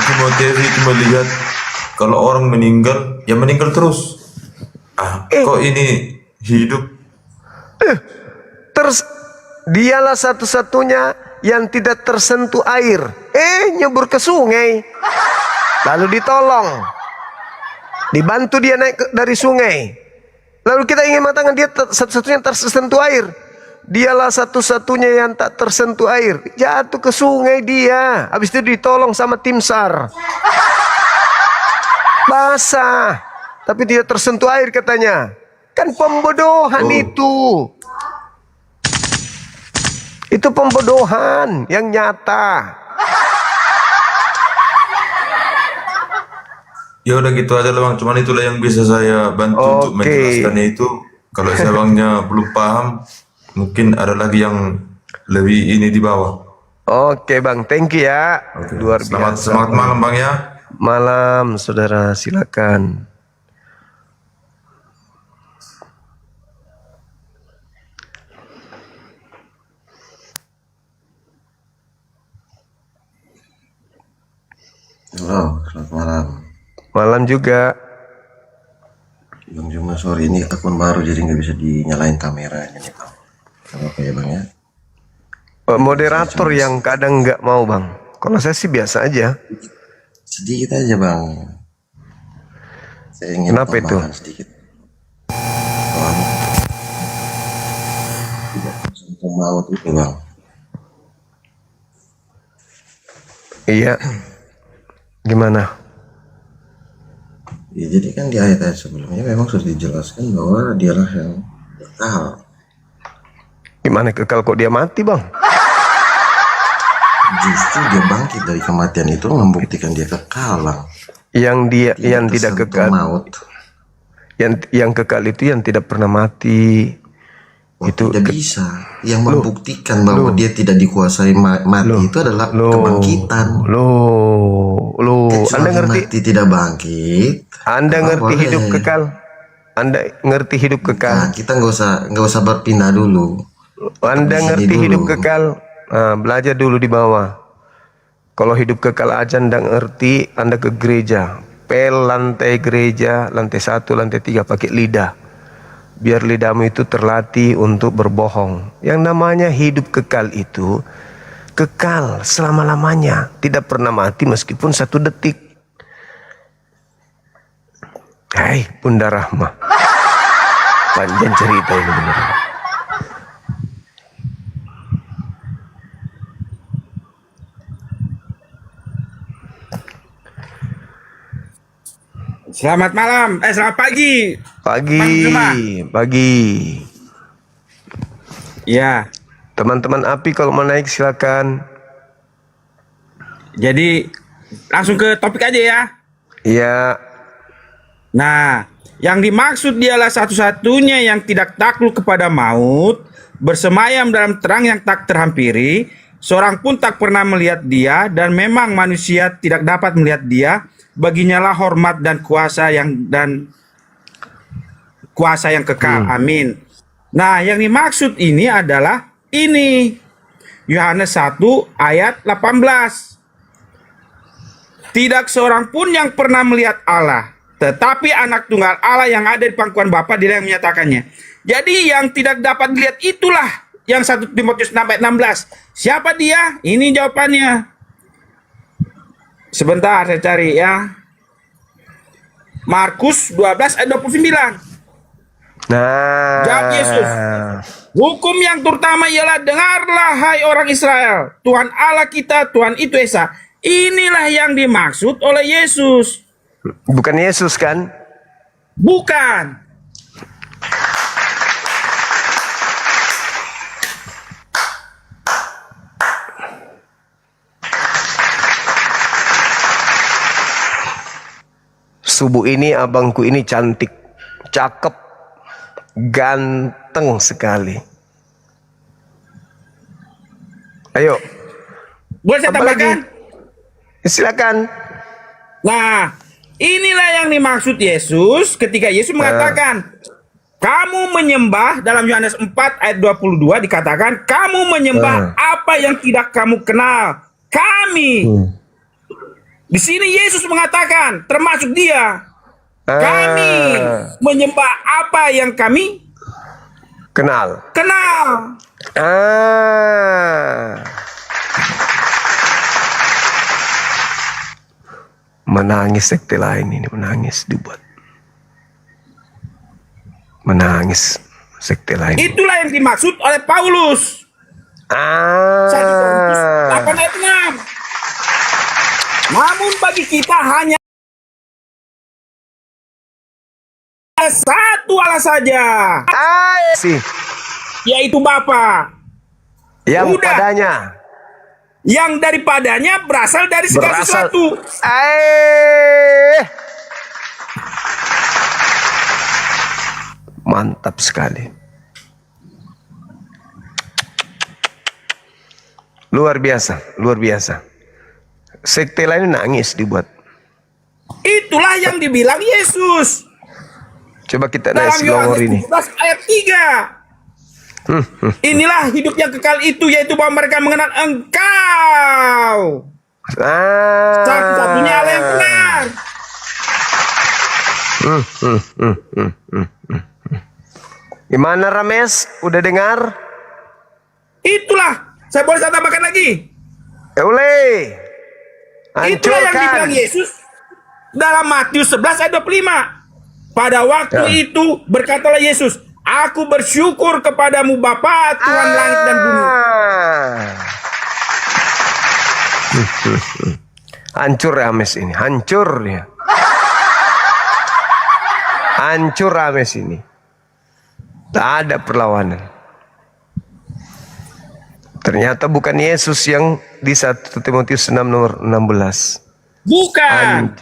Timotius itu melihat kalau orang meninggal, ya meninggal terus. Kok ini hidup? Dialah satu-satunya yang tidak tersentuh air. Nyebur ke sungai. Lalu ditolong. Dibantu dia naik dari sungai. Lalu kita ingin mengatakan dia satu-satunya tersentuh air. Dialah satu-satunya yang tak tersentuh air. Jatuh ke sungai dia. Habis itu ditolong sama tim SAR. Basah. Tapi tidak tersentuh air katanya. Kan pembodohan itu. Itu pembodohan yang nyata. Ya udah gitu aja lah bang. Cuman itulah yang bisa saya bantu untuk menjelaskannya itu. Kalau saya bangnya belum paham, mungkin ada lagi yang lebih ini di bawah. Oke bang, thank you ya. Luar biasa. Selamat malam bang ya. Malam saudara, silakan. Halo, selamat malam. Malam juga. Bang Juma, sorry ini akun baru jadi nggak bisa dinyalain kameranya nih bang. Apa ya bang ya? Moderator yang kadang nggak mau bang. Kalau saya sih biasa aja. Sedikit aja bang. Saya ingin Kenapa itu? Sedikit. Soalnya tidak tersentuh maut itu bang. Iya. Gimana? Ya, jadi kan di ayat-ayat sebelumnya memang sudah dijelaskan bahwa dialah yang kekal. Gimana kekal kok dia mati bang? Justru dia bangkit dari kematian itu membuktikan dia kekal bang. Yang tidak kekal. Maut. Yang kekal itu yang tidak pernah mati, Itu tidak bisa. Yang membuktikan bahwa dia tidak dikuasai mati itu adalah kebangkitan. Anda Kecuali ngerti? mati tidak bangkit. Anda ngerti boleh. hidup kekal? Anda ngerti hidup kekal? Nah, kita nggak usah berpindah dulu. Anda Di sini ngerti dulu. hidup kekal? Belajar dulu di bawah. Kalau hidup kekal aja Anda ngerti, Anda ke gereja. Pel lantai gereja, lantai 1, lantai 3 pakai lidah. Biar lidahmu itu terlatih untuk berbohong. Yang namanya hidup kekal itu kekal selama-lamanya, tidak pernah mati meskipun 1 detik. Hai Bunda Rahma, panjang cerita ini benar. Selamat malam, selamat pagi. Pagi. Ya. Teman-teman API kalau mau naik silakan. Jadi langsung ke topik aja ya. Iya. Nah, yang dimaksud dialah satu-satunya yang tidak takluk kepada maut, bersemayam dalam terang yang tak terhampiri, seorang pun tak pernah melihat dia, dan memang manusia tidak dapat melihat dia. Baginya lah hormat dan kuasa yang kekal. Amin. Nah, yang dimaksud ini adalah ini. Yohanes 1 ayat 18. Tidak seorang pun yang pernah melihat Allah, tetapi anak tunggal Allah yang ada di pangkuan Bapa dia yang menyatakannya. Jadi yang tidak dapat dilihat itulah yang 1 Timotius 6 ayat 16. Siapa dia? Ini jawabannya. Sebentar saya cari ya. Markus 12 ayat 29. Nah. Jawab Yesus. Hukum yang terutama ialah, dengarlah hai orang Israel, Tuhan Allah kita, Tuhan itu Esa. Inilah yang dimaksud oleh Yesus. Bukan Yesus kan? Bukan. Subuh ini abangku ini cantik, cakep, ganteng sekali. Ayo. Boleh saya tambahkan? Silakan. Nah, inilah yang dimaksud Yesus ketika Yesus mengatakan, kamu menyembah, dalam Yohanes 4 ayat 22 dikatakan, kamu menyembah apa yang tidak kamu kenal. Kami. Di sini Yesus mengatakan, termasuk dia, kami menyembah apa yang kami kenal. Menangis sekte lain ini, menangis dibuat. Menangis sekte lain. Itulah yang dimaksud oleh Paulus. 1 Korintus 8 ayat 6. Namun bagi kita hanya satu Allah saja, yaitu Bapa. Yang padanya, yang daripadanya berasal dari segala sesuatu. Mantap sekali. Luar biasa, luar biasa. Sekte lain nangis dibuat. Itulah yang dibilang Yesus. Coba kita naik selongor ini. Dalam Yohanes 17 ayat 3. Inilah hidup yang kekal itu, yaitu bahwa mereka mengenal Engkau. Satu-satunya Allah yang benar. Gimana Rames? Udah dengar? Itulah. Saya boleh saya tambahkan lagi. Itulah yang dibilang Yesus dalam Matius 11 ayat 25. Pada waktu itu berkatalah Yesus, aku bersyukur kepadamu Bapa, Tuhan langit dan bumi. Hancur Rames ini, hancur ya. Hancur Rames ini. Tak ada perlawanan. Ternyata bukan Yesus yang di 1 Timotius 6 nomor 16. Bukan.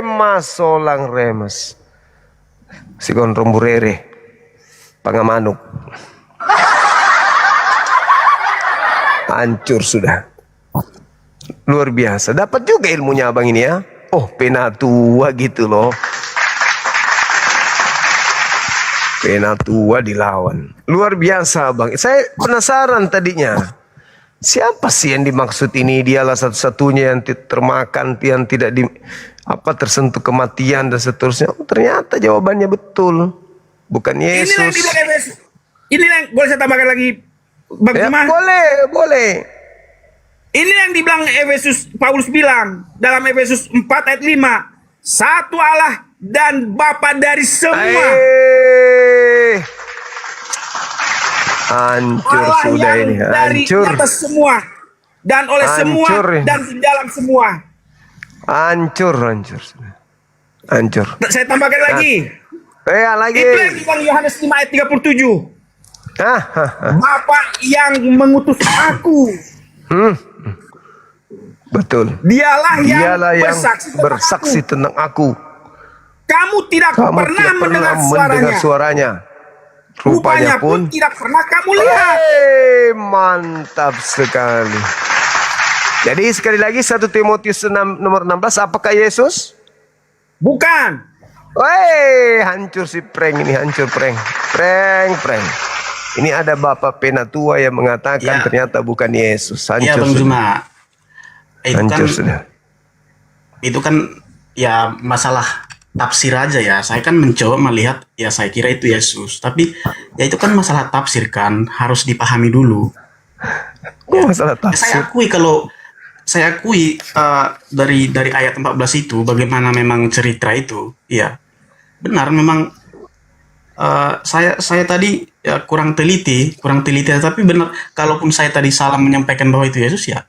Masolang remes. Si gondrong burere. Pangamanuk. Hancur sudah. Luar biasa. Dapat juga ilmunya abang ini ya. Oh, Penatua gitu loh. Penatua dilawan. Luar biasa abang. Saya penasaran tadinya. Siapa sih yang dimaksud ini? Dialah satu-satunya yang termakan, yang tidak tersentuh kematian dan seterusnya. Oh, ternyata jawabannya betul. Bukan Yesus. Ini yang boleh saya tambahkan lagi, Bang Ya, Juma? boleh. Ini yang dibilang Paulus bilang dalam Efesus 4 ayat 5. Satu Allah dan Bapa dari semua. Hancur Allah sudah yang ini. dari Hancur. atas semua dan oleh semua Hancur ini. dan di dalam semua. Hancur sudah. Hancur. Saya tambahkan lagi. Lagi. Itu yang dibilang Yohanes 5 ayat 37. Bapa yang mengutus aku. Betul. Dialah yang bersaksi tentang aku. Kamu tidak pernah mendengar suaranya. Rupanya pun tidak pernah kamu lihat. Mantap sekali. Jadi sekali lagi 1 Timotius 6 nomor 16, apakah Yesus? Bukan. Hancur si prank ini, hancur prank. Ini ada Bapak Penatua yang mengatakan ternyata bukan Yesus. Hancur Bang Juma. Hancur sudah. Itu kan ya masalah tafsir aja ya. Saya kan mencoba melihat, ya saya kira itu Yesus. Tapi ya itu kan masalah tafsir kan, harus dipahami dulu. Masalah tafsir. Saya akui dari ayat 14 itu bagaimana memang cerita itu, ya benar memang saya tadi ya kurang teliti, tapi benar kalaupun saya tadi salah menyampaikan bahwa itu Yesus ya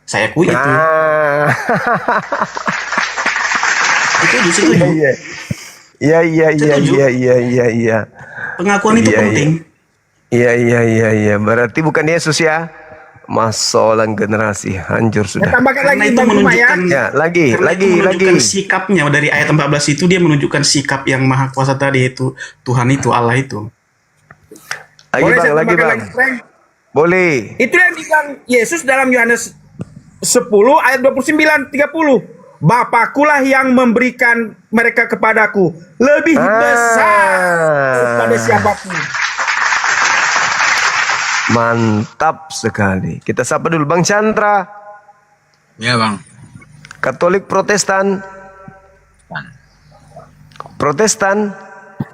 saya akui itu. Itu di situ. Iya. Pengakuan itu penting. Iya. Berarti bukan Yesus ya. Masalah generasi hancur sudah. Tambahkan lagi itu Bang Juma ya. Ya, lagi. Sikapnya dari ayat 14 itu dia menunjukkan sikap yang maha kuasa tadi, itu Tuhan itu, Allah itu. Lagi bang. Boleh. Itu yang dibilang Yesus dalam Yohanes 10 ayat 29 30. Bapakulah yang memberikan mereka kepadaku, lebih besar daripada siapapun. Mantap sekali. Kita sapa dulu Bang Chandra. Ya Bang. Katolik Protestan. Protestan.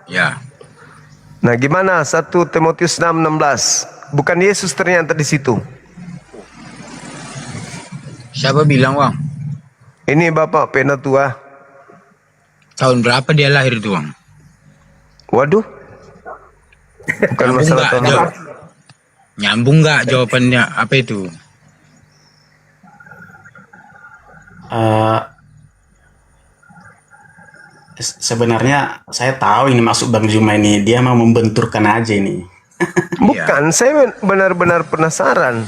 Ya. Nah, gimana 1 Timotius 6:16? Bukan Yesus ternyata di situ. Siapa bilang Bang? Ini Bapak Penatua. Tahun berapa dia lahir itu Bang? Waduh. Bukan masalah tahun. Nyambung nggak jawabannya apa itu? Sebenarnya saya tahu ini maksud Bang Juma ini, dia mau membenturkan aja ini. Bukan, saya benar-benar penasaran.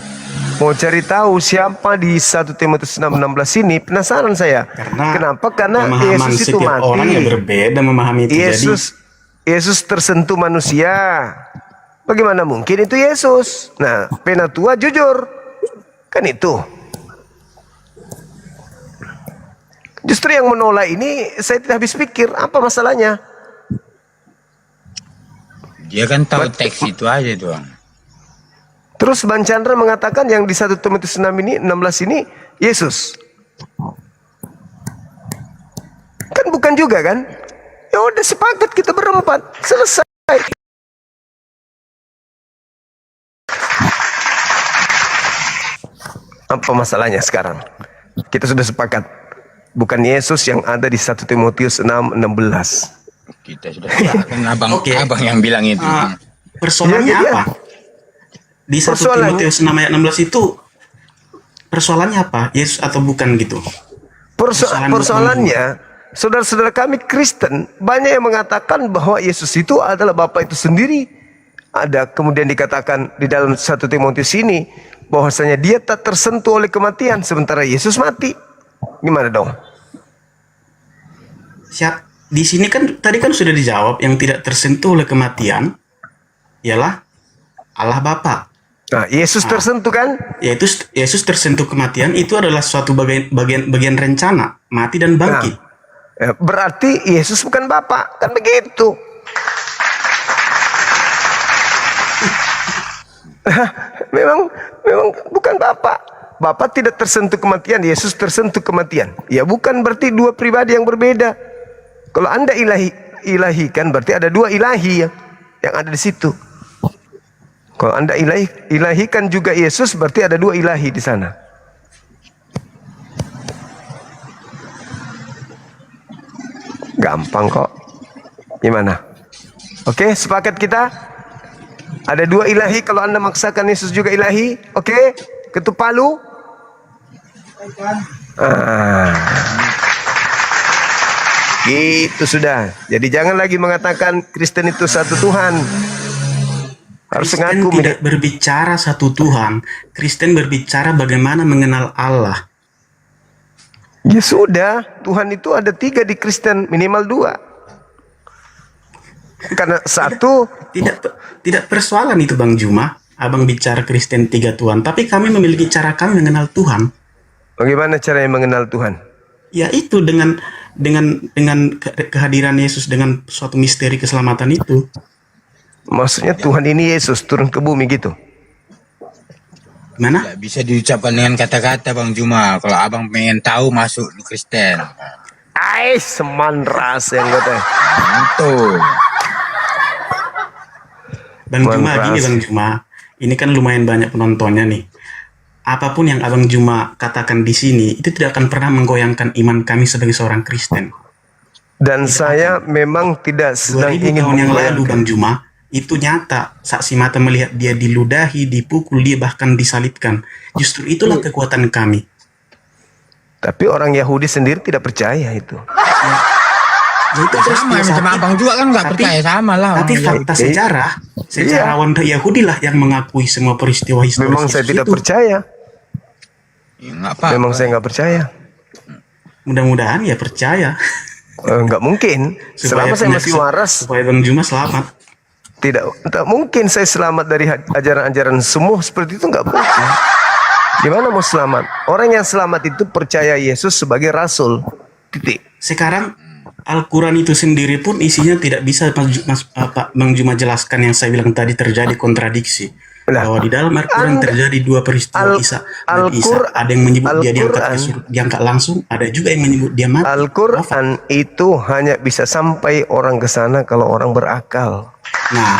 Mau cari tahu siapa di 1 Timotius 6:16 ini, penasaran saya. Kenapa? Karena Yesus itu mati. Orang yang berbeda memahami itu. Yesus tersentuh manusia. Bagaimana mungkin itu Yesus? Nah, Penatua jujur. Kan itu. Justru yang menolak ini saya tidak habis pikir. Apa masalahnya? Dia kan tahu teks itu aja doang. Terus Bang Chandra mengatakan yang di 1 Timotius 16 ini Yesus. Kan bukan juga kan? Ya udah sepakat kita berempat. Selesai. Apa masalahnya sekarang? Kita sudah sepakat. Bukan Yesus yang ada di 1 Timotius 6:16. Kita sudah sepakat. Abang yang bilang itu. Persoalannya apa? Di 1 Timotius 6 ayat 16 itu persoalannya apa? Yesus atau bukan gitu? Persoalannya, saudara-saudara kami Kristen banyak yang mengatakan bahwa Yesus itu adalah Bapa itu sendiri. Ada kemudian dikatakan di dalam 1 Timotius ini bahwasanya dia tak tersentuh oleh kematian sementara Yesus mati. Gimana dong? Di sini kan tadi kan sudah dijawab yang tidak tersentuh oleh kematian ialah Allah Bapa. Nah, Yesus tersentuh kan? Yaitu Yesus tersentuh kematian itu adalah suatu bagian rencana mati dan bangkit. Berarti Yesus bukan Bapa, kan begitu? memang bukan Bapa. Bapa tidak tersentuh kematian, Yesus tersentuh kematian. Ya bukan berarti dua pribadi yang berbeda. Kalau Anda ilahi kan berarti ada dua ilahi yang ada di situ. Kalau Anda ilahikan juga Yesus berarti ada dua ilahi di sana. Gampang kok. Gimana? Oke, sepakat kita? Ada dua ilahi kalau Anda maksakan Yesus juga ilahi. Oke? Ketuk palu. Gitu sudah. Jadi jangan lagi mengatakan Kristen itu satu Tuhan. Harus Kristen ngaku tidak berbicara satu Tuhan. Kristen berbicara bagaimana mengenal Allah. Ya sudah, Tuhan itu ada 3 di Kristen, minimal 2. Karena satu tidak persoalan itu Bang Juma. Abang bicara Kristen 3 Tuhan, tapi kami memiliki cara kami mengenal Tuhan. Bagaimana caranya mengenal Tuhan? Ya itu dengan kehadiran Yesus, dengan suatu misteri keselamatan itu. Maksudnya Tuhan ini Yesus turun ke bumi gitu. Gimana? Tidak bisa diucapkan dengan kata-kata Bang Juma. Kalau abang pengen tahu masuk di Kristen. Seman ras yang kata. Betul. Bang Juma gini Bang Juma. Ini kan lumayan banyak penontonnya nih. Apapun yang Abang Juma katakan di sini itu tidak akan pernah menggoyangkan iman kami sebagai seorang Kristen. Dan saya memang tidak sedang 2000 ingin tahun yang lalu menggoyangkan. Bang Juma, itu nyata, saksi mata melihat dia diludahi, dipukul, dia bahkan disalibkan. Justru itulah kekuatan kami. Tapi orang Yahudi sendiri tidak percaya itu. Ya, itu sama sama abang juga kan nggak percaya sama lah. Tapi fakta sejarah, sejarawan Yahudi lah yang mengakui semua peristiwa historis. Memang saya tidak itu. percaya. Ya, nggak apa-apa. Memang saya nggak percaya. Mudah-mudahan ya percaya. Nggak mungkin. Selama saya masih waras. Supaya Bang Juma selamat. Tidak mungkin saya selamat dari ajaran-ajaran semua seperti itu, nggak mungkin. Gimana mau selamat? Orang yang selamat itu percaya Yesus sebagai Rasul. Titik. Sekarang Al-Quran itu sendiri pun isinya tidak bisa Bang Juma jelaskan yang saya bilang tadi terjadi kontradiksi. Bahwa di dalam Al-Quran terjadi 2 peristiwa Isa dan Isa. Ada yang menyebut dia diangkat langsung, ada juga yang menyebut dia mati. Al-Quran itu hanya bisa sampai orang ke sana kalau orang berakal. Nah,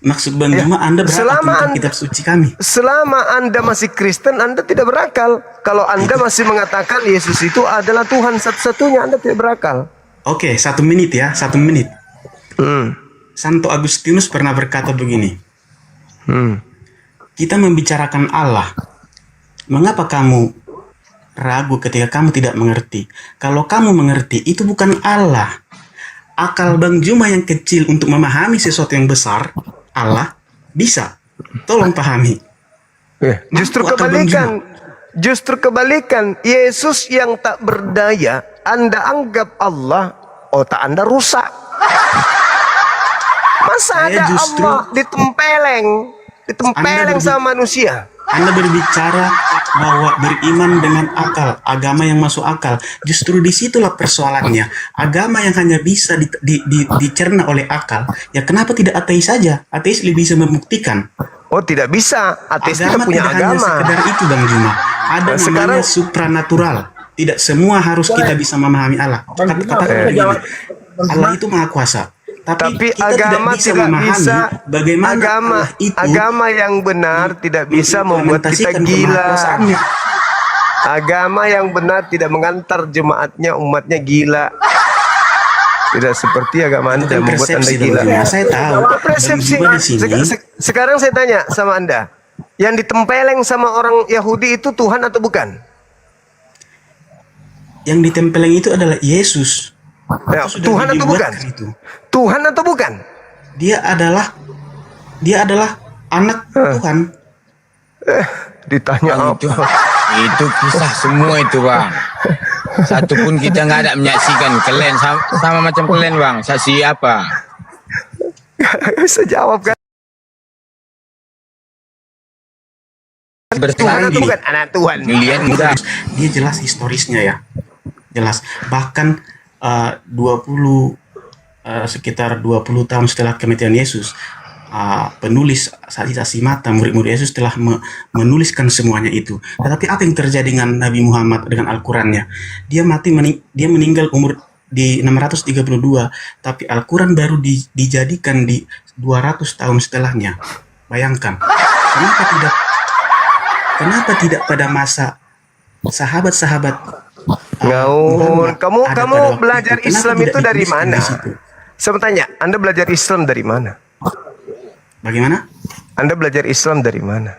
maksud Bang Juma Anda berakal tentang kitab suci kami. Selama Anda masih Kristen, Anda tidak berakal. Kalau Anda masih mengatakan Yesus itu adalah Tuhan satu-satunya, Anda tidak berakal. Oke, 1 menit ya, 1 menit. Santo Agustinus pernah berkata begini. Kita membicarakan Allah. Mengapa kamu ragu ketika kamu tidak mengerti? Kalau kamu mengerti, itu bukan Allah. Akal Bang Juma yang kecil untuk memahami sesuatu yang besar, Allah, bisa. Tolong pahami. Justru kebalikan. Justru kebalikan. Yesus yang tak berdaya, Anda anggap Allah, otak Anda rusak. Masa ada Allah ditempeleng sama manusia? Anda berbicara bahwa beriman dengan akal, agama yang masuk akal. Justru disitulah persoalannya. Agama yang hanya bisa dicerna oleh akal. Ya kenapa tidak ateis saja? Ateis lebih bisa membuktikan. Oh tidak bisa. Ateis tidak punya tidak agama. hanya sekedar itu Bang Juma. Ada namanya supranatural. Tidak semua harus kita bisa memahami Allah. Katakan begini, Allah itu maha kuasa. Tapi agama tidak bisa bagaimana agama yang benar tidak bisa membuat kita gila. Agama yang benar tidak mengantar jemaatnya, umatnya gila. Tidak seperti agama Anda membuat Anda gila. Saya tahu. Persepsi. Sekarang saya tanya sama Anda, yang ditempeleng sama orang Yahudi itu Tuhan atau bukan? Yang ditempeleng itu adalah Yesus. Ya, Tuhan atau bukan? Tuhan atau bukan? Dia adalah anak Tuhan. Ditanya Bang, apa? itu kisah semua itu Bang. Satu pun kita nggak ada menyaksikan. Kalian sama macam kalian bang. Saksi apa? Gak bisa jawab kan? Tuhan itu bukan anak Tuhan. Lihat mudah. Dia jelas historisnya ya, jelas. Bahkan sekitar 20 tahun setelah kematian Yesus, penulis saksi-saksi mata murid-murid Yesus telah menuliskan semuanya itu. Tetapi apa yang terjadi dengan Nabi Muhammad dengan Al-Qurannya? Dia dia meninggal umur di 632, tapi Al-Quran baru dijadikan di 200 tahun setelahnya. Bayangkan, kenapa tidak pada masa sahabat-sahabat kamu belajar Islam itu dari mana? Saya bertanya, Anda belajar Islam dari mana? Bagaimana? Anda belajar Islam dari mana?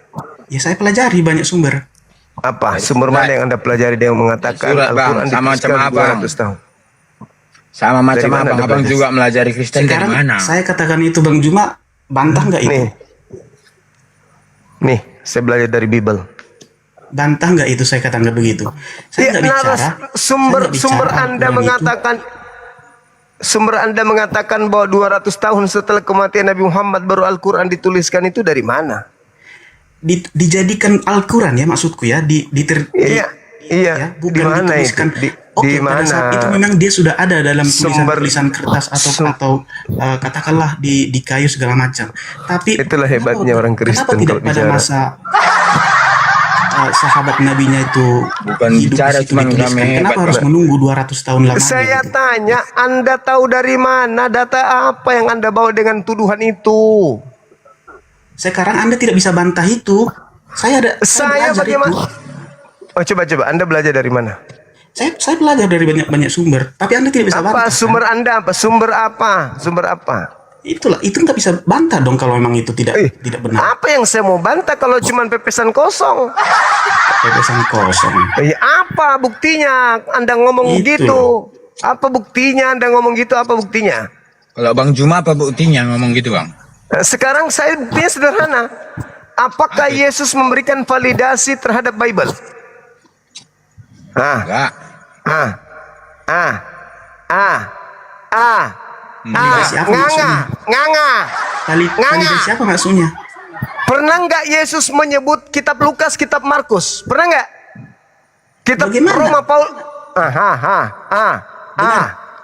Ya saya pelajari banyak sumber. Apa? Sumber mana yang Anda pelajari yang mengatakan Al-Quran dituliskan 200 tahun? Sama macam abang juga melajari Kristen dari Sekarang mana? saya katakan itu Bang Juma, bantah nggak itu? Nih, saya belajar dari Bible. Bantah nggak itu saya katakan begitu? Saya nggak bicara. Sumber Anda mengatakan bahwa 200 tahun setelah kematian Nabi Muhammad baru Al-Quran dituliskan itu dari mana? Dijadikan Al-Quran ya maksudku ya, Iya, bukan di mana dituliskan. itu? Oke, Di pada saat mana? itu memang dia sudah ada dalam tulisan kertas atau katakanlah di kayu segala macam. Tapi itulah hebatnya orang Kristen kenapa tidak kalau pada bicara. masa sahabat nabinya itu bukan hidup bicara di situ cuma dituliskan? kami Kenapa hebat, harus Pak. menunggu 200 tahun lamanya? Saya gitu? tanya, Anda tahu dari mana? Data apa yang Anda bawa dengan tuduhan itu? Sekarang Anda tidak bisa bantah itu. Saya belajar bagaimana? itu. Oh, coba Anda belajar dari mana? Saya belajar dari banyak sumber, tapi Anda tidak bisa bantah. Sumber Anda apa? Sumber apa? Itu nggak bisa bantah dong kalau memang itu tidak benar. Apa yang saya mau bantah kalau cuma pepesan kosong? Pepesan kosong. Ya, apa buktinya Anda ngomong Itu gitu? loh. Apa buktinya Anda ngomong gitu? Apa buktinya? Kalau Bang Juma apa buktinya ngomong gitu Bang? Sekarang saya buktinya sederhana. Apakah Yesus memberikan validasi terhadap Bible? Enggak. Validasi siapa maksudnya? Pernah nggak Yesus menyebut kitab Lukas, kitab Markus? Pernah nggak? Kitab Bagaimana? Roma Paul.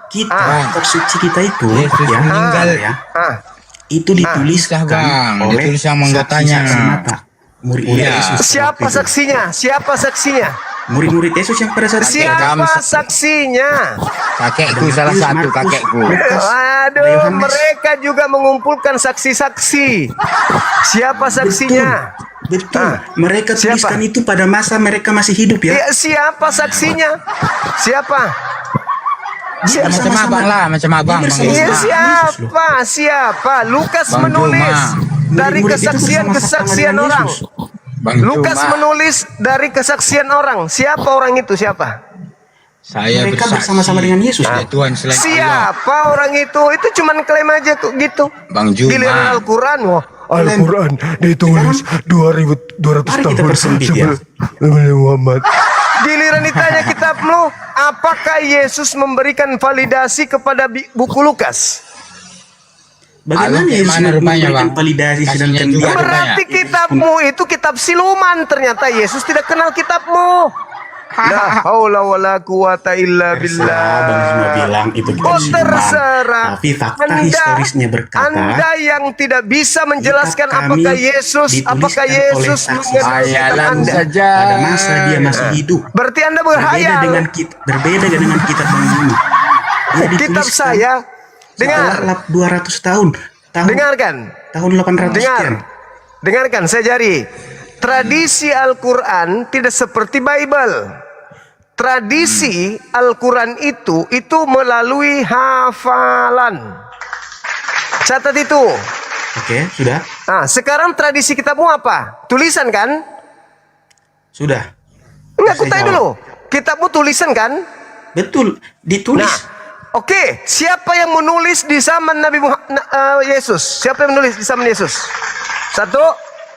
Kitab suci kita itu Yesus meninggal ya. Itu dituliskan Bang, oleh ditulis sama anggotanya. saksi-saksi mata. Murid-murid Iya. Yesus. Siapa saksinya? Siapa saksinya? Murid-murid Yesus yang pada saat itu. Siapa saksinya? Kakekku salah satu kakekku. Aduh, mereka juga mengumpulkan saksi-saksi. Siapa saksinya? Betul. Mereka tuliskan itu pada masa mereka masih hidup ya. Siapa saksinya? Siapa? Macam abang lah, macam abang. Siapa? Lukas Bang menulis Juma. dari Murid-murid itu kesaksian bersama-sama orang. dengan Yesus. Bang Lukas Juma. menulis dari kesaksian orang. Siapa orang itu? Siapa? Saya Mereka bersaksi bersama-sama dengan Yesus. ada Tuhan selain Allah. Siapa orang itu? Itu cuman klaim aja kok gitu. Bang Juma. Giliran Al-Quran, wah, Al-Quran ditulis 200 Mari tahun kita bersempit ya. sebelum Muhammad. Giliran ditanya kitabmu, apakah Yesus memberikan validasi kepada buku Lukas? Bagaimana Lalu Yesus gimana rupanya, memberikan Bang? validasi Kasihnya sedangkan juga dia Berarti kitabmu itu kitab siluman. Ternyata Yesus tidak kenal kitabmu. La haula wala quwata illa billah. Bang Juma bilang itu kita Oh, siluman. terserah. Tapi fakta historisnya berkata Anda yang tidak bisa menjelaskan kitab kami apakah Yesus dituliskan oleh mengenal saksi-saksi kitab Hayalan Anda. saja. pada masa dia masih hidup. Berarti Anda Berbeda berhayal. berbeda dengan kitab Bang Juma. Dia Kitab dituliskan saya, dengar, setelah 200 tahun. dengarkan, Tahun 800 sekian. dengarkan, saya jari. Tradisi Al-Quran tidak seperti Bible. Tradisi Al-Quran itu melalui hafalan. Catat itu. Oke, sudah. Nah, sekarang tradisi kitabmu apa? Tulisan kan? Sudah. Enggak, aku Saya tanya jawab. dulu. Kitabmu tulisan kan? Betul, ditulis. Oke, siapa yang menulis di zaman Nabi Yesus? Siapa yang menulis di zaman Yesus? Satu.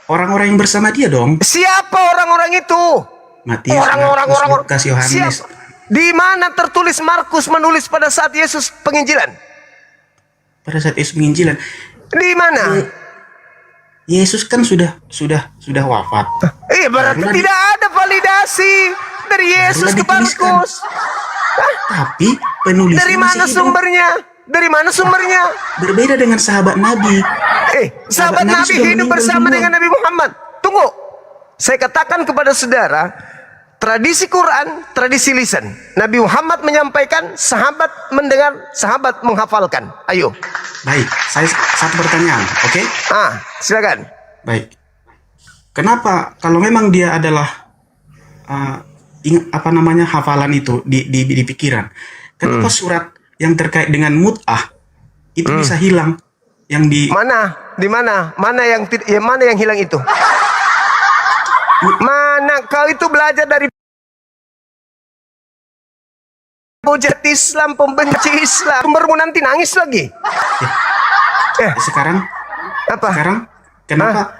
Orang-orang yang bersama dia dong. Siapa orang-orang itu? Matius, Orang-orang Markus, Lukas, Yohanes. Di mana tertulis Markus menulis pada saat Yesus penginjilan? Pada saat Yesus penginjilan. Di mana? Yesus kan sudah wafat. Berarti Barulah tidak ada validasi dari Yesus ke dituliskan. Markus. Tapi penulisnya Dari masih mana hidup. sumbernya? Dari mana sumbernya? Berbeda dengan sahabat Nabi. Sahabat Nabi sudah hidup meninggal bersama duluan. dengan Nabi Muhammad. Tunggu. Saya katakan kepada saudara, tradisi Quran, tradisi lisan. Nabi Muhammad menyampaikan, sahabat mendengar, sahabat menghafalkan. Ayo. Baik, saya satu pertanyaan, oke? Silakan. Baik. Kenapa kalau memang dia adalah hafalan itu di pikiran, kenapa surat yang terkait dengan mut'ah itu bisa hilang? Yang di mana? Di mana? Mana yang hilang itu? Mana kau itu belajar dari hujat Islam, pembenci Islam. Sumbermu nanti nangis lagi. Sekarang apa? Sekarang kenapa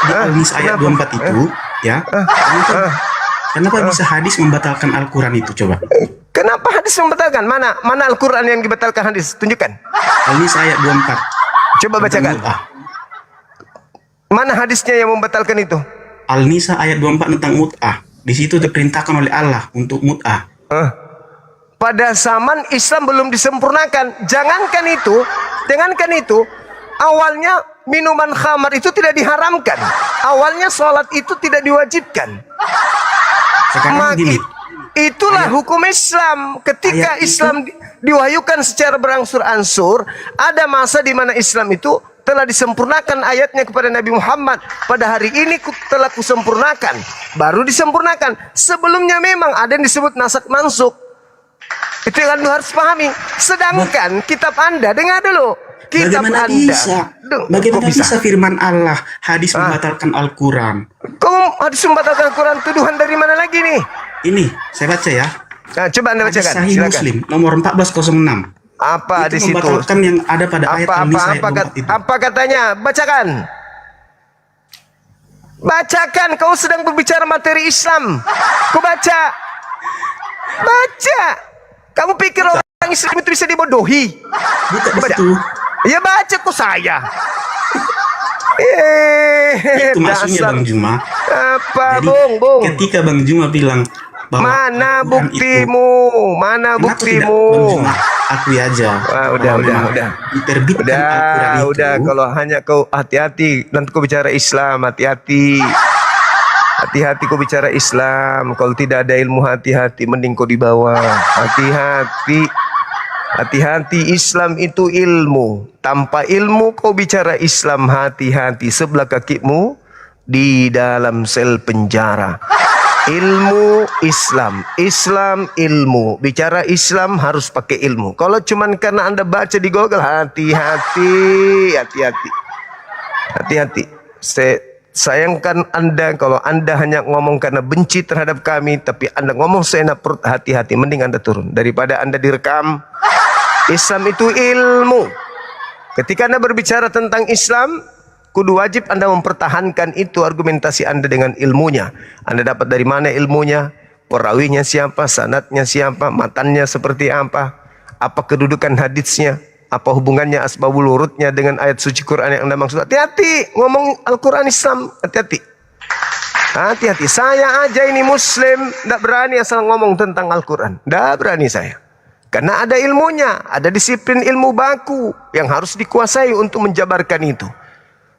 di Al-Nisa ayat 24 itu ya? Kenapa bisa hadis membatalkan Al-Quran itu, coba? Kenapa hadis membatalkan? Mana Al-Quran yang dibatalkan hadis? Tunjukkan. Al-Nisa ayat 24. Coba bacakan. Mana hadisnya yang membatalkan itu? Al-Nisa ayat 24 tentang mut'ah. Di situ diperintahkan oleh Allah untuk mut'ah. Pada zaman Islam belum disempurnakan. Jangankan itu, awalnya minuman khamar itu tidak diharamkan. Awalnya sholat itu tidak diwajibkan. Sekarang gini. Itulah hukum Islam. Ketika Islam diwahyukan secara berangsur-angsur, ada masa di mana Islam itu telah disempurnakan ayatnya kepada Nabi Muhammad. Pada hari ini telah kusempurnakan. Baru disempurnakan. Sebelumnya memang ada yang disebut nasak mansuk. Itu yang Anda harus pahami. Sedangkan kitab Anda, dengar dulu. Kitab Bagaimana Anda. Bagaimana bisa firman Allah hadis membatalkan Al-Quran? Kau hadis membatalkan Al-Quran, tuduhan dari mana lagi nih? Ini saya baca ya. Coba Anda bacakan. Sahih Silakan. Muslim nomor 1406. Apa di situ? Membatalkan yang ada pada ayat Al-Nisa ayat 24 itu. Apa katanya? Bacakan. Bacakan. Kau sedang berbicara materi Islam. Kau baca. Baca. Kamu pikir orang Islam itu bisa dibodohi? Bukan baca. itu. Ya baca kok saya. Itu maksudnya Bang Juma. Apa, Jadi, Bung? ketika Bang Juma bilang bahwa Mana Al-Quran buktimu? Mana Kenapa tidak Bang buktimu? Juma akui aja? Udah. Diterbitkan Al-Quran itu. Udah, kalau hanya kau hati-hati, nanti kau bicara Islam, hati-hati. Hati-hati kau bicara Islam. Kalau tidak ada ilmu, hati-hati, mending kau di bawah. Hati-hati. Hati-hati, Islam itu ilmu. Tanpa ilmu kau bicara Islam, hati-hati. Sebelah kakimu di dalam sel penjara. Ilmu Islam, Islam ilmu. Bicara Islam harus pakai ilmu. Kalau cuman karena Anda baca di Google, hati-hati, hati-hati. Hati-hati. Sayangkan Anda kalau Anda hanya ngomong karena benci terhadap kami, tapi Anda ngomong seenak perut, hati-hati. Mending Anda turun daripada Anda direkam. Islam itu ilmu. Ketika Anda berbicara tentang Islam, kudu wajib Anda mempertahankan itu argumentasi Anda dengan ilmunya. Anda dapat dari mana ilmunya? Perawinya siapa? Sanadnya siapa? Matannya seperti apa? Apa kedudukan haditsnya? Apa hubungannya asbabul wurudnya dengan ayat suci Quran yang Anda maksud? Hati-hati ngomong Al-Quran Islam. Hati-hati. Hati-hati. Saya aja ini Muslim, tidak berani asal ngomong tentang Al-Quran. Tidak berani saya. Karena ada ilmunya, ada disiplin ilmu baku yang harus dikuasai untuk menjabarkan itu.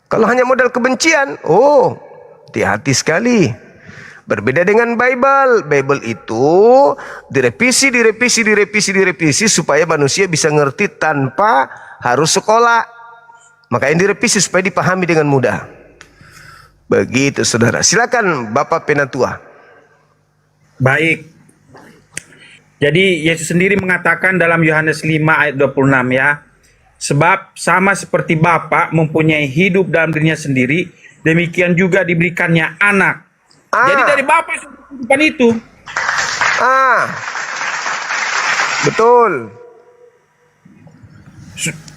Kalau hanya modal kebencian, hati-hati sekali. Berbeda dengan Bible. Bible itu direvisi supaya manusia bisa ngerti tanpa harus sekolah. Makanya direvisi supaya dipahami dengan mudah. Begitu saudara. Silakan Bapak Penatua. Baik. Jadi Yesus sendiri mengatakan dalam Yohanes 5 ayat 26 ya. Sebab sama seperti Bapa mempunyai hidup dalam dirinya sendiri, demikian juga diberikannya anak. Jadi dari Bapa kehidupan itu. Betul.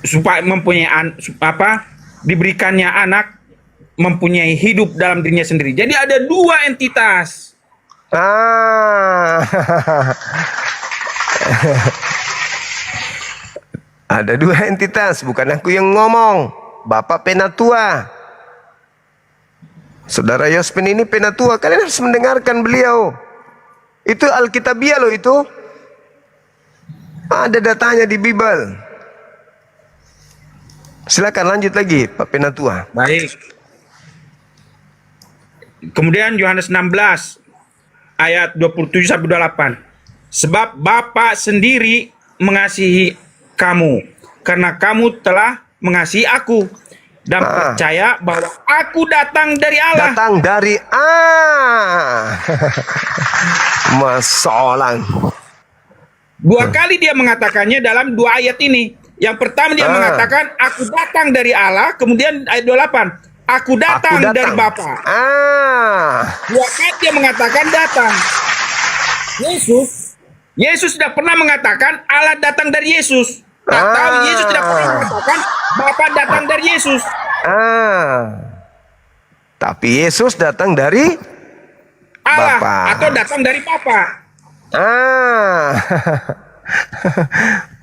Supaya mempunyai diberikannya anak mempunyai hidup dalam dirinya sendiri. Jadi ada dua entitas. Ada dua entitas, bukan aku yang ngomong. Bapak Penatua. Saudara Yospen ini Penatua, kalian harus mendengarkan beliau. Itu Alkitabiah loh itu. Ada datanya di Bible. Silakan lanjut lagi Pak Penatua. Baik. Kemudian Yohanes 16 ayat 27 sampai 28. Sebab Bapa sendiri mengasihi kamu karena kamu telah mengasihi aku dan percaya bahwa aku datang dari Allah. Datang dari Masolang. Dua kali dia mengatakannya dalam dua ayat ini. Yang pertama dia mengatakan aku datang dari Allah, kemudian ayat 28 aku datang dari Bapa. Dua kali dia mengatakan datang. Yesus tidak pernah mengatakan Allah datang dari Yesus. Atau Yesus tidak pernah mengatakan Bapa datang dari Yesus. Tapi Yesus datang dari Allah Bapa. atau datang dari Bapa.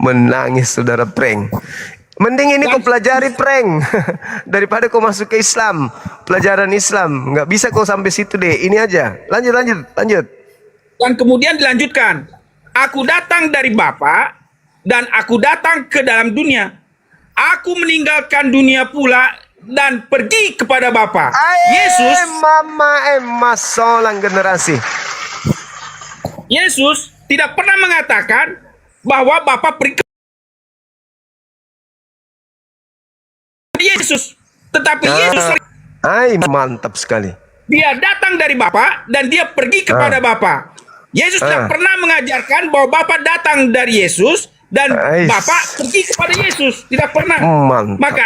Menangis saudara prank. Mending ini kau pelajari prank daripada kau masuk ke Islam, pelajaran Islam. Nggak bisa kau sampai situ deh. Ini aja. Lanjut. Dan kemudian dilanjutkan. Aku datang dari Bapa dan aku datang ke dalam dunia. Aku meninggalkan dunia pula dan pergi kepada Bapa. Yesus, Mama Solang generasi. Yesus tidak pernah mengatakan bahwa Bapa pergi ke Yesus, tetapi Yesus mantap sekali. Dia datang dari Bapa dan dia pergi kepada Bapa. Yesus tidak pernah mengajarkan bahwa Bapa datang dari Yesus dan Bapa pergi kepada Yesus. Tidak pernah.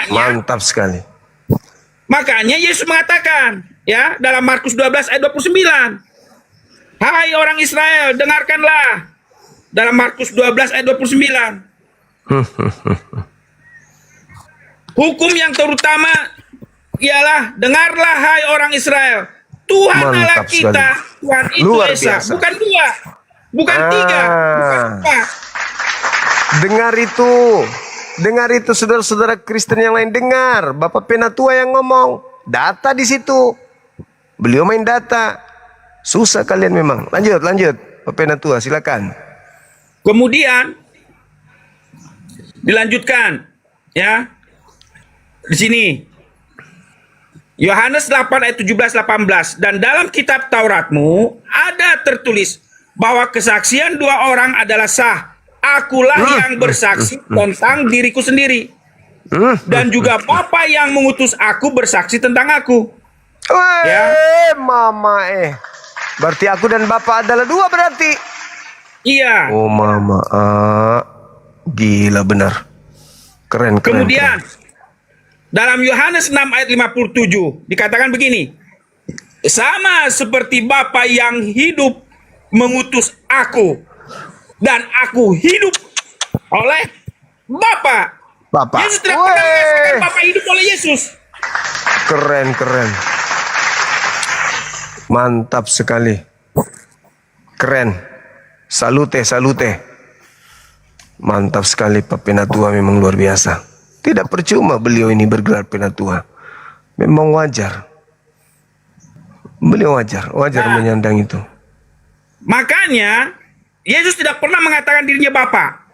Mantap sekali. Makanya Yesus mengatakan ya dalam Markus 12 ayat 29. Hai orang Israel, dengarkanlah. Dalam Markus 12 ayat 29. Hukum yang terutama ialah dengarlah hai orang Israel. Tuhan Allah kita, Tuhan itu Esa, bukan dua, bukan tiga, bukan empat. Dengar itu saudara-saudara Kristen yang lain, dengar. Bapak Penatua yang ngomong, data di situ. Beliau main data. Susah kalian memang. Lanjut, Bapak Penatua, silakan. Kemudian dilanjutkan, ya. Di sini Yohanes 8 ayat 17-18, dan dalam kitab Tauratmu ada tertulis bahwa kesaksian dua orang adalah sah. Akulah yang bersaksi tentang diriku sendiri, dan juga Bapa yang mengutus aku bersaksi tentang aku. Berarti aku dan Bapa adalah dua berarti. Iya. Oh Mama, gila benar. Keren. Kemudian dalam Yohanes 6 ayat 57 dikatakan begini. Sama seperti Bapa yang hidup mengutus aku dan aku hidup oleh Bapa. Yesus tidak pernah mengatakan Bapa hidup oleh Yesus. Keren. Mantap sekali. Keren. Salute. Mantap sekali Pak Penatua, memang luar biasa. Tidak percuma beliau ini bergelar Penatua. Memang wajar. Beliau wajar menyandang itu. Makanya Yesus tidak pernah mengatakan dirinya Bapa.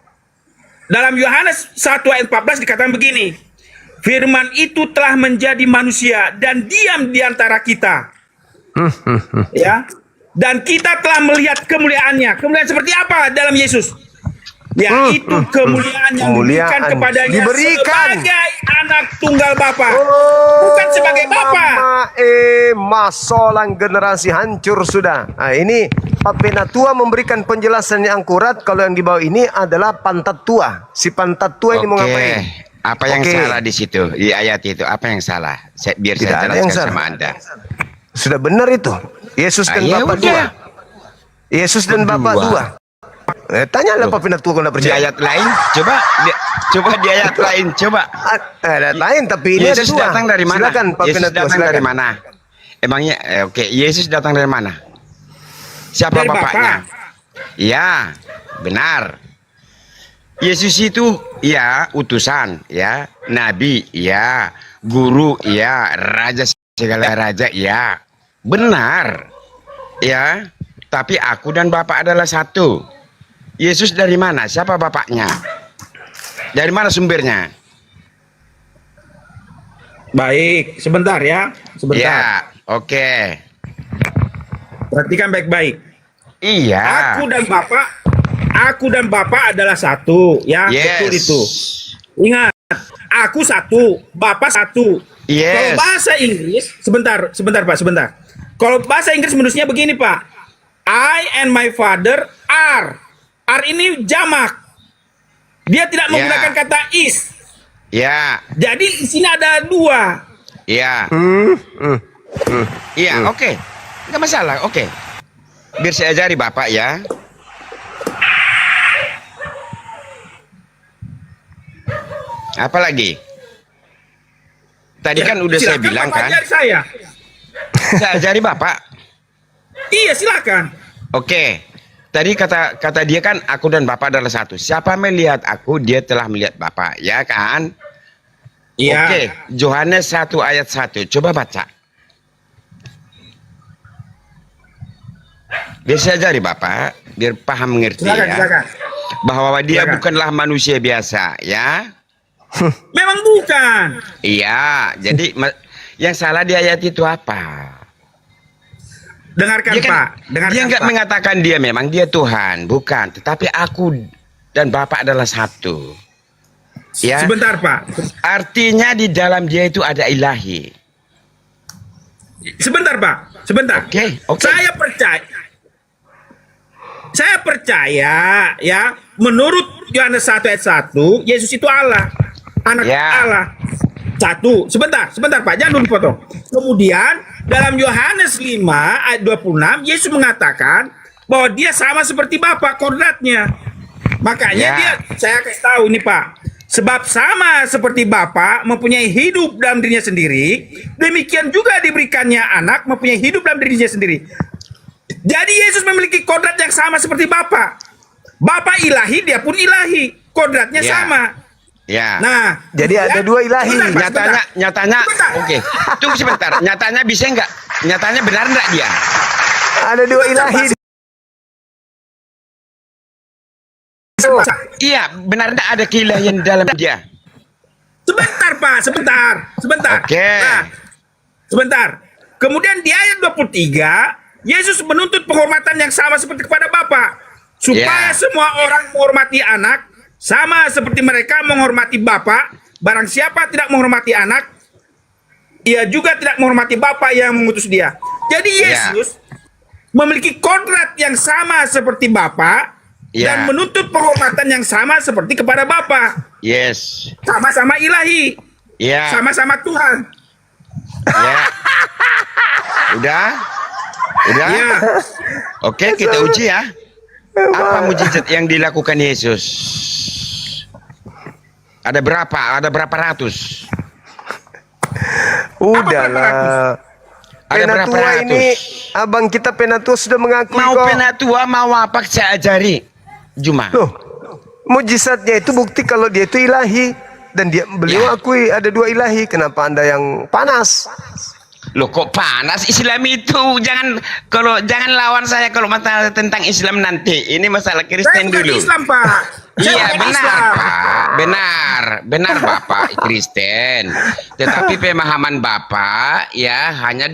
Dalam Yohanes 1 ayat 14 dikatakan begini. Firman itu telah menjadi manusia dan diam di antara kita. Ya. Dan kita telah melihat kemuliaannya. Kemuliaan seperti apa dalam Yesus? Yaitu kemuliaan yang diberikan kepadanya sebagai anak tunggal Bapa, bukan sebagai Bapa. Masolang generasi hancur sudah. Nah, ini Pak Penatua memberikan penjelasan yang akurat. Kalau yang di bawah ini adalah pantat tua. Si pantat tua ini mau ngapain? Apa yang salah di situ, di ayat itu? Apa yang salah? Biar saya jelaskan sama Anda. Sudah benar itu. Yesus dan Bapa dua. Yesus dan Bapa dua. Tanyalah Pak Penatua kalau tidak percaya. Di ayat lain, coba di ayat lain, coba. Ada lain, tapi ini Yesus ada dua. datang dari mana? Silakan Pak Yesus Penatua, datang silakan. dari mana? Emangnya, Yesus datang dari mana? Siapa Dari bapaknya? Ya, benar. Yesus itu ya utusan, ya, nabi, ya, guru, ya, raja segala raja, ya. Benar. Ya, tapi aku dan Bapak adalah satu. Yesus dari mana? Siapa bapaknya? Dari mana sumbernya? Baik, sebentar ya. Sebentar. Ya, oke. Perhatikan baik-baik. Iya. Aku dan Bapak adalah satu, ya. Yes. Betul itu. Ingat, aku satu, Bapak satu. Yes. Kalau bahasa Inggris, sebentar Pak, sebentar. Kalau bahasa Inggris menulisnya begini Pak. I and my father are. Are ini jamak. Dia tidak menggunakan kata is. Ya. Jadi di sini ada dua. Iya. Iya, oke. Nggak masalah, oke. Biar saya ajari Bapak ya. Apa lagi? Tadi kan udah saya Silakan bilang Bapak kan. ajari saya. Saya ajari Bapak. Iya, silakan. Oke. Tadi kata dia kan aku dan Bapak adalah satu. Siapa melihat aku, dia telah melihat Bapak, ya kan? Iya. Oke, Yohanes 1 ayat 1. Coba baca. Biar saya ajari Bapak, biar paham mengerti Silakan, ya. silakan. Bahwa dia Silakan. bukanlah manusia biasa, ya. Memang bukan. Iya, jadi yang salah di ayat itu apa? Dengarkan Dia kan- Pak, dengarkan Dia nggak Pak. mengatakan dia memang dia Tuhan, bukan. Tetapi aku dan Bapak adalah satu. Ya. Sebentar Pak. Artinya di dalam dia itu ada ilahi. Sebentar Pak, sebentar. Oke. Saya percaya ya, menurut Yohanes 1 ayat 1, Yesus itu Allah. Anak Allah. Satu. Sebentar Pak, jangan dulu potong. Kemudian dalam Yohanes 5 ayat 26, Yesus mengatakan bahwa dia sama seperti Bapa kodratnya. Makanya saya kasih tahu nih Pak. Sebab sama seperti Bapa mempunyai hidup dalam dirinya sendiri, demikian juga diberikannya anak mempunyai hidup dalam dirinya sendiri. Jadi Yesus memiliki kodrat yang sama seperti Bapa. Bapa ilahi, dia pun ilahi. Kodratnya sama. Ya. Nah, jadi ada dua ilahi. Nyatanya, oke. Tunggu sebentar. Nyatanya bisa nggak? Nyatanya benar nggak dia? Ada dua ilahi. Iya, benar nggak ada keilahian dalam dia? Sebentar Pak, sebentar. Oke. Nah, sebentar. Kemudian di ayat 23, Yesus menuntut penghormatan yang sama seperti kepada Bapa, supaya semua orang menghormati anak sama seperti mereka menghormati Bapa. Barang siapa tidak menghormati anak, ia juga tidak menghormati Bapa yang mengutus dia. Jadi Yesus memiliki kodrat yang sama seperti Bapa dan menuntut penghormatan yang sama seperti kepada Bapa. Yes. Sama-sama ilahi. Sama-sama Tuhan. Ya. Udah? Ya. Oke, kita uji ya. Apa mujizat yang dilakukan Yesus? Ada berapa? Ada berapa ratus? Udahlah. Ada berapa Penatua ratus? ini, abang kita Penatua sudah mengakui Mau kok. Penatua, mau apa saya ajari? Juma. Loh, mujizatnya itu bukti kalau dia itu ilahi. Dan beliau akui ada dua ilahi. Kenapa Anda yang panas? Loh kok panas Islam itu? Jangan lawan saya kalau masalah tentang Islam nanti. Ini masalah Kristen Saya bukan dulu. Islam Pak. Iya benar Pak, benar Bapak Kristen. Tetapi pemahaman Bapak ya hanya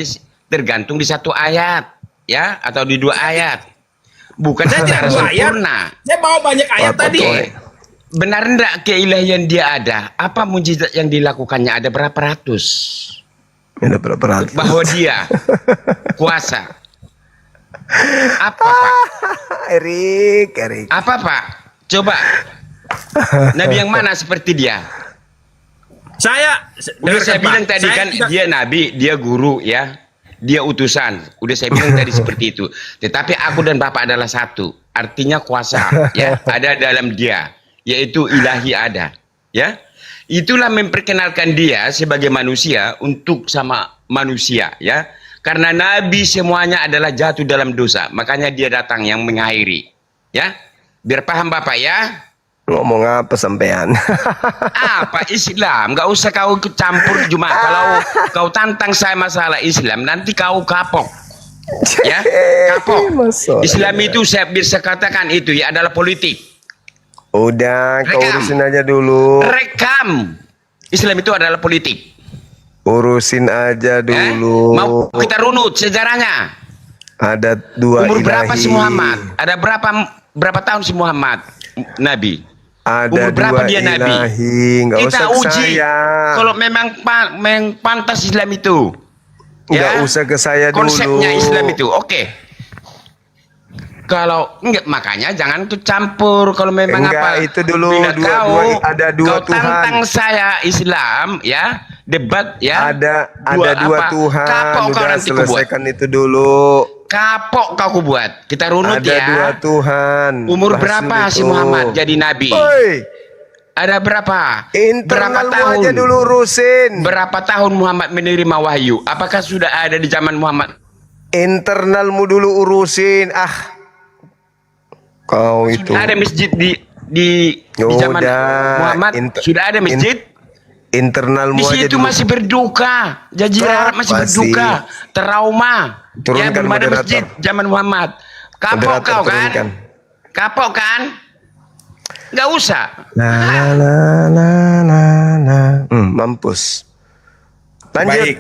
tergantung di satu ayat ya atau di dua ayat. Bukan secara sempurna. Saya bawa banyak ayat tadi. Benar enggak keilahian dia ada? Apa mujizat yang dilakukannya? Ada berapa ratus? Ada berapa ratus? Bahwa dia kuasa. Apa Pak? Erik. Apa Pak? Coba. Nabi yang mana seperti dia? Udah saya bilang tadi kan dia nabi, dia guru ya. Dia utusan. Udah saya bilang tadi seperti itu. Tetapi aku dan Bapak adalah satu. Artinya kuasa ya ada dalam dia, yaitu ilahi ada. Ya. Itulah memperkenalkan dia sebagai manusia untuk sama manusia ya. Karena nabi semuanya adalah jatuh dalam dosa. Makanya dia datang yang mengakhiri. Ya, biar paham Bapak ya. Ngomong apa sampean? Apa Islam? Gak usah kau ikut campur cuma kalau kau tantang saya masalah Islam nanti kau kapok. Ya, kapok. Islam itu saya bisa katakan itu ya adalah politik. Udah, kau Rekam. urusin aja dulu. Rekam. Islam itu adalah politik. Urusin aja dulu. Mau kita runut sejarahnya. Ada dua Umur ilahi. berapa si Muhammad? Ada berapa tahun si Muhammad Nabi? Ada Umur berapa dua dia Nabi? ilahi. Nggak Kita usah ke uji saya. kalau memang pantas Islam itu. Nggak usah ke saya dulu. Konsepnya Islam itu, oke. Kalau enggak makanya jangan tuh campur kalau memang Enggak, apa. itu dulu Bila ada dua kau Tuhan. tantang saya Islam ya, debat ya. Ada dua apa? Tuhan. Kapok kau Udah nanti ku buat. selesaikan itu dulu. Kapok kau ku buat. Kita runut Ada ya. dua Tuhan. Umur Bahas berapa dulu si itu. Muhammad jadi nabi? Oi, Ada berapa? internalmu berapa tahun? aja dulu urusin. Berapa tahun Muhammad menerima wahyu? Apakah sudah ada di zaman Muhammad? Internalmu dulu urusin. Kau itu. Sudah ada masjid di zaman Muhammad? Sudah ada masjid? Internalmu Di aja situ dulu. masih berduka. Jazirah Arab masih berduka, trauma. Ya Turunkan belum ada moderator. masjid zaman Muhammad. Kapok Moderator, kau kan? turunkan. Kapok kan? Gak usah. Mampus. Lanjut. Baik.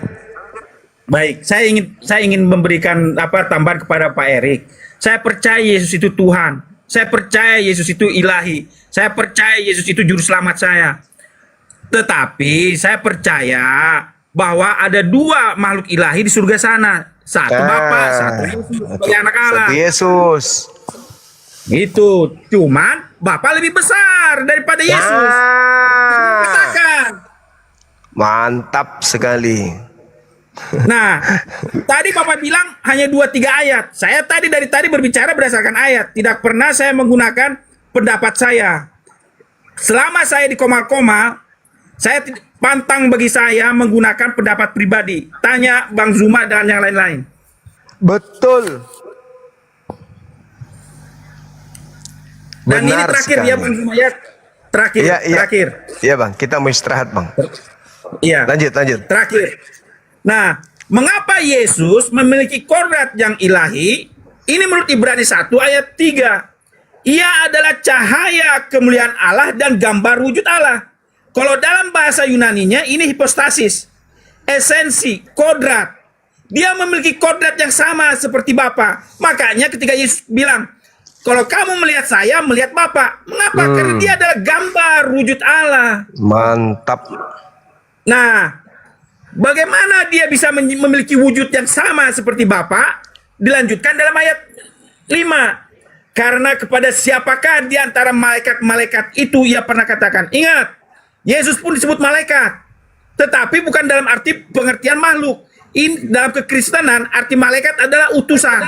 Baik, saya ingin memberikan tambahan kepada Pak Erik. Saya percaya Yesus itu Tuhan. Saya percaya Yesus itu ilahi. Saya percaya Yesus itu juru selamat saya. Tetapi saya percaya bahwa ada dua makhluk ilahi di surga sana. Satu Bapa, satu Yesus sebagai anak Allah. Satu Yesus. Itu. Cuman Bapa lebih besar daripada Yesus. Katakan. Mantap sekali. Nah, tadi Bapak bilang hanya 2-3 ayat. Saya dari tadi berbicara berdasarkan ayat. Tidak pernah saya menggunakan pendapat saya. Selama saya di Koma-Koma, saya pantang bagi saya menggunakan pendapat pribadi. Tanya Bang Zuma dan yang lain-lain. Betul. Dan ini Benar terakhir sekali. ya Bang Zuma ya. Terakhir. Terakhir. Iya Bang, kita mau istirahat Bang. Iya. Lanjut. Terakhir. Nah, mengapa Yesus memiliki kodrat yang ilahi? Ini menurut Ibrani 1 ayat 3. Ia adalah cahaya kemuliaan Allah dan gambar wujud Allah. Kalau dalam bahasa Yunaninya ini hipostasis. Esensi, kodrat. Dia memiliki kodrat yang sama seperti Bapa. Makanya ketika Yesus bilang, kalau kamu melihat saya, melihat Bapa. Mengapa? Karena dia adalah gambar wujud Allah. Mantap. Nah, bagaimana dia bisa memiliki wujud yang sama seperti Bapa? Dilanjutkan dalam ayat 5. Karena kepada siapakah di antara malaikat-malaikat itu ia pernah katakan. Ingat, Yesus pun disebut malaikat. Tetapi bukan dalam arti pengertian makhluk. Dalam kekristenan, arti malaikat adalah utusan.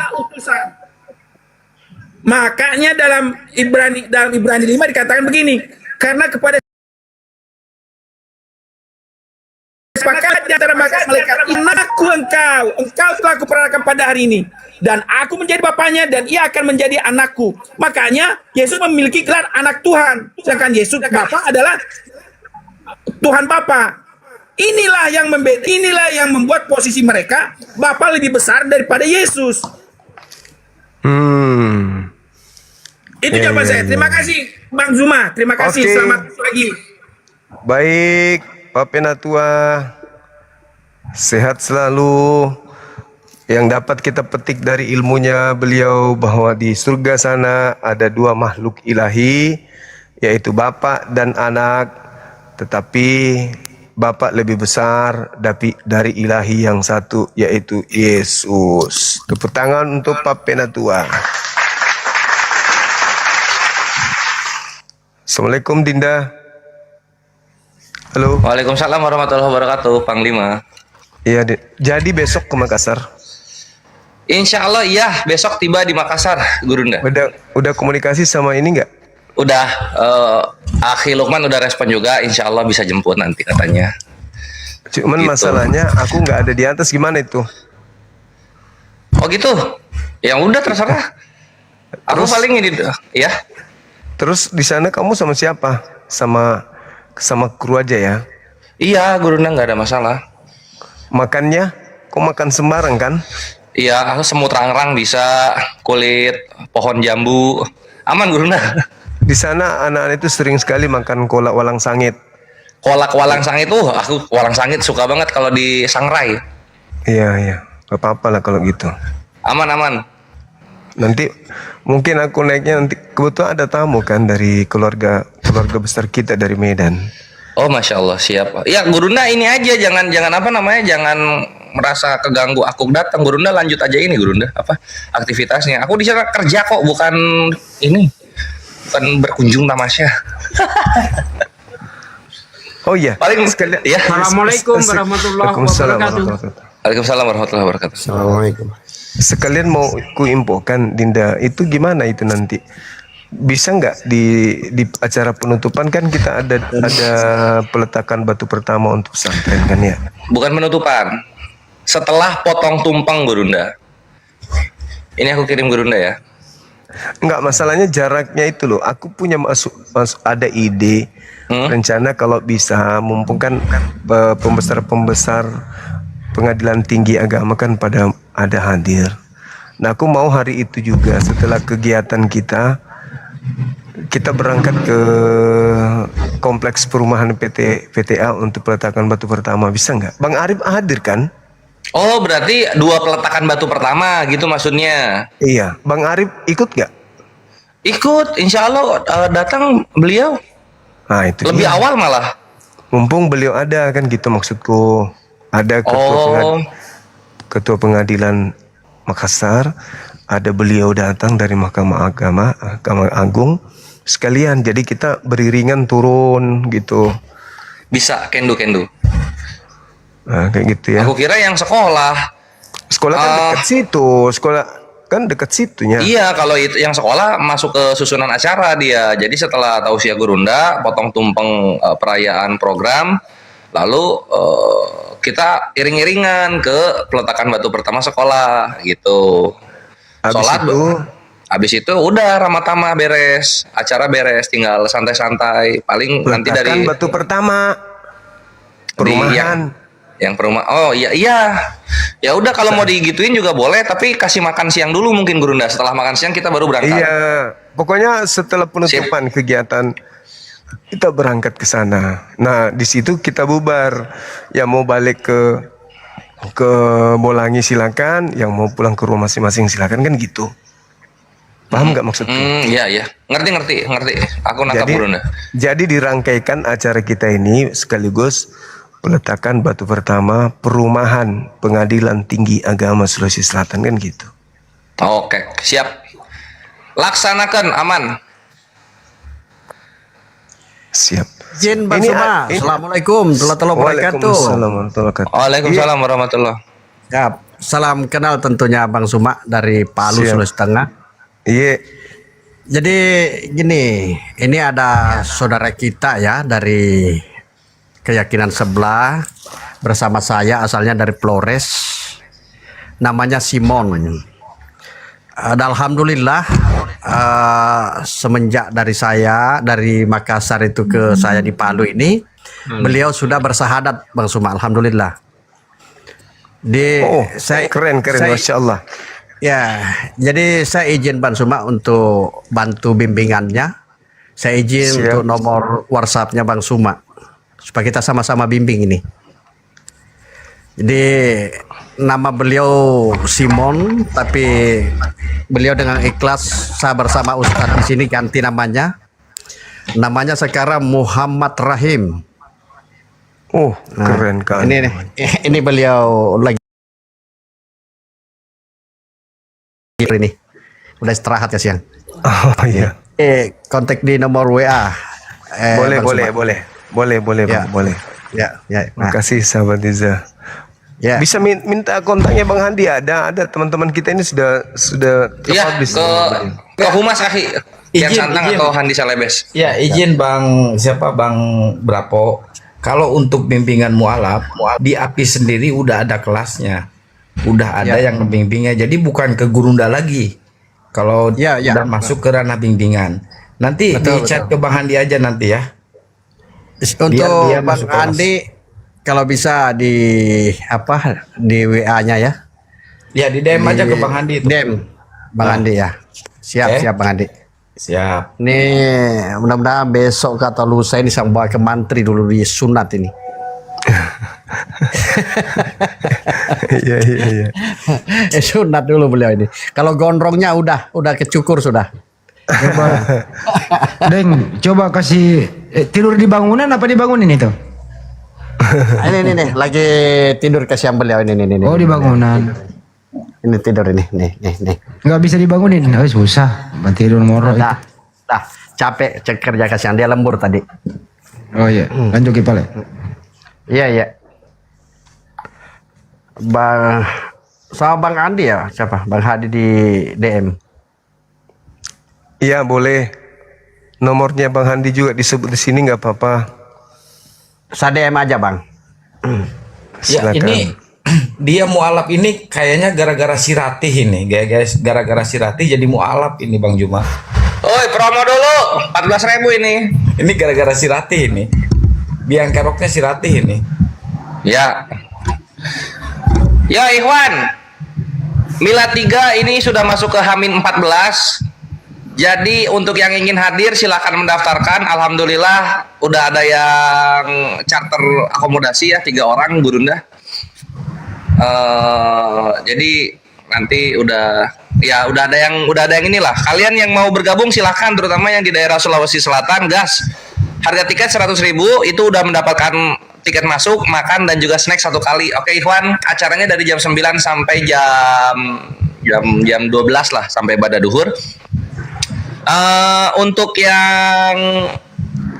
Makanya dalam Ibrani 5 dikatakan begini. Karena kepada sepakat di antara malaikat, anakku engkau telah kuperanakan pada hari ini, dan aku menjadi bapaknya dan ia akan menjadi anakku. Makanya Yesus memiliki gelar anak Tuhan, sedangkan Yesus Bapa adalah Tuhan Bapa. Inilah yang membuat posisi mereka Bapa lebih besar daripada Yesus. Itu jawaban saya. Terima kasih Bang Zuma. Terima kasih. Oke. Selamat pagi. Baik, Pak Penatua. Sehat selalu. Yang dapat kita petik dari ilmunya beliau bahwa di surga sana ada dua makhluk ilahi, yaitu Bapa dan Anak. Tetapi Bapa lebih besar dari ilahi yang satu, yaitu Yesus. Tepuk tangan untuk Pak Penatua. Assalamualaikum Dinda. Halo. Waalaikumsalam warahmatullahi wabarakatuh, Panglima. Iya, jadi besok ke Makassar. Insya Allah iya, besok tiba di Makassar, Gurunda. Udah komunikasi sama ini nggak? Udah, Akhi Lukman udah respon juga, insya Allah bisa jemput nanti katanya. Cuman Gitu. masalahnya aku nggak ada di atas, gimana itu? Oh gitu. Ya udah terserah. Aku Terus- paling ini ya. Terus di sana kamu sama siapa? Sama kru aja ya? Iya, Gurunda nggak ada masalah. Makannya? Kok makan sembarang kan? Iya, aku semut rangrang bisa, kulit pohon jambu. Aman Gurunda. Di sana anak-anak itu sering sekali makan kolak walang sangit. Kolak walang sangit tuh, aku walang sangit suka banget kalau di Sangrai. Iya. Gak apa-apa lah kalau gitu. Aman. Nanti mungkin aku naiknya nanti kebetulan ada tamu kan dari keluarga besar kita dari Medan. Oh, Masya Allah, siap. Ya, Gurunda ini aja, jangan apa namanya, jangan merasa keganggu aku datang. Gurunda lanjut aja ini, Gurunda, apa aktivitasnya. Aku di sana kerja kok, bukan berkunjung tamasya. Oh iya. Paling sekali ya. Assalamualaikum warahmatullahi wabarakatuh. Waalaikumsalam warahmatullahi wabarakatuh. Assalamualaikum. Sekalian mau ku infokan Dinda, itu gimana itu nanti? Bisa nggak di acara penutupan kan kita ada peletakan batu pertama untuk pesantren kan ya? Bukan penutupan. Setelah potong tumpeng, Gurunda. Ini aku kirim Gurunda ya. Enggak, masalahnya jaraknya itu loh. Aku punya masuk ada ide rencana kalau bisa mumpung kan pembesar pengadilan tinggi agama kan pada ada hadir. Nah, aku mau hari itu juga setelah kegiatan kita berangkat ke kompleks perumahan PTA untuk peletakan batu pertama, bisa nggak? Bang Arif hadir kan? Oh, berarti 2 peletakan batu pertama gitu maksudnya. Iya, Bang Arif ikut nggak? Ikut, insya Allah datang beliau. Nah, itu Lebih dia. awal malah. Mumpung beliau ada kan gitu maksudku. Ada ketua pengadilan Makassar, ada beliau datang dari Mahkamah Agung sekalian. Jadi kita beriringan turun gitu. Bisa kendu. Nah, kayak gitu ya. Aku kira yang sekolah. Sekolah kan dekat situ. Sekolah kan dekat situnya. Iya, kalau itu yang sekolah masuk ke susunan acara dia. Jadi setelah tausiah Gurunda, potong tumpeng perayaan program, lalu kita iring-iringan ke peletakan batu pertama sekolah gitu. Habis itu udah ramah-tamah beres, acara beres, tinggal santai-santai. Paling nanti dari batu pertama perumahan. Yang perumahan. Oh iya. Ya udah kalau mau digituin juga boleh, tapi kasih makan siang dulu mungkin Gurunda. Setelah makan siang kita baru berangkat. Iya, pokoknya setelah penutupan kegiatan kita berangkat ke sana. Nah, di situ kita bubar. Yang mau balik ke Bolangi silakan, yang mau pulang ke rumah masing-masing silakan kan gitu. Paham nggak maksudku? Iya. Ngerti. Aku nangkap Gurunda. Jadi dirangkaikan acara kita ini sekaligus peletakan batu pertama perumahan Pengadilan Tinggi Agama Sulawesi Selatan kan gitu. Oke, siap. Laksanakan, aman. Siap. Izin Bang Suma. Assalamualaikum warahmatullahi wabarakatuh. Waalaikumsalam warahmatullahi wabarakatuh. Waalaikumsalam warahmatullahi. Siap. Salam kenal tentunya Bang Suma dari Palu, Siap. Sulawesi Tengah. Iya. Jadi gini, ini ada saudara kita ya dari keyakinan sebelah bersama saya, asalnya dari Flores, namanya Simon. Alhamdulillah semenjak dari Makassar itu ke saya di Palu ini, beliau sudah bersahadat Bang Suma, alhamdulillah. Keren, Masya Allah. Ya, jadi saya izin Bang Suma untuk bantu bimbingannya. Saya izin untuk nomor WhatsApp-nya Bang Suma supaya kita sama-sama bimbing ini. Jadi nama beliau Simon, tapi beliau dengan ikhlas saya bersama Ustadz di sini ganti namanya. Namanya sekarang Muhammad Rahim. Oh, keren kan. Ini beliau lagi ini. Udah istirahat ya siang. Oh iya. Kontak di nomor WA. Boleh, Ya. Bang, boleh. Ya. Terima kasih sahabat Iza. Ya. Bisa minta kontaknya Bang Handi, ada teman-teman kita ini sudah Iya, ke Humas Akhi. Yang Santang atau Handi Salebes. Ya, izin Bang Brapo. Kalau untuk bimbingan mualaf, di API sendiri udah ada kelasnya. Udah ada yang ngebimbingnya. Jadi bukan ke Gurunda lagi. Kalau udah masuk ke ranah bimbingan. Nanti di chat ke Bang Andi aja nanti ya. Untuk Bang Andi kalau bisa di WA-nya ya. Ya di DM aja ke Bang Andi itu. DM Bang Andi ya. Siap Bang Andi. Siap. Nih mudah-mudahan besok atau lusa ini sampai ke mantri dulu di sunat ini. Iya. Sunat dulu beliau ini. Kalau gondrongnya udah kecukur sudah. Coba, Deng, coba kasih tidur di bangunan apa dibangunin itu? Ini lagi tidur kasihan beliau ini. Oh di bangunan. Ini tidur ini, nih. Nggak bisa dibangunin, susah. Tidur moro. Dah, capek kerja kasihan dia lembur tadi. Oh iya, lanjut Kipale. Iya. Bang Andi ya, siapa? Bang Hadi di DM. Iya boleh. Nomornya Bang Handi juga disebut di sini nggak apa-apa. Saya DM aja Bang. Ya ini dia mualaf ini kayaknya gara-gara si Ratih ini, guys. Gara-gara si Ratih jadi mualaf ini Bang Juma. Oi, promo dulu 14.000 ini. Ini gara-gara si Ratih ini. Biang keroknya si Ratih ini. Ya. Ya Ikhwan. Milad 3 ini sudah masuk ke Hamin 14. Jadi untuk yang ingin hadir silakan mendaftarkan. Alhamdulillah udah ada yang charter akomodasi ya 3 orang Gurunda. Jadi nanti udah ada yang inilah. Kalian yang mau bergabung silahkan, terutama yang di daerah Sulawesi Selatan, gas. Harga tiket 100.000 itu udah mendapatkan tiket masuk, makan dan juga snack 1 kali. Oke Ikhwan, acaranya dari jam 9 sampai jam 12 lah, sampai bada duhur. Untuk yang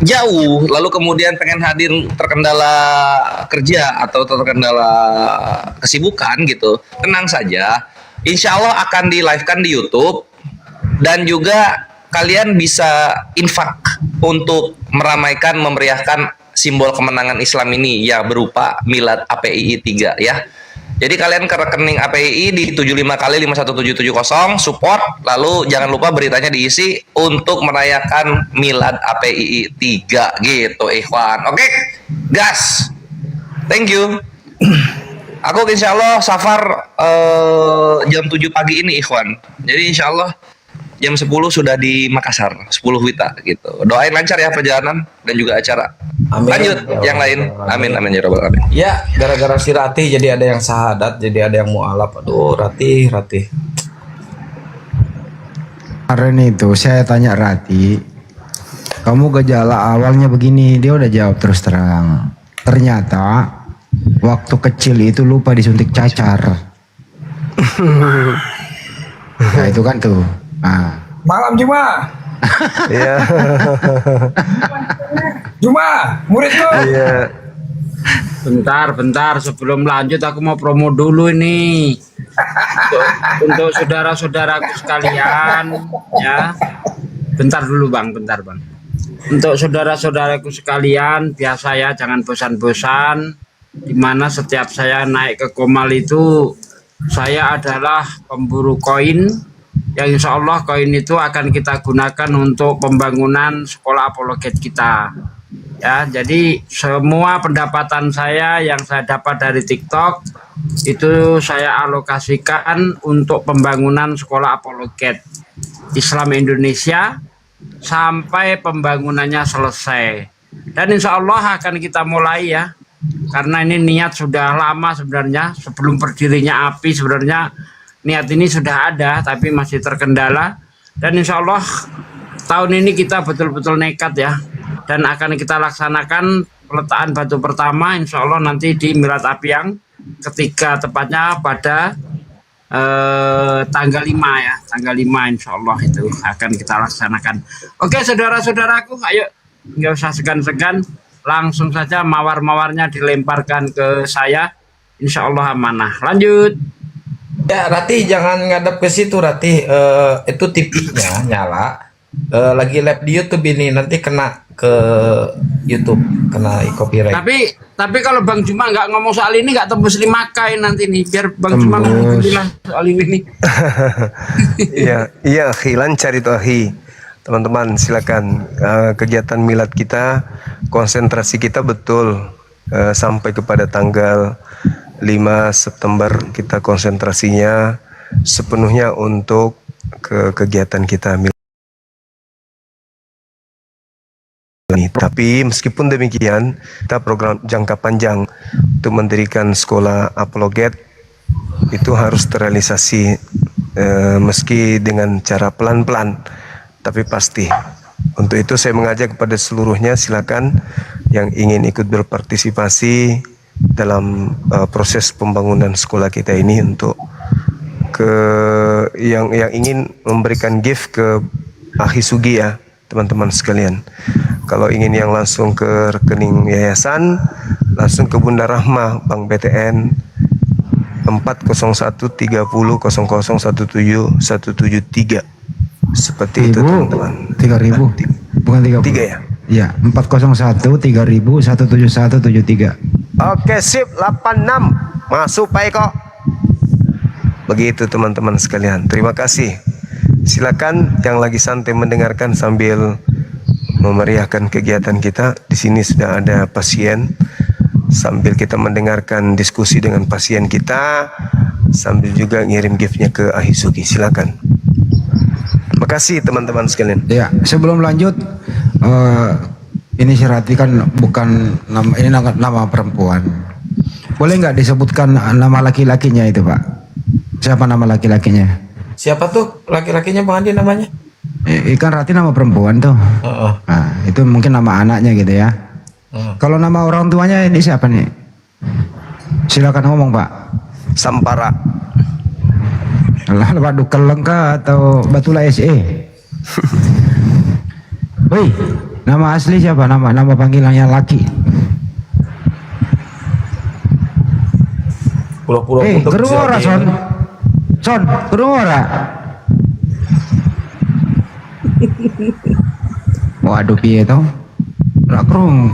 jauh lalu kemudian pengen hadir terkendala kerja atau terkendala kesibukan gitu, tenang saja, insya Allah akan di live kan di YouTube, dan juga kalian bisa infak untuk meramaikan, memeriahkan simbol kemenangan Islam ini ya, berupa Milad APII 3 ya. Jadi kalian ke rekening APII di 75 kali 51770 support, lalu jangan lupa beritanya diisi untuk merayakan Milad APII 3 gitu Ikhwan. Oke, gas. Thank you. Aku insya Allah safar jam 7 pagi ini Ikhwan. Jadi insya Allah jam 10 sudah di Makassar, 10 Wita gitu. Doain lancar ya perjalanan dan juga acara. Amin. Lanjut yang lain. Amin ya rabbal alamin. Ya, gara-gara si Ratih jadi ada yang syahadat, jadi ada yang mualaf. Aduh, Ratih. Kemarin itu saya tanya Rati, kamu gejala awalnya begini, dia udah jawab terus terang. Ternyata waktu kecil itu lupa disuntik cacar. Nah itu kan tuh. Nah. Malam Juma. Iya. Juma, muridku. Iya. Bentar, sebelum lanjut aku mau promo dulu ini untuk saudara-saudaraku sekalian ya. Bentar bang. Untuk saudara-saudaraku sekalian, biasa ya, jangan bosan-bosan. Dimana setiap saya naik ke Komal itu, saya adalah pemburu koin. Yang insya Allah koin itu akan kita gunakan untuk pembangunan sekolah apologet kita. Ya, jadi semua pendapatan saya yang saya dapat dari TikTok itu saya alokasikan untuk pembangunan sekolah apologet Islam Indonesia sampai pembangunannya selesai. Dan insya Allah akan kita mulai ya, karena ini niat sudah lama sebenarnya, sebelum berdirinya API sebenarnya niat ini sudah ada, tapi masih terkendala. Dan insya Allah tahun ini kita betul-betul nekat ya, dan akan kita laksanakan peletakan batu pertama insya Allah nanti di Milad API yang ketiga, tepatnya pada tanggal 5 ya, tanggal 5 insya Allah itu akan kita laksanakan. Oke saudara-saudaraku, ayo nggak usah segan-segan, langsung saja mawar-mawarnya dilemparkan ke saya, insya Allah amanah. Lanjut. Ya Ratih, jangan ngadep ke situ Ratih, itu TV-nya nyala, lagi live di YouTube ini, nanti kena ke YouTube kena copyright. Tapi kalau Bang Juma nggak ngomong soal ini nggak tembus 5K nanti nih, biar Bang Juma ngomong dulu lah soal ini nih. Iya, lancar itu akhi. Teman-teman silakan, kegiatan milad kita, konsentrasi kita betul sampai kepada tanggal 5 September kita konsentrasinya sepenuhnya untuk kegiatan kita milad. Tapi meskipun demikian, kita program jangka panjang untuk mendirikan sekolah apologet itu harus terrealisasi, meski dengan cara pelan-pelan, tapi pasti. Untuk itu saya mengajak kepada seluruhnya, silakan yang ingin ikut berpartisipasi dalam proses pembangunan sekolah kita ini, untuk yang ingin memberikan gift ke Akhi Sugi ya, teman-teman sekalian. Kalau ingin yang langsung ke rekening yayasan, langsung ke Bunda Rahma Bank BTN 40130001773. Seperti itu teman-teman. 3.000 bukan 30. 3 ya? Iya, 40130001773. Oke, sip. 86 masuk Pak Eko. Begitu teman-teman sekalian. Terima kasih. Silakan yang lagi santai mendengarkan sambil memeriahkan kegiatan kita. Di sini sudah ada pasien, sambil kita mendengarkan diskusi dengan pasien kita, sambil juga ngirim giftnya ke Akhi Sugi. Silakan. Makasih teman-teman sekalian. Ya, sebelum lanjut, ini si Rati kan bukan nama, ini nama perempuan. Boleh nggak disebutkan nama laki-lakinya itu, Pak? Siapa nama laki-lakinya? Siapa tuh laki-lakinya Bang Andi namanya? Ikan Rati nama perempuan tuh. Nah, itu mungkin nama anaknya gitu ya. Kalau nama orang tuanya ini siapa nih? Silakan ngomong Pak. Sampara. Lah, Pak Dukelengka atau Batula SE. Woi, nama asli siapa? Nama panggilannya laki. Pulau-pulau gerung Son. Son, gerung ora? Waduh, piye toh? Rakrung.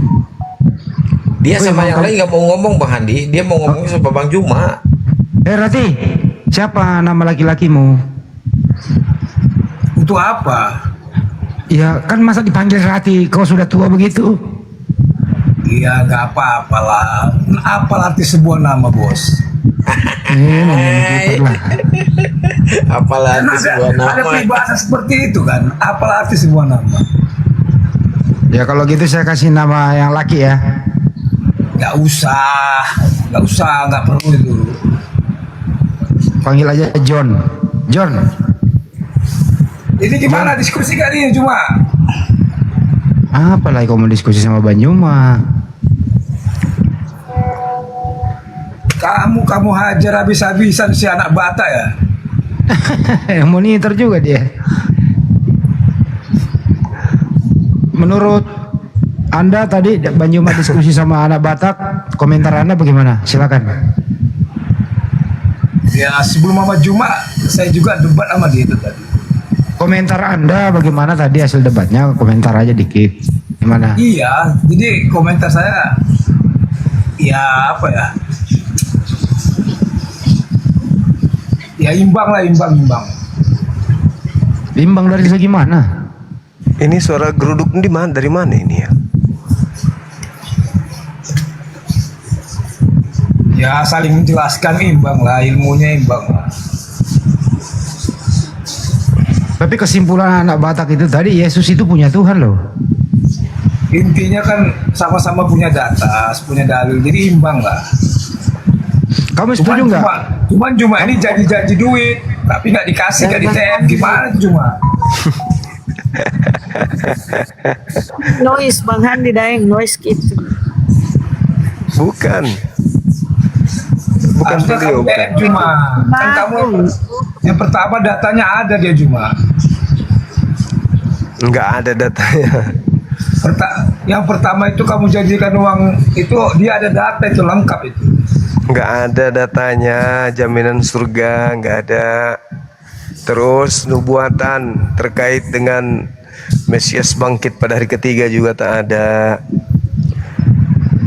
Dia sama yang lain nggak mau ngomong Bang Andi, dia mau ngomong sama Bang Juma. Rati, siapa nama laki-lakimu? Untuk apa? Ya kan masa dipanggil Rati, kau sudah tua begitu. Iya, nggak apa-apalah. Apa arti sebuah nama, bos? Apalah arti sebuah nama? Ada peribahasa seperti itu kan? Apalah arti sebuah nama? Ya kalau gitu saya kasih nama yang laki ya. Nggak usah, nggak perlu itu. Panggil aja John. John. Ini gimana diskusi kali ini cuma? Apalagi kau mau diskusi sama Banyuma? Kamu hajar habis-habisan si anak bata ya? Monitor juga dia. Menurut Anda tadi Banyuma diskusi sama anak Batak, komentar Anda bagaimana? Silakan. Ya sebelum Mama Juma, saya juga debat sama dia itu tadi. Komentar Anda bagaimana tadi hasil debatnya? Komentar aja dikit. Gimana? Iya, jadi komentar saya, ya apa ya? Ya imbang lah, imbang. Imbang dari segi mana? Ini suara geruduk dari mana ini ya? Ya saling menjelaskan, imbang lah, ilmunya imbang lah. Tapi kesimpulan anak Batak itu tadi, Yesus itu punya Tuhan loh. Intinya kan sama-sama punya data, punya dalil, jadi imbang lah. Kamu setuju nggak? Cuma ini janji duit, tapi nggak dikasih, nggak di-TM, gimana tuh cuma? Noise Bang Handi Daeng, noise gitu. Bukan Harusnya video, kamu TM cuma. Kan kamu yang pertama datanya ada dia cuma. Nggak ada datanya. Yang pertama itu kamu janjikan uang itu, dia ada data itu lengkap itu. Nggak ada datanya, jaminan surga nggak ada. Terus nubuatan terkait dengan Mesias bangkit pada hari ketiga juga tak ada.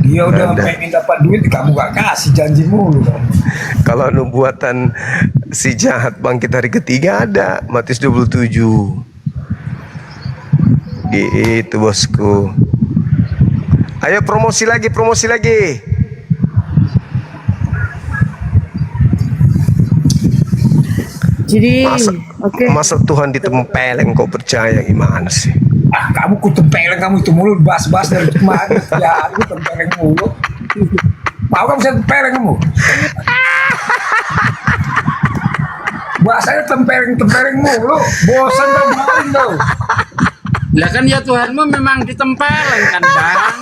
Dia udah pengen dapat duit, kamu gak kasih, janji mulu kamu. Kalau nubuatan si jahat bangkit hari ketiga ada, Matius 27. Itu bosku. Ayo promosi lagi, promosi lagi. Jadi, Masa Tuhan ditempeleng kok percaya, gimana sih? Ah, kamu kutempeleng kamu itu mulut, bas-bas dari kemarin. Ya, aku tempeleng mulu. Mau kamu saya tempeleng kamu? Bahasanya tempeleng mulu. Bosan dan maling tau. Lah kan ya Tuhanmu memang ditempeleng kan Bang.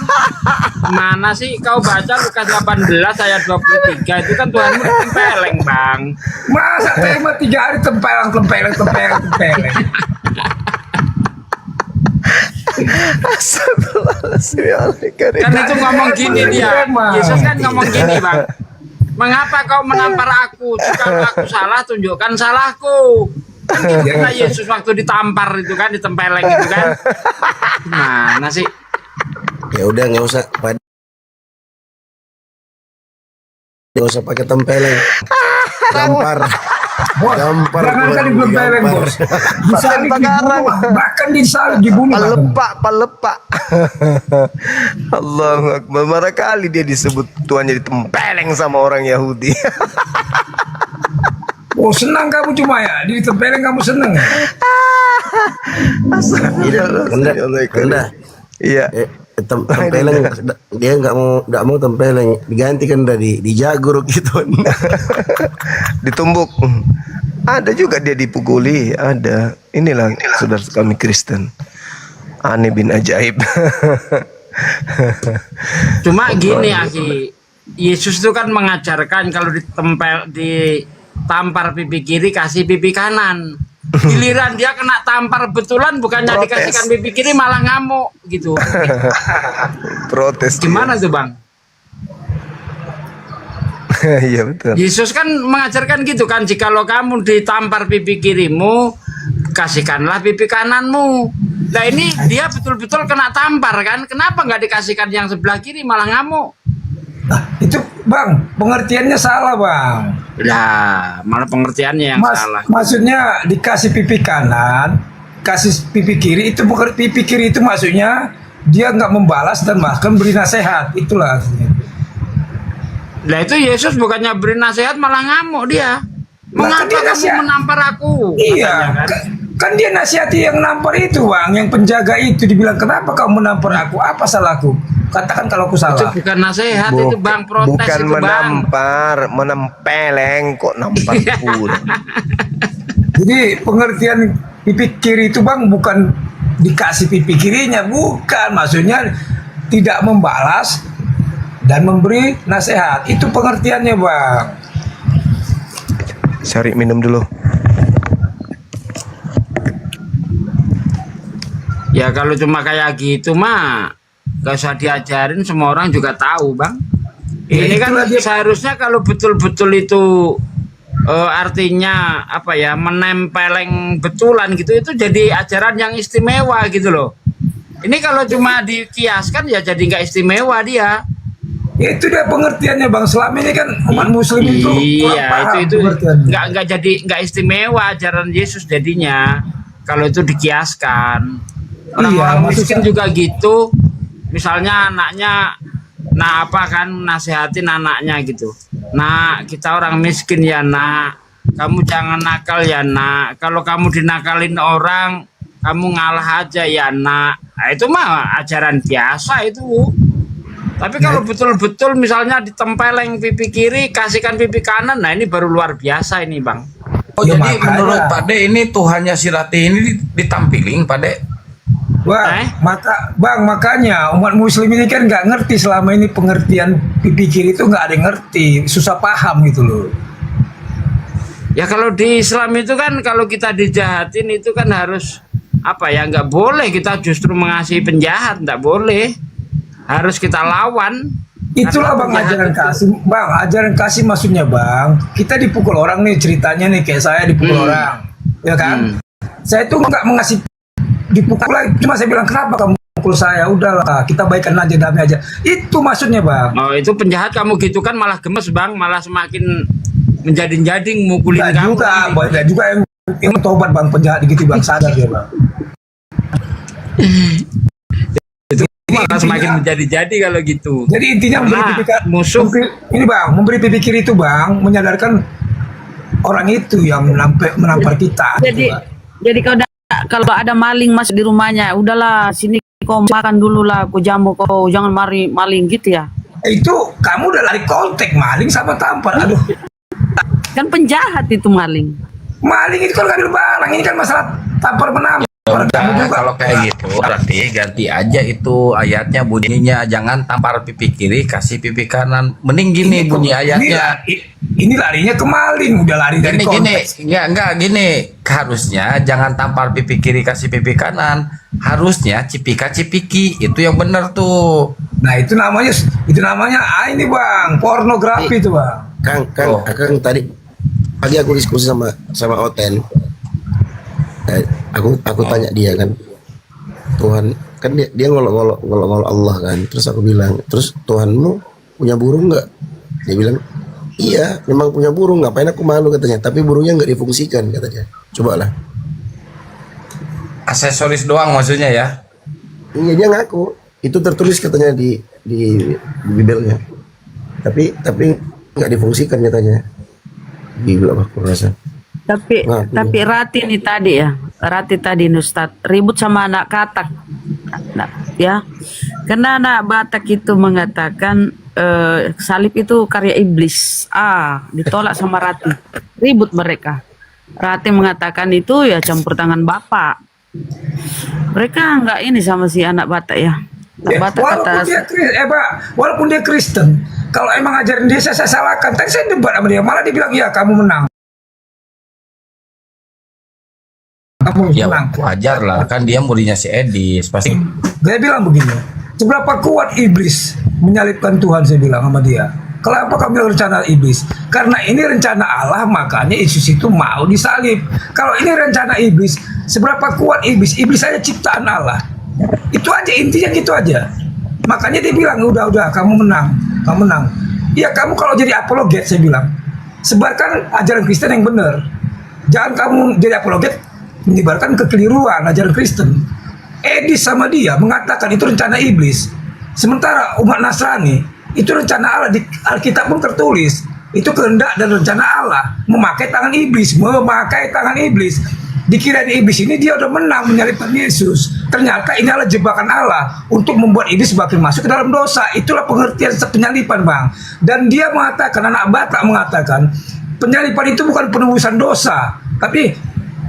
Mana sih kau baca Lukas 18 ayat 23 itu kan Tuhanmu ditempeleng Bang. Masa tema 3 hari tempeleng. Kan itu ngomong gini dia. Yesus kan ngomong gini Bang. Mengapa kau menampar aku? Jika aku salah, tunjukkan salahku. Kan gitu kan Yesus waktu ditampar itu kan, ditempeleng itu kan. Mana sih? Ya udah nggak usah pakai tempeleng. Gampar. Jangan kan ditempeleng bos. Bisa dibunuh, bahkan dibunuh. Palepak. Allahu Akbar. Berapa kali dia disebut Tuhannya ditempeleng sama orang Yahudi. Oh senang kamu cuma ya, ditempeleng kamu senang ya? Kenda. Iya. Tempeleng dia nggak mau tempeleng, diganti kan dari dijagur gitu. Ditumbuk. Ada juga dia dipukuli, ada. Inilah saudara kami Kristen. Aneh bin ajaib. Cuma gini Aki, Yesus itu kan mengajarkan kalau ditampar pipi kiri kasih pipi kanan. Giliran dia kena tampar betulan, bukannya dikasihkan pipi kiri malah ngamuk gitu. Protes. Gimana tuh Bang? Iya betul. Yesus kan mengajarkan gitu kan, jikalau kamu ditampar pipi kirimu, kasihkanlah pipi kananmu. Nah ini dia betul-betul kena tampar kan, kenapa nggak dikasihkan yang sebelah kiri malah ngamuk? Itu Bang, pengertiannya salah Bang. Lah, malah pengertiannya yang salah. Maksudnya dikasih pipi kanan, kasih pipi kiri, itu bukan pipi kiri itu maksudnya dia nggak membalas dan bahkan beri nasihat, itulah. Lah itu Yesus bukannya beri nasihat malah ngamuk dia. Mengapa kamu menampar aku? Iya, kan dia nasihati yang nampar itu Bang, yang penjaga itu dibilang kenapa kamu menampar aku? Apa salahku? Katakan kalau aku salah. Itu bukan nasihat itu Bang, protes bukan itu Bang. menempeleng kok nampar pula. Jadi pengertian pipi kiri itu Bang bukan dikasih pipi kirinya, bukan, maksudnya tidak membalas dan memberi nasihat. Itu pengertiannya Bang. Cari minum dulu. Ya kalau cuma kayak gitu mah gak usah diajarin, semua orang juga tahu Bang. Ini kan seharusnya kalau betul-betul itu artinya apa ya, menempeleng betulan gitu, itu jadi ajaran yang istimewa gitu loh. Ini kalau cuma dikiaskan ya jadi nggak istimewa dia. Ya itu dia pengertiannya Bang. Selama ini kan umat Muslim itu itu nggak istimewa ajaran Yesus jadinya kalau itu dikiaskan. Orang-orang miskin juga gitu. Misalnya anaknya, nasihatin anaknya gitu. Nak, kita orang miskin ya nak, kamu jangan nakal ya nak. Kalau kamu dinakalin orang, kamu ngalah aja ya nak. Nah, itu mah ajaran biasa itu. Tapi kalau betul-betul misalnya ditempeleng pipi kiri, kasihkan pipi kanan, nah ini baru luar biasa ini Bang. Oh ya, jadi menurut Pak De ini Tuhannya si Rati ini ditampiling Pak De? Bang, makanya umat Muslim ini kan nggak ngerti selama ini pengertian pipi kiri itu, nggak ada yang ngerti, susah paham gitu loh. Ya kalau di Islam itu kan kalau kita dijahatin itu kan harus apa ya, nggak boleh kita justru mengasihi penjahat, nggak boleh, harus kita lawan. Itulah Bang ajaran kasih. Bang, ajaran kasih maksudnya Bang, kita dipukul orang nih ceritanya nih, kayak saya dipukul orang, ya kan? Saya tuh nggak mengasihi dipukul lagi. Cuma saya bilang, kenapa kamu pukul saya? Udahlah, kita baikan aja, damai aja. Itu maksudnya, Bang. Oh, itu penjahat kamu gitu kan malah gemes, Bang, malah semakin menjading-jading mukulin Enggak kamu. juga, banyak juga yang tobat, Bang, penjahat gitu, Bang, sadar dia, Bang. Itu malah semakin menjadi-jadi kalau gitu. Jadi intinya musuh ini, Bang, memberi pipi kiri itu, Bang, menyadarkan orang itu yang menampar kita. Jadi kalau ada maling masuk di rumahnya, udahlah sini kau makan dulu lah, kau jamu kau, jangan mari maling gitu ya. Itu kamu udah lari kontak maling sama tampar. Aduh. Kan penjahat itu maling. Maling itu kalau ngambil barang, ini kan masalah tampar menampar. Udah, kalau kayak gitu berarti ganti aja itu ayatnya bunyinya, jangan tampar pipi kiri kasih pipi kanan. Mending gini bunyi ayatnya. Ini larinya ke maling, udah lari dari konteks. Enggak gini. Harusnya jangan tampar pipi kiri kasih pipi kanan. Harusnya cipika cipiki, itu yang benar tuh. Nah, itu namanya ini, Bang, pornografi itu, Bang. Kang, tadi pagi aku diskusi sama Oten. Aku tanya dia kan, Tuhan kan dia ngolok Allah kan. Terus aku bilang, terus Tuhanmu punya burung nggak? Dia bilang, iya memang punya burung, ngapain aku malu katanya, tapi burungnya nggak difungsikan katanya. Cobalah. Aksesoris doang maksudnya ya? Iya, dia ngaku itu tertulis katanya di Bibelnya, tapi nggak difungsikan katanya. Bibel apa aku rasa. Tapi Rati ini tadi ya, Rati tadi Ustaz ribut sama anak Katak, ya, karena anak Batak itu mengatakan salib itu karya iblis, ditolak sama Rati, ribut mereka. Rati mengatakan itu ya campur tangan Bapak. Mereka nggak ini sama si anak Batak ya. Batak walaupun dia Kristen, kalau emang ajarin dia saya salahkan. Tadi saya debat sama dia, malah dia bilang iya kamu menang. Ya wajar lah, kan dia muridnya si Edis pasti. Dia bilang begini, seberapa kuat iblis menyalibkan Tuhan, saya bilang sama dia. Kenapa kamu bilang rencana iblis? Karena ini rencana Allah, makanya Yesus itu mau disalib. Kalau ini rencana iblis, seberapa kuat iblis? Iblis saja ciptaan Allah. Itu aja intinya, gitu aja. Makanya dia bilang udah kamu menang. Iya, kamu kalau jadi apologet, saya bilang, sebarkan ajaran Kristen yang benar. Jangan kamu jadi apologet menyebarkan kekeliruan ajaran Kristen. Edis sama dia mengatakan itu rencana iblis. Sementara umat Nasrani itu rencana Allah, di Alkitab pun tertulis. Itu kehendak dan rencana Allah, memakai tangan iblis. Dikirain iblis ini dia udah menang menyalibkan Yesus. Ternyata ini adalah jebakan Allah untuk membuat iblis semakin masuk ke dalam dosa. Itulah pengertian penyalipan, Bang. Dan dia mengatakan, anak Batak mengatakan, penyalipan itu bukan penebusan dosa, tapi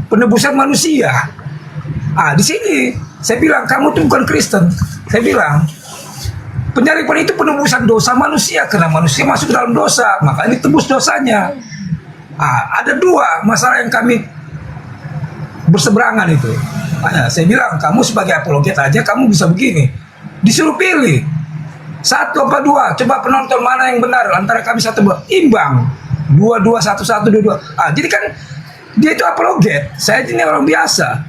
penebusan manusia. Di sini saya bilang kamu tuh bukan Kristen. Saya bilang penyalipan itu penebusan dosa manusia, karena manusia masuk ke dalam dosa, maka ini tebus dosanya. Ada dua masalah yang kami berseberangan itu. Saya bilang kamu sebagai apologet aja kamu bisa begini. Disuruh pilih satu apa dua, coba penonton mana yang benar antara kami satu dua, imbang. 2-2, 1-1, 2-2. Jadi kan dia itu apologet, saya ini orang biasa.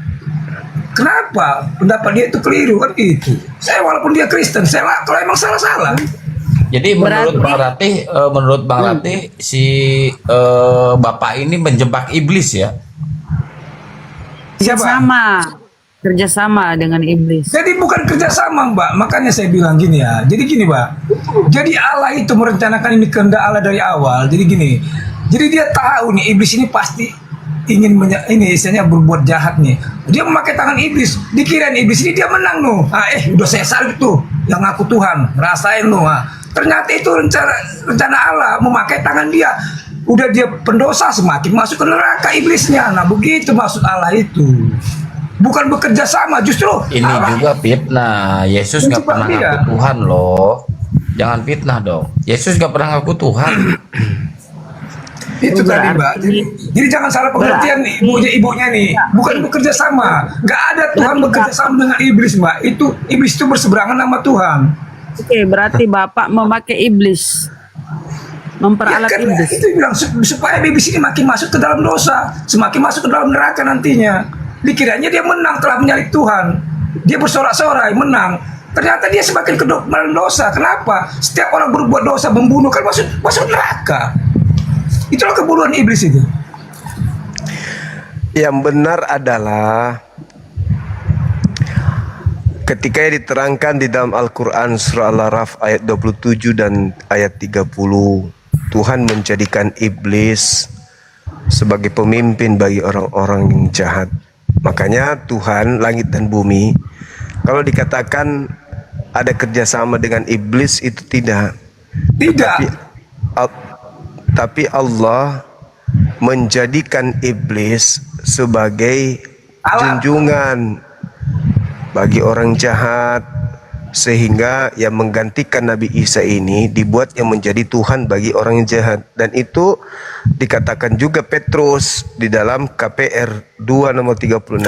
Kenapa pendapat dia itu keliru kan gitu? Saya walaupun dia Kristen, saya kalau emang salah. Jadi menurut Bang Ratih si Bapak ini menjebak iblis ya? Kerjasama dengan iblis. Jadi bukan kerjasama, Mbak. Makanya saya bilang gini ya. Jadi gini, Mbak. Jadi Allah itu merencanakan ini kehendak Allah dari awal. Jadi gini. Jadi dia tahu nih iblis ini pasti ingin ini istilahnya berbuat jahat nih. Dia memakai tangan iblis. Dikirain iblis ini dia menang nuh. Udah saya salib tuh. Yang aku Tuhan, rasain nuh. Ternyata itu rencana Allah memakai tangan dia. Udah dia pendosa semakin masuk ke neraka iblisnya. Nah begitu maksud Allah itu. Bukan bekerja sama, justru ini Allah juga fitnah. Yesus nggak pernah ngaku Tuhan loh. Jangan fitnah dong. Yesus nggak pernah ngaku Tuhan. Itu tadi, Mbak. Jadi jangan salah pengertian nih, ibunya nih. Bukan bekerja sama. Nggak ada Tuhan bekerja sama dengan iblis, Mbak. Itu iblis itu berseberangan sama Tuhan. Oke, berarti Bapak memakai iblis, memperalat iblis. Itu bilang supaya iblis ini makin masuk ke dalam dosa, semakin masuk ke dalam neraka nantinya. Dikiranya dia menang, telah menyalib Tuhan. Dia bersorak-sorai menang. Ternyata dia semakin ke dalam dosa. Kenapa? Setiap orang berbuat dosa, membunuh, kan masuk neraka. Itulah kebodohan iblis itu. Yang benar adalah ketika diterangkan di dalam Al-Quran surah Al-Araf ayat 27 dan ayat 30, Tuhan menjadikan iblis sebagai pemimpin bagi orang-orang yang jahat. Makanya Tuhan langit dan bumi, kalau dikatakan ada kerjasama dengan iblis, itu tidak. Tapi Allah menjadikan iblis sebagai junjungan bagi orang jahat, sehingga yang menggantikan Nabi Isa ini dibuat yang menjadi Tuhan bagi orang yang jahat. Dan itu dikatakan juga Petrus di dalam KPR 2 nomor 36,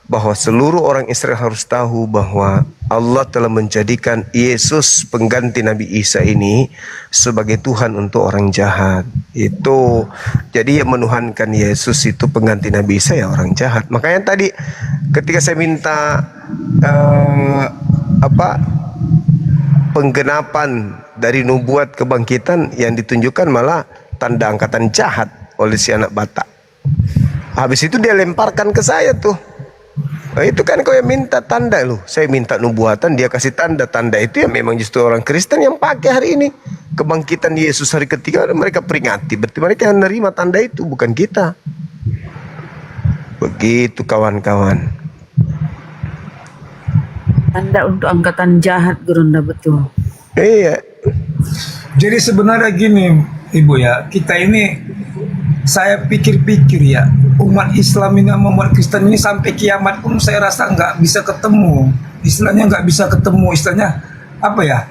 bahwa seluruh orang Israel harus tahu bahwa Allah telah menjadikan Yesus pengganti Nabi Isa ini sebagai Tuhan untuk orang jahat. Itu jadi yang menuhankan Yesus itu pengganti Nabi Isa ya orang jahat. Makanya tadi ketika saya minta penggenapan dari nubuat kebangkitan, yang ditunjukkan malah tanda angkatan jahat oleh si anak Batak. Habis itu dia lemparkan ke saya tuh. Nah, itu kan kau yang minta tanda loh. Saya minta nubuatan, dia kasih tanda. Tanda itu ya memang justru orang Kristen yang pakai hari ini. Kebangkitan Yesus hari ketiga mereka peringati. Berarti mereka yang menerima tanda itu, bukan kita. Begitu kawan-kawan. Tanda untuk angkatan jahat, Gurunda, betul. Iya. Jadi sebenarnya gini, Ibu ya, kita ini, saya pikir-pikir ya, umat Islam ini sama umat Kristen ini sampai kiamat pun saya rasa nggak bisa ketemu. Istilahnya nggak bisa ketemu, istilahnya apa ya?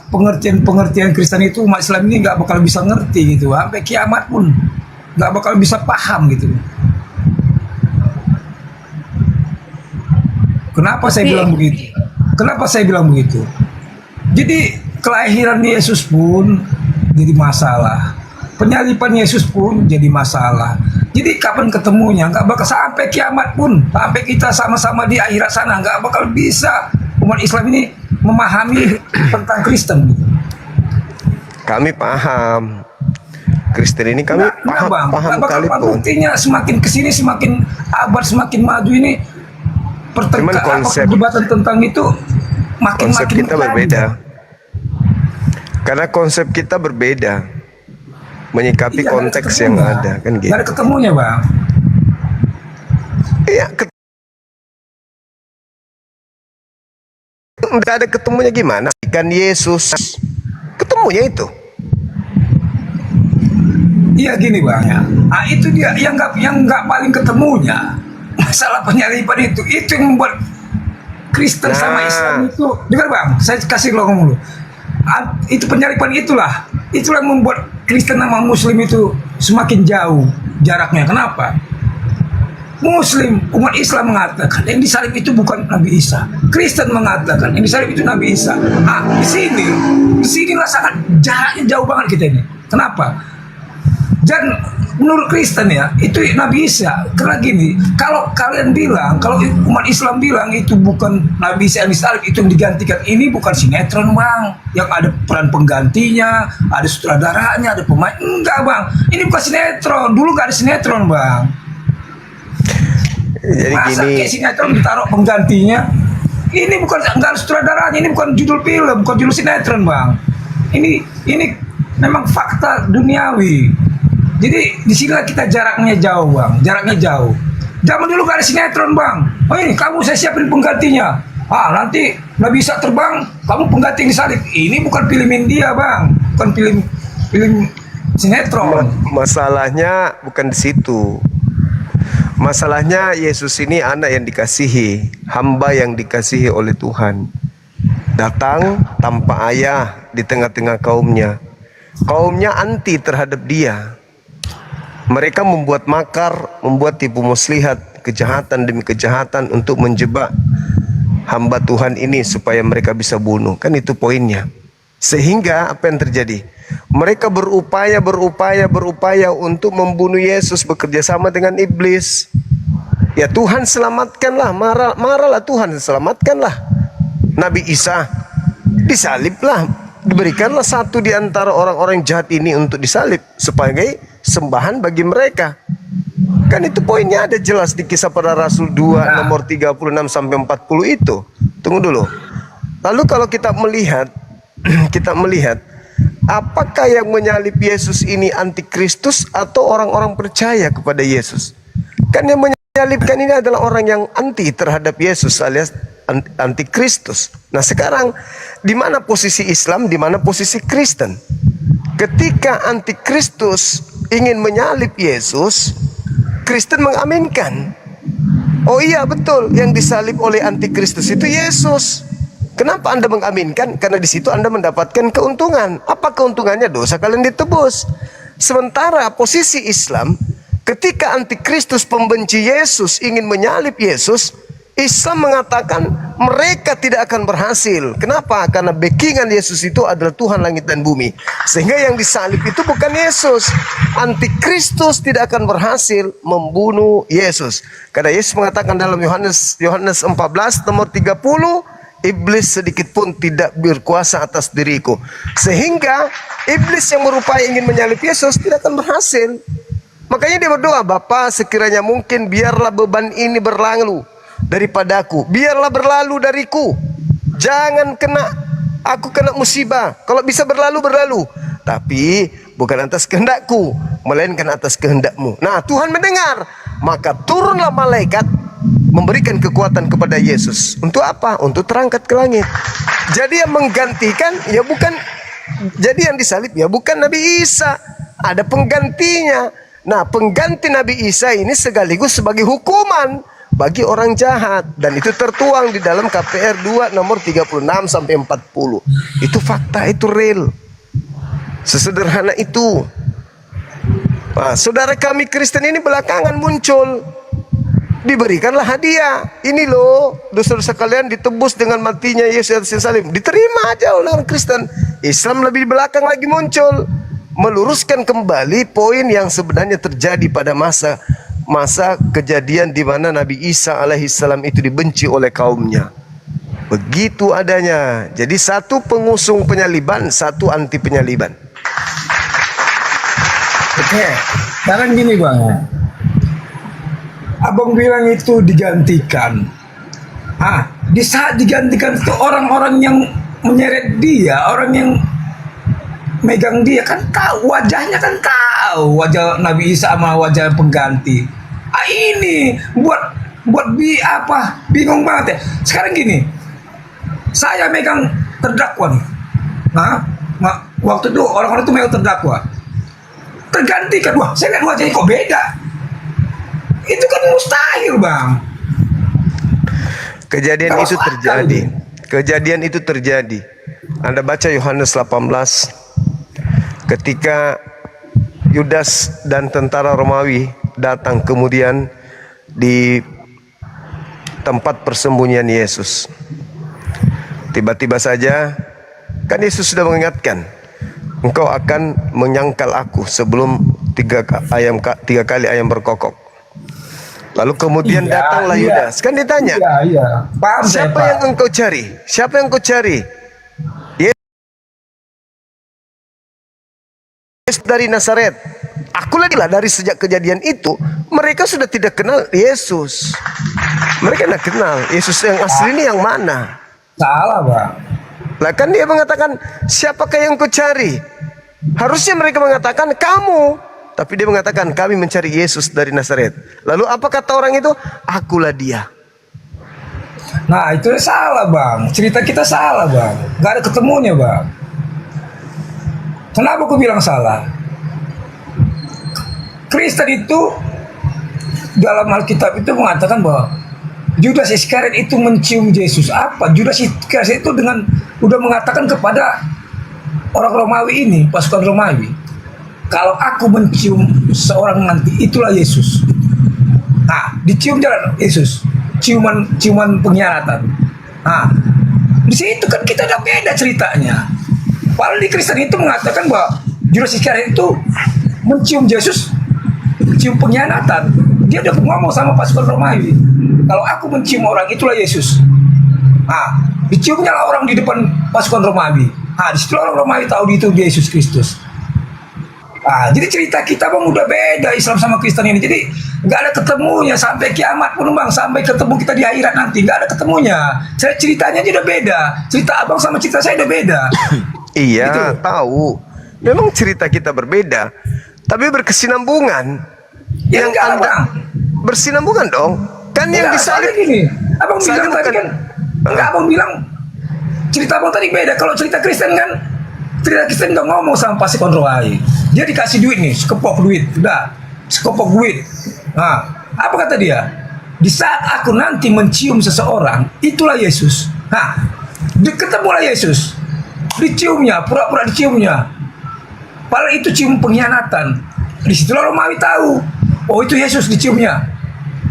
Pengertian Kristen itu umat Islam ini nggak bakal bisa ngerti gitu. Sampai kiamat pun nggak bakal bisa paham gitu. Kenapa saya bilang begitu? Kenapa saya bilang begitu? Jadi kelahiran Yesus pun jadi masalah. Penyaliban Yesus pun jadi masalah. Jadi kapan ketemunya? Nggak bakal sampai kiamat pun, sampai kita sama-sama di akhirat sana, nggak bakal bisa umat Islam ini memahami tentang Kristen. Kami paham. Kristen ini kami paham kali pun. Buktinya semakin kesini, semakin abad, semakin maju ini, perdebatan tentang itu konsep kita berbeda. Karena konsep kita berbeda, menyikapi konteks yang ada, kan gitu. Nggak ada ketemunya, Bang. Iya, nggak ada ketemunya gimana? Kan Yesus ketemunya itu. Iya gini, Bang ya. Itu dia yang nggak paling ketemunya. Masalah penyaliban itu yang membuat Kristen sama Islam itu. Dengar, Bang, saya kasih lo ngomong dulu. Itu penyaliban itulah yang membuat Kristen sama Muslim itu semakin jauh jaraknya. Kenapa? Muslim, umat Islam mengatakan yang disalib itu bukan Nabi Isa. Kristen mengatakan yang disalib itu Nabi Isa. Di sinilah sangat jaraknya jauh banget kita ini. Kenapa? Dan menurut Kristen ya, itu Nabi Isa. Karena gini, kalau kalian bilang, kalau umat Islam bilang itu bukan Nabi Isa yang disalib, itu yang digantikan, ini bukan sinetron, Bang. Yang ada peran penggantinya, ada sutradaranya, ada pemain. Enggak, Bang. Ini bukan sinetron. Dulu nggak ada sinetron, Bang. Jadi masa gini, kayak sinetron ditaruh penggantinya? Ini bukan, nggak ada sutradaranya, ini bukan judul film, bukan judul sinetron, Bang. Ini memang fakta duniawi. Jadi di sini kita jaraknya jauh, Bang. Jaraknya jauh. Zaman dulu gak ada sinetron, Bang. Oh ini kamu saya siapin penggantinya. Nanti nggak bisa terbang, kamu pengganti disalib. Ini bukan film India, Bang. Bukan film sinetron. Masalahnya bukan di situ. Masalahnya Yesus ini anak yang dikasihi, hamba yang dikasihi oleh Tuhan. Datang tanpa ayah di tengah-tengah kaumnya. Kaumnya anti terhadap dia. Mereka membuat makar, membuat tipu muslihat, kejahatan demi kejahatan untuk menjebak hamba Tuhan ini supaya mereka bisa bunuh. Kan itu poinnya. Sehingga apa yang terjadi? Mereka berupaya untuk membunuh Yesus, bekerja sama dengan iblis. Ya Tuhan selamatkanlah, marahlah Tuhan selamatkanlah Nabi Isa, disaliblah, diberikanlah satu di antara orang-orang jahat ini untuk disalib sebagai sembahan bagi mereka. Kan itu poinnya ada jelas di Kisah Para Rasul 2 nomor 36 sampai 40 itu. Tunggu dulu. Lalu kalau kita melihat apakah yang menyalib Yesus ini antikristus atau orang-orang percaya kepada Yesus? Kan yang menyalibkan ini adalah orang yang anti terhadap Yesus alias antikristus. Nah sekarang di mana posisi Islam, di mana posisi Kristen? Ketika antikristus ingin menyalib Yesus, Kristen mengaminkan. Oh iya betul, yang disalib oleh antikristus itu Yesus. Kenapa Anda mengaminkan? Karena di situ Anda mendapatkan keuntungan. Apa keuntungannya? Dosa kalian ditebus. Sementara posisi Islam, ketika antikristus pembenci Yesus ingin menyalib Yesus, Islam mengatakan mereka tidak akan berhasil. Kenapa? Karena backingan Yesus itu adalah Tuhan langit dan bumi. Sehingga yang disalib itu bukan Yesus. Antikristus tidak akan berhasil membunuh Yesus. Karena Yesus mengatakan dalam Yohanes 14 nomor 30, iblis sedikit pun tidak berkuasa atas diriku. Sehingga iblis yang berupaya ingin menyalib Yesus tidak akan berhasil. Makanya dia berdoa, Bapa sekiranya mungkin biarlah beban ini berlalu daripadaku, biarlah berlalu dariku, jangan aku kena musibah. Kalau bisa berlalu, tapi bukan atas kehendakku, melainkan atas kehendakmu. Nah Tuhan mendengar, maka turunlah malaikat memberikan kekuatan kepada Yesus. Untuk apa? Untuk terangkat ke langit. Jadi yang menggantikan ya bukan, jadi yang disalib ya bukan Nabi Isa, ada penggantinya. Nah pengganti Nabi Isa ini sekaligus sebagai hukuman bagi orang jahat, dan itu tertuang di dalam KPR 2 nomor 36 sampai 40. Itu fakta, itu real. Sesederhana itu. Nah, saudara kami Kristen ini belakangan muncul, diberikanlah hadiah. Ini loh, dosa-dosa kalian ditebus dengan matinya Yesus atas salib. Diterima aja oleh orang Kristen. Islam lebih belakang lagi muncul, meluruskan kembali poin yang sebenarnya terjadi pada masa kejadian di mana Nabi Isa alaihissalam itu dibenci oleh kaumnya. Begitu adanya. Jadi satu pengusung penyaliban, satu anti penyaliban. Oke, sekarang gini Bang. Abang bilang itu digantikan. Di saat digantikan itu orang-orang yang menyeret dia, orang yang megang dia kan tahu wajahnya, kan tahu wajah Nabi Isa sama wajah pengganti. Ini buat bingung banget ya. Sekarang gini, saya megang terdakwa nih. Waktu itu orang-orang itu megang terdakwa, tergantikan. Wah, saya lihat wajahnya kok beda. Itu kan mustahil Bang. Kejadian itu terjadi. Anda baca Yohanes 18, ketika Yudas dan tentara Romawi datang kemudian di tempat persembunyian Yesus. Tiba-tiba saja kan Yesus sudah mengingatkan, engkau akan menyangkal aku sebelum tiga kali ayam berkokok. Lalu kemudian datanglah Yudas. Kan ditanya, siapa yang engkau cari? Siapa yang engkau cari? Yesus dari Nazaret. Aku lagi lah, dari sejak kejadian itu mereka sudah tidak kenal Yesus. Mereka tidak kenal Yesus yang asli ini yang mana. Salah Bang. Lah kan dia mengatakan, siapakah yang kau cari? Harusnya mereka mengatakan kamu. Tapi dia mengatakan kami mencari Yesus dari Nazaret. Lalu apa kata orang itu? Akulah dia. Nah itu salah Bang. Cerita kita salah Bang. Gak ada ketemunya Bang. Kenapa aku bilang salah? Kristen itu dalam Alkitab itu mengatakan bahwa Judas Iskariot itu mencium Yesus. Apa? Judas Iskariot itu udah mengatakan kepada orang Romawi ini, pasukan Romawi, kalau aku mencium seorang nanti, itulah Yesus. Nah, dicium jalan Yesus, ciuman pengkhianatan. Nah, di situ kan kita udah beda ceritanya. Padahal di Kristen itu mengatakan bahwa Judas Iskariot itu mencium Yesus, cium pengkhianatan. dia udah ngomong sama pasukan Romawi, kalau aku mencium orang itulah Yesus. Diciumnya lah orang di depan pasukan Romawi. Di situ orang Romawi tahu itu Yesus Kristus. Jadi cerita kita bang udah beda Islam sama Kristen ini. Jadi nggak ada ketemunya sampai kiamat pun bang, sampai ketemu kita di akhirat nanti nggak ada ketemunya. Ceritanya aja udah beda. Cerita abang sama cerita saya udah beda. Iya, Gitu. tahu. Memang cerita kita berbeda, tapi berkesinambungan. Ya enggak lah bang. Bersinambungan dong. Kan yang Enggak, disalib soalnya gini, abang salib bilang tadi bukan- kan, enggak abang bilang cerita abang tadi beda. Kalau cerita Kristen kan, cerita Kristen nggak ngomong sama pasukan Romawi. Dia dikasih duit nih, sekepok duit, udah, sekepok duit. Apa kata dia? Di saat aku nanti mencium seseorang, itulah Yesus. Ketemulah Yesus, diciumnya, pura-pura diciumnya. Padahal itu cium pengkhianatan. Disitulah Romawi tahu, oh itu Yesus diciumnya.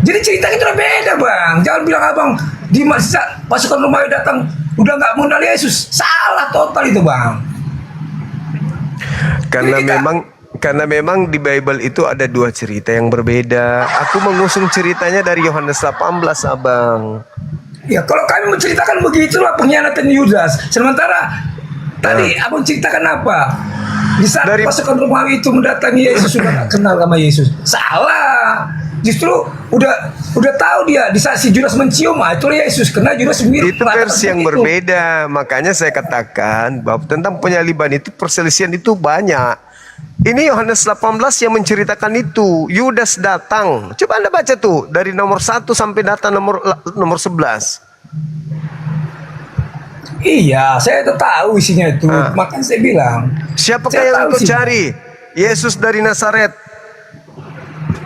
Jadi cerita itu udah beda bang. Jangan bilang abang di masa pasukan Romawi datang udah nggak mengenal Yesus. Salah total itu bang. Karena memang di Bible itu ada dua cerita yang berbeda. Aku mengusung ceritanya dari Yohanes 18, abang. Ya kalau kami menceritakan begitulah pengkhianatan Yudas. Sementara tadi abang ceritakan apa? Di saat pasukan Romawi itu mendatangi Yesus sudah nggak kenal sama Yesus. Salah. Justru udah tahu dia di saat si Judas mencium, itulah Yesus. Karena Judas mirip. Itu versi yang berbeda. Makanya saya katakan bahwa tentang penyaliban itu perselisihan itu banyak. Ini Yohanes 18 yang menceritakan itu. Yudas datang. Coba Anda baca tuh dari nomor 1 sampai data nomor 11. Iya, saya tahu isinya itu. Makanya saya bilang. Siapakah Saya yang tahu engkau isinya. cari? Yesus dari Nazaret.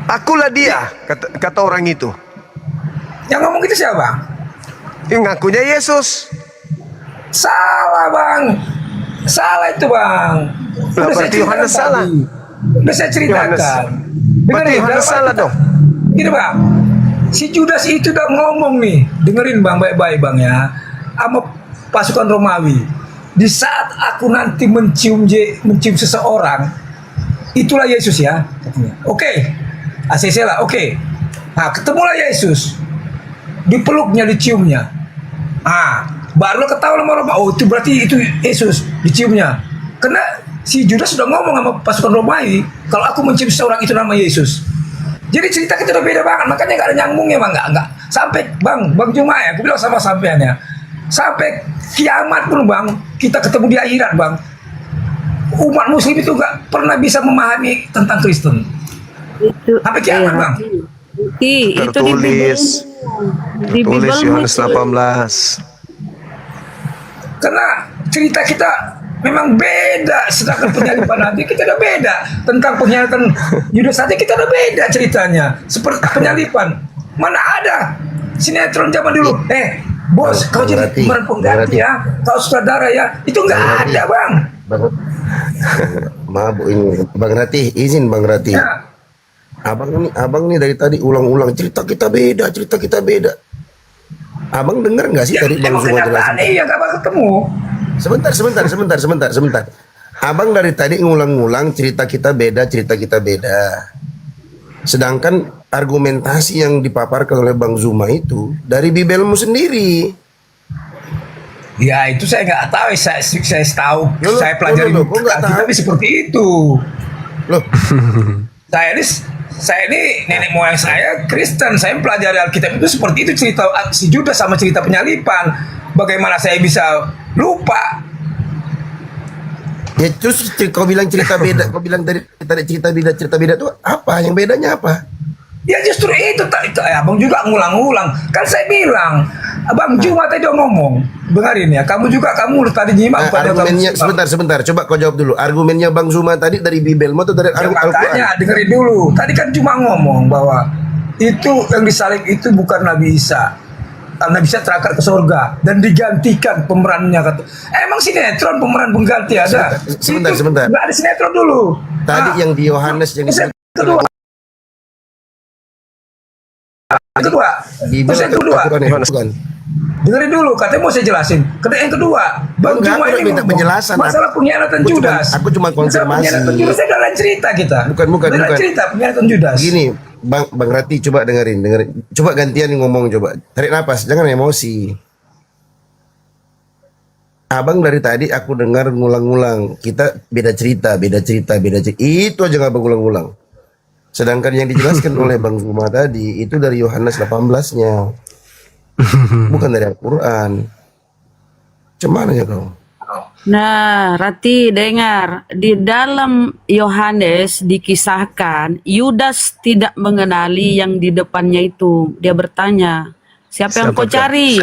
Akulah dia, kata orang itu. Yang ngomong itu siapa? Yang ngakunya Yesus. Salah bang. Salah itu bang. Lah, berarti Yohanes salah. Udah saya ceritakan. Berarti Yohanes salah dong. Gini bang, si Judas itu udah ngomong nih. Dengerin bang baik-baik bang ya. Sama pasukan Romawi. Di saat aku nanti mencium seseorang, itulah Yesus ya. Oke. ACC lah, oke. Ketemulah Yesus. Dipeluknya, diciumnya. Baru lo ketahuan sama Roma. Oh itu berarti itu Yesus diciumnya. Karena si Judas sudah ngomong sama pasukan Romawi, kalau aku mencium seseorang itu nama Yesus. Jadi cerita kita udah beda banget. Makanya nggak ada nyambungnya bang. Nggak. Sampai bang Juma ya. Aku bilang sama sampean ya. Sampai kiamat pun bang, kita ketemu di akhirat bang. Umat Muslim itu nggak pernah bisa memahami tentang Kristen. Sampai kiamat bang. Tertulis Yohanes 18. Karena cerita kita memang beda, sedangkan penyaliban nanti kita udah beda. Tentang pengkhianatan Yudas saja kita udah beda ceritanya. Seperti penyaliban, mana ada sinetron zaman dulu. Bos, kau jadi pemeran pengganti ya, kau sutradara ya, itu nggak ada bang. Maaf ini Bang Rati, izin Bang Rati. Ya. Abang nih dari tadi ulang-ulang cerita kita beda. Abang dengar nggak sih tadi Bang Zuma jelasin? Iya, nggak bakal ketemu. Sebentar. Abang dari tadi ngulang-ngulang cerita kita beda. Sedangkan argumentasi yang dipaparkan oleh Bang Zuma itu dari Bibelmu sendiri. Ya itu saya nggak tahu, saya tahu, saya pelajari tapi seperti itu. Loh, saya ini nenek moyang saya Kristen, saya pelajari Alkitab itu seperti itu, cerita si Judas sama cerita penyaliban. Bagaimana saya bisa lupa? Ya terus kau bilang cerita beda, kau bilang dari cerita beda tuh apa? Yang bedanya apa? Ya justru itu abang juga ngulang-ngulang. Kan saya bilang, abang Juma tadi udah ngomong, dengerin ya. Kamu tadi nyimak pada argumennya sebentar. Coba kau jawab dulu. Argumennya Bang Zuma tadi dari Bibelmu atau dari Al-Quran? Makanya dengerin dulu. Tadi kan cuma ngomong bahwa itu yang disalib itu bukan Nabi Isa. Nabi Isa terangkat ke surga dan digantikan pemerannya. Emang sinetron pemeran pengganti ada? Sebentar. Nggak ada sinetron dulu. Tadi yang di Yohanes yang kedua. bukan. Dengerin dulu, katanya mau saya jelasin. Yang kedua, Bang Juma ini minta penjelasan. masalah pengkhianatan Judas. Aku cuma konfirmasi. Pengkhianatan Judas saya dalam cerita kita. Bukan. Cerita pengkhianatan Judas. Gini, Bang Rati, coba dengerin. Coba gantian ngomong, coba. Tarik napas, jangan emosi. Abang dari tadi aku dengar ngulang-ngulang. Kita beda cerita. Itu aja nggak ngulang-ngulang. Sedangkan yang dijelaskan oleh Bang Zuma tadi itu dari Yohanes 18-nya. Bukan dari Al-Quran. Cuman ya kau? Nah, Rati dengar, di dalam Yohanes dikisahkan Yudas tidak mengenali yang di depannya itu. Dia bertanya, siapa yang kau cari?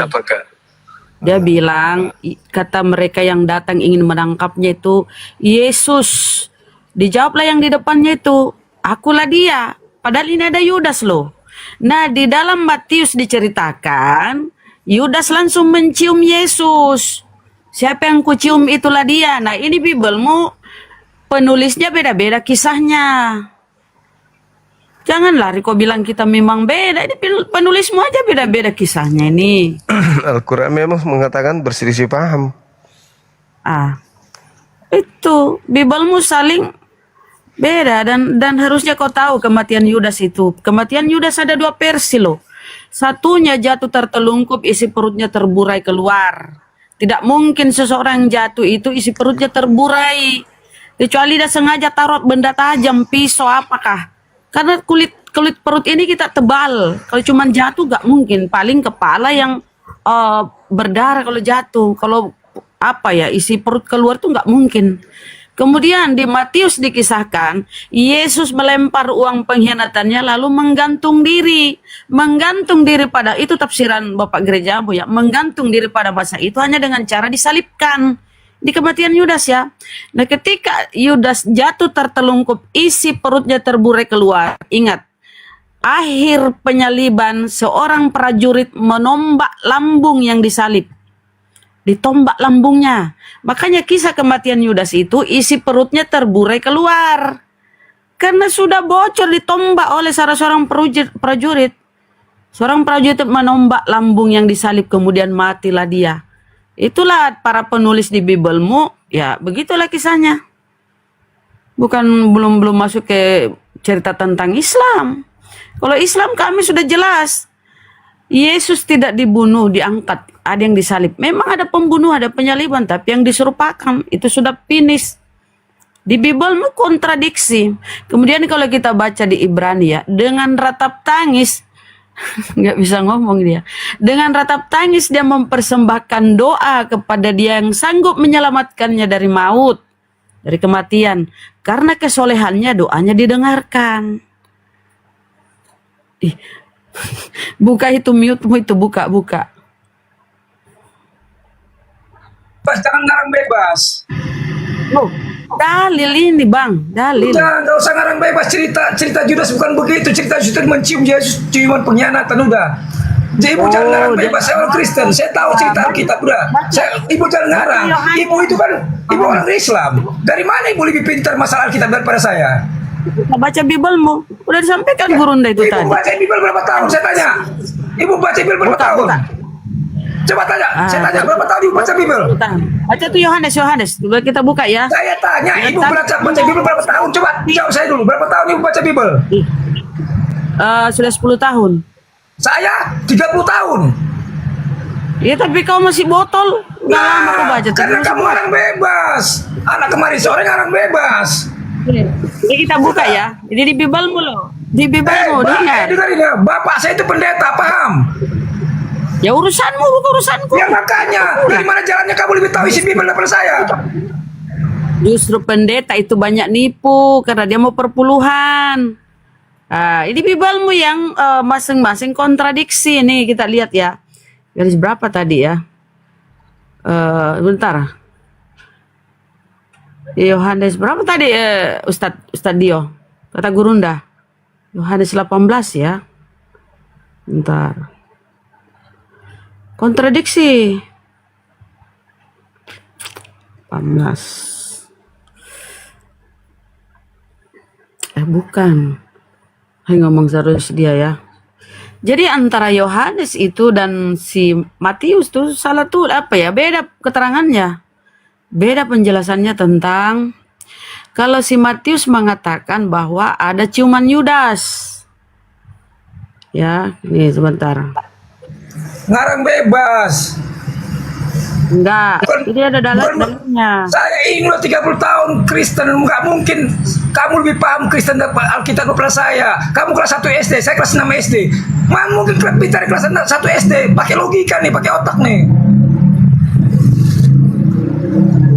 Dia bilang, kata mereka yang datang ingin menangkapnya itu, Yesus. Dijawablah yang di depannya itu, akulah dia. Padahal ini ada Yudas loh. Nah, di dalam Matius diceritakan, Yudas langsung mencium Yesus. Siapa yang kucium itulah dia. Nah, ini Bibelmu penulisnya beda-beda kisahnya. Jangan lari kau bilang kita memang beda. Ini penulismu aja beda-beda kisahnya ini. Al-Quran memang mengatakan berselisih paham. Itu Bibelmu saling beda dan harusnya kau tahu kematian Yudas itu. Kematian Yudas ada 2 versi loh. Satunya jatuh tertelungkup, isi perutnya terburai keluar. Tidak mungkin seseorang jatuh itu isi perutnya terburai. Kecuali dia sengaja taruh benda tajam, pisau apakah. Karena kulit perut ini kita tebal. Kalau cuma jatuh gak mungkin. Paling kepala yang berdarah kalau jatuh. Kalau isi perut keluar tuh gak mungkin. Kemudian di Matius dikisahkan, Yesus melempar uang pengkhianatannya lalu menggantung diri. Menggantung diri pada, itu tafsiran Bapak Gerejamu ya, menggantung diri pada masa itu hanya dengan cara disalibkan. Di kematian Yudas ya. Nah, ketika Yudas jatuh tertelungkup, isi perutnya terburai keluar. Ingat, akhir penyaliban seorang prajurit menombak lambung yang disalib. Ditombak lambungnya. Makanya kisah kematian Yudas itu isi perutnya terburai keluar. Karena sudah bocor ditombak oleh salah seorang prajurit. Seorang prajurit menombak lambung yang disalib kemudian matilah dia. Itulah para penulis di Bibelmu, ya begitulah kisahnya. Belum masuk ke cerita tentang Islam. Kalau Islam kami sudah jelas. Yesus tidak dibunuh, diangkat. Ada yang disalib. Memang ada pembunuh, ada penyaliban. Tapi yang diserupakan, itu sudah finish. Di Bibelmu kontradiksi. Kemudian kalau kita baca di Ibrani ya. Dengan ratap tangis. Nggak bisa ngomong dia. Dengan ratap tangis dia mempersembahkan doa kepada dia yang sanggup menyelamatkannya dari maut. Dari kematian. Karena kesolehannya doanya didengarkan. Buka itu mute-mu itu. Buka. Jangan ngarang bebas. Loh, dalil ini bang, dalil. Udah, nggak usah ngarang bebas. Cerita Judas bukan begitu. Cerita Judas mencium Yesus, ciuman pengkhianatan udah. Jadi ibu jangan ngarang bebas. Saya orang Kristen, saya tahu cerita kita udah. Ibu jangan ngarang. Ibu itu kan ibu orang Islam. Dari mana ibu lebih pintar masalah kita daripada saya? Baca Bibelmu, udah disampaikan Gurunda itu tadi. Ibu baca Bibel berapa tahun? Saya tanya. Ibu baca Bibel berapa tahun? Coba tanya, saya tanya berapa tahun ibu baca Bibel? Baca tuh Yohanes. Coba kita buka ya. Saya tanya, ibu baca Bibel berapa tahun? Coba jawab saya dulu, berapa tahun ibu baca Bibel? Sudah 10 tahun. Saya 30 tahun. Iya tapi kau masih botol. Udah lama kau baca. Karena kamu orang bebas. Anak kemarin sore orang bebas. Jadi kita buka ya. Jadi di Bibelmu loh. Di Bibelmu, dengar. Bapak saya itu pendeta, paham? Ya urusanmu, bukan urusanku. Ya makanya, dari mana jalannya kamu lebih tahu isi Bibel daripada saya? Justru pendeta itu banyak nipu karena dia mau perpuluhan. Ini Bibelmu yang masing-masing kontradiksi. Nih kita lihat ya. Garis berapa tadi ya? Bentar. Yohanes berapa tadi Ustadz Dio? Kata Gurunda. Yohanes 18 ya. Bentar. Kontradiksi. 18. Bukan. Ngomong terus dia ya. Jadi antara Yohanes itu dan si Matius tuh salah tuh apa ya? Beda keterangannya. Beda penjelasannya tentang kalau si Matius mengatakan bahwa ada ciuman Yudas. Ya, nih sebentar. Ngarang bebas. Enggak, ini ada dalilnya. Saya ini loh 30 tahun Kristen, nggak mungkin kamu lebih paham Kristen daripada Alkitab daripada saya. Kamu kelas 1 SD, saya kelas 6 SD. Mana mungkin bicara kelas 1 SD, pakai logika nih, pakai otak nih.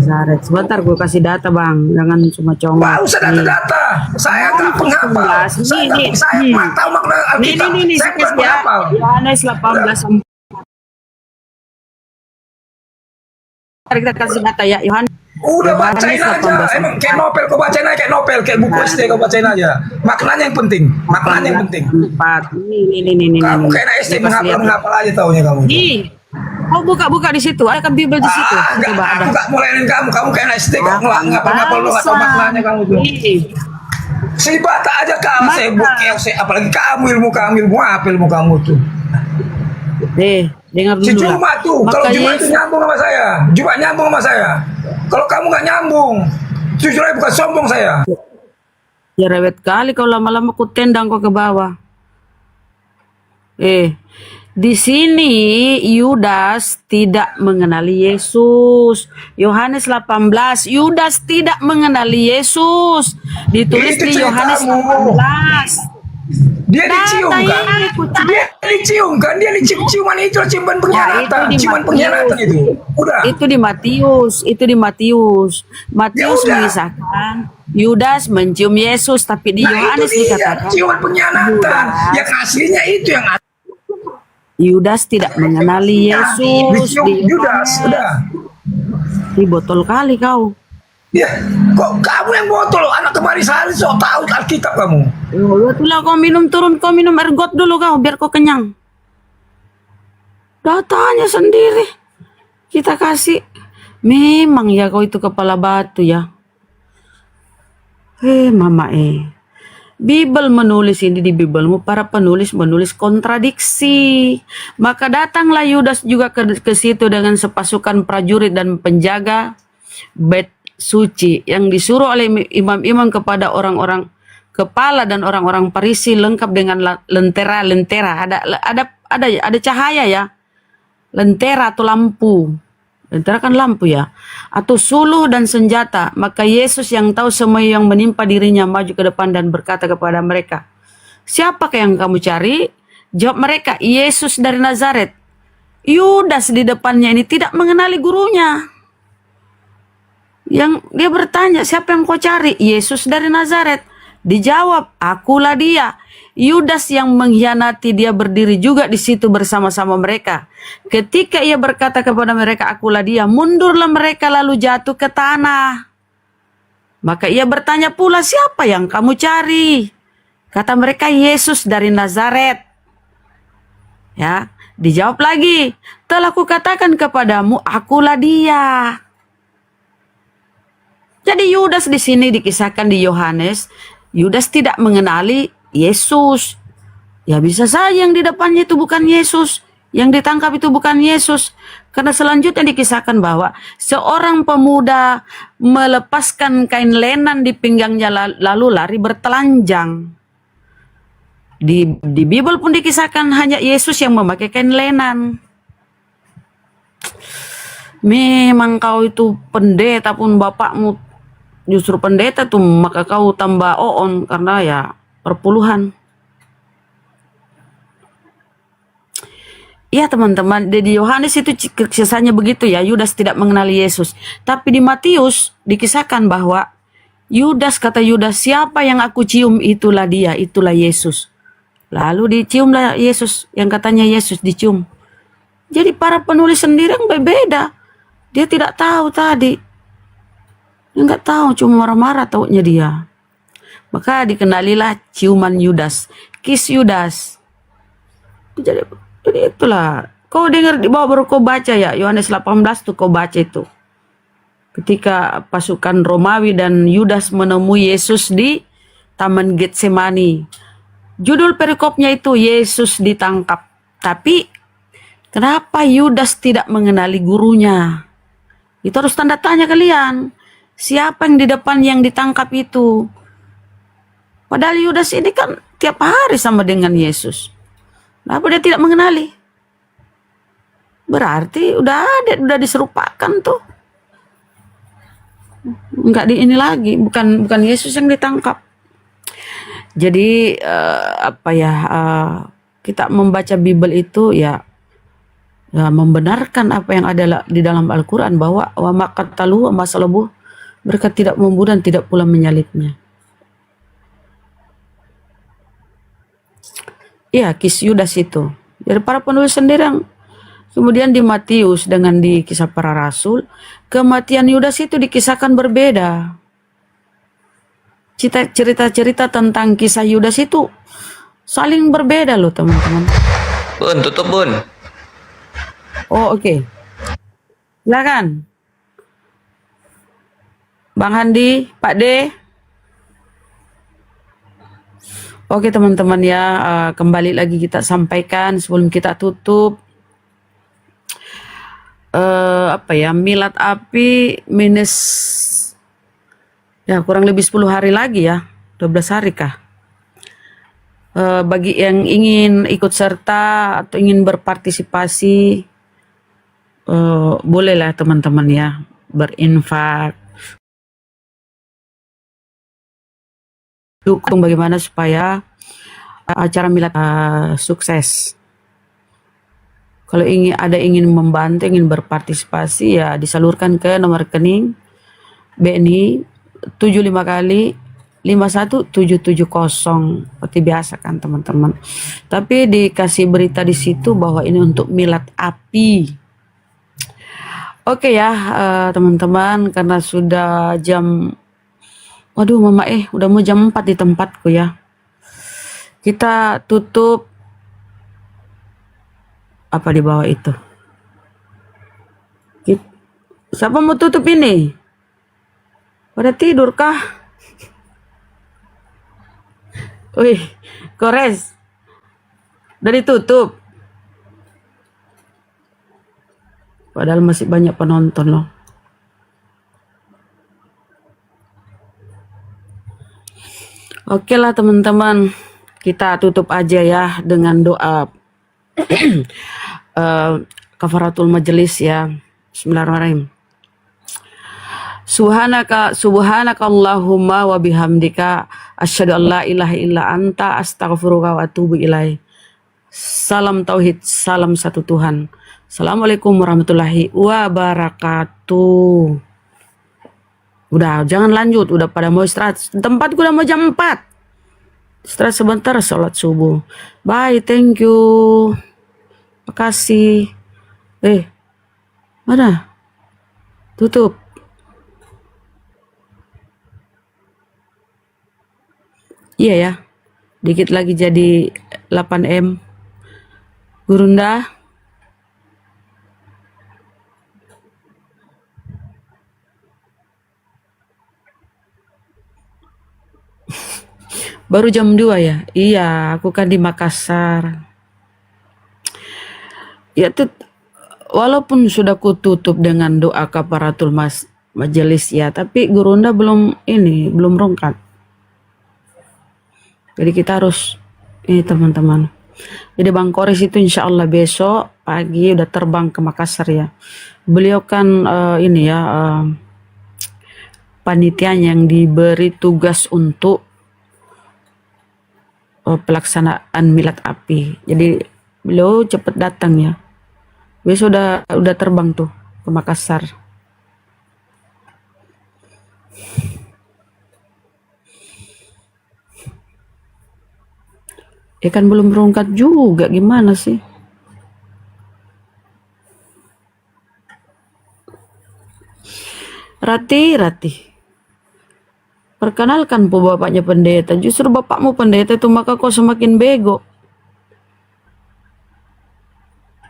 Nazaret, sebentar gue kasih data bang, jangan cuma congok. Nggak usah data-data, saya nggak penghafal. Saya tahu makna Alkitab. Ini Saya bukan penghafal. Yohanes 18. Kita kasih data ya, Yohanes. Udah bacain aja, emang kayak novel, kau bacain aja kayak novel, kayak buku SD kau bacain aja. Maknanya yang penting, maknanya yang penting. Ini. Kamu kayak anak SD menghafal aja taunya kamu. Oh buka di situ, ada kan Bible di situ. Coba ada. Aku gak mulai kamu kayak anak SD kok ngapal lu gak tau maknanya kamu tuh. Si Bata aja kalah saya apalagi kamu ilmu kamu tuh. Dengar dulu. Si Juma tuh, kalau Juma itu nyambung sama saya. Juma nyambung sama saya. Kalau kamu gak nyambung, jujur aja bukan sombong saya. Ya rewet kali kalau lama-lama ku tendang kau ke bawah. Di sini Yudas tidak mengenali Yesus. Yohanes 18, Yudas tidak mengenali Yesus. Ditulis di Yohanes 18. Dia dicium kan? Dia dicium kan? Dia ciuman itu ciuman pengkhianatan, ciuman pengkhianatan itu. Udah. Itu di Matius. Matius mengisahkan Yudas mencium Yesus, tapi di Yohanes dikatakan ciuman pengkhianatan. Yang aslinya itu yang Yudas tidak mengenali Yesus. Yudas, udah. Di botol kali kau. Ya, kok kamu yang botol? Anak kemari sehari so tahu Alkitab kamu. Itulah kau minum ergot dulu kau biar kau kenyang. Datanya sendiri kita kasih. Memang ya kau itu kepala batu ya. Mama Bible menulis ini di Bibelmu, para penulis menulis kontradiksi. Maka datanglah Yudas juga ke situ dengan sepasukan prajurit dan penjaga bait suci yang disuruh oleh imam-imam kepada orang-orang kepala dan orang-orang Farisi, lengkap dengan lentera. Ada cahaya ya. Lentera atau lampu. Lentera kan lampu ya. Atau suluh dan senjata. Maka Yesus yang tahu semua yang menimpa dirinya maju ke depan dan berkata kepada mereka, "Siapakah yang kamu cari?" Jawab mereka, "Yesus dari Nazaret." Yudas di depannya ini tidak mengenali gurunya. Yang dia bertanya, "Siapa yang kau cari?" "Yesus dari Nazaret." Dijawab, "Akulah dia." Yudas yang mengkhianati dia berdiri juga di situ bersama-sama mereka. Ketika ia berkata kepada mereka, "Akulah dia," mundurlah mereka lalu jatuh ke tanah. Maka ia bertanya pula, "Siapa yang kamu cari?" Kata mereka, "Yesus dari Nazaret." Ya, dijawab lagi, "Telah kukatakan kepadamu, akulah dia." Jadi Yudas di sini dikisahkan di Yohanes, Yudas tidak mengenali Yesus. Ya bisa saja yang di depannya itu bukan Yesus, yang ditangkap itu bukan Yesus. Karena selanjutnya dikisahkan bahwa seorang pemuda melepaskan kain lenan di pinggangnya lalu lari bertelanjang. Di Bible pun dikisahkan hanya Yesus yang memakai kain lenan. Memang kau itu pendeta pun bapakmu justru pendeta tuh, maka kau tambah oon karena ya perpuluhan. Ya teman-teman, di Yohanes itu kisahnya begitu ya, Yudas tidak mengenali Yesus. Tapi di Matius dikisahkan bahwa Yudas, kata Yudas, "Siapa yang aku cium itulah dia, itulah Yesus." Lalu diciumlah Yesus, yang katanya Yesus dicium. Jadi para penulis sendiri yang berbeda. Dia tidak tahu tadi. Enggak tahu, cuma marah-marah taunya dia. Maka dikenalilah ciuman Yudas, kiss Yudas. Jadi itulah. Kau dengar di bawah baru kau baca ya, Yohanes 18 tuh kau baca itu. Ketika pasukan Romawi dan Yudas menemui Yesus di Taman Getsemani. Judul perikopnya itu Yesus ditangkap. Tapi kenapa Yudas tidak mengenali gurunya? Itu harus tanda tanya kalian. Siapa yang di depan yang ditangkap itu? Padahal Yudas ini kan tiap hari sama dengan Yesus. Kenapa dia tidak mengenali? Berarti udah diserupakan tuh. Enggak di ini lagi, bukan Yesus yang ditangkap. Jadi kita membaca Bible itu ya membenarkan apa yang ada di dalam Al-Quran, bahwa wa maqataluhu wa masalabuh, mereka tidak membunuh dan tidak pula menyalibnya. Iya, kisah Yudas itu. Jadi para penulis sendiri yang kemudian di Matius dengan di Kisah Para Rasul, kematian Yudas itu dikisahkan berbeda. Cerita-cerita tentang kisah Yudas itu saling berbeda loh teman-teman. Bun, tutup Bun. Oh oke. Silakan. Bang Handi, Pak D. Oke teman-teman ya, kembali lagi kita sampaikan sebelum kita tutup. Milad api minus ya kurang lebih 10 hari lagi ya, 12 hari kah? Bagi yang ingin ikut serta atau ingin berpartisipasi, bolehlah teman-teman ya berinfak, dukung bagaimana supaya acara milad sukses. Kalau ingin membantu, ingin berpartisipasi ya disalurkan ke nomor rekening BNI 75 kali 51770 seperti biasa kan teman-teman. Tapi dikasih berita di situ bahwa ini untuk milad api. Oke ya teman-teman, karena sudah jam, waduh mama udah mau jam 4 di tempatku ya. Kita tutup apa di bawah itu. Siapa mau tutup ini? Pada tidur kah? Wih, Kores. Udah ditutup. Padahal masih banyak penonton loh. Oke lah teman-teman, kita tutup aja ya dengan doa kafaratul majelis ya. Bismillahirrahmanirrahim. Subhanakallahumma wa bihamdika asyhadu an la ilaha illa anta astaghfiruka wa atubu ilaih. Salam tauhid, salam satu Tuhan. Assalamualaikum warahmatullahi wabarakatuh. Udah, jangan lanjut, udah pada mau istirahat. Tempatku udah mau jam 4. Istirahat sebentar, sholat subuh. Bye, thank you. Makasih. Mana? Tutup. Iya ya. Dikit lagi jadi 8M. Gurunda. Baru jam 2 ya? Iya, aku kan di Makassar. Ya walaupun sudah kututup dengan doa kafaratul majelis ya, tapi Gurunda belum rongkat. Jadi kita harus ini teman-teman. Jadi Bang Kores itu insya Allah besok pagi udah terbang ke Makassar ya. Beliau kan panitia yang diberi tugas untuk pelaksanaan milad api. Jadi beliau cepat datang ya. Besok udah terbang tuh ke Makassar. Kan belum berangkat juga, gimana sih? Rati. Perkenalkan po bapaknya pendeta. Justru bapakmu pendeta itu maka kau semakin bego.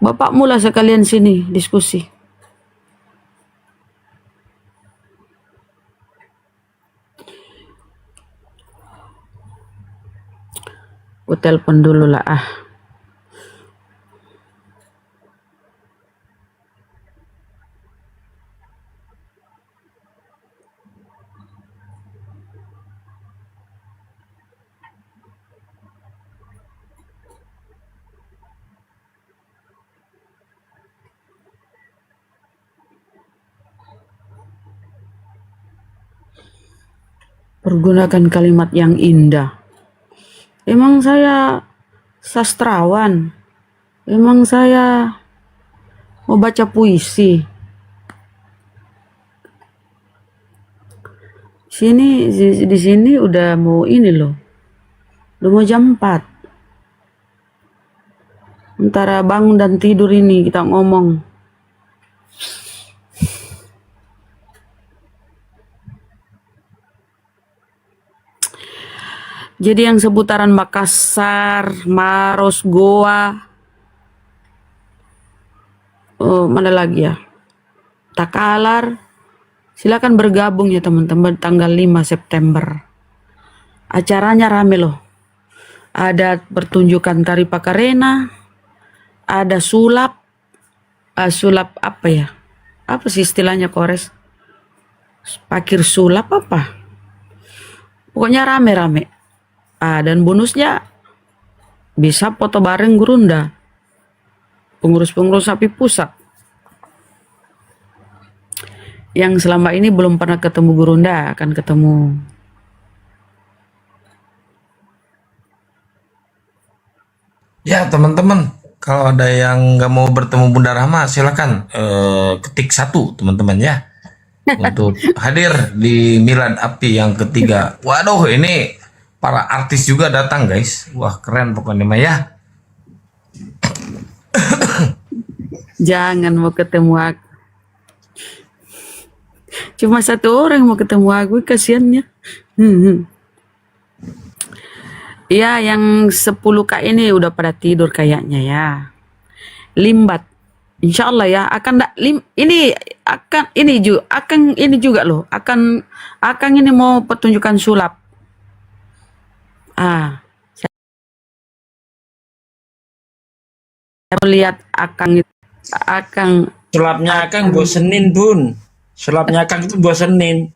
Bapakmu lah sekalian sini diskusi. Aku telepon dulu lah Pergunakan kalimat yang indah. Emang saya sastrawan? Emang saya mau baca puisi? Di sini udah mau ini loh. Udah mau jam 4. Antara bangun dan tidur ini kita ngomong. Jadi yang seputaran Makassar, Maros, Goa, mana lagi ya? Takalar, silakan bergabung ya teman-teman tanggal 5 September. Acaranya rame loh. Ada pertunjukan tari Pakarena, ada sulap, sulap apa ya? Apa sih istilahnya Kores? Pakir sulap apa? Pokoknya rame-rame. Dan bonusnya bisa foto bareng Gurunda, pengurus-pengurus sapi pusat yang selama ini belum pernah ketemu Gurunda akan ketemu. Ya teman-teman, kalau ada yang nggak mau bertemu Bunda Rahma, silakan ketik 1 teman-teman ya untuk hadir di Milad Api yang ketiga. Waduh, ini para artis juga datang guys. Wah keren pokoknya mah ya. Jangan mau ketemu aku. Cuma 1 orang mau ketemu aku, kasihannya. Ya, yang 10K ini udah pada tidur kayaknya ya. Limbat. Insya Allah ya ini juga loh. Akan ini mau pertunjukan sulap. Saya melihat Akang Sulapnya Akang bosenin Bun. Sulapnya Akang itu bosenin.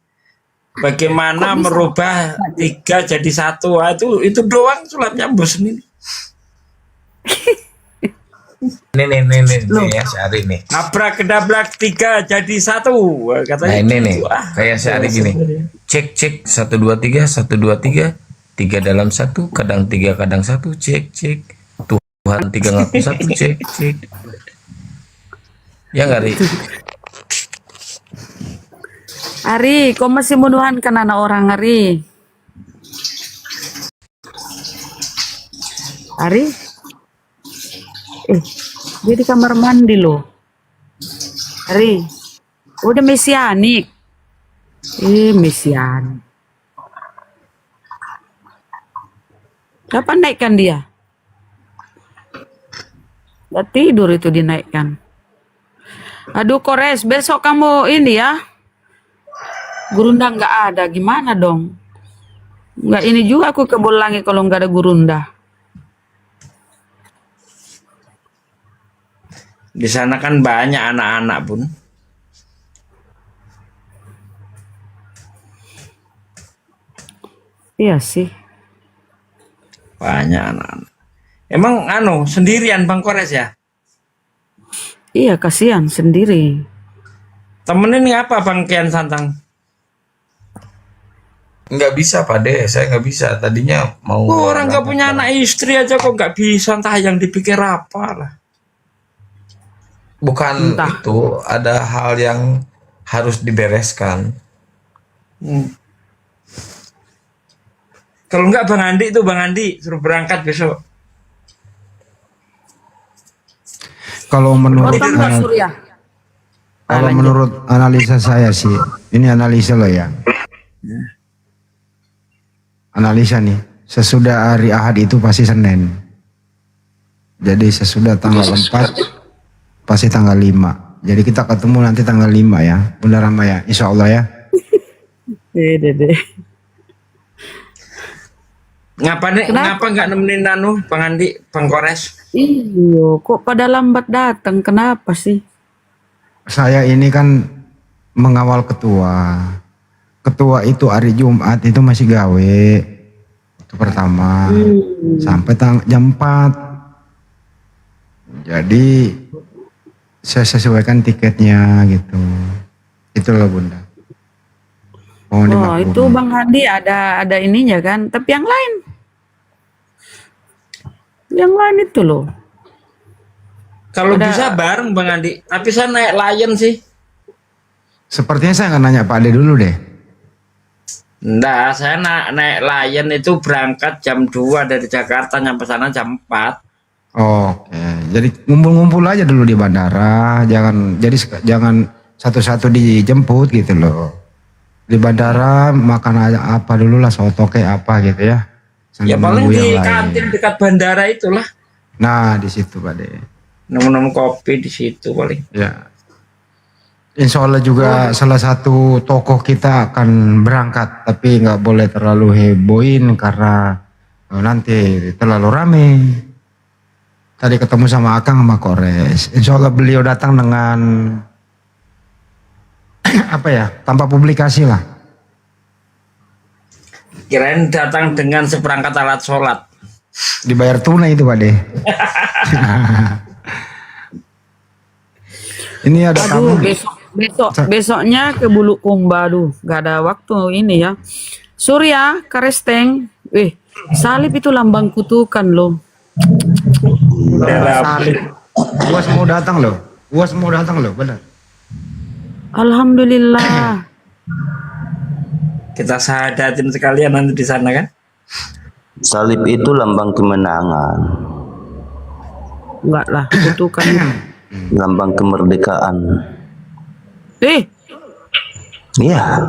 Bagaimana merubah 3 jadi 1? Itu doang sulapnya bosenin. Nih ya Syari nih. Abrak-kedabrak 3 jadi 1 katanya. Nah ini nih, gitu. kayak Syari gini. Cek 1 2 3 1 2 3 3 dalam 1, kadang 3 kadang 1, cek. Tuhan 3 ngaku 1, cek. Ya nggak Ri? Ari, kau masih menuhankan anak orang Ari? Dia di kamar mandi loh. Ari, udah mesianik. Mesianik. Kapan naikkan dia? Udah tidur itu dinaikkan. Aduh Kores, besok kamu ini ya. Gurunda nggak ada, gimana dong? Nggak ini juga aku ke Bolangi kalau nggak ada Gurunda. Di sana kan banyak anak-anak Bun. Iya sih. Banyak anak-anak. Emang sendirian Bang Kores ya? Iya, kasihan sendiri. Temenin apa Bang Kian Santang? Nggak bisa Pak De, saya nggak bisa. Tadinya mau Orang nggak punya anak istri aja kok nggak bisa, entah yang dipikir apa lah. Bukan itu, ada hal yang harus dibereskan. Kalau nggak Bang Andi suruh berangkat besok. Kalau menurut analisa saya sih, ini analisa loh ya. Analisa nih, sesudah hari Ahad itu pasti Senin. Jadi sesudah tanggal 4 pasti tanggal 5. Jadi kita ketemu nanti tanggal 5 ya, Bunda Rahma ya, insya Allah ya. Dede. Ngapa nggak nemenin Bang Andi, Bang Kores? Iya, kok pada lambat datang? Kenapa sih? Saya ini kan mengawal ketua. Ketua itu hari Jumat itu masih gawe. Itu pertama. Sampai jam 4. Jadi saya sesuaikan tiketnya gitu. Itu loh Bunda. Mohon Oh, dimaklumi. itu Bang Handi ada ininya kan, tapi yang lain itu loh. Kalau Ada- bisa bareng Bang Andi, tapi saya naik Lion sih. Sepertinya saya nggak nanya Pak Ade dulu deh. Enggak, saya naik Lion itu berangkat jam 2 dari Jakarta, nyampe sana jam 4. Oke, jadi ngumpul-ngumpul aja dulu di bandara, jangan satu-satu dijemput gitu loh. Di bandara makan aja apa dulu lah, soto kayak apa gitu ya. Sambil Ya paling menunggu di yang lain. kantin dekat bandara itulah. Nah, di situ Pak Ade. Nemu-nemu kopi di situ paling. Ya. Insya Allah juga salah satu tokoh kita akan berangkat, tapi nggak boleh terlalu hebohin karena nanti terlalu rame. Tadi ketemu sama Akang sama Kores. Insya Allah beliau datang dengan apa ya, tanpa publikasi lah. Kirain datang dengan seperangkat alat sholat. Dibayar tunai itu Pak De. Ini ada Aduh, tamu. besoknya ke Bulukumba, aduh, gak ada waktu ini ya. Surya, Karesteng, salib itu lambang kutukan loh. Salib. Uas mau datang loh, benar. Alhamdulillah. Kita sahadatin sekalian nanti di sana kan. Salib itu lambang kemenangan, Enggak lah, kutukan. lambang kemerdekaan. Iya.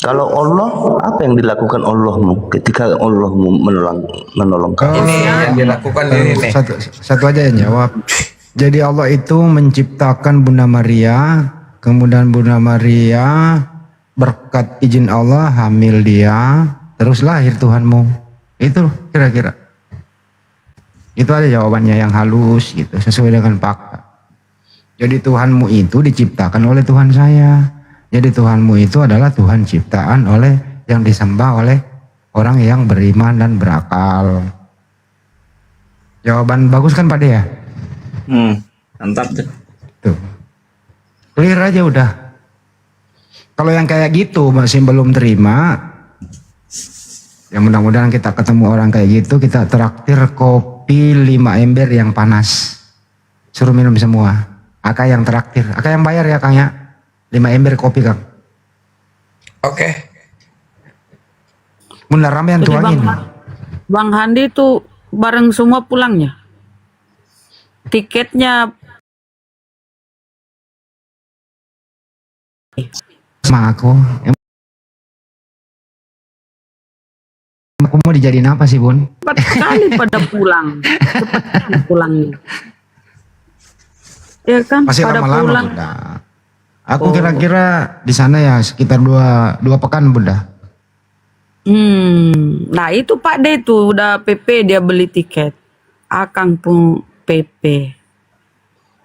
Kalau Allah, apa yang dilakukan Allahmu ketika Allahmu menolong kamu? Ini yang dilakukan ini nih. Satu aja yang jawab. Jadi Allah itu menciptakan Bunda Maria, kemudian Bunda Maria berkat izin Allah hamil dia, terus lahir Tuhanmu. Itu kira-kira. Itu ada jawabannya yang halus gitu, sesuai dengan fakta. Jadi Tuhanmu itu diciptakan oleh Tuhan saya. Jadi Tuhanmu itu adalah Tuhan ciptaan oleh yang disembah oleh orang yang beriman dan berakal. Jawaban bagus kan Pak De ya? Mantap tuh. Tuh. Clear aja udah. Kalau yang kayak gitu masih belum terima, ya mudah-mudahan kita ketemu orang kayak gitu, kita traktir kopi 5 ember yang panas. Suruh minum semua. Aka yang traktir. Aka yang bayar ya Kang ya. 5 ember kopi Kang. Oke. Mulai rame yang Jadi tuangin. Bang Handi tuh bareng semua pulangnya. Tiketnya Sama aku. Aku mau dijadiin apa sih Bun? cepat sekali pada pulang. Cepat sekali pulangnya. Ya kan, Masih pada lama-lama pulang. Bunda. Aku kira-kira di sana ya sekitar dua pekan Bunda. Nah itu Pak D tuh udah PP dia beli tiket. Akang pun PP.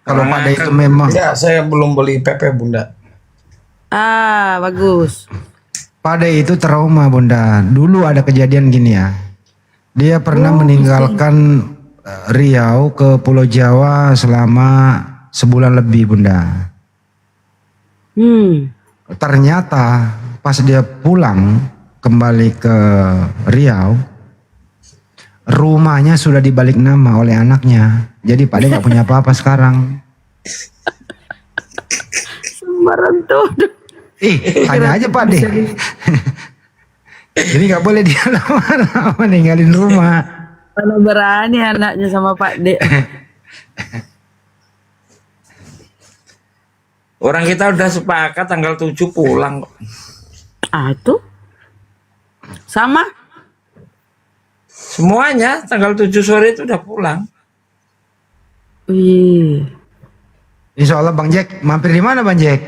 Kalau Pak De itu memang. Ya, saya belum beli PP Bunda. Ah, bagus. Pak De itu trauma Bunda. Dulu ada kejadian gini ya. Dia pernah meninggalkan Riau ke Pulau Jawa selama sebulan lebih Bunda. Ternyata pas dia pulang kembali ke Riau, rumahnya sudah dibalik nama oleh anaknya. Jadi Pak De nggak punya apa-apa sekarang. Sembarang tuh. Tanya aja Pak De. Jadi nggak boleh dia lama-lama ninggalin rumah. Mana berani anaknya sama Pak D. Orang kita udah sepakat tanggal 7 pulang kok. Ah itu sama Semuanya tanggal 7 sore itu udah pulang. Wih. Insya Allah Bang Jack mampir di mana Bang Jack?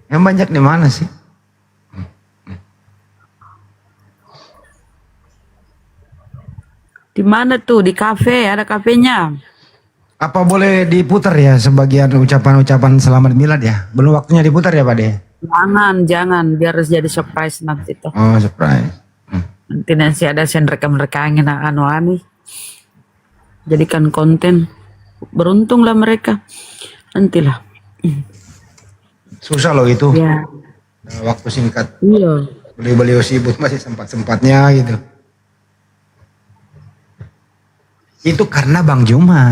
Yang Bang Jack di mana sih? Di mana tuh? Di kafe, ada kafenya. Apa boleh diputar ya sebagian ucapan-ucapan selamat milad ya? Belum waktunya diputar ya Pak De? Jangan, biar jadi surprise nanti tuh. Oh surprise. Nanti ada rekam-rekangin anu. Jadikan konten. Beruntunglah mereka. Nantilah. Susah loh itu. Ya. waktu singkat. Iya. Beliau sibuk masih sempat-sempatnya gitu. Itu karena Bang Juma.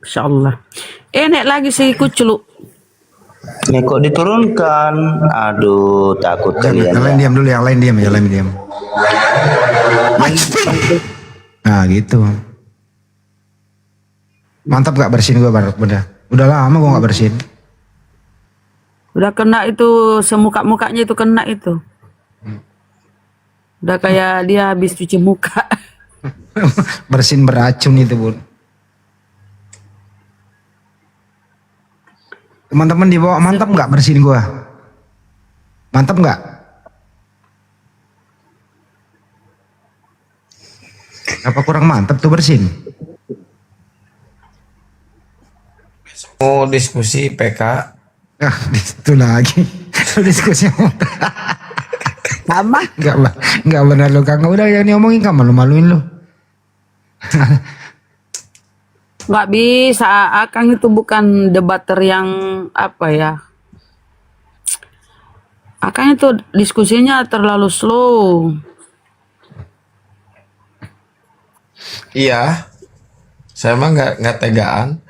Insya Allah. Enak lagi si kuclu. Ini kok diturunkan? Aduh, takut kalian. Yang lain diam dulu, yang lain diam. Nah gitu. Mantap gak bersihin gue bener. Udah lama gue gak bersihin. Udah kena itu, semuka-mukanya itu kena itu. Udah kayak dia habis cuci muka. Bersin beracun itu, Bun. Teman-teman di bawah mantap nggak bersihin gua? Mantap nggak? Apa kurang mantap tuh bersihin? Oh, diskusi PK. Ah, itu lagi. Diskusi sama. Nggak benar lo, Kang. Udah yang diomongin kan malu-maluin lo. Nggak bisa, Akang itu bukan debater yang apa ya. Akang itu diskusinya terlalu slow. Iya. Saya emang nggak tegaan.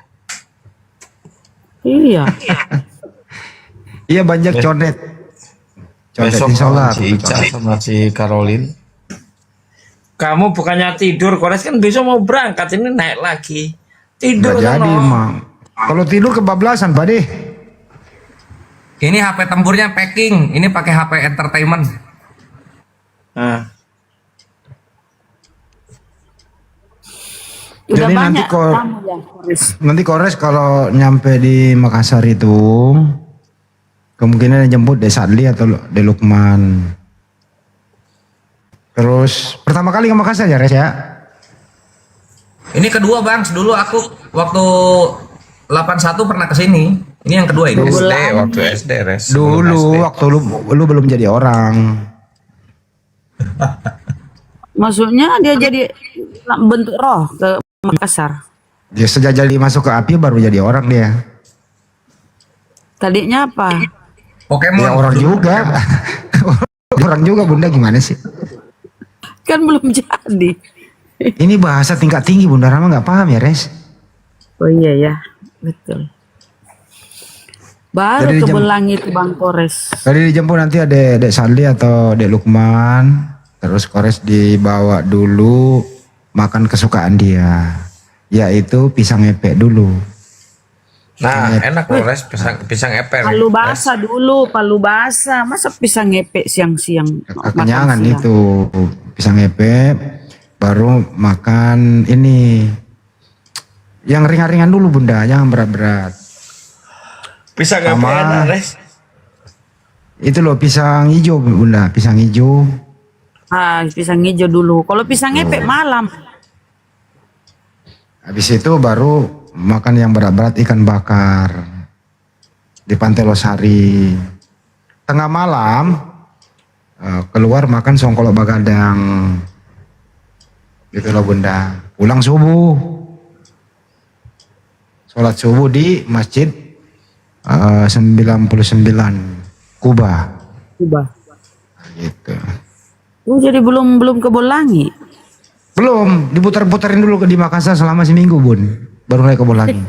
Iya. Iya banyak condet. Besok sholat. si Ica sama si Caroline. Kamu bukannya tidur, Kores kan besok mau berangkat, ini naik lagi. Tidur Nggak jadi, Mang. Kalau tidur kebablasan, Pak deh. Ini HP tempurnya packing, ini pakai HP entertainment. Nah. Udah Jadi banyak nanti tamu ya, Kores. nanti Kores kalau nyampe di Makassar itu kemungkinan yang jemput De Sadli atau De Lukman. Terus pertama kali ke Makassar ya, Res ya? Ini kedua Bang, dulu aku waktu 81 pernah kesini. Ini yang kedua ini. Waktu SD, Res. Dulu waktu lu belum jadi orang. Maksudnya dia jadi bentuk roh ke Makassar. Dia sejak jadi masuk ke API baru jadi orang dia. Tadinya apa? Pokemon. Ya orang juga. Orang juga Bunda, gimana sih? Kan belum jadi. Ini bahasa tingkat tinggi, Bunda Rama nggak paham ya, Res? Oh iya ya, betul. Baru Jadi kebelang itu Bang Kores. Tadi dijemput nanti ada Dek Saldi atau Dek Lukman. Terus Kores dibawa dulu makan kesukaan dia, yaitu pisang epek dulu. Nah, enak loh, Res, pisang epek. Palu basah dulu, palu basah. Masa pisang ngepek siang-siang? Kekenyangan makan siang? itu pisang epek, baru makan ini yang ringan-ringan dulu Bunda, jangan berat-berat. Pisang epek enak, Res. Itu loh pisang hijau Bunda, pisang hijau. Ah, pisang hijau dulu. Kalau pisang ngepek malam. Habis itu baru makan yang berat-berat, ikan bakar di Pantai Losari. Tengah malam keluar makan songkolok bagadang. Gitu loh Bunda. Pulang subuh. Sholat subuh di Masjid 99 Kuba. Kuba. Gitu. Oh, jadi belum ke Bolangi. Belum, diputar-putarin dulu di Makassar selama seminggu Bun. Baru naik ke Bolangi.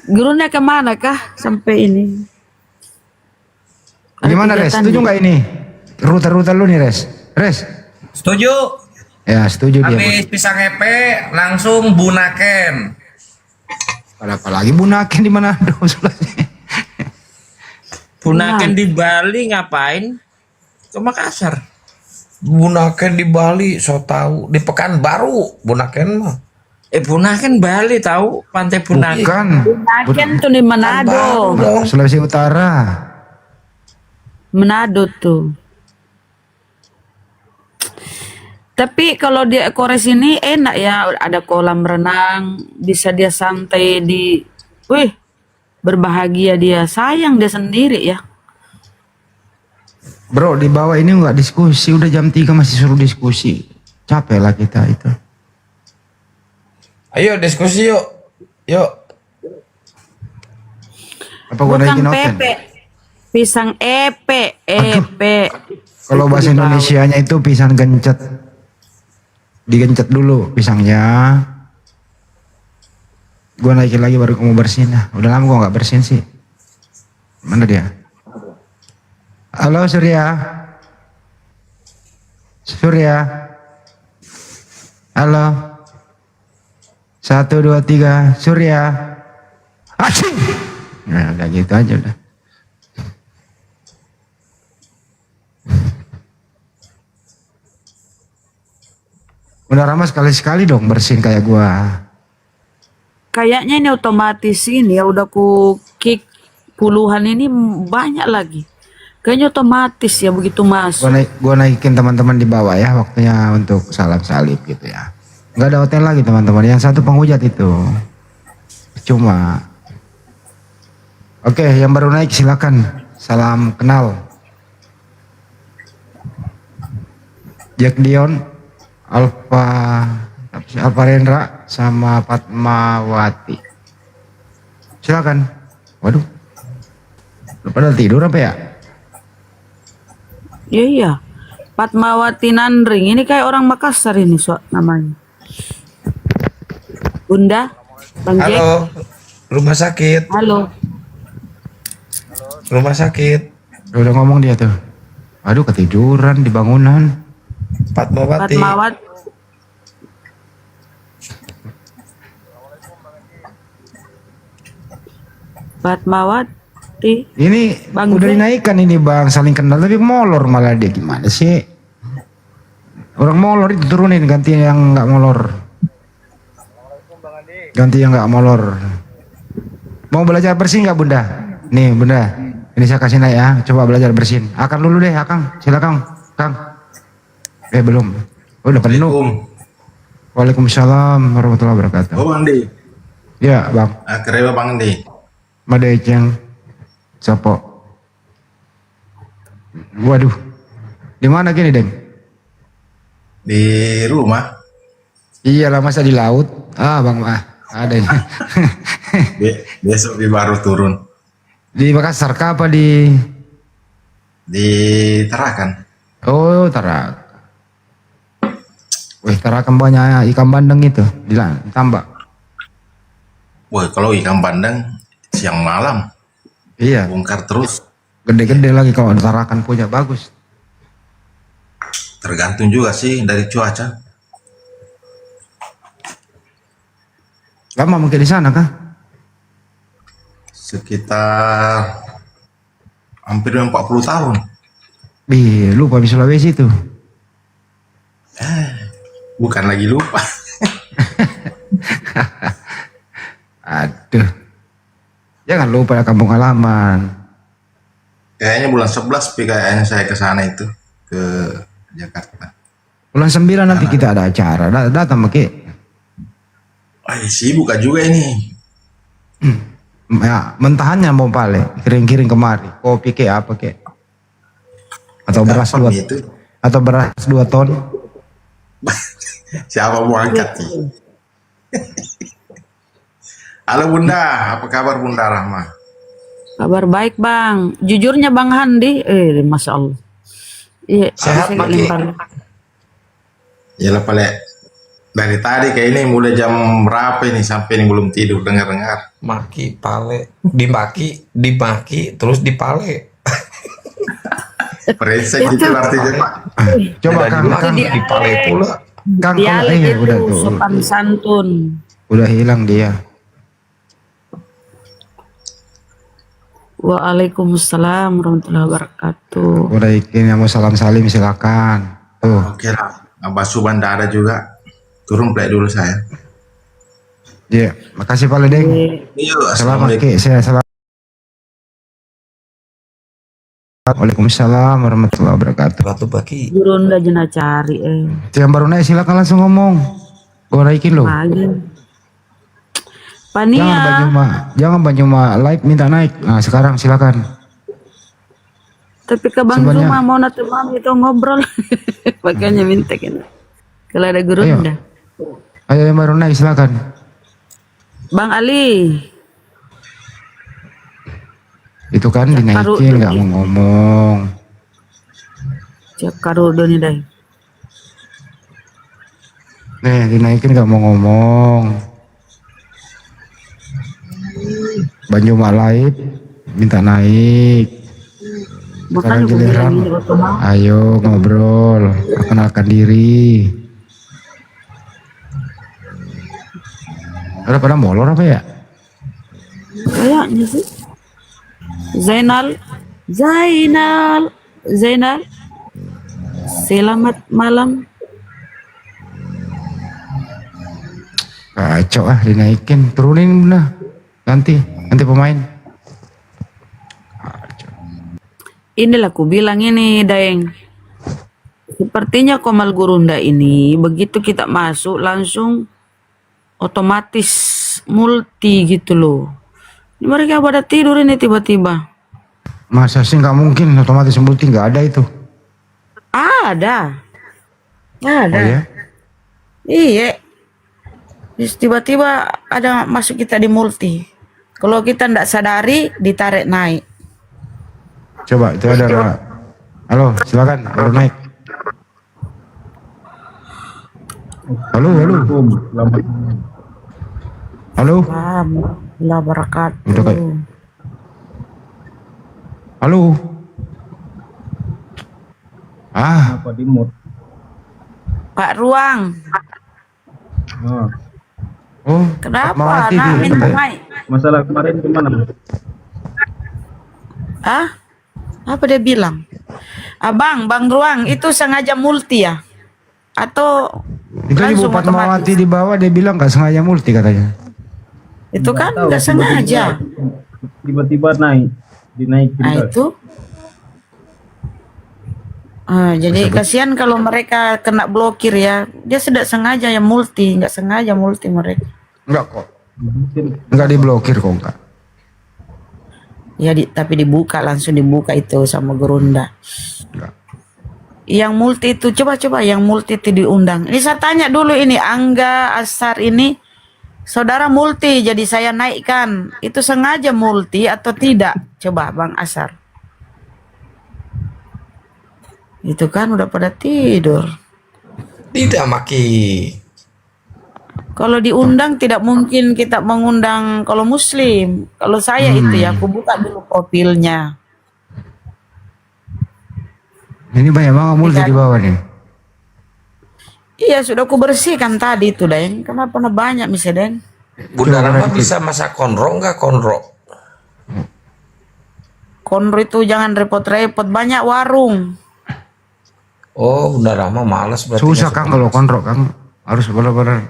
Gurunya kemana kah sampai ini? Gimana Res? Setuju nggak ini? Rute-rute lu nih Res? Res? Setuju. Ya setuju dia. Habis pisang epek langsung Bunaken. Apalagi Bunaken di Manado. Bunaken di Bali ngapain? Ke Makassar. Bunaken di Bali, so tahu di Pekanbaru, Bunaken mah. Bunaken Bali tahu, Pantai Bunaken. Bukan. Bunaken tuh di Manado. Sulawesi Utara. Manado tuh. Tapi kalau di Kores ini enak ya, ada kolam renang, bisa dia santai di, berbahagia dia. Sayang dia sendiri ya. Bro, di bawah ini nggak diskusi, udah jam 3 masih suruh diskusi. Capek lah kita itu. Ayo diskusi yuk. Yuk. Apa gua Bukan naikin noten? pepe. Pisang epe. Kalau bahasa Indonesianya itu pisang gencet. Digencet dulu pisangnya. Gua naikin lagi baru kamu bersihin. Nah, udah lama gua nggak bersihin sih. Mana dia? Halo Surya. Surya. Halo. 1, 2, 3. Surya. Acing. Nah, udah gitu aja udah. Udah Rama sekali-sekali dong bersihin kayak gua. Kayaknya ini otomatis ini ya udah ku kick puluhan ini banyak lagi. Kayaknya otomatis ya begitu masuk. Gua naikin teman-teman di bawah ya, waktunya untuk salam salib gitu ya. Nggak ada hotel lagi teman-teman, yang satu penghujat itu. Cuma. Oke, yang baru naik silakan. Salam kenal. Jack Dion, Alfa Rendra sama Fatmawati. Silakan. Waduh. Lu pada tidur apa ya? Iya. Fatmawati Nandring. Ini kayak orang Makassar ini namanya. Bunda, Bang Jack. Halo, rumah sakit. Halo. Rumah sakit. Udah ngomong dia tuh. Aduh ketiduran di bangunan. Fatmawati. Fatmawati. Ini Bang udah Jack. dinaikkan ini bang, saling kenal tapi molor malah dia, gimana sih? Orang molor itu turunin, ganti yang nggak molor. Ganti yang nggak molor. Mau belajar bersin nggak bunda? Nih bunda, ini saya kasih naik ya, coba belajar bersin. Akang dulu deh, Akang, silakan, Kang. Belum, udah penuh. Waalaikumsalam warahmatullahi wabarakatuh. Oh Bang Di. Ya bang. Akhirnya Bang Di. Madeceng, Sopo. Waduh, di mana gini Deng? Di rumah. Iyalah masa di laut? Ah bang ada ini. Besok baru turun. Di Makassar kah apa di? Di Tarakan. Oh Tarakan. Wih Tarakan banyak ikan bandeng itu, ditambak. Wah kalau ikan bandeng siang malam. Iya. Bongkar terus. Gede-gede lagi kalau Tarakan punya, bagus. Tergantung juga sih dari cuaca. Lama mungkin di sana kah? Sekitar hampir 40 tahun. Lupa di Sulawesi itu. Bukan lagi lupa. Aduh. Jangan lupa ya kampung halaman. Kayaknya bulan 11 kayaknya saya ke sana itu, ke Jakarta. Bulan 9 nanti kita ada acara. Datang Maki. Sibuk juga ini. Ya, mentahannya mau pale, kiring-kiring kemari. Kopi ke apa ke? Atau beras 2 itu? Atau beras 2 ton? Siapa mau angkat sih? Halo Bunda, apa kabar Bunda Rahma? Kabar baik bang. Jujurnya Bang Handi, masya Allah. Iya. Sehat, saya Maki? lempar. Yalah Pale, dari tadi kayak ini mulai jam berapa ini sampai ini belum tidur dengar-dengar. Maki, pale, dimaki, terus dipale. Presek gitu artinya Pak. Coba Ada Kang, dimaki, dipale pula. Kang, Dialek itu udah tuh. sopan santun. Udah hilang dia. Waalaikumsalam warahmatullahi wabarakatuh. Udah ikin yang mau salam salim silakan. Tuh. Oke lah, Abah Suban ada juga. Turun play dulu saya. Iya, makasih Pak Ledeng. Iya, Selamat Ki, saya salam. Waalaikumsalam warahmatullahi wabarakatuh. Jurunda jena cari Itu yang baru naik silakan langsung ngomong. Gua naikin loh. Lagi. Pania. Jangan Banyuma live minta naik. Nah, sekarang silakan. Tapi ke Bang Sebanyak- Zuma mau nanti mam itu ngobrol. Makanya minta kan. Kalau ada Gurunda. Ayo yang baru naik silakan. Bang Ali. Itu kan dinaikin nggak mau ngomong. Cek karo doni dai. Nih dinaikin nggak mau ngomong. Banyu Malaib minta naik. Sekarang giliran, ayo ngobrol, perkenalkan diri. Ada pada molor apa ya? Kayaknya sih. Zainal. Selamat malam. Kacau dinaikin, turunin bener. Ganti pemain. Inilah aku bilang ini, Daeng. Sepertinya Komal Gurunda ini begitu kita masuk langsung otomatis multi gitu loh. Mereka pada tidur ini tiba-tiba. Masa sih nggak mungkin otomatis multi, nggak ada itu. Ada. Oh ya? Iya. Terus tiba-tiba ada masuk kita di multi. Kalau kita ndak sadari ditarik naik. Coba itu ada. Halo, silakan baru naik. Halo. Alhamdulillah barakatuh. Udah kayak. Halo. Apa di mute? Pak Ruang. Oh. Kenapa? Nah, minta naik. Masalah kemarin gimana? Apa dia bilang? Bang Ruang itu sengaja multi ya? Atau Itu Ibu Fatmawati di bawah dia bilang nggak sengaja multi katanya. itu kan nggak sengaja. Tiba-tiba dinaikin. Nah itu. Jadi kasihan kalau mereka kena blokir ya. Dia tidak sengaja ya multi, nggak sengaja multi mereka. Enggak kok. Enggak diblokir kok enggak. Ya tapi langsung dibuka itu sama Gerunda. Yang multi itu coba yang multi itu diundang. Ini saya tanya dulu ini Angga Asar ini saudara multi jadi saya naikkan. Itu sengaja multi atau tidak? Coba Bang Asar. Itu kan udah pada tidur. Tidak Maki. Kalau diundang tidak mungkin kita mengundang kalau muslim. Kalau saya itu ya aku buka dulu profilnya. Ini banyak banget multi di bawah nih. Iya sudah aku bersihkan tadi itu Deng. Kenapa banyak misalnya Deng? Bunda Rama bisa masak konro enggak konro? Konro itu jangan repot-repot, banyak warung. Oh, Bunda Rama malas berarti. Susah Kang kalau konro Kang. Harus benar-benar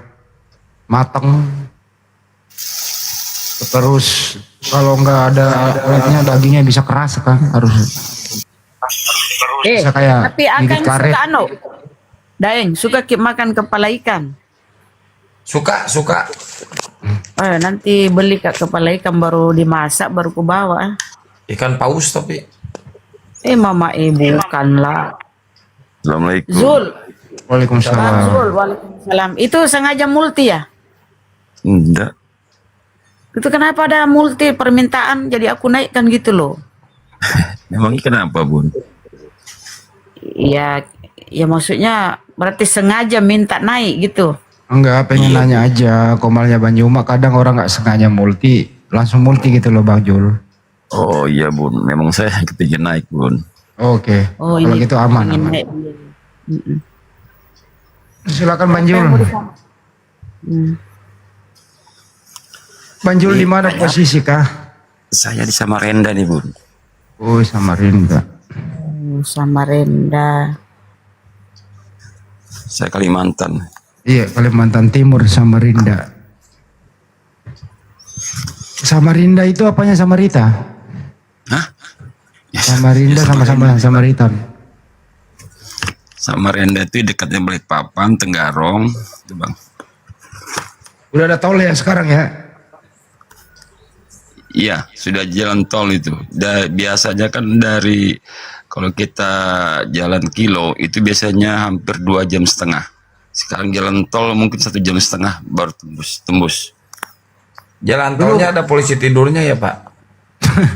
matang. Terus kalau nggak ada alatnya dagingnya bisa keras Kang, harus. Bisa kayak tapi akan gigit karet. suka Daeng, suka makan kepala ikan. Suka. Nanti beli kepala ikan baru dimasak baru ku bawa. Ikan paus tapi. Mama bukanlah. Assalamualaikum. Zul. Waalaikumsalam. Zul, waalaikumsalam. Itu sengaja multi ya? Enggak. Itu kenapa ada multi permintaan jadi aku naikkan gitu loh. Memang kenapa Bun? Ya maksudnya berarti sengaja minta naik gitu. Enggak, pengen nanya aja. Komalnya Banjuma kadang orang nggak sengaja multi, langsung multi gitu loh Bang Jul. Oh iya Bun, memang saya kepingin naik Bun. Oke. Kalau gitu aman. Silakan Bang Jul. Bang Jul di mana posisi kah? Saya di Samarinda nih Bun. Oh Samarinda. Samarinda. Saya Kalimantan. Iya Kalimantan Timur Samarinda. Samarinda itu apanya Samarita? Hah? Samarinda sama Samaritan. Samarinda itu dekatnya Balikpapan, Tenggarong, itu Bang. Udah ada tol ya sekarang ya? Iya, sudah jalan tol itu. Biasanya kan dari kalau kita jalan kilo itu biasanya hampir 2,5 jam. Sekarang jalan tol mungkin 1,5 jam baru tembus. Jalan tolnya ada polisi tidurnya ya Pak?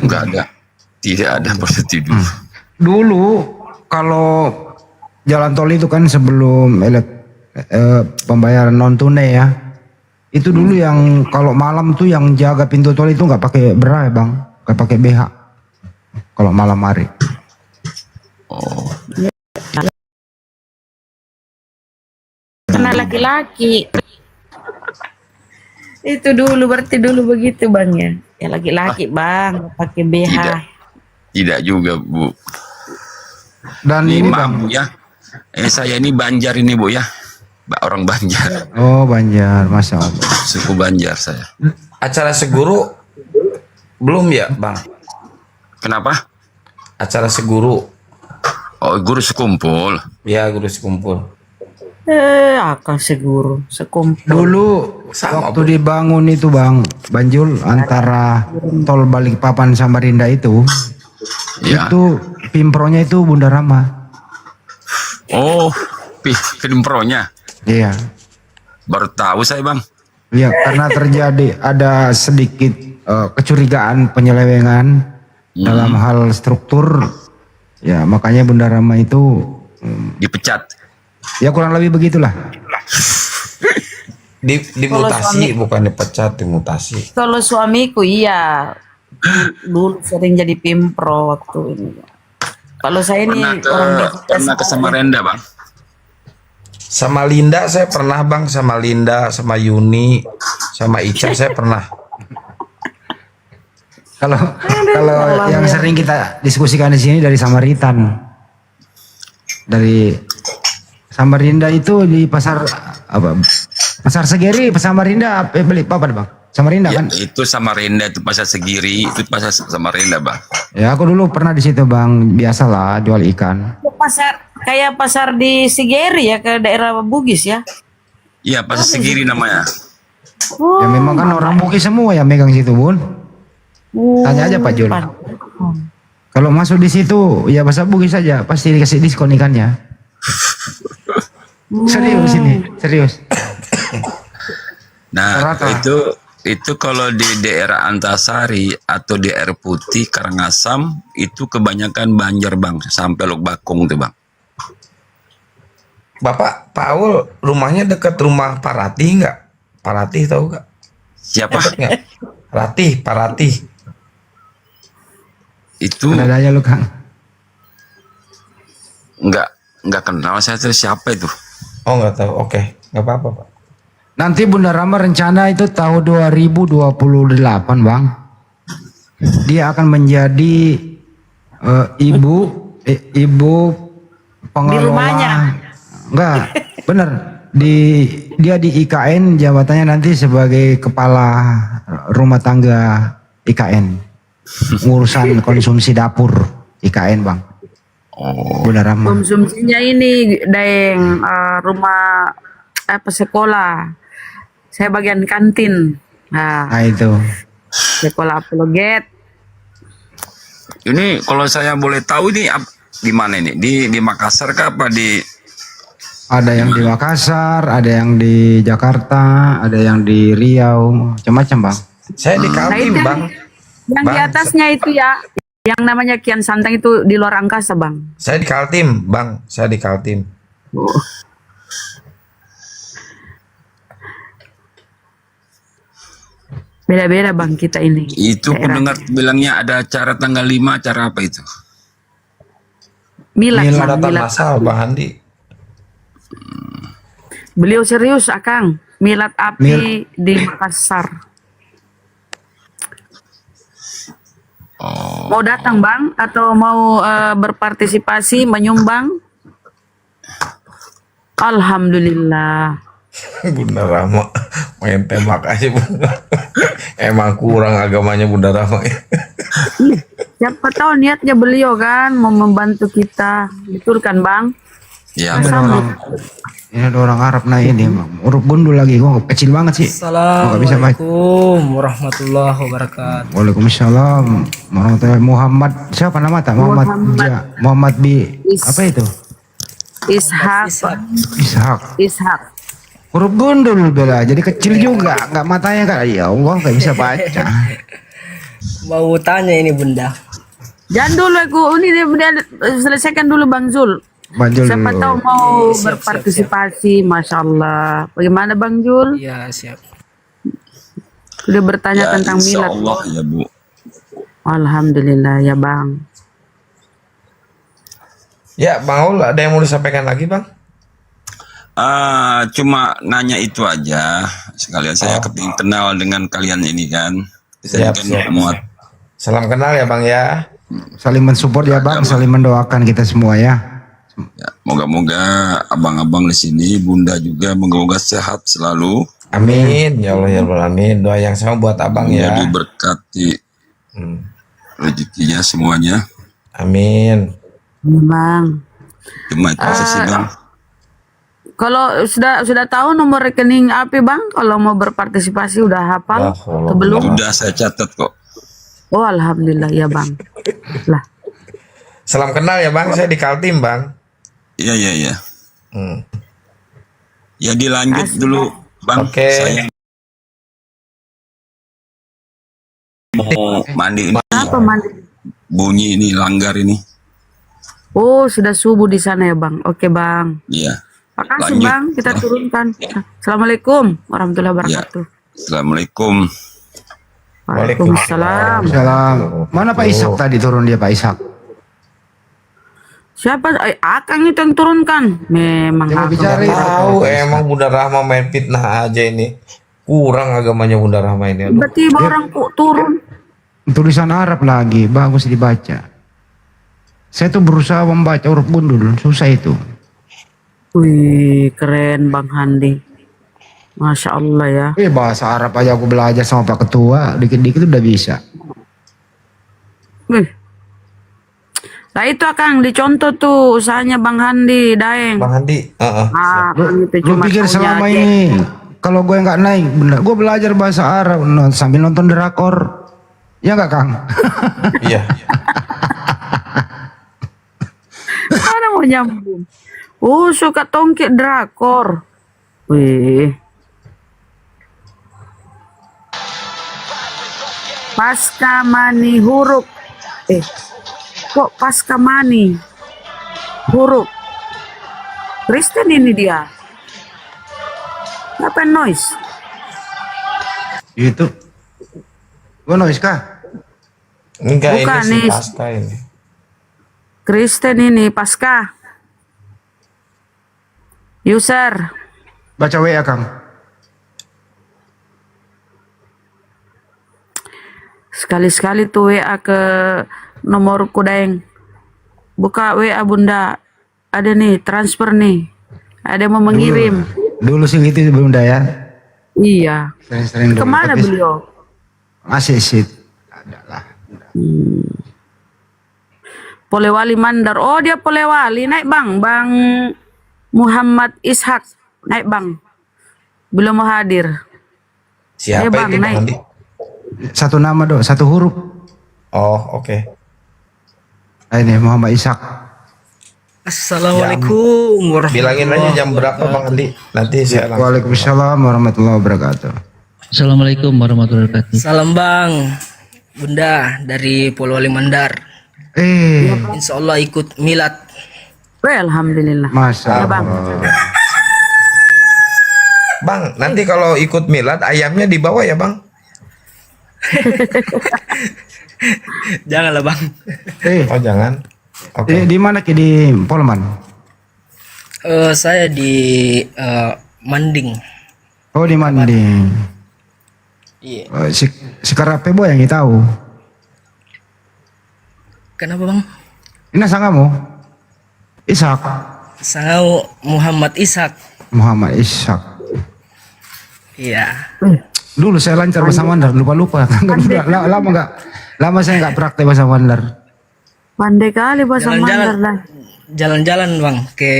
Enggak ada. Tidak ada prosedur. Dulu kalau jalan tol itu kan sebelum pembayaran non tunai ya, itu dulu yang kalau malam tuh yang jaga pintu tol itu nggak pakai bra ya bang, nggak pakai BH kalau malam hari. Oh. Karena laki-laki. Itu dulu berarti dulu begitu bang ya. Ya laki-laki bang pakai BH. Tidak juga Bu. Dan ini ini maaf Bu ya. Saya ini Banjar ini Bu ya. Orang Banjar. Oh Banjar, Masya Allah. Suku Banjar saya. Acara seguru belum ya bang? Kenapa? Acara seguru. Oh guru sekumpul. Ya guru sekumpul. Akan seguru sekumpul. Dulu waktu dibangun itu bang, Banjul antara tol Balikpapan Samarinda itu, itu pimpronya itu Bunda Rama. Oh, pimpronya. Iya. Baru tahu saya bang. Iya, karena terjadi ada sedikit kecurigaan penyelewengan dalam hal struktur, ya makanya Bunda Rama itu dipecat. Ya kurang lebih begitulah. Dimutasi bukan dipecat, dimutasi. Kalau suamiku iya dulu sering jadi pimpro waktu ini. Kalau saya ini pernah ke Samarinda bang. Sama Linda saya pernah bang, sama Linda, sama Yuni, sama Ica saya pernah. Kalau yang sering kita diskusikan di sini dari Samaritan, dari Samarinda itu di pasar apa? Pasar Segiri, Samarinda beli apa bang? Samarinda Ya, kan? itu Samarinda, itu pasar Segiri, itu pasar Samarinda bang. Ya aku dulu pernah di situ bang, biasalah jual ikan. Pasar kayak pasar di Sigeri ya ke daerah Bugis ya. Iya pasar Segiri namanya. Ya memang kan orang Bugis semua yang megang situ bun. Tanya aja Pak Jul. Kalau masuk di situ ya bahasa Bugis saja pasti dikasih diskon ikannya. Serius ini, serius. Nah itu kalau di daerah Antasari atau di Air Putih Karangasem itu kebanyakan Banjar bang, sampai Lok Bakung tuh bang. Bapak Paul rumahnya dekat rumah Pak Ratih nggak? Pak Ratih tahu nggak? Siapa? Ratih, Pak Ratih. Itu ada aja lu Kang. Nggak kenal saya terus siapa itu. Oh nggak tahu, oke, nggak apa-apa Pak. Nanti Bunda Rama rencana itu tahun 2028 bang. Dia akan menjadi ibu pengelola. Di rumahnya. Enggak, bener. Dia di IKN jabatannya nanti sebagai kepala rumah tangga IKN. Urusan konsumsi dapur IKN bang. Bunda Rama. Konsumsinya ini daeng rumah apa sekolah. Saya bagian kantin. Nah itu. Sekolah apologet. Ini kalau saya boleh tahu ini di mana ini? Di Makassar kah apa di? Ada yang di Makassar, ada yang di Jakarta, ada yang di Riau, macam-macam bang. Saya di Kaltim bang. Yang di atasnya itu ya, yang namanya Kian Santang itu di luar angkasa bang. Saya di Kaltim bang, saya di Kaltim. Beda-beda bang kita ini. Itu pendengar bilangnya ada acara tanggal 5, acara apa itu? Milad. Milad masal Bang Handi. Beliau serius Akang. Milad api di Makassar. Mau datang bang atau mau berpartisipasi menyumbang? Alhamdulillah. Bunda Rama main tembak aja emang kurang agamanya Bunda Rama ya. Siapa tahu niatnya beliau kan mau membantu kita, betul kan bang? Ya. Ini ada orang Arab naik ini, urut bundul lagi, kok kecil banget sih. Assalamualaikum warahmatullahi wabarakatuh. Waalaikumsalam warahmatullahi. Muhammad siapa nama tak? Muhammad apa itu? Ishak. Huruf gundul bela, jadi kecil juga, nggak matanya kan? Ya Allah, nggak bisa baca. Mau tanya ini bunda. Jangan dulu aku ini dia selesaikan dulu Bang Zul. Bang Jul Siapa dulu. tahu mau Siap, berpartisipasi, masya Allah. Bagaimana Bang Jul? Ya, siap. Udah bertanya Ya, tentang insya milad. Allah ya Bu. Alhamdulillah ya Bang. Ya, Bang Aul, ada yang mau disampaikan lagi, Bang? Cuma nanya itu aja. Sekalian saya kepingin kenal dengan kalian ini kan. Saya Siap, kan siap. muat. Salam kenal ya, Bang ya. Saling mensupport ya Bang, saling mendoakan kita semua ya. Ya, moga-moga abang-abang di sini, Bunda juga moga-moga sehat selalu. Amin. Ya Allah ya Rabbal Alamin. Doa yang sama buat Abang Semoga ya. diberkati rezekinya semuanya. Amin. Ya, Bang. Cuma itu aja sih Bang. Kalau sudah tahu nomor rekening AP Bang, kalau mau berpartisipasi udah hafal atau belum? Udah saya catat kok. Oh alhamdulillah ya Bang. Lah. Salam kenal ya Bang, saya di Kaltim Bang. Iya iya iya. Ya dilanjut dulu Bang. Oke. Saya mau mandi ini. Apa mandi? Bunyi ini langgar ini. Oh sudah subuh di sana ya Bang. Oke Bang. Iya. Makasih Lanjut. Bang, kita turunkan. Assalamualaikum warahmatullahi wabarakatuh. Assalamualaikum. Waalaikumsalam. Salam. Mana Pak Ishak tadi turun dia Pak Ishak? Siapa? Akang itu yang turunkan. Memang Akang. Tahu emang Bunda Rahma main fitnah aja ini. Kurang agamanya Bunda Rahma ini. Aduh. Tiba-tiba orang kok turun. Tulisan Arab lagi, bagus dibaca. Saya tuh berusaha membaca huruf gundul, susah itu. Wih, keren Bang Handi. Masya Allah ya. Bahasa Arab aja aku belajar sama Pak Ketua, dikit-dikit udah bisa. Wih. Nah itu Akang, dicontoh tuh usahanya Bang Handi, Daeng. Bang Handi, Akang itu Lu cuma pikir taunya selama aja. ini kalau gue nggak naik, bener, gue belajar bahasa Arab sambil nonton drakor, ya nggak Kang? Iya. Mana mau nyambung? Oh suka tongkit drakor. Wih. Pasca mani huruf. Kok pasca mani huruf? Kristen ini dia. Apa noise? Itu. Gue noise kah? Enggak, Bukan, ini sih nih. pasca ini. Kristen ini pasca. User. Baca WA Kang. Sekali-sekali tuh WA ke nomor Daeng. Buka WA Bunda. Ada nih transfer nih. Ada yang mau mengirim. Dulu sih gitu Bunda ya. Iya. Sering-sering dulu. Kemana Tapi beliau? masih sih. Polewali Mandar. Oh dia Polewali. Naik Bang. Bang Muhammad Ishak. Naik Bang. Belum mau hadir. Siapa Ayo, Bang, itu Bang naik. Handi? Satu nama dong, satu huruf. Oh, oke. Ini Muhammad Ishak. Assalamualaikum warahmatullahi Bilangin aja jam berapa Bang Handi. Nanti saya langsung. Waalaikumsalam warahmatullahi wabarakatuh. Assalamualaikum warahmatullahi wabarakatuh. Salam Bang, Bunda dari Polewali Mandar. Insya Allah ikut milad. Alhamdulillah. Masya Ya, Bang. Bang, nanti kalau ikut milad ayamnya dibawa ya Bang? Janganlah Bang. Oh jangan. Oke. Di mana Ki? Di Polman? Saya di Manding. Oh di Manding. Iya. Oh, si Karape Boy yang kita tahu. Kenapa Bang? Ini sangamu? Ishak. Sangau Muhammad Ishak. Muhammad Ishak. Iya. Dulu saya lancar bahasa Mandar, lupa-lupa. Lama nggak? Lama saya nggak praktek bahasa Mandar. Pandai kali bahasa Mandar lah. Jalan-jalan Bang ke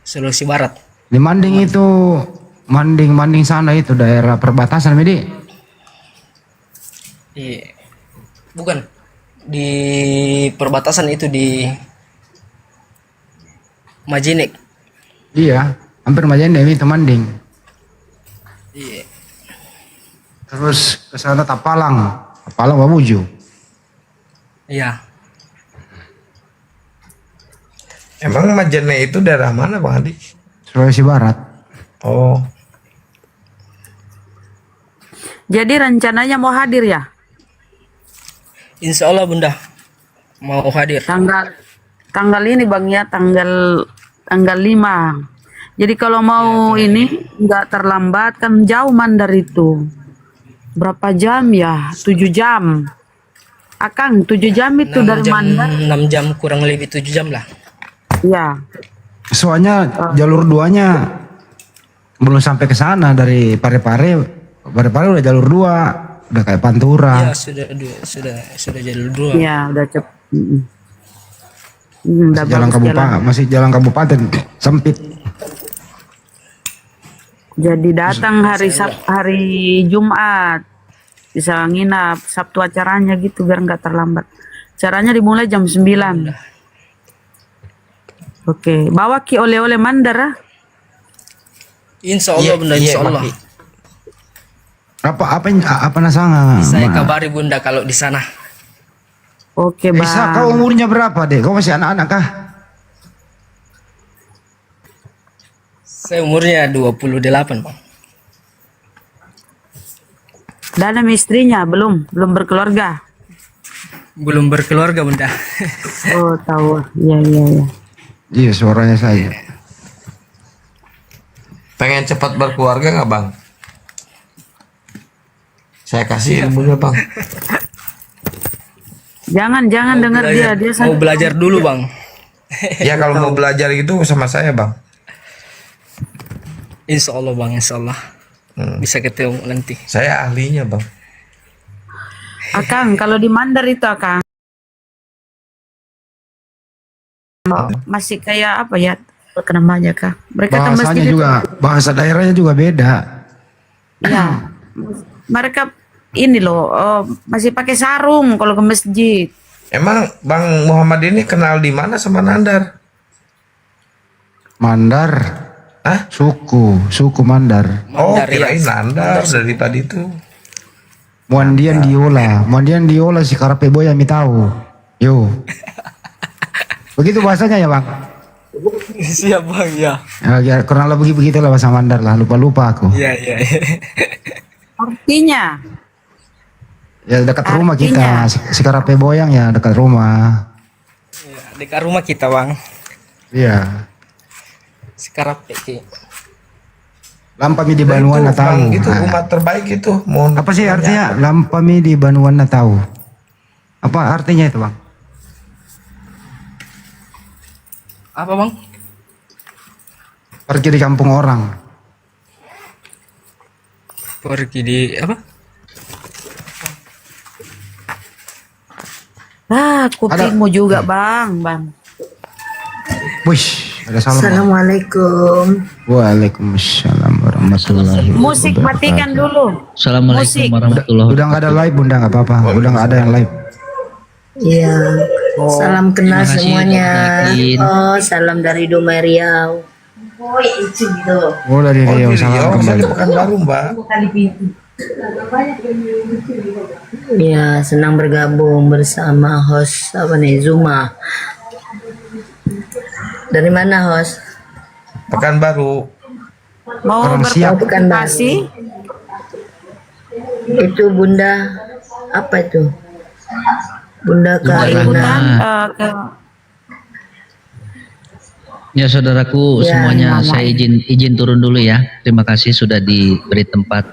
Sulawesi Barat. Di Manding itu, Manding sana itu daerah perbatasan, Medi. Iya. Bukan di perbatasan itu di Majinik. Iya, hampir Majene itu Manding. Iya. Terus ke sana Tapalang Mamuju. Iya. Emang Majene itu daerah mana Bang Adi? Sulawesi Barat. Oh, Jadi rencananya mau hadir ya? Insya Allah Bunda mau hadir. Tanggal ini Bang ya, tanggal 5. Jadi kalau mau ini nggak terlambat, kan jauh Mandar itu. Berapa jam ya? 7 jam. Akang 7 jam itu 6 dari jam, Mandar. 6 jam kurang lebih 7 jam lah. Ya. Soalnya jalur 2-nya belum sampai ke sana dari Parepare. Parepare udah jalur 2, udah kayak Pantura. Ya sudah jalur 2. Ya udah cepet. Masih jalan kabupaten sempit. Jadi datang hari Jumat, bisa nginap Sabtu acaranya gitu biar nggak terlambat. Acaranya dimulai jam 9. Oke, bawa ki oleh-oleh Mandar ah. Insya Allah Bunda, insya Allah. Apa nasanga? Saya kabari Bunda kalau di sana. Oke Bang. Bisa, kau umurnya berapa deh? Kau masih anak-anak kah? Saya umurnya 28 Bang. Dan istrinya belum berkeluarga. Belum berkeluarga Bunda. Oh tahu, iya. Iya, suaranya saya. pengen cepat berkeluarga nggak Bang? Saya kasih ilmunya Bang. Jangan dengar dia mau belajar dulu Bang. Ya kalau mau belajar itu sama saya Bang. Insya Allah Bang, insya Allah. Bisa ketemu nanti. Saya ahlinya Bang. Akang, kalau di Mandar itu Akang masih kayak apa ya namanya Kak? Mereka ke Bahasanya masjid juga, bahasa daerahnya juga beda. Ya, mereka ini loh masih pakai sarung kalau ke masjid. Emang Bang Muhammad ini kenal di mana sama Nandar? Mandar. Hah? Suku Mandar. Oh, kirain Nandar dari tadi itu. Muandian diola si Karape Boy yang tahu. Yo. Begitu bahasanya ya Bang? Siap Bang, ya. Ya kurang lebih begitulah bahasa Mandar lah, lupa aku. Iya. Artinya? Ya dekat rumah kita, si Karape Boyang ya dekat rumah. Ya, dekat rumah kita Bang. Iya. Sekarang Ki. Lampami di Banuan tahu. Itu rumah terbaik itu. Apa sih artinya Lampami di Banuan tahu? Apa artinya itu Bang? Apa Bang? Pergi di kampung orang. Pergi di apa? Kupingmu juga Bang. Wih, ada salam. Assalamualaikum. Waalaikumsalam warahmatullahi wabarakatuh. Musik matikan dulu. Assalamualaikum warahmatullahi Udah nggak ada live Bunda, nggak apa-apa. Udah nggak ada yang live. Iya. Salam kenal terima kasih, semuanya. Dr. Yakin. Oh, salam dari Dumai Riau. Oh dari Riau, salam kembali. Itu bukan baru Mbak. Ya, senang bergabung bersama host Zuma. Dari mana host? Pekanbaru. Mau berpartisipasi? Itu Bunda apa itu? Bunda Karina. Ya saudaraku Ya, semuanya, Mama. saya izin turun dulu ya. Terima kasih sudah diberi tempat.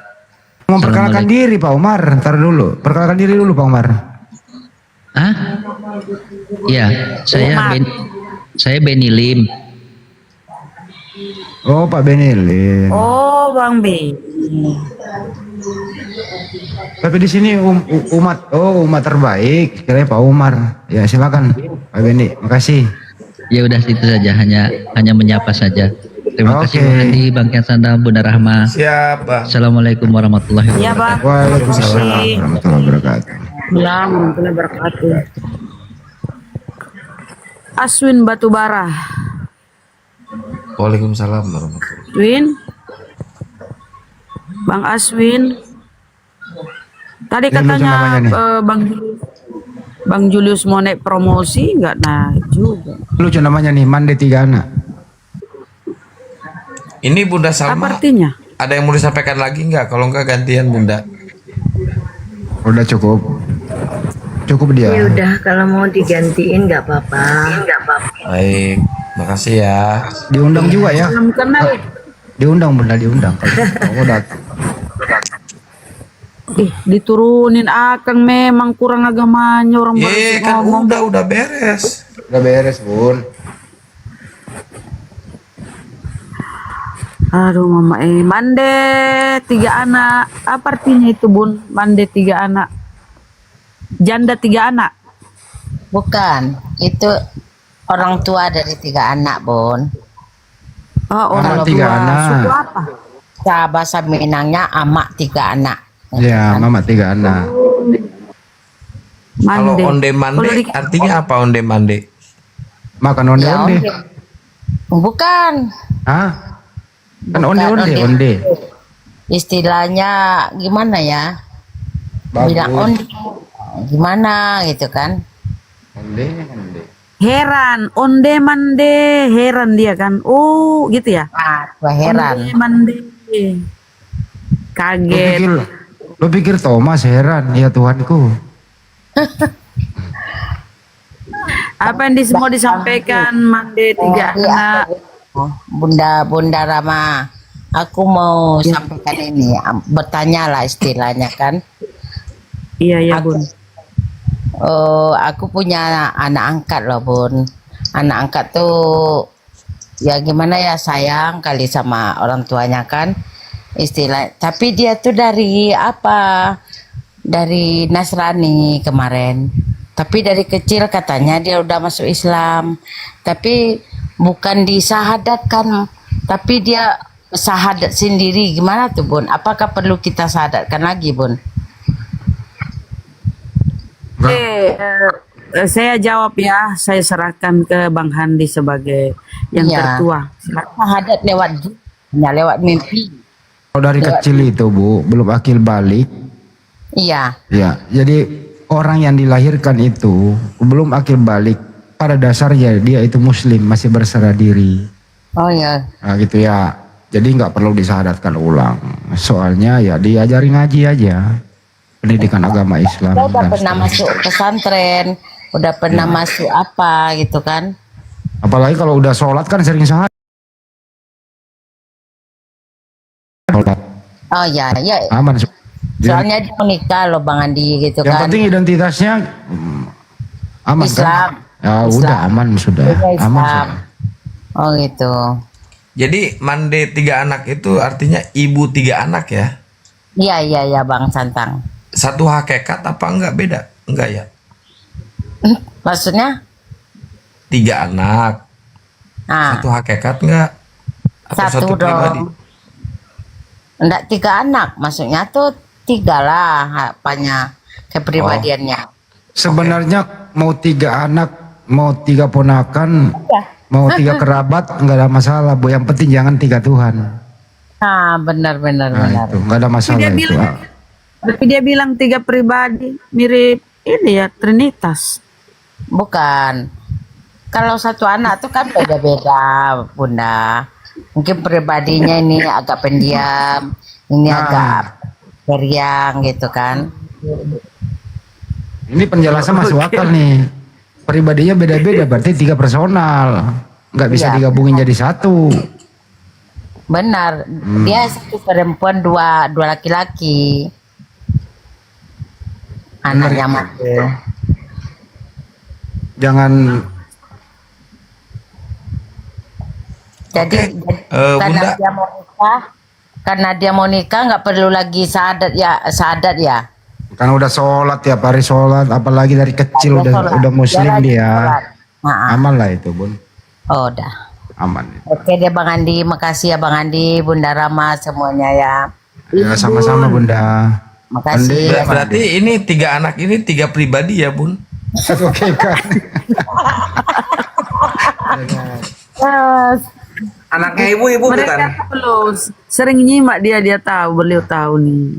Memperkenalkan diri Pak Umar, ntar dulu. Perkenalkan diri dulu Pak Umar. Hah? Ya, saya Beni Lim. Oh Pak Benilin. Oh Bang B. Tapi di sini umat terbaik, kira Pak Umar. Ya silakan Pak Beni, makasih. Ya udah itu saja, hanya menyapa saja. Terima kasih Oke. Bang Andi, Bang Kiansanda, Bunda Rahma. Siap Bang. Assalamualaikum warahmatullahi Iya Bang. wabarakatuh. Waalaikumsalam warahmatullahi wabarakatuh. Ya, warahmatullahi wabarakatuh. Aswin Batubara. Waalaikumsalam warahmatullahi. Win. Bang Aswin. Tadi Ini lucu katanya namanya nih. Bang Bang Julius mau naik promosi nggak naik juga. Lucu namanya nih, Mande 3 anak. Ini Bunda Salma. Apa artinya? Ada yang mau disampaikan lagi nggak? Kalau nggak gantian Bunda. Udah cukup. Cukup dia. Ya udah, kalau mau digantiin nggak apa-apa. Baik, makasih ya. Diundang juga ya. Belum kenal. Diundang Bunda, diundang. Kalau udah. Diturunin Akang memang kurang agamanya orang baru Kan ngomong. udah beres. Udah beres, Bun. Aduh mama Mande 3 anak. Apa artinya itu Bun? Mande 3 anak. Janda 3 anak. Bukan, itu orang tua dari 3 anak, Bon. Oh, orang Anak 3 tua. anak. Suku apa? Bahasa Minangnya amak 3 anak. Ya, mama 3 anak. Kalau Mande. onde mande Kalau di- artinya apa onde mande? Makan Ya, onde-onde. Bukan. Hah? Kan Bukan onde-onde. Istilahnya gimana ya? Bilang onde gimana gitu kan? Onde. Heran, onde mande, heran dia kan. Oh, gitu ya. Gua heran. Onde mande. Kaget. Lo pikir Thomas heran, ya Tuhanku. Apa yang mau disampaikan Mande 3 anak? Bunda Rama, aku mau sampaikan ini, bertanya lah istilahnya kan. Iya Bun. Aku punya anak angkat loh Bun. Anak angkat tuh ya gimana ya, sayang kali sama orang tuanya kan istilah. Tapi dia tuh dari apa? Dari Nasrani kemarin. Tapi dari kecil katanya dia udah masuk Islam. Tapi bukan disahadatkan, tapi dia sahadat sendiri. Gimana tuh Bun? Apakah perlu kita sahadatkan lagi Bun? Saya jawab ya, saya serahkan ke Bang Handi sebagai yang Iya. tertua. Sahadat lewat mimpi. Kalau dari kecil itu Bu, belum akil balik. Iya. Ya, jadi orang yang dilahirkan itu belum akil balik. Pada dasarnya dia itu Muslim, masih berserah diri. Oh ya. Nah gitu ya. Jadi nggak perlu disahadatkan ulang. Soalnya ya diajari ngaji aja. Pendidikan agama Islam. Kita udah dan pernah masuk pesantren, udah pernah masuk apa gitu kan? apalagi kalau udah sholat kan sering sahadat. Oh ya, ya. Aman. Soalnya dia menikah loh Bang Andi gitu Yang kan. penting identitasnya aman Islam. kan? Ya Islam. udah aman sudah. Udah Aman Islam. sudah. Oh gitu. Jadi Mande 3 anak itu artinya ibu 3 anak ya? Iya Bang Santang. Satu hakikat apa enggak beda? Enggak ya? Maksudnya? 3 anak. Ah. Satu hakikat enggak? Atau Satu dong. pribadi? Enggak 3 anak, maksudnya tuh 3 lah apanya kepribadiannya. Sebenarnya mau 3 anak, mau 3 ponakan, mau 3 kerabat nggak ada masalah Bu. Yang penting jangan 3 Tuhan. Ah, benar. Nah, itu nggak ada masalah Dia itu. bilang- Tapi dia bilang 3 pribadi, mirip ini ya Trinitas. Bukan. Kalau satu anak tuh kan beda-beda, Bunda. Mungkin pribadinya ini agak pendiam, ini agak periang gitu kan. Ini penjelasan masuk akal nih. Pribadinya beda-beda, berarti 3 personal. Nggak bisa Iya. digabungin jadi satu. Benar. Dia satu perempuan, dua laki-laki. Anaknya mati. Jangan Jadi karena dia mau nikah nggak perlu lagi sahadat ya. kan udah sholat tiap hari sholat, apalagi dari kecil sholat. udah Muslim Dia rajin dia. sholat. Aman lah itu Bun. Oh, udah. Aman. Oke deh Bang Andi, makasih ya Bang Andi, Bunda Rama semuanya ya. Ya sama-sama Bunda. Makasih. Berarti ini 3 anak ini 3 pribadi ya Bun? Oke kan. Anaknya ibu-ibu mereka kan? Belum sering nyimak dia tahu, beliau tahu nih.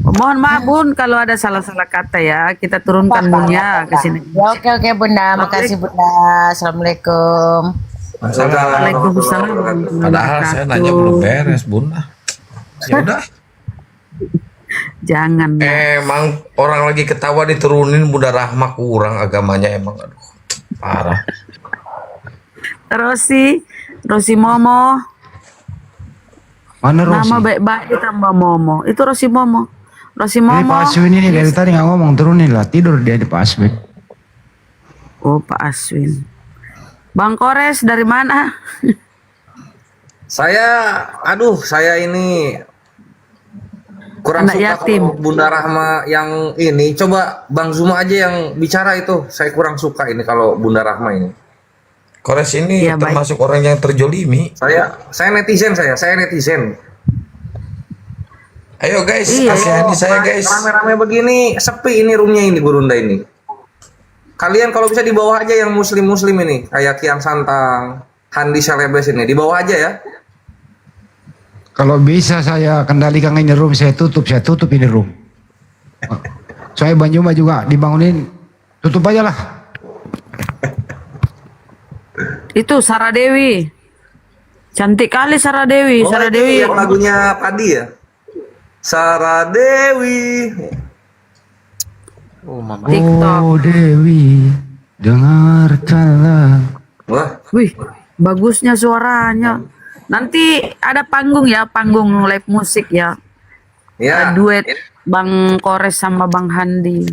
Mohon maaf Bun kalau ada salah-salah kata ya. Kita turunkan Bunnya ke sini. Ya, oke Bunda, makasih Bunda. Assalamualaikum. Waalaikumsalam. Padahal saya nanya belum beres, Bunda. Ya udah. Jangan. Emang orang lagi ketawa diturunin Bunda Rahma kurang agamanya emang, aduh parah. Rosi Momo. Mana Rosi? Nama baik-baik ditambah Momo. Itu Rosi Momo. Rosi Ini Momo. Pak Aswin ini dari tadi nggak ngomong, turunin lah, tidur dia di Pak Aswin. Oh Pak Aswin. Bang Kores dari mana? Saya ini kurang Anak suka yatim. kalau Bunda Rahma yang ini. Coba Bang Zuma aja yang bicara itu. Saya kurang suka ini kalau Bunda Rahma ini. Kores ini Ya, baik. termasuk orang yang terjolimi. Saya netizen saya netizen. Ayo guys, Iya. kasihani saya guys. Rame-rame begini, sepi ini roomnya ini Gurunda ini. Kalian kalau bisa di bawah aja yang muslim-muslim ini, kayak Kian Santang, Handi Selebes ini, di bawah aja ya. Kalau bisa saya kendalikan ini room, saya tutup ini room. Soalnya Banjuma juga dibangunin, tutup aja lah. Itu Sarah Dewi. Cantik kali Sarah Dewi. Sarah ini Dewi. yang lagunya Padi ya. Sarah Dewi. Oh Dewi, dengarkanlah. Wah, Wih, bagusnya suaranya. Nanti ada panggung ya, panggung live musik ya. ya. Duet Bang Kores sama Bang Handi.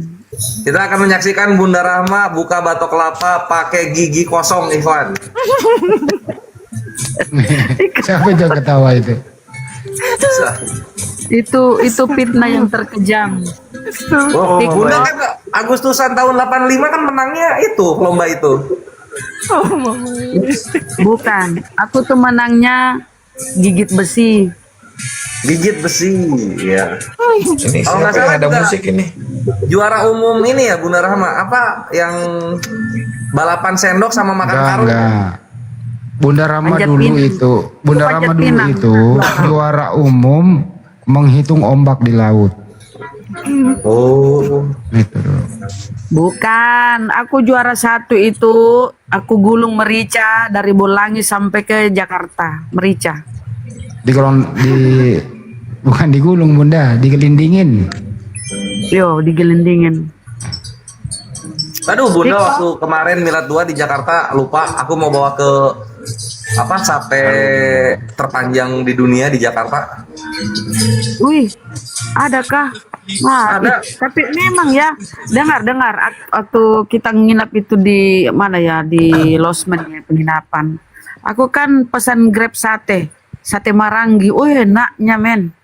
Kita akan menyaksikan Bunda Rahma buka batok kelapa pakai gigi kosong, Ivan. Siapa yang ketawa itu? Itu fitnah yang terkejam. Bunda kan Agustusan tahun 85 kan menangnya itu lomba itu. Bukan, aku tuh menangnya gigit besi. Gigit besi, ya. Ini Kalau nggak siapa yang salah ada juga musik ini? juara umum ini ya Bunda Rahma, apa yang balapan sendok sama makan karung? Enggak. Bunda Rama Panjat dulu pinang. itu, Bunda Panjat Rama dulu pinang. itu juara umum menghitung ombak di laut. Oh, Itu dulu. Bukan, aku juara 1 itu aku gulung merica dari Bolangi sampai ke Jakarta, merica. Bukan digulung Bunda, digelindingin. Yo, digelindingin. aduh Bunda waktu kemarin Milad 2 di Jakarta lupa aku mau bawa ke sate terpanjang di dunia di Jakarta. Wih, adakah? Wah, Ada. tapi memang ya, dengar waktu kita nginap itu di mana ya, di losmen ya, penginapan. Aku kan pesan Grab sate Marangi. Oh enaknya men,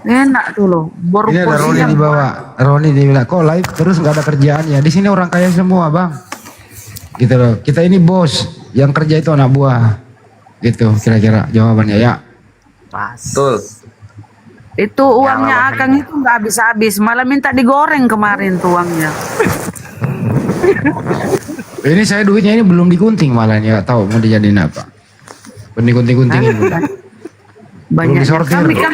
enak tuh loh. Baru Ini ada Roni porsinya di bawah. Roni dia bilang, kok live terus nggak ada kerjaan ya? Di sini orang kaya semua bang. Gitu loh. Kita ini bos, yang kerja itu anak buah. Gitu kira-kira jawabannya ya. Betul. itu uangnya Akang itu nggak habis-habis, malah minta digoreng kemarin tuh uangnya. Ini saya duitnya ini belum digunting malah ya, tahu mau dijadiin apa. Belum digunting-guntingin. Banyak disortir. kami kan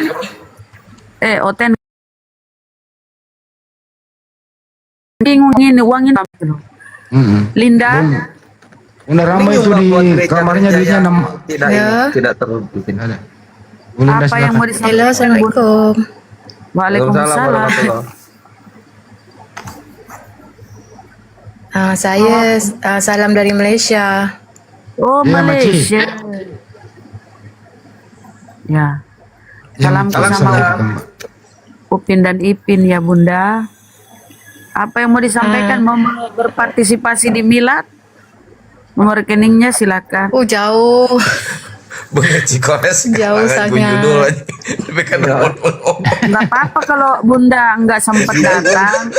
Oten bingung ini uangnya Linda Bunda Rama itu di kamarnya duitnya 6. Tidak terbitin. apa yang mau disampaikan? Halo, assalamualaikum. Waalaikumsalam. Saya salam dari Malaysia. Oh, Iya, Malaysia. Ya. Salamku sama Upin dan Ipin ya Bunda. Apa yang mau disampaikan? Mau berpartisipasi di Milad? Nomor rekeningnya silakan. Jauh. Benci Kores Jauh sangat. judul aja. Tapi kan Nggak apa-apa kalau Bunda nggak sempat datang.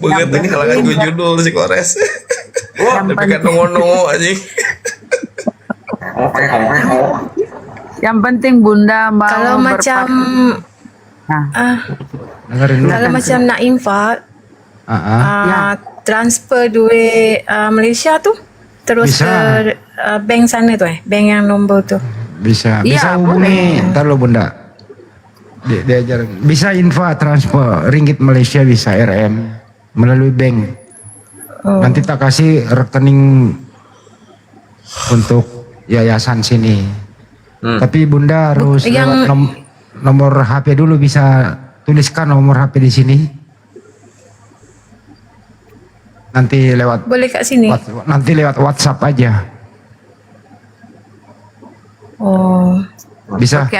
Banget ini kalangan gue judul si Kores. Wah, tapi kan nongol aja. Yang penting Bunda mau Kalau macam kalau macam nak infak, transfer duit Malaysia tu terus Bisa. ke bank sana tu bank yang nombor tu. Bisa Iya, hubungi. Ntar lo Bunda. Diajar. Bisa info transfer ringgit Malaysia, bisa RM melalui bank. Nanti tak kasih rekening untuk yayasan sini. Tapi Bunda harus lewat nomor HP dulu, bisa tuliskan nomor HP di sini. Nanti lewat Boleh Kak sini. nanti lewat WhatsApp aja. Oh. Bisa. Oke,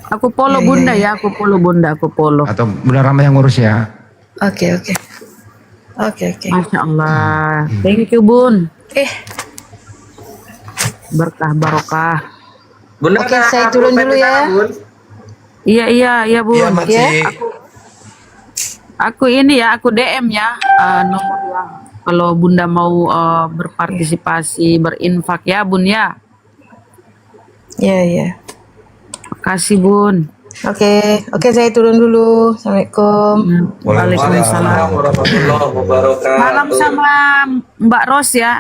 aku follow Bunda ya, aku follow. Atau Bunda Rama yang ngurus ya. Oke. Masya Allah. Thank you Bun. Berkah barokah. Bunda, Oke, saya turun dulu ya. Iya Bun. Iya, Makci. Aku ini ya, aku DM ya nomor yang kalau Bunda mau berpartisipasi berinfak ya Bun ya. Iya. Makasih Bun. Oke, saya turun dulu. Assalamualaikum. Waalaikumsalam. warahmatullahi wabarakatuh. Malam sama Mbak Ros ya,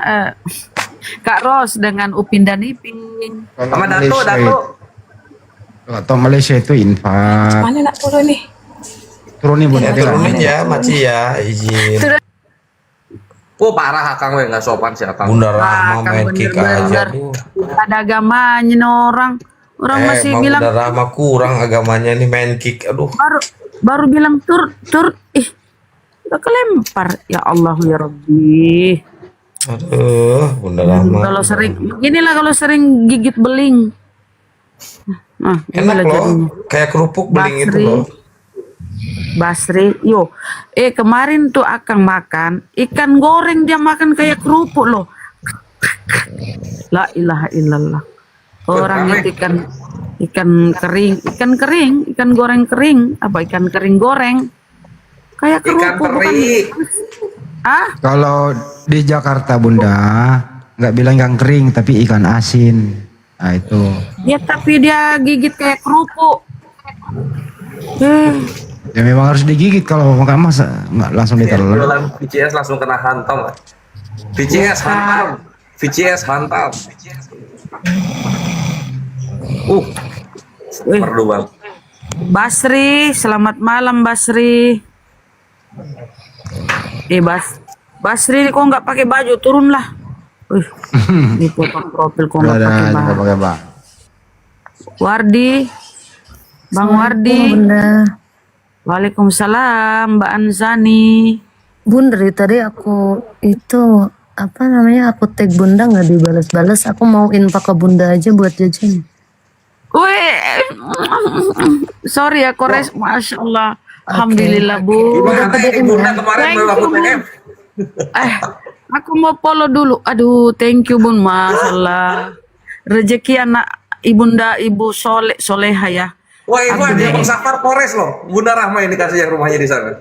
Kak Ros dengan Upin dan Ipin. Sama Dato. Atau Malaysia itu infak. Mana nak turun nih? Turunin Bun. Ya turunin ya, Makci ya, izin. Oh parah Akang we nggak sopan sih Akang. Bunda Rahma main kick aja. Aduh. Ada agamanya nih orang masih emang bilang Bunda Rahma kurang agamanya ini main kick. Aduh. baru bilang tur udah kelempar. Ya Allah ya Rabbi. Aduh, Bunda Rahma. Kalau sering gigit beling. Nah, Enak loh, jadinya. kayak kerupuk beling itu loh. Basri, kemarin tuh Akang makan ikan goreng, dia makan kayak kerupuk loh. La ilaha illallah. Orangnya ikan goreng kering, ikan kering goreng kayak kerupuk bukan? Kalau di Jakarta Bunda nggak bilang ikan kering tapi ikan asin. Nah itu. Ya tapi dia gigit kayak kerupuk. Ya memang harus digigit, kalau makan masa nggak langsung ditelan. VCS langsung kena hantam. VCS hantam. Perlu bang. Basri, selamat malam Basri. Basri kok nggak pakai baju, turunlah. Di foto profil kok nggak pakai baju. Wardi, Bang Wardi. Waalaikumsalam Mbak Anzani. Bun, dari tadi aku itu aku tag Bunda nggak dibalas-balas. Aku mau infak ke Bunda aja buat jajan. Sorry ya Kores, Masya Allah. Alhamdulillah Bu. Bunda kemarin baru aku TM. Aku mau follow dulu. Aduh, thank you Bun, Masya Allah. Rezeki anak ibunda Ibu Soleha ya. Wah, dia Bang Safar Kores loh. Bunda Rahma ini kasih yang rumahnya di sana.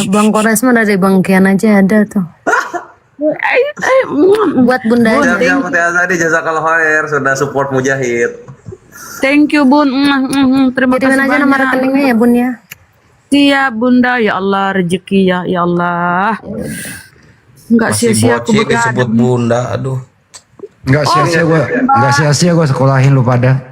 Bang Kores mah dari Bang Kian aja ada tuh. Buat Bunda aja. Tadi jazakallah khair sudah support Mujahid. Thank you Bun. Terima kasih banyak. aja nama rekeningnya ya Bun ya. Iya Bunda, ya Allah rezeki ya Allah. Enggak sia-sia aku disebut Bunda, aduh. Enggak sia-sia gua sekolahin lu pada.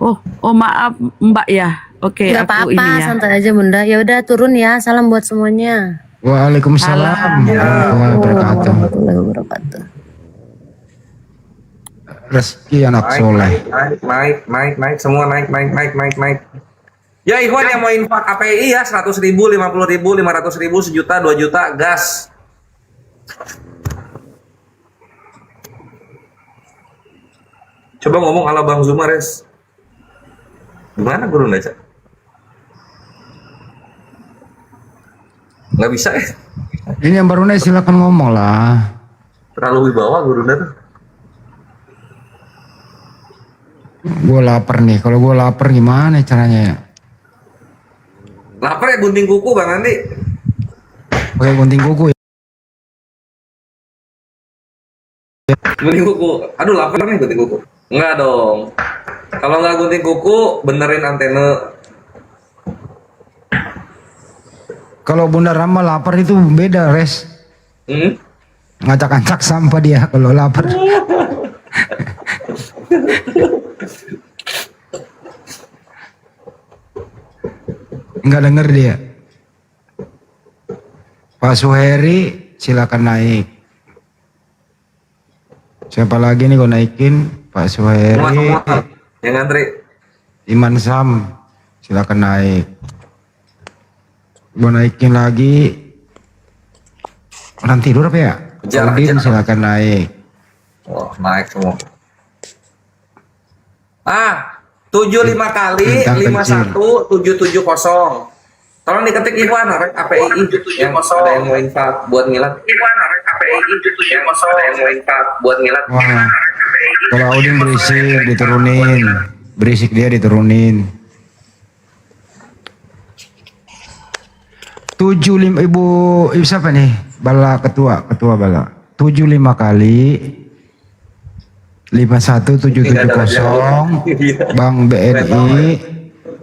Oh maaf Mbak ya. Oke, Gak aku apa-apa, ini ya. santai aja Bunda. Ya udah turun ya. Salam buat semuanya. Waalaikumsalam warahmatullahi wabarakatuh. Rezeki anak soleh. Naik semua naik. Ya Ikhwan yang mau infak API ya 100.000, 50.000, 500.000, sejuta, 2 juta, gas. Coba ngomong ala Bang Zuma, Res. Gimana Guru Ndaca? Nggak bisa ya? Ini yang baru naik silakan ngomong lah. Terlalu wibawa Guru Ndaca. Gue lapar nih. Kalau gue lapar gimana caranya ya? Lapar ya gunting kuku Bang Andi. Pakai gunting kuku ya? Gunting kuku. Aduh lapar nih gunting kuku. Enggak dong. Kalau nggak gunting kuku, benerin antena. Kalau Bunda Rama lapar itu beda, Res. Ngacak-ngacak sampah dia kalau lapar. Nggak denger dia. Pak Suheri silakan naik. Siapa lagi nih kau naikin? Pak Suheri. Yang ngantri. Iman Sam silakan naik. Gua naikin lagi. Orang tidur apa ya? Udin silakan naik. Oh, naik semua. 75 kali Bintang 51770. Tolong diketik Iwan API yang ada yang mau infak buat ngilat. Iwan API yang ada yang mau infak buat ngilat. Wah. Kalau Udin berisik diturunin. Berisik dia diturunin. 75 ibu siapa nih? Bala ketua Bala. 75 kali 51770 Bank BNI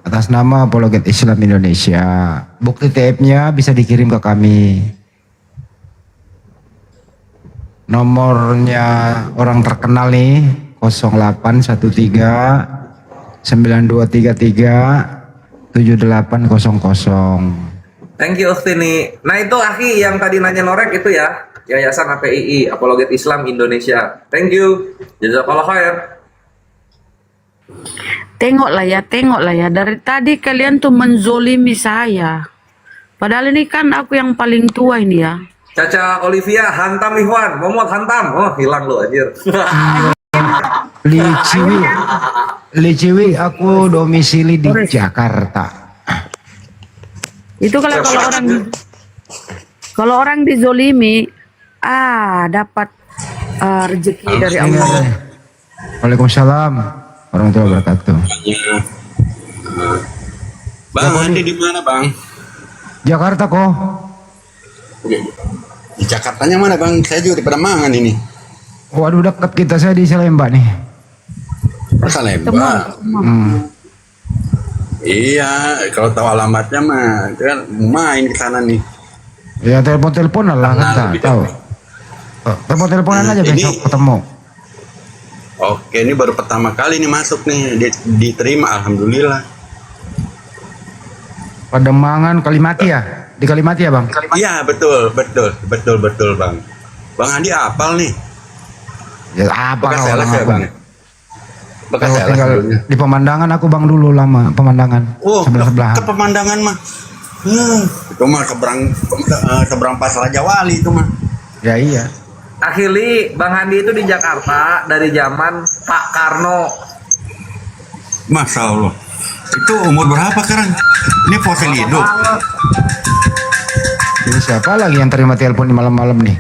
atas nama Apologet Islam Indonesia. Bukti TF-nya bisa dikirim ke kami. Nomornya orang terkenal nih 0813 9233 7800. Thank you Ustini. Nah itu Aki yang tadi nanya norek itu ya, Yayasan APII Apologet Islam Indonesia. Thank you. Jazakallah khair. Tengoklah ya. Dari tadi kalian tuh menzolimi saya. Padahal ini kan aku yang paling tua ini ya. Caca Olivia, hantam Ikhwan. Momot hantam. Oh hilang lo anjir. Liciwi, aku domisili di Jakarta. Itu kalau orang dizolimi, dapat rezeki dari Allah. Waalaikumsalam warahmatullahi wabarakatuh. Bang Andi di mana Bang? Jakarta kok. Di Jakartanya mana Bang? Saya juga di Pademangan ini. Waduh dekat kita, saya di Salemba nih. Salemba. Iya, kalau tahu alamatnya mah kan main ke sana nih. Ya telepon-teleponan lah kan tahu. Telepon-teleponan aja besok ketemu. Oke, ini baru pertama kali nih masuk nih, diterima alhamdulillah. Pademangan Kalimati ya? Di Kalimati ya Bang? Iya betul Bang. Bang Andi apal nih? Ya apa Bekas orang ya Bang? Bekas Kalau tinggal di Pemandangan aku Bang dulu lama Pemandangan. Sebelah-sebelahan. Ke Pemandangan mah. Itu mah seberang Pasar Raja Wali itu mah. Ya iya. Akhili Bang Andi itu di Jakarta dari zaman Pak Karno. Masya Allah. Itu umur berapa sekarang? Ini fosil hidup. Ini siapa lagi yang terima telepon di malam-malam nih?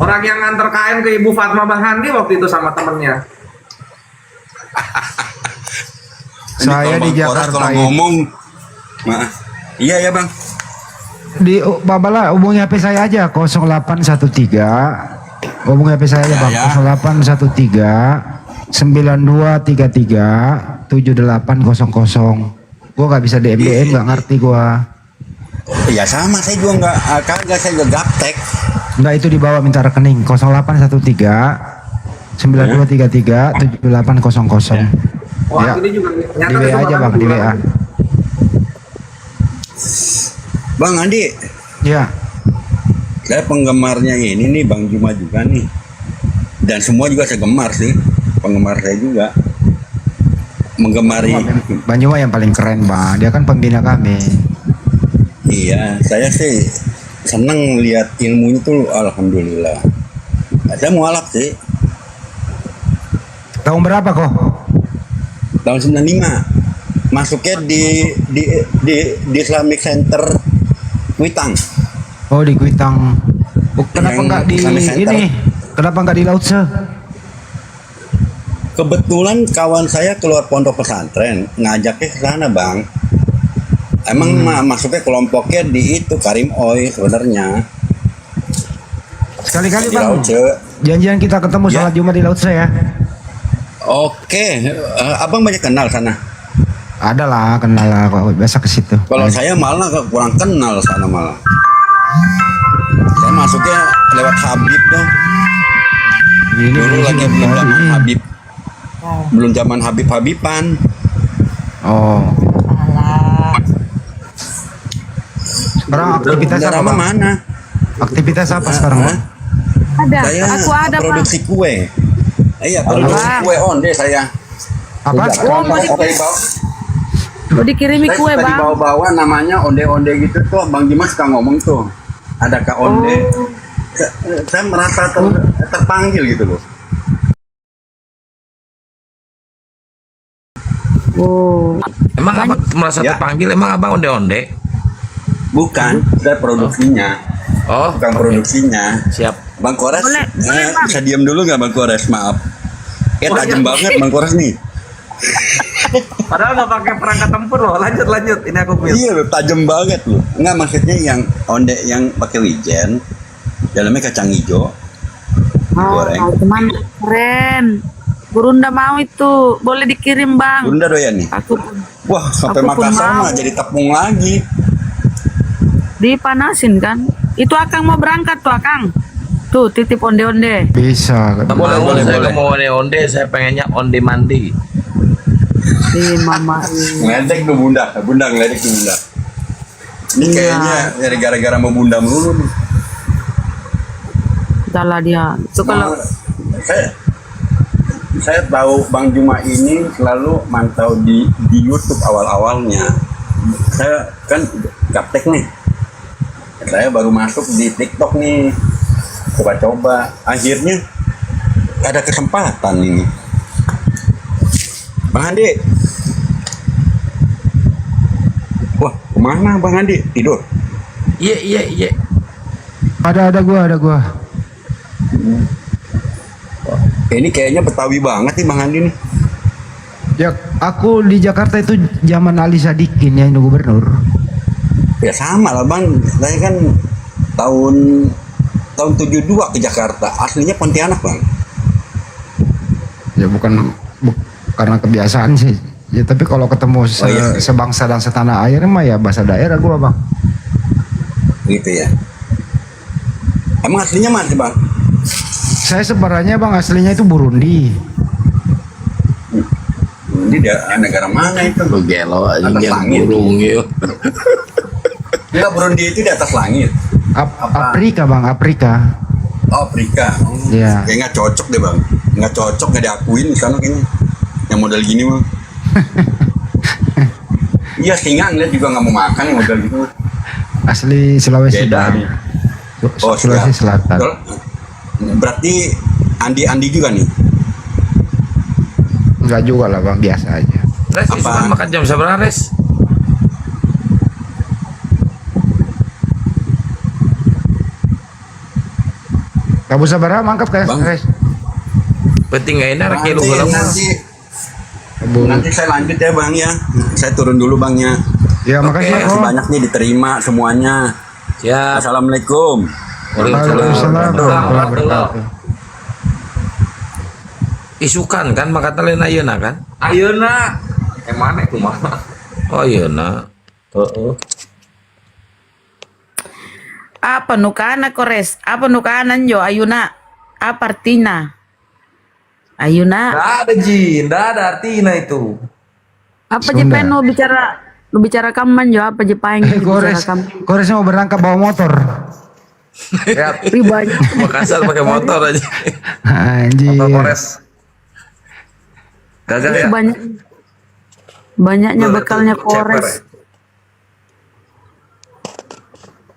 Orang yang nganter kain ke Ibu Fatma Bang Andi waktu itu sama temennya. Saya di Jakarta kalau ngomong, iya ya Bang. Di Babala hubungi HP saya aja 0813. Hubungi HP saya aja Bang 0813 9233 7800. Gua nggak bisa DM nggak ngerti gua. Ya sama, saya juga kagak, saya juga gaptek. Enggak, itu dibawa minta rekening 0813 9233 7800. Ya. Di WA aja Bang, di WA. Bang Andi. Ya. Saya penggemarnya ini nih Bang Juma juga nih. Dan semua juga saya gemar sih. Penggemar saya juga. Menggemari. Bang Juma yang paling keren Bang. Dia kan pembina kami. Iya, saya sih seneng lihat ilmunya tuh alhamdulillah. Saya mualaf sih. Tahun berapa kok? Tahun 95. Masuknya di Islamic Center Kuitang. Oh di Kuitang. Kenapa nggak di ini? Kenapa nggak di Lautse? Kebetulan kawan saya keluar pondok pesantren ngajaknya ke sana Bang. Emang masuknya kelompoknya di itu Karim Oi sebenarnya. Sekali-kali Bang. Janjian kita ketemu sholat Jumat di Lautse ya. Oke, abang banyak kenal sana? Ada lah, kenal lah kok biasa ke situ. Kalau saya malah kurang kenal sana malah. Saya masuknya lewat Habib dong. Ini dulu lagi belum zaman Habib. Belum zaman Habib-Habiban. Oh. Sekarang aktivitas apa, Bang? Mana? Aktivitas apa sekarang, Bang? Ada, Saya aku ada Bang. produksi kue. Iya, produksi Bang. kue onde saya. Apa? Oh, mau dikirimi kue Saya Bang. bawa-bawa namanya onde-onde gitu tuh, Bang Dimas suka ngomong tuh. Ada Kak Onde. Saya merasa terpanggil gitu loh. Oh. Emang abang merasa terpanggil? Emang abang onde-onde? Bukan, saya produksinya. Oh, bukan produksinya. Siap. Bang Kores, Boleh, bisa diam dulu nggak Bang Kores? Maaf. Tajam banget Bang Kores nih. Padahal nggak pakai perangkat tempur loh. Lanjut. Ini aku mute. Iya loh, tajam banget loh. Nggak, maksudnya yang onde yang pakai wijen, dalamnya kacang hijau, digoreng. Oh, teman keren. Burunda mau itu, boleh dikirim Bang. Bunda doyan nih. Aku pun. Wah, sampai Aku pun Makassar mau. mah jadi tepung lagi. Dipanasin kan? Itu Akang mau berangkat tuh Akang. Tuh titip onde-onde. Bisa. Boleh. Saya mau onde-onde, saya pengennya onde mandi. Mama. Ngeledek tuh Bunda ngeledek tuh Bunda. Ini kayaknya dari gara-gara mau Bunda melulu nih. Salah dia. Itu kalau Saya tahu Bang Juma ini selalu mantau di YouTube awal-awalnya. Saya kan gaptek nih. Saya baru masuk di TikTok nih. Coba-coba. Akhirnya ada kesempatan ini. Bang Andi. Wah, kemana Bang Andi? Tidur? Iya. Ada gua. Ini kayaknya Betawi banget nih Bang Andi nih. Ya, aku di Jakarta itu zaman Ali Sadikin yang gubernur. Ya sama lah Bang. Saya kan tahun 72 ke Jakarta. Aslinya Pontianak Bang. Ya bukan karena kebiasaan sih. Ya tapi kalau ketemu iya. sebangsa dan setanah air mah ya bahasa daerah gua, Bang. Gitu ya. Emang aslinya mana sih Bang? Saya sebenarnya Bang aslinya itu Burundi. Ini negara mana itu? Lu gelo aja Atas langit. burung yuk. Enggak, Burundi itu di atas langit. Afrika Bang, Afrika. Oh, Afrika. Iya. Kayak nggak cocok deh Bang. Nggak cocok, nggak diakuin di sana kayaknya. Yang model gini mah. Iya, singa ngeliat juga nggak mau makan yang model gitu. Asli Sulawesi Beda Bang. nih. Oh, Sulawesi siap. Selatan. Berarti Andi juga nih. Enggak juga lah Bang, biasa aja. Res, isukan makan jam seberapa Res? Kamu sabar mangkap kayak Res. Penting gak enak kilo Nanti saya lanjut ya Bang ya. Saya turun dulu Bang ya. Ya, makasih Bang. Makasih banyak nih diterima semuanya. Siap. Assalamualaikum. Waalaikumsalam warahmatullahi wabarakatuh. Isukan kan makata lain ayeuna kan? Ayeuna emane kumaha? Oh ayeuna. Apa nukana Kores? Apa nukanan jo ayuna? Apa artinya? Ayuna. Nggak ada Jin, nggak ada artinya itu. Apa jepen lu bicara kaman jo? Apa jepain bicara kaman? Kores mau berangkat bawa motor. Ya, Ribanya. Makassar pakai motor aja. Anjir. Motor Kores. Gagah ya. Banyaknya bekalnya Kores.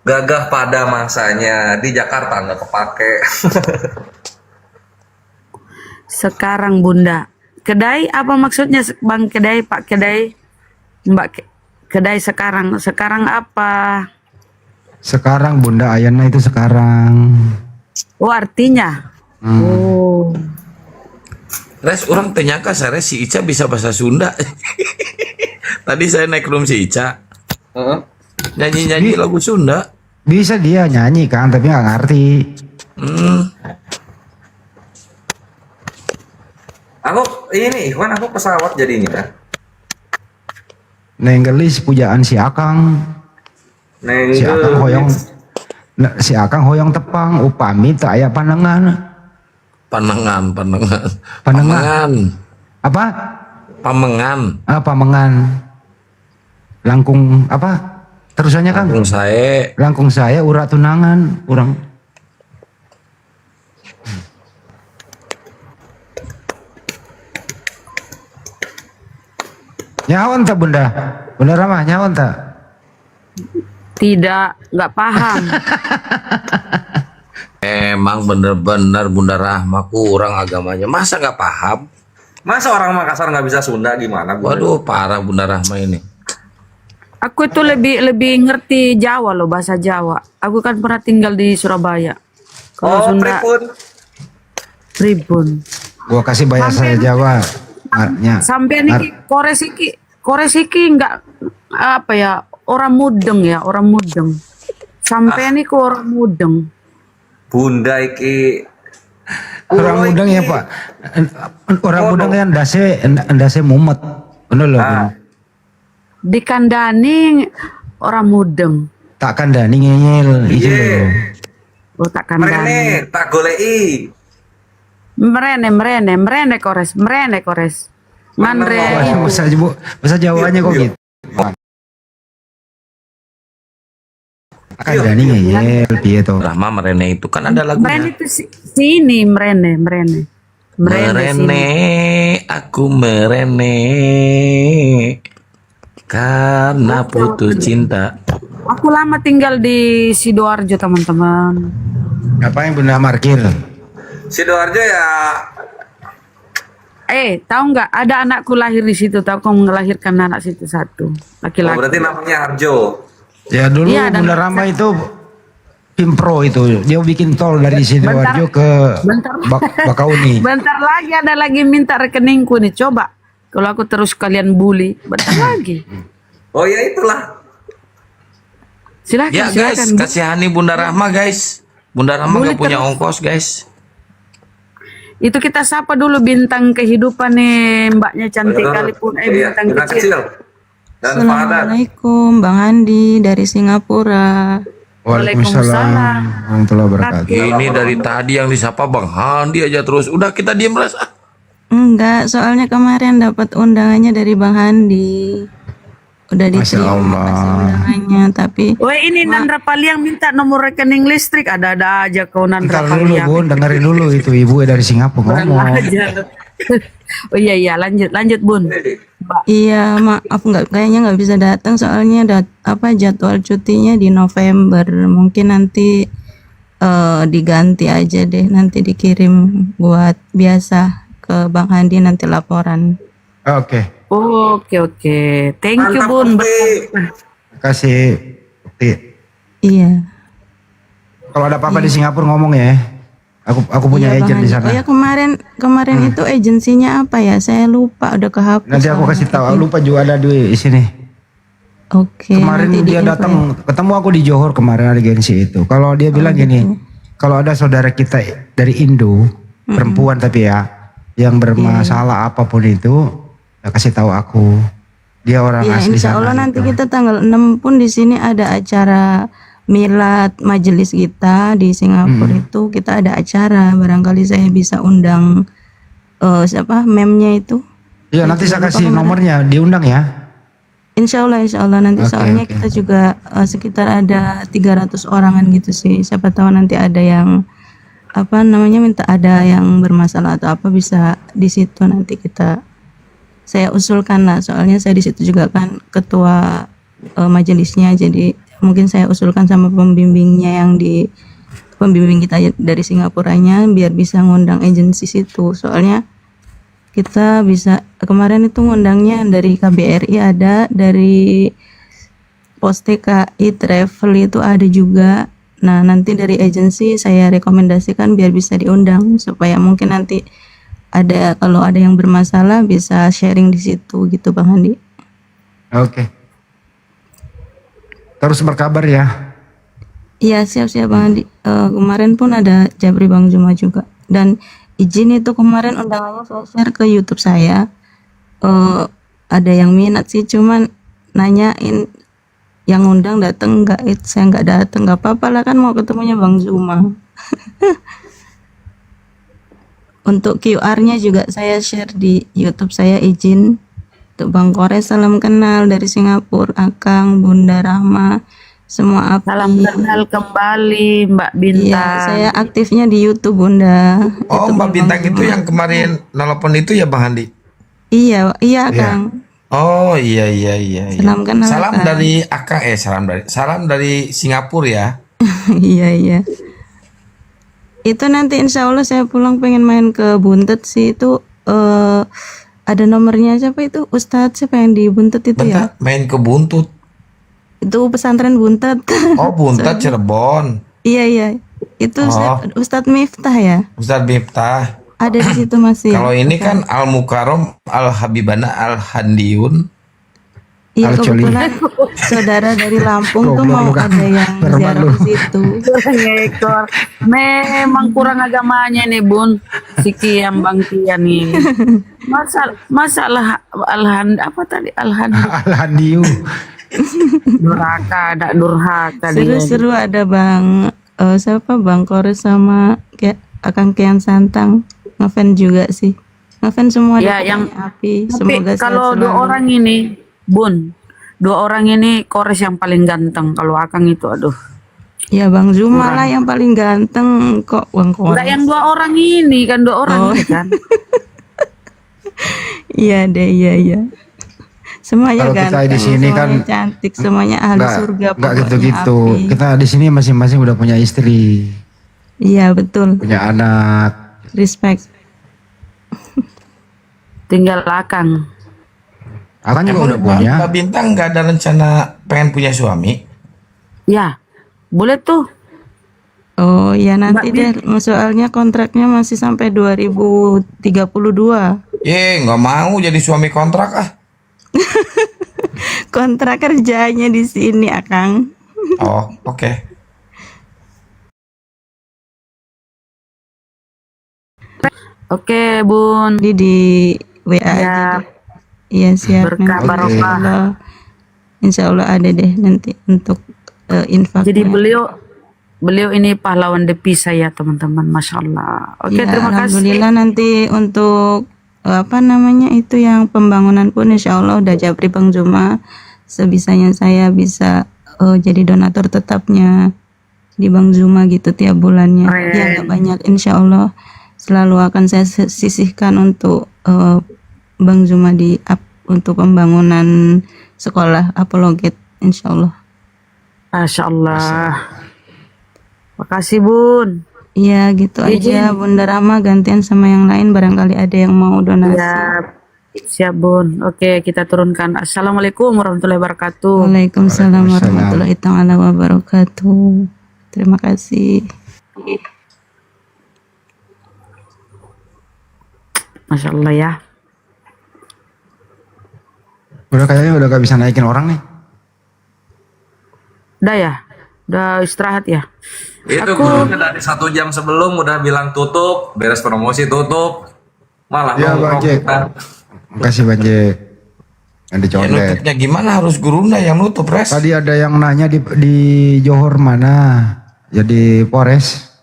Gagah pada masanya di Jakarta nggak kepake. Sekarang Bunda. Kedai apa maksudnya Bang Kedai, Pak Kedai? Mbak Kedai sekarang. Sekarang apa? Sekarang Bunda Ayana itu sekarang. Oh artinya. Oh. Res, orang ternyata saya si Ica bisa bahasa Sunda. Tadi saya naik room si Ica. Nyanyi-nyanyi lagu Sunda. Bisa dia nyanyi kan, tapi nggak ngerti. Aku ini, Ikhwan aku pesawat jadinya. Nenggelis pujaan si Akang. Si Akang hoyong. Si Akang hoyong tepang, upami tak aya panengan. Panengan. Apa? Pamengan. Pamengan. Langkung apa? Terusannya Kang. Langkung saya urat tunangan urang. Nyawan tak Bunda? Bunda Ramah nyawan tak? Tidak, nggak paham. Emang bener-bener Bunda Rahma kurang agamanya. Masa nggak paham? Masa orang Makassar nggak bisa Sunda gimana? Waduh, parah Bunda Rahma ini. Aku itu lebih ngerti Jawa loh, bahasa Jawa. Aku kan pernah tinggal di Surabaya. Kalau Sunda, pripun. Gua kasih bahasa Jawa. Sampai ini kores iki nggak apa ya, orang mudeng ya, orang mudeng. Sampai ini orang mudeng. Bunda iki Orang mudeng ya Pak. Orang mudeng yang ndase mumet. Bener loh. Dikandani orang mudeng. Tak kandani ngeyel itu loh. Oh tak kandani. Merene, tak golei. Merene kores. Mandre. Bahasa Jawanya kok gitu. Kandani ngeyel piye to. Rahma merene itu kan ada lagunya. Merene itu sini merene. Merene, aku merene karena putus cinta. Aku lama tinggal di Sidoarjo teman-teman. Apa yang Bunda markir? Sidoarjo ya. Tahu nggak? Ada anakku lahir di situ. Tahu kau melahirkan anak situ satu laki-laki. Oh, berarti namanya Harjo. Ya dulu ya, Bunda Rama itu Pimpro itu. Dia bikin tol dari Sidoarjo ke Bakauni. Bentar lagi ada lagi minta rekeningku nih. Coba. Kalau aku terus kalian bully. Bentar lagi. Oh ya itulah. Silakan. Ya guys, kasihani Bunda Rahma guys. Bunda Rahma gak punya ongkos guys. Itu kita sapa dulu bintang kehidupan nih, mbaknya cantik kali pun bintang kecil. Assalamualaikum Bang Andi dari Singapura. Waalaikumsalam warahmatullahi wabarakatuh. Ini dari tadi yang disapa Bang Handi aja terus. Udah kita diem rasa. Enggak, soalnya kemarin dapat undangannya dari Bang Handi. Udah diterima undangannya, tapi ini Nandra Paliang minta nomor rekening listrik. Ada-ada aja kau Nandra Paliang. Dulu Bun, dengerin dulu itu ibu dari Singapura ngomong. Oh iya lanjut Bun. Iya maaf kayaknya nggak bisa datang soalnya jadwal cutinya di November. Mungkin nanti diganti aja deh, nanti dikirim buat biasa ke Bang Handi nanti laporan. Oke. Oke. Thank you Bun. Terima kasih. Iya. Kalau ada apa-apa di Singapura ngomong ya. Aku punya agent di sana. Oh ya kemarin itu agensinya apa ya? Saya lupa, udah kehapus. Nanti aku kasih tahu. Lupa juga ada di sini. Oke. Kemarin dia datang, ketemu aku di Johor kemarin agensi itu. Kalau dia bilang gini, kalau ada saudara kita dari Indo, perempuan tapi ya, yang bermasalah apapun itu, ya kasih tahu aku. Dia orang asli insya Allah sana. Nanti kita tanggal 6 pun di sini ada acara milad majelis kita di Singapura itu kita ada acara. Barangkali saya bisa undang memnya itu. Iya nanti saya kasih nomornya, diundang ya. Insya Allah nanti soalnya kita juga sekitar ada 300 orangan gitu sih. Siapa tahu nanti ada yang minta ada yang bermasalah atau apa bisa di situ nanti saya usulkan lah. Soalnya saya di situ juga kan ketua majelisnya, jadi mungkin saya usulkan sama pembimbingnya pembimbing kita dari Singapuranya biar bisa ngundang agensi situ. Soalnya kita bisa kemarin itu ngundangnya dari KBRI ada, dari Pos TKI Travel itu ada juga. Nah nanti dari agensi saya rekomendasikan biar bisa diundang supaya mungkin nanti kalau ada yang bermasalah bisa sharing di situ gitu Bang Handi. Oke. Terus berkabar ya. Iya siap Bang Andi. Kemarin pun ada Jabri Bang Juma juga. Dan izin itu kemarin undangannya saya share ke YouTube saya. Ada yang minat sih, cuman nanyain yang undang datang nggak? Saya nggak datang, nggak apa-apa lah kan mau ketemunya Bang Zuma. Untuk QR-nya juga saya share di YouTube saya izin. Untuk Bang Kores salam kenal dari Singapura, Akang, Bunda Rahma, semua Api. Salam kenal kembali Mbak Bintang. Iya, saya aktifnya di YouTube Bunda. Oh, Mbak Bintang itu yang kemarin nelpon itu ya Bang Handi? Iya, Iya. Kang. Oh iya. Salam kenal, Salam Kang. dari Akang, salam dari Singapura ya. Iya. Itu nanti insya Allah saya pulang pengen main ke Buntet sih, itu ada nomornya siapa itu Ustadz siapa yang di Buntet itu ya? Main ke Buntut. Itu pesantren Buntet. Oh Buntet Cirebon. Iya. Itu Ustadz Miftah ya? Ustadz Miftah. Ada di situ masih. Kalau ini kan Al Mukarrom Al Habibana Al Handiun. Iya, kebetulan saudara dari Lampung tuh mau ada yang ziarah di situ. Ngekor. Memang kurang agamanya nih Bun. Si Kiam Bang Kian nih. Masalah Alhandiu. Durhaka, ada durhaka dia. Seru-seru ada Bang siapa Bang Kores sama Akang Kian Santang. Ngefans juga sih. Ngefans semua Ya, ada yang Api. tapi Semoga sehat kalau dua selalu. orang ini, Bun, dua orang ini Kores yang paling ganteng. Kalau Akang itu, aduh. Ya Bang Zuma lah yang paling ganteng kok Bang Kores. Enggak yang dua orang ini kan, dua orang ini kan. Iya deh, iya. Semuanya Kalau kita ganteng, di sini semuanya kan cantik, semuanya ahli surga. Enggak pokoknya gitu-gitu. Api. Kita di sini masing-masing udah punya istri, Iya betul. punya anak. Respect. Tinggal Akang. Akang juga udah Emang punya. Mbak Bintang nggak ada rencana pengen punya suami? Ya, boleh tuh. Oh iya nanti deh, soalnya kontraknya masih sampai 2032. Nggak mau jadi suami kontrak ah. Kontrak kerjanya di sini Akang. Oh oke. Oke, Bun. Di WA aja. Siap. Iya siap. Berkah nanti barokah. Insya Allah ada deh nanti untuk infaknya. Jadi beliau ini pahlawan depi saya, teman-teman. Masya Allah. Oke, Ya, terima kasih. Alhamdulillah nanti untuk apa namanya itu yang pembangunan pun insya Allah udah japri Bang Zuma, sebisanya saya bisa jadi donatur tetapnya di Bang Zuma gitu tiap bulannya. Ya nggak banyak, insya Allah selalu akan saya sisihkan untuk Bang Zuma untuk pembangunan sekolah apologet, insya Allah. Masya Allah. Makasih Bun. Iya gitu aja Bunda Rama, gantian sama yang lain barangkali ada yang mau donasi. Siap Bun. Oke, kita turunkan. Assalamualaikum warahmatullahi wabarakatuh. Waalaikumsalam warahmatullahi taala wabarakatuh. Terima kasih. Masya Allah ya. Udah kayaknya udah gak bisa naikin orang nih. Udah ya? Udah istirahat ya? Itu gurunya dari 1 jam sebelum udah bilang tutup, beres promosi tutup, malah Ya Bang nongkrong Jack. kita. Makasih Bang Jack. Yang Ya, dicondet. nutupnya gimana, harus gurunda yang nutup res. Tadi ada yang nanya di Johor mana? Jadi Polres.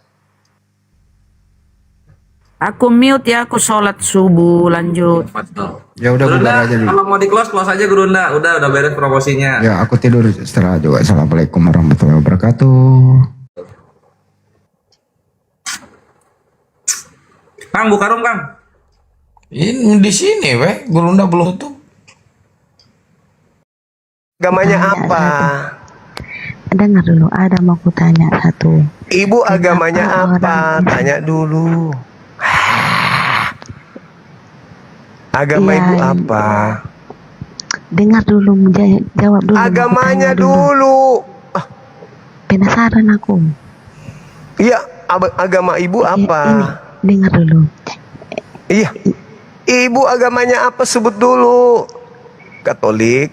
Aku mute ya, aku sholat subuh lanjut. Ya udah bubar aja dulu. Kalau mau di close aja Gurunda. Udah beres promosinya. Ya aku tidur istirahat juga. Assalamualaikum warahmatullahi wabarakatuh. Kang, buka room Kang. Ini di sini weh, Gurunda belum tutup. Agamanya apa? Dengar dulu, ada mau kutanya satu. Ibu agamanya apa? Tanya dulu. Agama Iya, ibu apa? Dengar dulu, jawab dulu. mau Agamanya kutanya dulu. dulu. Penasaran aku. Iya, agama ibu apa? Dengar dulu. Iya. Ibu agamanya apa, sebut dulu. Katolik,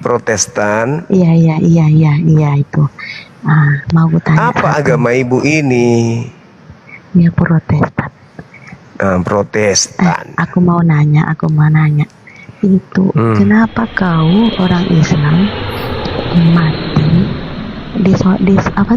Protestan. Iya itu. Mau kutanya. Apa agama ibu ini? Ya Protestan. Protestan. Aku mau nanya. Itu kenapa kau orang Islam mati di apa tuh?